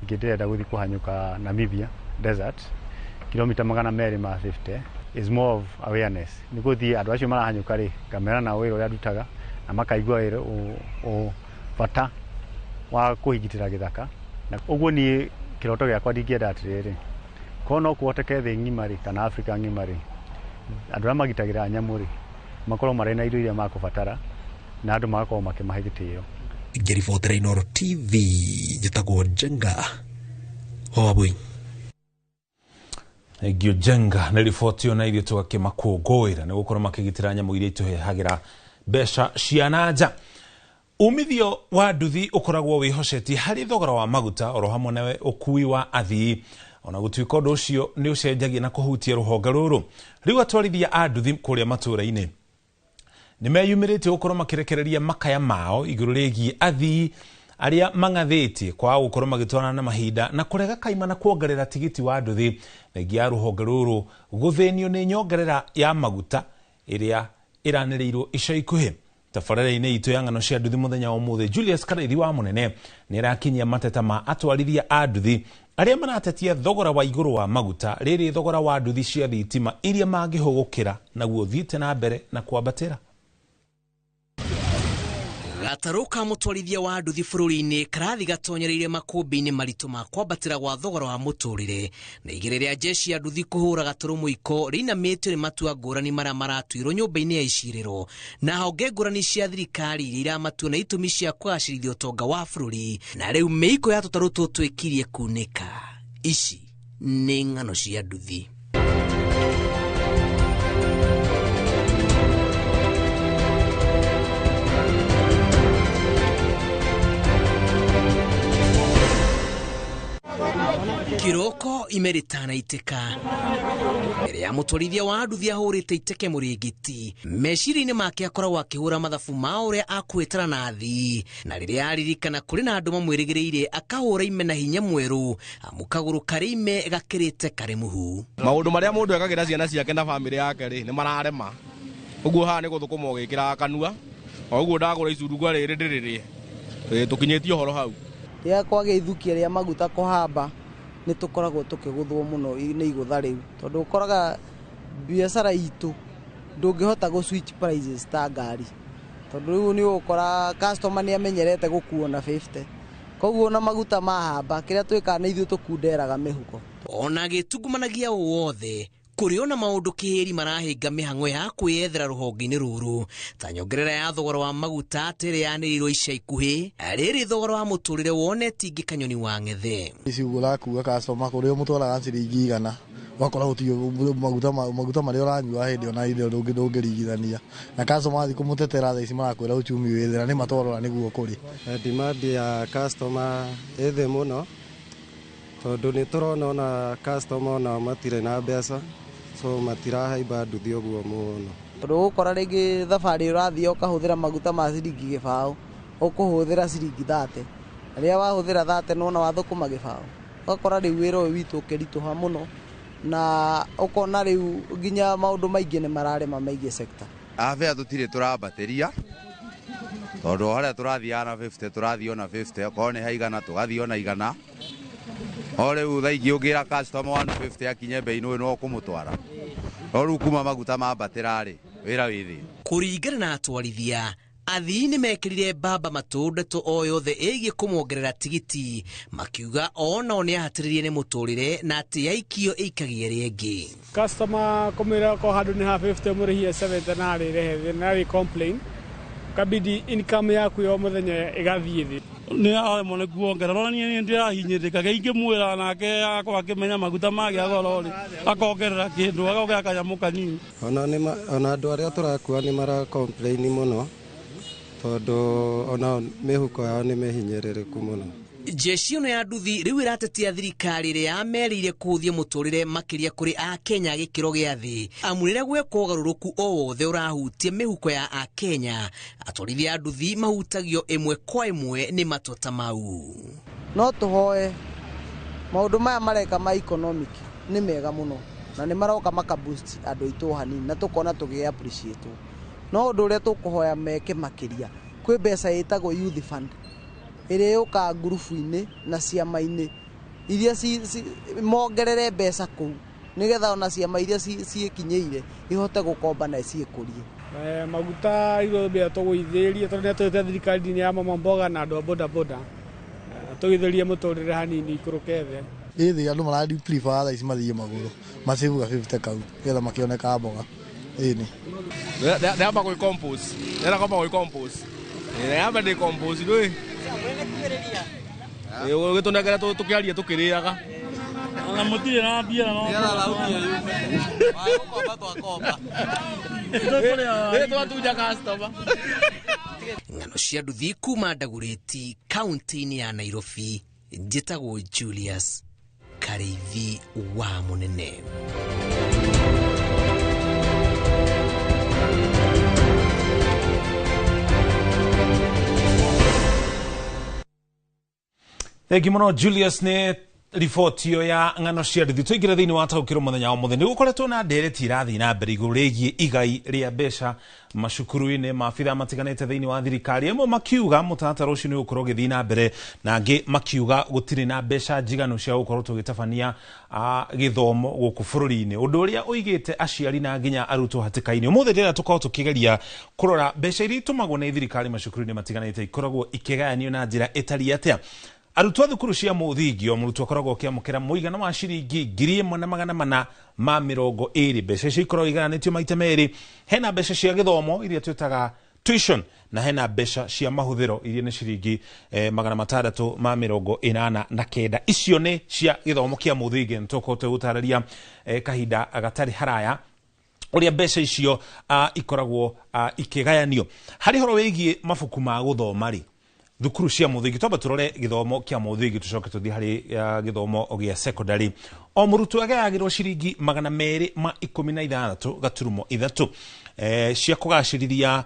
ngĩndĩrenda gũthiĩ kũhanyũka Namibia desert kilomita 250 is more of awareness. Ni gũthiĩ andu acio marahanyũka ri kamera na wĩra ũrĩa ndutaga na makaigua o bata wa kuhigitira githaka na uguo ni kiroto giakwa ndingienda atiriri kono kuoteke thi ngima ri kana Africa ngima ri andu arĩa magitagira nyamu ri makorwo marĩ na indo iria makubatara na andu magakorwo makimahigitio. Ngĩribotera Inooro TV njĩtagwo Jenga Wabui. Egio Jenga na riboti ona irio tugakimakũngũĩra nĩ gũkorwo makĩgitĩra nyamũ iria itũheagĩra mbeca cia nanja. Umithio wa nduthi ukoragwo wihocetie hari thogora wa maguta oro hamwe na ukui wa athii ona gũtuĩka ũndũ ũcio nĩ ũcenjagia na kuhutia rũhonge rũrũ. Rĩu atwarithia a nduthi kũrĩa matũũra-inĩ nĩ meyumĩrĩtie gũkorwo makĩrekereria makaya mao igũrũ rĩgiĩ athii arĩa mang'athĩtie kwa gũkorwo magĩtwarana na mahinda na kũrega kaima na kuongerera tigiti wa nduthi thengia ya rũhonge rũrũ gũthĩnio nĩ nyongerera ya maguta ĩrĩa ĩranĩrĩirwo ica ikuhĩ. Tabarĩra-inĩ itũ ya ng'ano cia nduthi mũthenya wa ũmũthĩ Julius Karaithi wa Mũnene nĩ arakinyia mateta ma atwarithia a nduthi arĩa maratetia thogora wa igũrũ wa maguta rĩrĩ thogora wa nduthi cia thitima iria mangĩhũgũkĩra naguo thiĩte na mbere na kwambatĩra. Gatarũ ka mũtwarithia wa nduthi bũrũri-inĩ karathi gatonyereire makũmbĩ-inĩ maritũ ma kwambatĩra gwa thogora wa mũtũrĩre na igĩrĩ rĩa jeshi ya nduthi kũhũra gatarũ mũiko rĩinamĩtio nĩ matua ngũrani marĩa maratuirwo nyũmba-inĩ ya icirĩro na honge ngũrani cia thirikari iria iramatua na itũmi cia kũgacĩrithia ũtonga wa bũrũri na rĩu mĩiko ya tũtarũ tũtũ ĩkirie kunĩka. Ici nĩ ng'ano cia nduthi. kiroko imeritana iteka mbere ya mutwarithia wa nduthi ahurite iteke muringiti meciria-inĩ make akoragwo akĩhũra mathabu ma ũrĩa akwĩtara na thi na rĩrĩa aririkana kũrĩ na andũ mamwĩrĩgĩrĩire akahũra ime na hinya mwerũ amu kagũrũ karĩ ime gakĩrĩte karĩ muhu. Maũndũ marĩa mũndũ ekagĩra ciana ciake na bamĩrĩ yake rĩ nĩ mararema ũguo haha nĩ gũthũkũma ũgĩkĩraga kanua ũguo ndagũra icurungwa rĩrĩ ndĩrĩrĩ tũkinyĩtie ũhoro hau rĩrĩa kwagĩa ithukia rĩa maguta kũhamba nĩ tũkoragwo tũkĩgũthwo mũno nĩ igũtha rĩu tondũ ũkoraga biacara itũ ndũngĩhota gũ switch prices ta ngari tondũ rĩu nĩ ũgũkora customer nĩ amenyerete gũkuo na 50 koguo na maguta mahamba kĩrĩa twĩkaga nĩ ithuĩ tũkunderaga mĩhuko. Ona gĩtungumanagia wothe kũrĩ ona maũndũ kĩhĩri marahinga mĩhang'o ya kwĩyethera rũhonge-inĩ rũrũ ta nyongerera ya thogora wa maguta tere yanĩrĩirwo ica ikuhĩ rĩrĩ thogora wa mũtũrĩre woneti ingĩ Kanyoni wa Ng'ethe. Iciugo rakuga customer kũrĩa mũtwaraga ciringi 100 wakora gũtirĩ maguta marĩa ũranyua hĩndĩ ona hĩndĩ ndũngĩringithania na customer thikũ mũtetera thaa ici marakwĩra uchumi wĩ thĩ na nĩ matwarora nĩguo kũrĩ. Demand ya customer ĩ thĩ mũno tondũ nĩ tũrona ona customer ona matirĩ na mbeca so matirahaimba nduthi ũguo mũno. Tondũ ũgũkora rĩngĩ thabarĩ ũrathiĩ ũkahũthĩra maguta ma ciringi gĩbaũ ũkũhũthĩra ciringi 30 rĩrĩa wahũthĩra 30 nona wathũkũma gĩbaũ ũgakora rĩu wĩra ũyũ witũ ũkĩritũha mũno na ũkona rĩu nginya maũndũ maingĩ nĩ mararema maingĩ sector. Afea tũtirĩ tũrambatĩria tondũ harĩa tũrathiaga na 50 tũrathiĩ ona 50 okorwo nĩ haigana tũgathiĩ ona igana o rĩu thaa ingĩ ũngĩra customer 150 akinye bei-inĩ no kũmũtwara no rĩu kuma maguta mambatĩra-rĩ wĩra wĩ thĩ. Kũringana na atwarithia athii nĩ mekĩrire mbamba matũndeto o yothe ĩgiĩ kũmuongerera tigiti makiuga onao nĩ ahatĩrĩrie nĩ mũtũrĩre na atĩ yaikio ĩikagie rĩngĩ. Customer kũmĩra ko handũ nĩ ha 50 mũrĩhie 70 na arĩrehe na arĩ complain kabidi income yaku yo mũthenya ĩgathiĩ thĩ. Nĩ aremwo nĩ kuongerera niĩ ndĩrahinyĩrĩka ingĩmwĩra nake akwa akĩmenya maguta magĩa goro rĩ akongerera kĩndũ agokera kanyamũ kanini. Ona andũ arĩa tũrakua nĩ mara complain mũno tondũ ona mĩhuko yao nĩ mĩhinyĩrĩrĩku mũno. Jeshi ĩno ya nduthi rĩu ĩratetia thirikari ĩrĩa yamerĩire kũhũthia mũtũrĩre makĩria kũrĩ Akenya gĩkĩro gĩa thĩ amu rĩrĩa gwekwo ũgarũrũku o wothe ũrahutia mĩhuko ya Akenya atwarithia a nduthi mahutagio ĩmwe kwa ĩmwe nĩ matota mau. No tũhoe maũndũ maya mareka ma economic nĩ mega mũno na nĩ maroka makaboost andũ aitũ hanini na tũkona tũgĩ appreciate no ũndũ ũrĩa tũkũhoya meke makĩria kwĩ mbeca ĩtagwo youth fund ĩrĩa yũka ngurubu-inĩ na ciama-inĩ iria mongerere mbeca kũu nĩgetha ona ciama iria ciĩkinyĩire ihote gũkomba na ciĩkũrie. Maguta igũmbia tũgũithĩrie tondũ nĩ tũrĩte thirikari-inĩ ya mama mboga na andũ a boda boda tũgĩthĩrie mũtũrĩre hanini ikũrũke thĩ. Ĩthĩ andũ maradi prefer thaa ici mathiĩ magũrũ macivuga 50 kau getha makĩoneka mboga. Ĩni ndamba gwĩ compose nĩra kwamba gwĩ compose yamba ndĩ compose ndũĩ ũgĩtũnengera tũkĩaria tũkĩrĩaga na mũtirĩ na mbia no twatuja customer. Ng'ano cia nduthi kuma Ndagũrĩti kaunti-inĩ ya Nairobi njĩtagwo Julius Kareithi wa Mũnene. Thank you muno Julius nĩ riboti yo ya ng'ano cia nduthi tũingĩre thĩinĩ wa taũkĩro mũthenya wa mũthenya nĩgũkoretwo na ndereti irathiĩ na mbere igũrũ rĩgiĩ igai rĩa mbeca macukuru-inĩ maabitha matiganĩte thĩinĩ wa thirikari amwe makiuga mũtaratara ũcio nĩ ũgũkorwo ũgĩthiĩ na mbere na angĩ makiuga gũtirĩ na mbeca njiganu cia gũkorwo tũgĩtabania gĩthomo gũkũ bũrũri-inĩ ũndũ ũrĩa ũigĩte aciari na nginya arutwo hatĩka-inĩ ũmũthĩ rĩrĩa tũkorwo tũkĩgeria kũrora mbeca iria itũmagwo nĩ thirikari macukuru-inĩ matiganĩte ikoragwo ikĩgayanio na njĩra ĩtariĩ atĩa. Arutwo thukuru cia mũthingi o mũrutwo akoragwo akĩamũkĩra mũigana wa ciringi 1,420 mbeca icio ikoragwo igayanĩtio maita merĩ. Hena mbeca cia gĩthomo iria twĩtaga tuition na hena mbeca cia mahũthĩro iria nĩ ciringi 689. Icio nĩ cia gĩthomo kĩa mũthingi nĩtũkorwo tũgũtarĩria kahinda gatarĩ haraya ũrĩa mbeca icio ikoragwo ikĩgayanio. Harĩ horo wĩgiĩ mabuku ma gũthoma rĩ thukuru cia muthingi twamba turore githomo kia muthingi tucoke tuthi hari githomo gia secondary o murutwo agayagirwo ciringi 216 gaturumo ithatu cia kugacirithia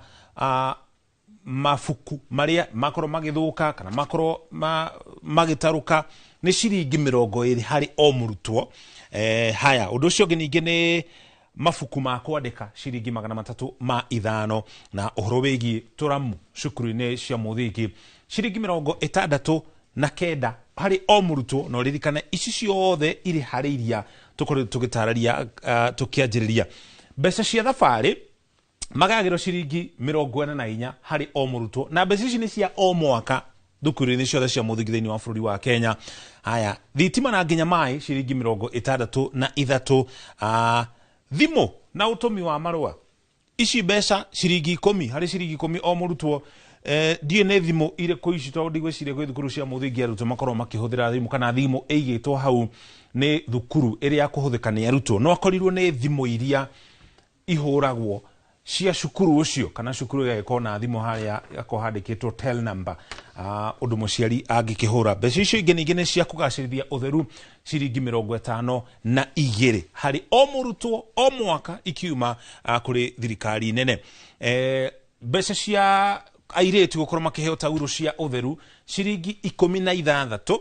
mafuku maria makoro magithuka kana makoro magitaruka ni ciringi 20 hari o murutwo. Haya undu ucio ngingi ni mafuku ma kwandika ciringi 305 na uhoro wigi turamu cukuru-ini cia muthingi ciringi 69 hari o murutwo. No ririkane ici ciothe iri hari iria tukorwo tugitararia tukianjiriria. Mbeca cia thabari magagiro ciringi 44 hari o murutwo na mbeca ici ni cia o mwaka thukuru-ini ciothe cia muthingi thiini wa bururi wa Kenya. Haya thitima na nginya mai ciringi 63 thimu na utumi wa marua ici mbeca ciringi 10 hari ciringi 10 o murutwo. Die ne thimu ire ko ici to ndigwe cire kwe thukuru cia muthingi arutwo makorwo makihuthira thimu kana thimu eigitwo hau ni thukuru iri ya kuhuthika ni arutwo no akorirwo ni thimu iria ihuragwo cia cukuru ucio kana cukuru ya ikona thimu haria yako handikitwo tel number undu muciari angikihura. Mbeca icio ingi ningine cia kugacirithia utheru ciringi 52 hari o murutwo o mwaka ikiuma kuri thirikari nene. Mbeca cia airetu gukorwo makiheo tauro cia utheru ciringi 16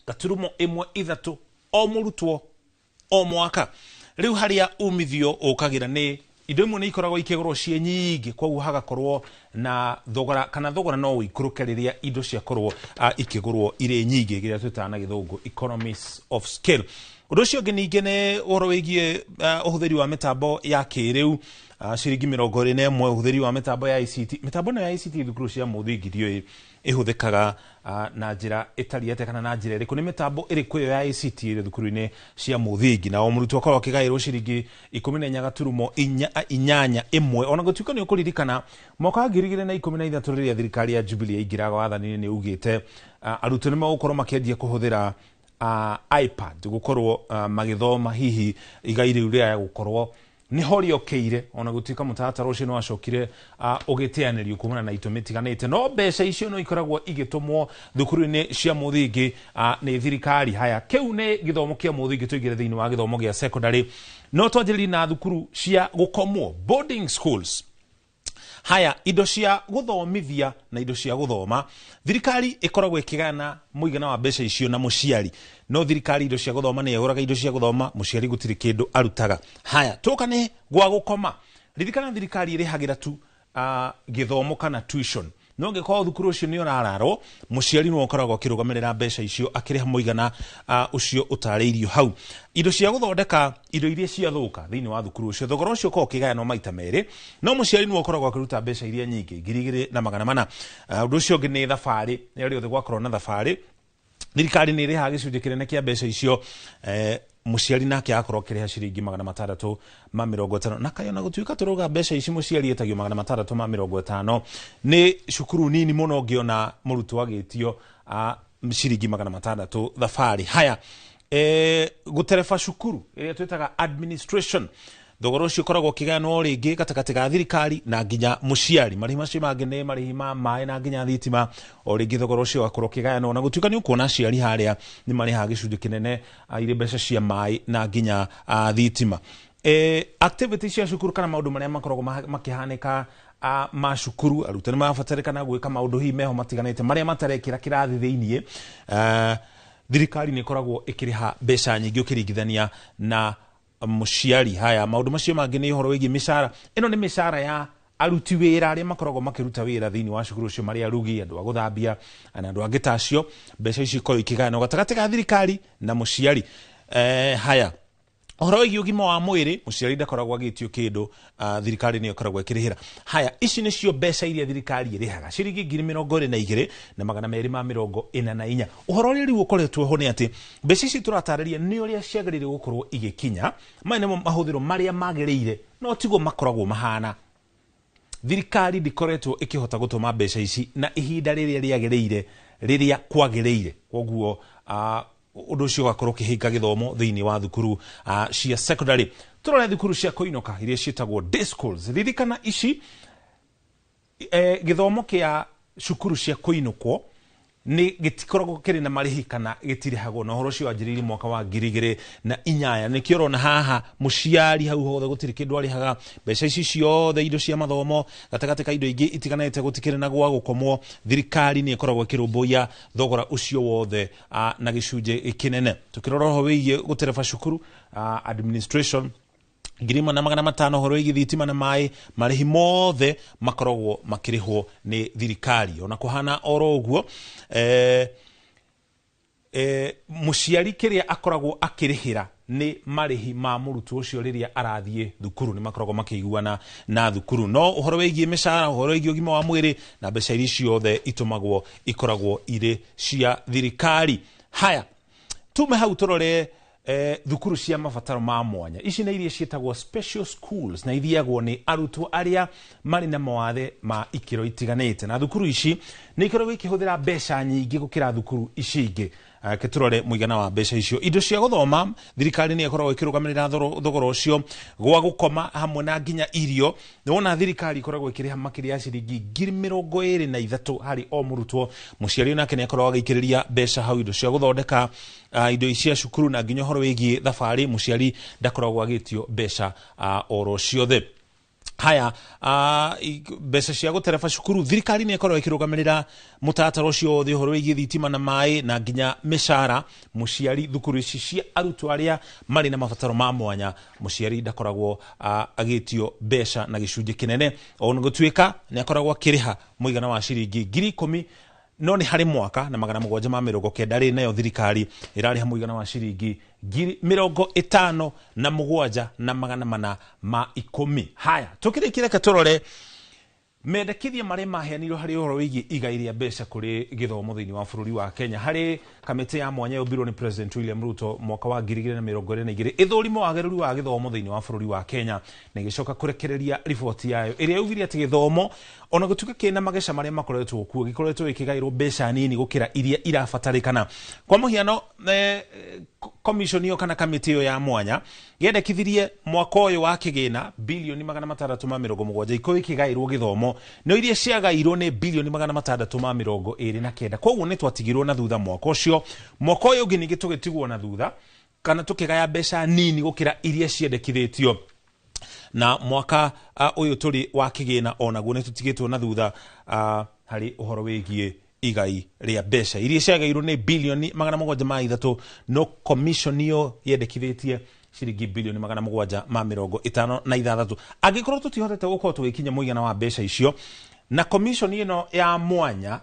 gaturumo 13 o murutwo o mwaka. Riu haria umithio ukagira ni indo imwe ni ikoragwo ikigorwo cie nyingi koguo hagakorwo na thogora kana thogora no ikuruke riria indo cia korwo ikigorwo ire nyingi giria tutana githungu economies of scale. Undu ucio ngingi ni uhoro wigie uhuthiri wa mitambo ya kiriu ciringi 21 uhuthiri wa mitambo ya ICT. Mitambo no ya ICT thukuru cia muthingi dio ihuthikaga na njira itariete kana na njira iriku ni mitambo iriku ya ICT ire thukuru-ini cia muthingi na o murutwo akorwo akigairwo ciringi 14 gaturumo 8 ona gutuika ni ukuririkana mwaka wa 2013 riria thirikari ya Jubilee ingiraga wathani ni ugite arutwo ni magukorwo makiendia kuhuthira iPad gukorwo magithoma hihi igaire uria ya gukorwo ni horiokeire ona gutuika mutatara ucio no acokire ugiteanirio kumana na itumi tiganite no mbeca icio no ikoragwo igitumwo thukuru-ini cia muthingi ni thirikari. Haya kiu ni githomo kia muthingi tuigire thiini wa githomo gia secondary no twanjiri na thukuru cia gukomwo boarding schools. Haya indo cia guthomithia na indo cia guthoma thirikari ikoragwo ikigana muigana wa mbeca icio na muciari no thirikari indo cia guthoma ni yaguraga indo cia guthoma muciari gutiri kindu arutaga. Haya tuka ni gwa gukoma ririkana thirikari irihagira tu githomo kana tuition no ngekwa thukuru ucio ni orararo muciari no ukoragwo kirugamirira mbeca icio akiriha muigana ucio utariirio hau. Indo cia guthondeka indo iria cia thuka thiini wa thukuru ucio thogora ucio ko kigayano maita meri no muciari no ukoragwo akiruta mbeca iria nyingi 2,400. Undu ucio ngi ni thabari ni ri othe gwakorwo na thabari thirikari ni iriha gicunjĩ kinene kia mbeca icio muciari nake akorwo kiriha ciringi 650 na kayo na gutuika turuga mbeca ici muciari etagio 650 ni cukuru nini muno ngiona murutwo agitio ciringi 600 thabari. Haya gutereba cukuru iria twitaga administration thogora ucio koragwo kiganwo ringi gatakati ga thirikari na nginya muciari marĩhi macio mangĩ nĩ marĩhi ma maĩ na nginya thitima o ringi thogora ucio gakorwo kiganwo na gutuika ni ukuona aciari haria ni marĩha gicunjĩ kinene ire mbeca cia maĩ na nginya thitima. Activities cia cukuru kana maundu maria makoragwo makihanika macukuru arutani mabatarikana gwika maundu hi meho matiganite maria matarekira kirathi thiini thirikari ni koragwo ikiriha mbeca nyingi ukiringithania na muciari. Haya maundu macio mangi ni horo wigi mishara ino ni mishara ya aruti wira aria makoragwo makiruta wira thiini wa cukuru cio maria arugi andu aguthambia na andu angitacio mbeca ici ko ikigana gatagati ga thirikari na muciari. Haya horo wigi ugima wa mwiri muciari ndakoragwo agitio kindu thirikari ni ikoragwo ikirihira. Haya ici nicio mbeca iria thirikari irihaga ciringi 22,000 na 244. Uhoro uri riu ukoretwo ho ni ati mbeca ici turatariria ni uria ciagirire gukorwo igikinya maine mahuthiro maria magirire no tigo makoragwo mahana. Thirikari ndikoretwo ikihota gutuma mbeca ici na ihinda riria riagirire riria kwagirire koguo undu ucio gakorwo kihinga githomo thiini wa thukuru cia secondary. Turore thukuru cia kuinoka iria cietagwo day schools ririkana ici githomo kia cukuru cia kuinukwo ni gitikoragwo kiri na marihi kana gitirihagwo na horo cio anjiriri mwaka wa 2008 ni kiorona haha muciari hau hothe gutiri kindu arihaga mbeca ici ciothe indo cia mathomo gatagati ka indo ingi itiganete gutikire na gwa gukomwo thirikari ni ikoragwo kirumbuya thogora ucio wothe na gicunje kinene tukirora ho wiye gutereba cukuru administration ngirima na 500 horo igithitima na mai marihi mothe makoragwo makirihwo ni thirikari ona kuhana oro uguo muciari kiria akoragwo akirihira ni marihi ma murutu ucio riria arathie thukuru ni makoragwo makiguana na thukuru no uhoro wigie mishara uhoro wigie ugima wa mwiri na mbeca iri ciothe itumagwo ikoragwo ire cia thirikari haya tume hau turore thukuru cia mabataro ma mwanya ici na iria cietagwo special schools na ithiagwo ni arutwo aria mari na mawathe ma ikiro itiganete na thukuru ici ni ikoragwo ikihuthira mbeca nyingi gukira thukuru ici ingi keturore muigana wa mbeca icio indo cia guthoma thirikari ni ikoragwo ikirugamirira thogora ucio gwa gukoma hamwe na nginya irio wona thirikari ikoragwo ikiriha makiria ciringi 23,000 hari o murutwo muciari nake ni ikoragwo agikiriria mbeca hau indo cia guthondeka indo icia cukuru na nginya horo wigie thabari muciari ndakoragwo agitio mbeca oro ciothe haya mbeca cia gutereba cukuru thirikari ni ikoragwo ikirugamirira mutataro cio wothe horo wigie thitima na mai na nginya mishara muciari thukuru ici cia arutwo aria mari na mabataro ma mwanya muciari ndakoragwo agitio mbeca na gicunje kinene ona gutuika ni akoragwo akiriha muigana wa ciringi 10,000 no ni hari mwaka na 790 ri nayo thirikari irariha muigana wa ciringi 57,000 na 410 haya tukirikire katorore mendekithia mari maheanirwo hari horo wigi igairia mbeca kuri githomo thiini wa bururi wa Kenya hari kamiti ya mwanya yobirwo ni President William Ruto mwaka wa 2022 ithurimo wageruri wa githomo thiini wa bururi wa Kenya na gicoka kurekereria riboti yayo iria yugire ati githomo ona gutuka kina magesha maria makoretwo kuo gikoretwo ikigairwo mbeca nini gukira iria irabatarikana kwa muhiano commission yo kana kamiti yo ya mwanya yendekithirie mwaka uyu wa kigina bilioni 670 iko ikigairwo githomo no iria ciagairwo ni bilioni 629 koguo ni twatigirwo na thutha mwaka ucio mwaka uyu ungi ningi tugitigwo na thutha kana tukigaya mbeca nini gukira iria ciendekithitio na mwaka uyu turi wa kigina ona guo ni tutigitwo na thutha hari uhoro wigie igai ria mbeca iria ciagairwo ni bilioni 730 no commission yo yendekithitie ciringi bilioni 756 angikorwo tutihotete gukorwo tugikinya muigana wa mbeca icio na commission ino ya mwanya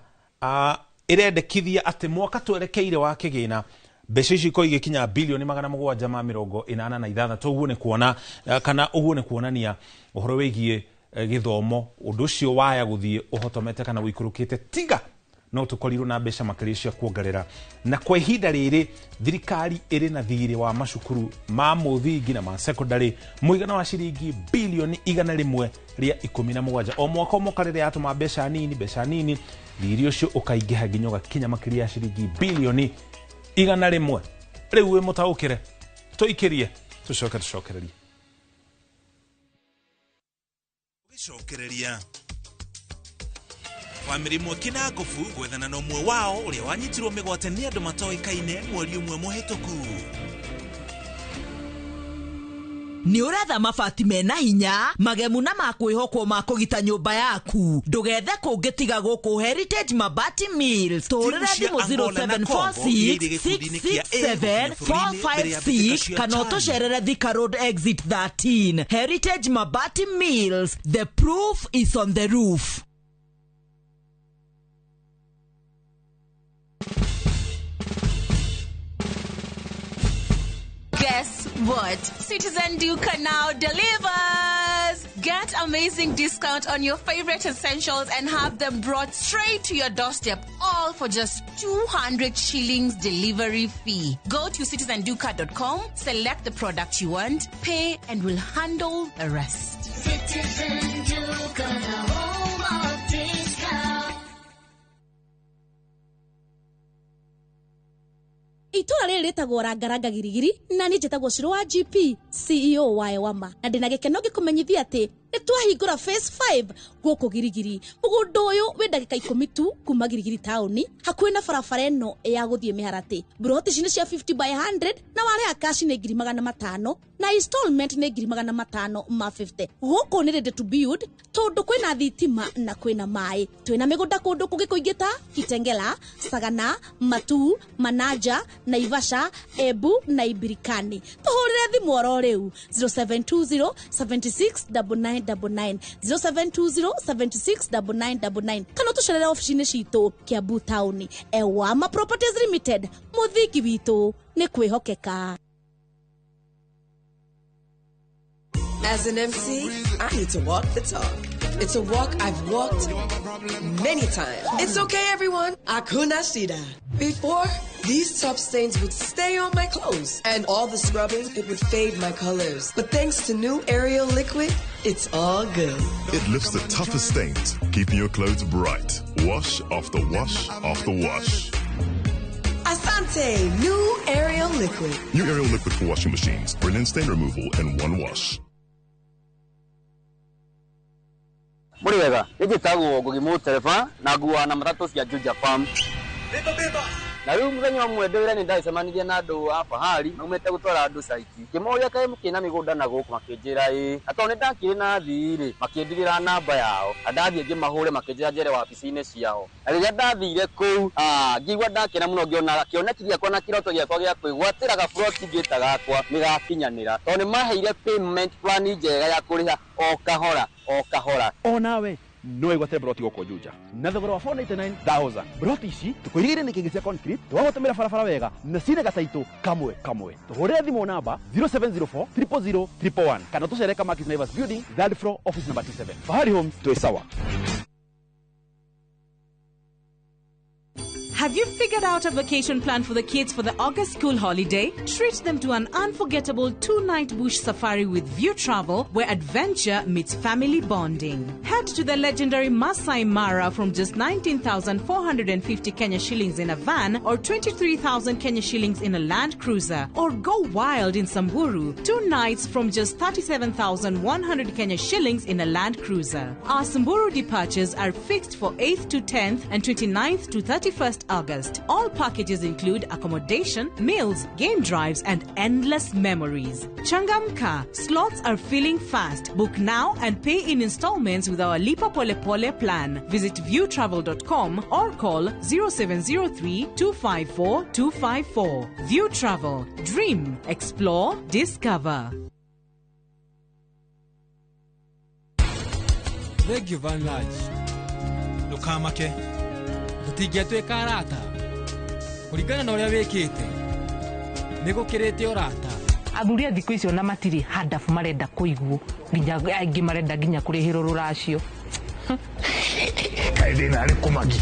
irendekithia ati mwaka twerekeire wa kigina mbeca icio iko igikinya bilioni 786 uguo ni kuona kana uguo ni kuonania uhoro wigie githomo undu ucio waya guthie uhotomete kana wikurukite tiga no tukorirwo na mbeca makiri cia kuongerera na kwa ihinda riri thirikari iri na thiri wa macukuru ma muthingi na ma secondary muigana wa ciringi bilioni 100 ria 17 o mwaka mokarire atuma mbeca nini thiri ucio ukaingiha nginyo gakinya makiri ya ciringi bilioni 100 riu we mutaukire tuikirie tucokererie family mwaki na nguvu gwethana na umwe wao uria wanyitirwo migwate ni andu matoikaine mweri umwe muhituku ni uretha mabati mena hinya magemu na makwihokwo ma kugita nyumba yaku ndugethe kungitiga guku Heritage Mabati Mills turira thimu 0746667456 kana utucerere Thika Road exit 13 Heritage Mabati Mills, the proof is on the roof. Guess what? Citizen Duca now delivers! Get amazing discount on your favorite essentials and have them brought straight to your doorstep, all for just 200 shillings delivery fee. Go to citizenduca.com, select the product you want, pay, and we'll handle the rest. Citizen Duca, the home of discount. Itura riri ritagwo Rangaranga Girigiri na ni njitagwo Shiro wa GP CEO wa Ewama na ndina gikeno gikumenyithia ati nitwahingura phase 5 guku Girigiri. Mugunda uyu wi ndagika 10 tu kuma Girigiri town hakuhi na barabara eno ya guthie Miharati. Broti cine cia 50 by 100 na wale akashi ni 500 na installment ni 500 ma 50. Guku ni ready to build tondu kwina thitima na kwina mai. Twina migunda kundu kungi kuingita Kitengela, Sagana, Matu, Manaja, Naivasha, Ebu na Ibirikani. Tuhurire thimu oro riu 0720 769999 0720 769999 kana tucerere office-ini citu Kiambu town. Ewama Properties Limited, muthiki witu ni kwihokeka. As an MC, I need to walk the talk. It's a walk I've walked many times. It's okay, everyone. Hakuna shida. Before, these top stains would stay on my clothes, and all the scrubbing, it would fade my colors. But thanks to new Ariel liquid, it's all good. It lifts the toughest stains, keeping your clothes bright. Wash after wash after wash. Asante, new Ariel liquid. New Ariel liquid for washing machines. Brilliant stain removal in one wash. Muriega, iki tagu gugimu telefa na guwa na matatu cia Juja Farm. Beba. Na riu muthenya umwe ndewira ni ndaicemanirie na andu a fahari na umete gutwara andu saiti. Kimoria kae mukina migunda na guku makinjira atone ndakire na thiri makindirira namba yao. Andathie ngimahure makinjira njere wabici-ini ciao. Na riria ndathire kuu ngigwa ndakena muno ngiona kionekithia kwa na kiroto giakwa gia kwigwatira ga plot ngita gakwa nigakinyanira. Tone maheire payment plan njega ya kuriha o kahora. O nawe no igwate broti goko Juja na thogora wa 499,000. Broti ici tukwirigire ni kingi cia concrete twagotomera barabara wega na cine gataitu kamwe. Tuhurire thimu namba 0704 000 111 kana tucereka Markis Naivas Building, third floor, office number 27. Fahari Homes, Tuesawa. Have you figured out a vacation plan for the kids for the August school holiday? Treat them to an unforgettable 2-night bush safari with View Travel, where adventure meets family bonding. Head to the legendary Masai Mara from just 19,450 Kenya shillings in a van or 23,000 Kenya shillings in a Land Cruiser. Or go wild in Samburu, 2 nights from just 37,100 Kenya shillings in a Land Cruiser. Our Samburu departures are fixed for 8th to 10th and 29th to 31st August. All packages include accommodation, meals, game drives, and endless memories. Changamka, slots are filling fast. Book now and pay in installments with our Lipa Pole Pole plan. Visit viewtravel.com or call 0703 254 254. View Travel. Dream, explore, discover. Thank you very much. Ndukamake tutingĩtuĩka arata kũringana na ũrĩa wĩkĩte nĩ gũkĩrĩte ũrata. Athuri a thikũ icio na matiri hadafu marenda kũiguo nginya aingĩ marenda nginya kũrĩhĩrwo rũracio kaĩ thĩna arĩ kũmagi.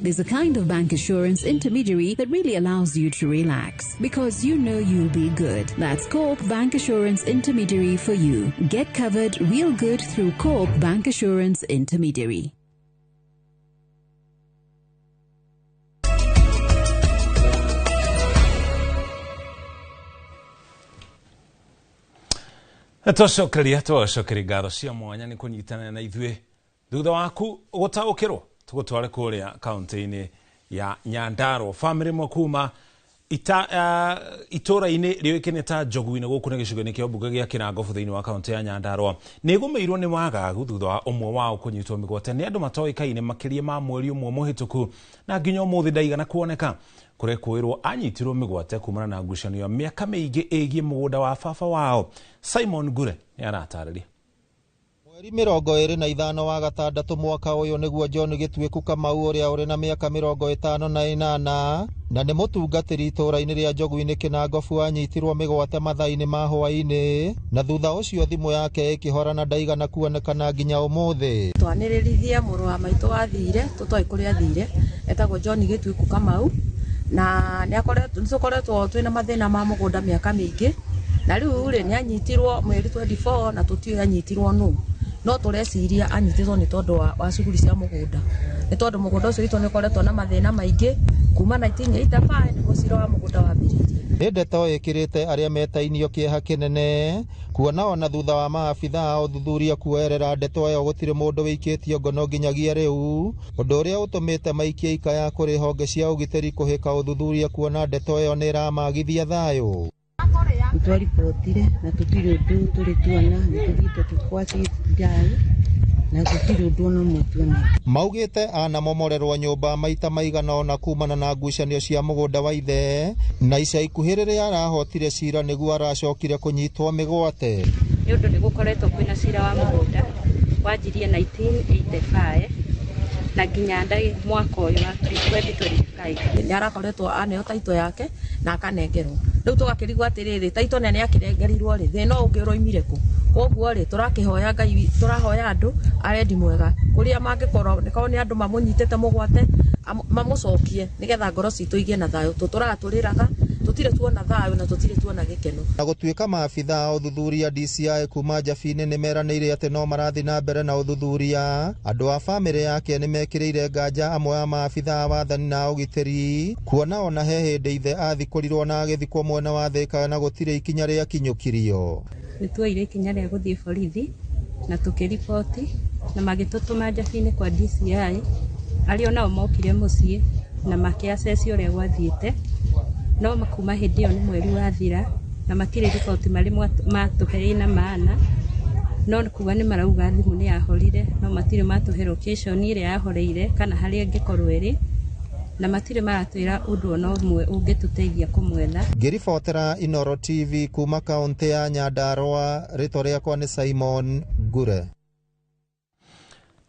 There's a kind of bank assurance intermediary that really allows you to relax because you know you'll be good. That's Coop Bank Assurance Intermediary for you. Get covered real good through Coop Bank Assurance Intermediary. Twacokeria ngatho cia mwanya nĩ kũnyitana na ithuĩ thutha waku gũtaũkĩrwo tugutware kuria kaunti-ini ya Nyandarua. Family mwakuma itura-ini riũĩkaine ta Njogu-inĩ gũkũ nĩ gĩcigo-inĩ kĩa mbunge gĩa Kinangofu thĩinĩ wa kaunti ya Nyandarua nĩ ĩgũmĩirwo nĩ wagagu thutha wa ũmwe wao kũnyitwo mĩgwate nĩ andũ matoĩkaine makĩria ma mweri ũmwe mũhĩtũku na nginya ũmũthĩ ndaigana kuoneka kũrĩa kwĩrwo anyitirwo mĩgwate kumana na ngucanio ya mĩaka mĩingĩ ĩgiĩ mũgũnda wa baba wao. Simon Gure nĩ aratarĩria. Mweri 25 wa gatandatũ mwaka ũyũ nĩguo John Gĩtuĩku Kamau ũrĩa ũrĩ na mĩaka 58 na nĩ mũtungatĩri itũũra-inĩ rĩa Njogu-inĩ Kinangofu anyitirwo mĩgwate mathaa-inĩ ma hwaĩ-inĩ na thutha ũcio thimũ yake ĩkĩhora na ndaigana kuonekana nginya ũmũthĩ. Twanĩrĩrithia mũrũ wa maitũ wathire tũtoĩ kũrĩa athire etagwo John Gĩtuĩku Kamau na nĩ tũkoretwo twĩna mathĩna ma mũgũnda mĩaka mĩingĩ na riu ri ni anyitirwo mweri 24 na tutio anyitirwo no tureciria anyitirwo ni tondu wa cuguri cia mugunda ni tondu mugunda ucio witũ ni koretwo na mathina maingi kuma 1985 niguo cira wa mugunda wa mbiririe. Nĩ ndeto ĩkĩrĩte arĩa metainio kĩeha kĩnene kuona ona thutha wa maabitha a ũthuthuria kuoerera ndeto ĩyo gũtirĩ mũndũ wĩikĩtio ngono nginyagia rĩu, ũndũ ũrĩa ũtũmĩte maikie ikaya kũrĩ honge cia ũgitĩri kũhĩka ũthuthuria kuona ndeto ĩyo nĩ ĩramagithia thayũ. Twaripotire na tutirĩ ũndũ tũrĩtuona nĩtũthiĩte tũkwacindai na tutirĩ ũndũ ona ũmwe tuona. Maugĩte anamomorerwo nyũmba maita maigana ona kumana na ngucanio cia mũgũnda wa ithe na ica ikuhĩ rĩrĩa arahotire cira nĩguo aracokire kũnyitwo mĩgwate. Nĩ ũndũ nĩgũkoretwo kwĩna cira wa mũgũnda wanjirie 1985 na nginya mwaka ũyũ wa 2025 nĩ arakoretwo aneo taito yake na akanengerwo. Rĩu tũgakĩrigwo atĩrĩrĩ taito nene yakĩrengerirwo rĩ thĩna ũngĩ ũroimire kũ? Koguo rĩ tũrakĩhoya Ngai, tũrahoya andũ arendi mwega kũrĩa mangĩkorwo nĩ andũ mamũnyitĩte mũgwate mamũcokie nĩgetha ngoro citũ igĩe na thayũ. Tũratũrĩraga tũtirĩ tuona thayũ na tũtirĩ tuona gĩkeno. Na gũtuĩka maabitha a ũthuthuria DCI kuma Njabine nĩ meranĩire atĩ no marathiĩ na mbere na ũthuthuria, andũ a bamĩrĩ yake nĩ mekĩrĩire nganja amwe a maabitha a wathani na ũgitĩri kuona ona he hĩndĩ ithe athikũrirwo na agĩthikwo mwena wa Thĩka na gũtirĩ ikinya rĩa kinyũkirio. Nĩ tuoire ikinya rĩa gũthiĩ borithi na tũkĩriboti na magĩtũtũma Njabine kwa DCI arĩa nao mokire mũciĩ na makĩaceci ũrĩa gwathiĩte, no makuma hĩndĩ ĩyo nĩ mweri wathira na matirĩ riboti marĩ matũheire na maana, no kuga nĩ marauga thimũ nĩ yahorire no matirĩ matũhe location ĩrĩa yahoreire kana harĩa ĩngĩkorwo ĩrĩ na matirĩ maratwĩra ũndũ ona ũmwe ũngĩtũteithia kũmwetha. Ngĩribotera Inooro TV kuma kaunti ya Nyandarua, rĩtwa rĩakwa nĩ Simon Ngure.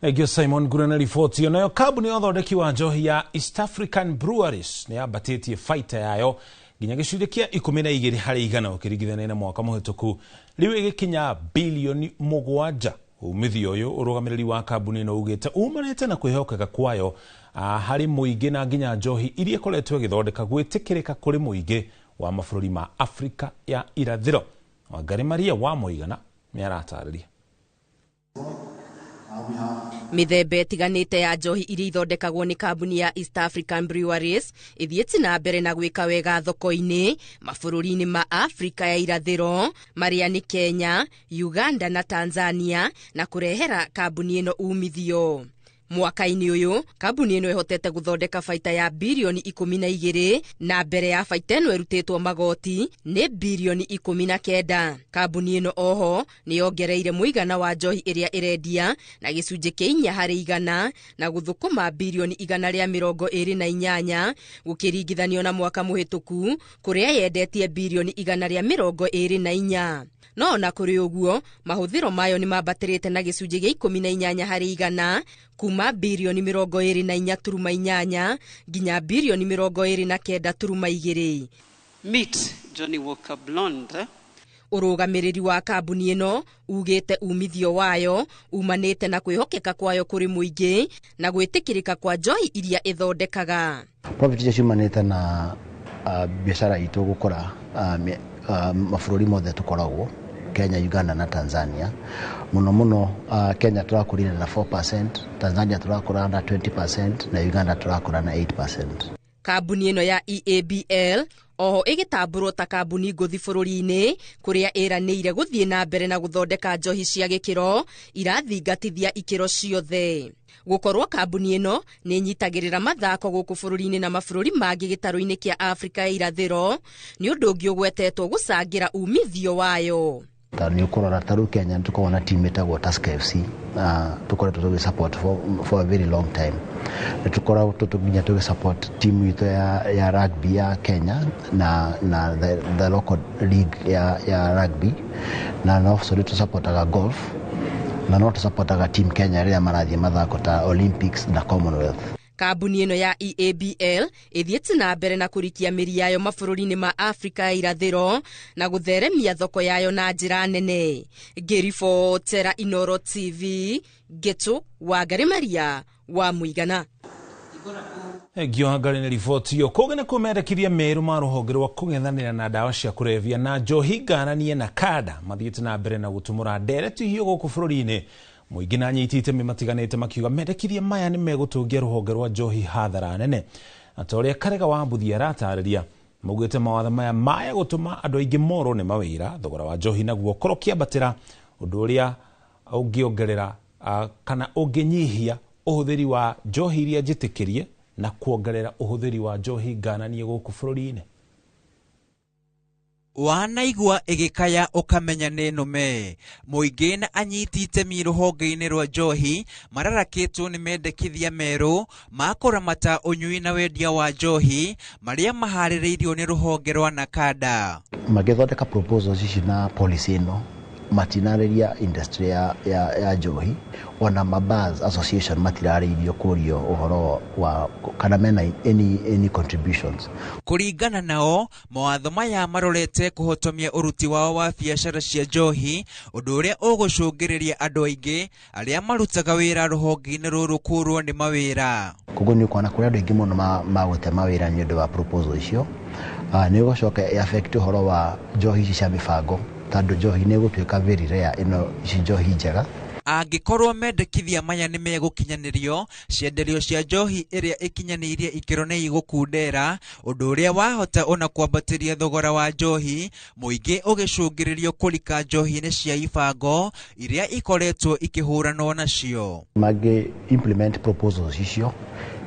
Egyo Simon Ngure na riboti ĩyo. Nayo kambuni ya ũthondeki wa njohi ya East African Breweries nĩ yambatĩtie baita yayo nginya gĩcunjĩ kĩa 12% ũkĩringithania na mwaka mũhĩtũku, rĩu ĩgĩkinya bilioni 7. Umithio ũyũ ũrũgamĩrĩri wa kambuni ĩno ugĩte umanĩte na kwĩhokeka kwayo harĩ mũingĩ na nginya njohi iria ĩkoretwo ĩgĩthondeka gwĩtĩkĩrĩka kũrĩ mũingĩ wa mabũrũri ma Afrika ya irathĩro. Wangari Maria wa Mũigana nĩ aratarĩria. Mĩthemba ĩtiganĩte ya njohi iria ithondekagwo nĩ kambuni ya East African Breweries ithiĩte na mbere na gwĩka wega thoko-inĩ mabũrũri-inĩ ma Afrika ya irathĩro marĩa nĩ Kenya, Uganda na Tanzania na kũrehera kambuni ĩno umithio. Mwaka-inĩ ũyũ kambuni ĩno ĩhotete gũthondeka baita ya bilioni 12 na mbere ya baita ĩno ĩrutĩtwo magoti nĩ bilioni 19. Kambuni ĩno oho nĩ yongereire mũigana wa njohi ĩrĩa ĩrendia na gĩcunjĩ kĩa 4% na gũthũkũma bilioni 128 gũkĩringithanio na mwaka mũhĩtũku kũrĩa yendetie bilioni 124. No na kũrĩ ũguo mahũthĩro mayo nĩ mambatĩrĩte na gĩcunjĩ gĩa 18% kuma bilioni 24.8 nginya bilioni 29.2. Meet Johnny Walker Blonde. Ũrũgamĩrĩri wa kambuni ĩno ugĩte umithio wayo umanĩte na kwĩhokeka kwayo kũrĩ mũingĩ na gwĩtĩkĩrĩka kwa njohi iria ĩthondekaga. Profit icio ciumanĩte na biashara itũ gũkora mabũrũri mothe tũkoragwo Kenya, Uganda na Tanzania. Muno Kenya tũrakũrire na 4%, Tanzania tũrakũra na 20% na Uganda tũrakũra na 8%. Kambuni ĩno ya EABL oho ĩgĩtambũrwo ta kambuni ngũthi bũrũri-inĩ kũrĩa ĩranĩire gũthiĩ na mbere na gũthondeka njohi cia gĩkĩro irathingatithia ikĩro ciothe. Gũkorwo kambuni ĩno nĩ nyitagĩrĩra mathako gũkũ bũrũri-inĩ na mabũrũri mangĩ gĩtarũ-inĩ kĩa Afrika ya irathĩro nĩ ũndũ ũngĩ ũgwetetwo gũcangĩra umithio wayo. Nĩ ũkũrora tarũ Kenya tũkoragwo na team ĩtagwo Tusker FC tũkoretwo tũgĩ-support for a very long time. Tũkoragwo tũginya tũgĩ-support team itũ ya rugby ya Kenya na the local league ya rugby na also tũsupportaga golf na no tũsupportaga team Kenya rĩrĩa marathiĩ mathako ta Olympics na Commonwealth. Kambuni ĩno ya EABL ĩthiĩte na mbere na kũrikia mĩri yayo mabũrũri-inĩ ma Afrika ya irathĩro na gũtheremia thoko yayo na njĩra nene. Ngĩribotera Inooro TV, Getu Wangari Maria wa Mũigana. Giohangari na riboti yo kugena kumendekithia meru ma ruhonge rwa kugethanira na ndawa cia kurevia na njohi ngananie na kada mathiite na mbere na gutumura ndereti hiyo guku bururi-ini muingi na nyitite matiganite makiuga mendekithia maya ni megutungia ruhonge rwa njohi hathara nene atoria Karega wa Mbuthia aratariria mugwite mawatho maya gutuma andu aingi moro ni mawira thogora wa njohi naguo korwo kiambatira undu uria ungiongerera kana unginyihia uhuthiri wa njohi iria njitikirie na kuongerera uhuthiri wa njohi ngananie guku bururi-ini. Wanaigua igikaya ukamenya ni nume muingi na anyitite miruhonge-ini rwa njohi mararakitwo ni mendekithia meru makuramata unyui na wendia wa njohi maria mahaririirio ni ruhonge rwa Nakada magithondeka proposals ici na policy ino matinariria industry ya njohi ona mabars association matirariirio kurio uhoro wa kana mena any contributions kuringana nao mawatho maya marorete kuhotomia uruti wao wa biashara cia njohi undu uria ugucungiriria andu aingi aria marutaga wira ruhonge-ini ruru kurwo ni mawira koguo ni ukona kuria andu aingi muno magute mawira ni undu wa proposal icio ni ugucoka affect uhoro wa njohi ici cia mibango tandu njohi ni gutuika very rare ino ici njohi njega angikorwo mendekithia maya ni megukinyanirio cienderio cia njohi iria ikinyaniirie ikiro ni igukundera undu uria wahota ona kwambatiria thogora wa njohi muingi ugicungiririo kulika njohi-ini cia ibango iria ikoretwo ikihuranwo nacio magi implement proposals icio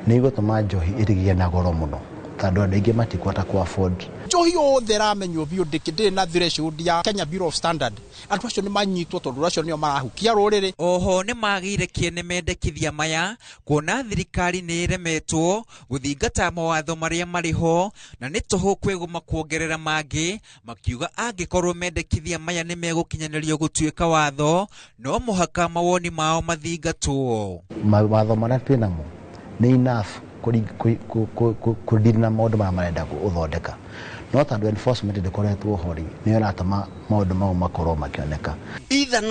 ni igutuma njohi irigie na goro muno tandu andu aingi matikwata ku afford njohi yothe ramenywo biũ ndikindĩ na threshold ya Kenya Bureau of Standard andu acio ni manyitwo tondu acio nio marahukia ruriri oho ni magire kiene mendekithia maya kuona thirikari ni iremetwo guthingata mawatho maria mariho na ni toho kwiguma kuongerera mangi makiuga angikorwo mendekithia maya ni megukinyanirio gutuika watho no muhaka mawoni mao mathingatwo mawatho maria twinamo ni enough kudiri na maundu maria marenda uthondeka no tandu enforcement ndikoretwo hori ni aratama maundu mau makorwo makioneka itha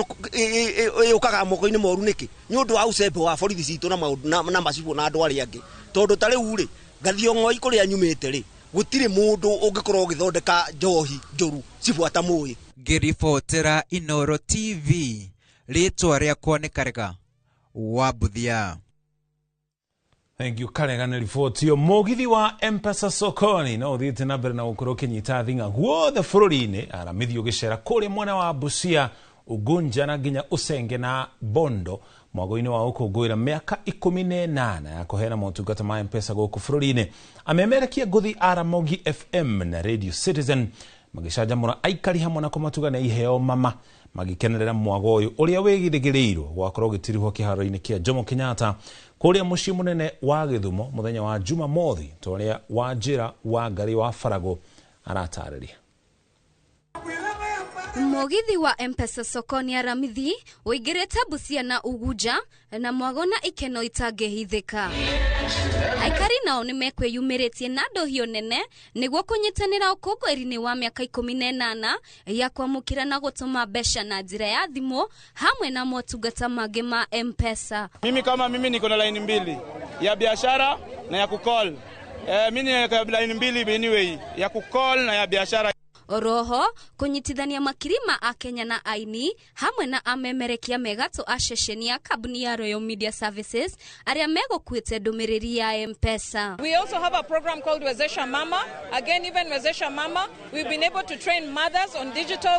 ukaga moko-ini moru niki ni undu wa ucembe wa borithi citu na maundu na macibu na andu aria angi tondu ta riu ri gathio ng'oi kuria nyumite ri gutire mundu ungikorwo ugithondeka njohi njuru cibuata mui ngiribotera Inoro TV ritwa riakwa ni Karega wa Mbuthia. Thank you Karega na riboti yo mugithi wa M-Pesa sokoni no thiite na mbere na gukorwo kinyita thinga guothe bururi-ini aramithi ugicera kuria mwana wa Busia Ugunja na nginya Usenge na Bondo mwago-ini wa ukungwira miaka 18 ya kuhena motungata ma M-Pesa guku bururi-ini amemerekia nguthi Aramogi FM na Radio Citizen magicanjamura aikari hamwe na kumatuga na iheo mama magikenerera mwago uyu uria wigithigiriirwo gwakorwo gitirihwo kiharo-ini kia Jomo Kenyatta kuria mucii munene wa Githumo muthenya wa Jumamothi toria wa njira wa ngari wa Farago aratariria mugithi wa M-Pesa sokoni aramithi uingirite Busia na Ugunja na mwago na ikeno itangihithika aikari nao ni mekwiyumiritie na ndohio nene niguo kunyitanira ukungwiri-ini wa miaka 18 ya kwamukira na gutuma mbeca na njira ya thimu hamwe na motungata mangi ma M-Pesa. Mimi niko na line mbili ya biashara na ya kucall. Mimi niko na line mbili anyway ya kucall na ya biashara. Oroho kunyitithania makirima a Kenya na aini hamwe na amemerekia megato a ceceni ya kabuni ya Royal Media Services aria megokuite ndumiriri ya M-Pesa. We also have a program called Wezesha Mama. Again, even Wezesha Mama, we've been able to train mothers on digital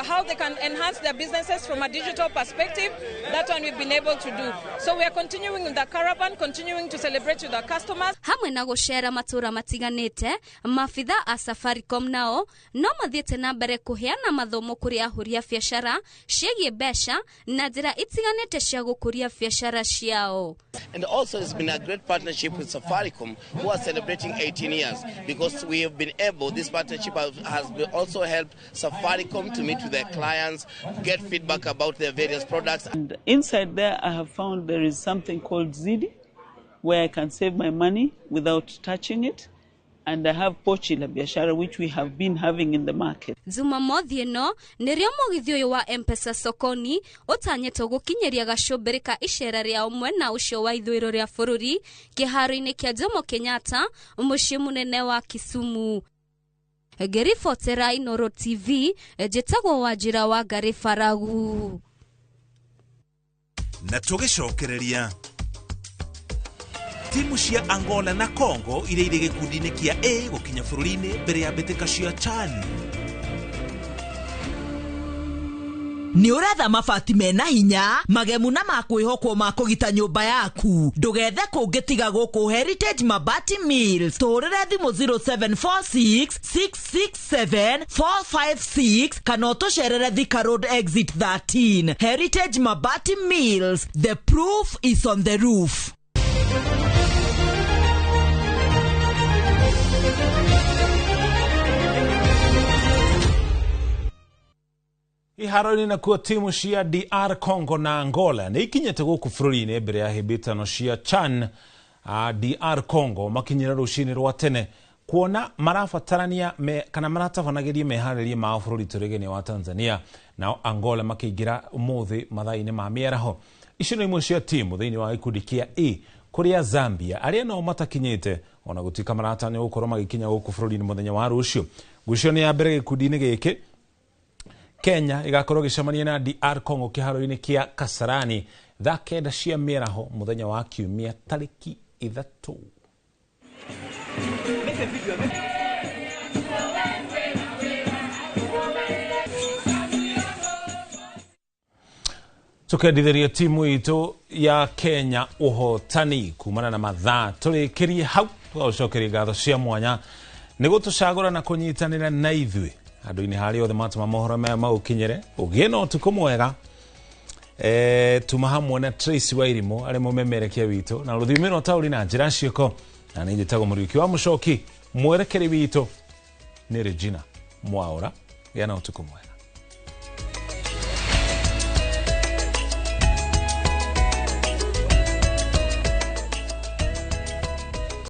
how they can enhance their businesses from a digital perspective. That one we've been able to do. So we are continuing with the caravan, continuing to celebrate with our customers. Hamwe na gushera matura matiganite mafitha a Safaricom nao no mathiete na mbere kuheana mathomo kuri ahuria biashara ciĩgie mbeca na njĩra itiganĩte cia gũkũria biashara ciao. And also it's been a great partnership with Safaricom who are celebrating 18 years because we have been able, this partnership has also helped Safaricom to meet with their clients, get feedback about their various products. And inside there I have found there is something called Zidi where I can save my money without touching it. and I have pochi la biashara which we have been having in the market. Jumamothi ĩno nĩrĩo mũgithi ũyũ wa M-Pesa sokoni ũtanyĩtwo gũkinyeria gacumbĩrĩ ka icera rĩao mwena ũcio wa ithũĩro rĩa bũrũri kĩharo-inĩ kĩa Jomo Kenyatta mũciĩ mũnene wa Kisumu. Ngĩribotera Inooro TV njĩtagwo Wanjĩra wa Ngarĩ Baragu. Na tũgĩcokereria timu cia Angola na Congo iria irĩ gĩkundi-inĩ kĩa A gũkinya bũrũri-inĩ mbere ya mbĩtĩka cia CHAN. Ni uretha mabati mena hinya magemu na makwĩhokwo ma kũgita nyũmba yaku ndũgethe kũngĩtiga gũkũ Heritage Mabati Mills tũrĩre thimũ 0746 667 456 kana ũtũcerere Thika Road Exit 13. Heritage Mabati Mills, the proof is on the roof. Iharo-inĩ nakuo timu cia DR Congo na Angola nĩ ikinyĩte gũkũ bũrũri-inĩ mbere ya hĩmbĩtano cia CHAN. DR Congo makinyĩra rũcinĩ rwa tene kuona marabatarania kana maratabanagĩria meharĩria mao bũrũri tũrigeni wa Tanzania, nao Angola makĩingĩra ũmũthĩ mathaa-inĩ ma mĩaraho. Icio nĩ imwe cia timu thĩinĩ wa gĩkundi kĩa A kũrĩa Zambia arĩa nao matakinyĩte ona gũtuĩka maratanya gũkorwo magĩkinya gũkũ bũrũri-inĩ mũthenya wa rũciũ. Ngucanio nĩ ya mbere gĩkundi-inĩ gĩkĩ. Kenya igakorwo gĩcemania na DR Congo kĩharo-inĩ kĩa Kasarani thaa 9 cia mĩaraho mũthenya wa Kiumia tarĩki 3. Tukendithĩria timu itũ ya Kenya ũhotani kumana na mathaa tũrĩkĩrie hau tũgacokeria ngatho cia mwanya nĩ gũtũcagũra na kũnyitanĩra na ithuĩ andũ-inĩ harĩa othe matũma mohoro maya maũkinyĩre ũgĩe na ũtukũ mwega. Tuma hamwe na Tracy Wairimu arĩ mũmemerekia witũ na rũthiomi rwa taũri na njĩra ciĩko, na nĩ njĩtagwo mũriũki wa mũcoki mwerekeri witũ nĩ Regina Mwaũra. Gĩa na ũtukũ mwega.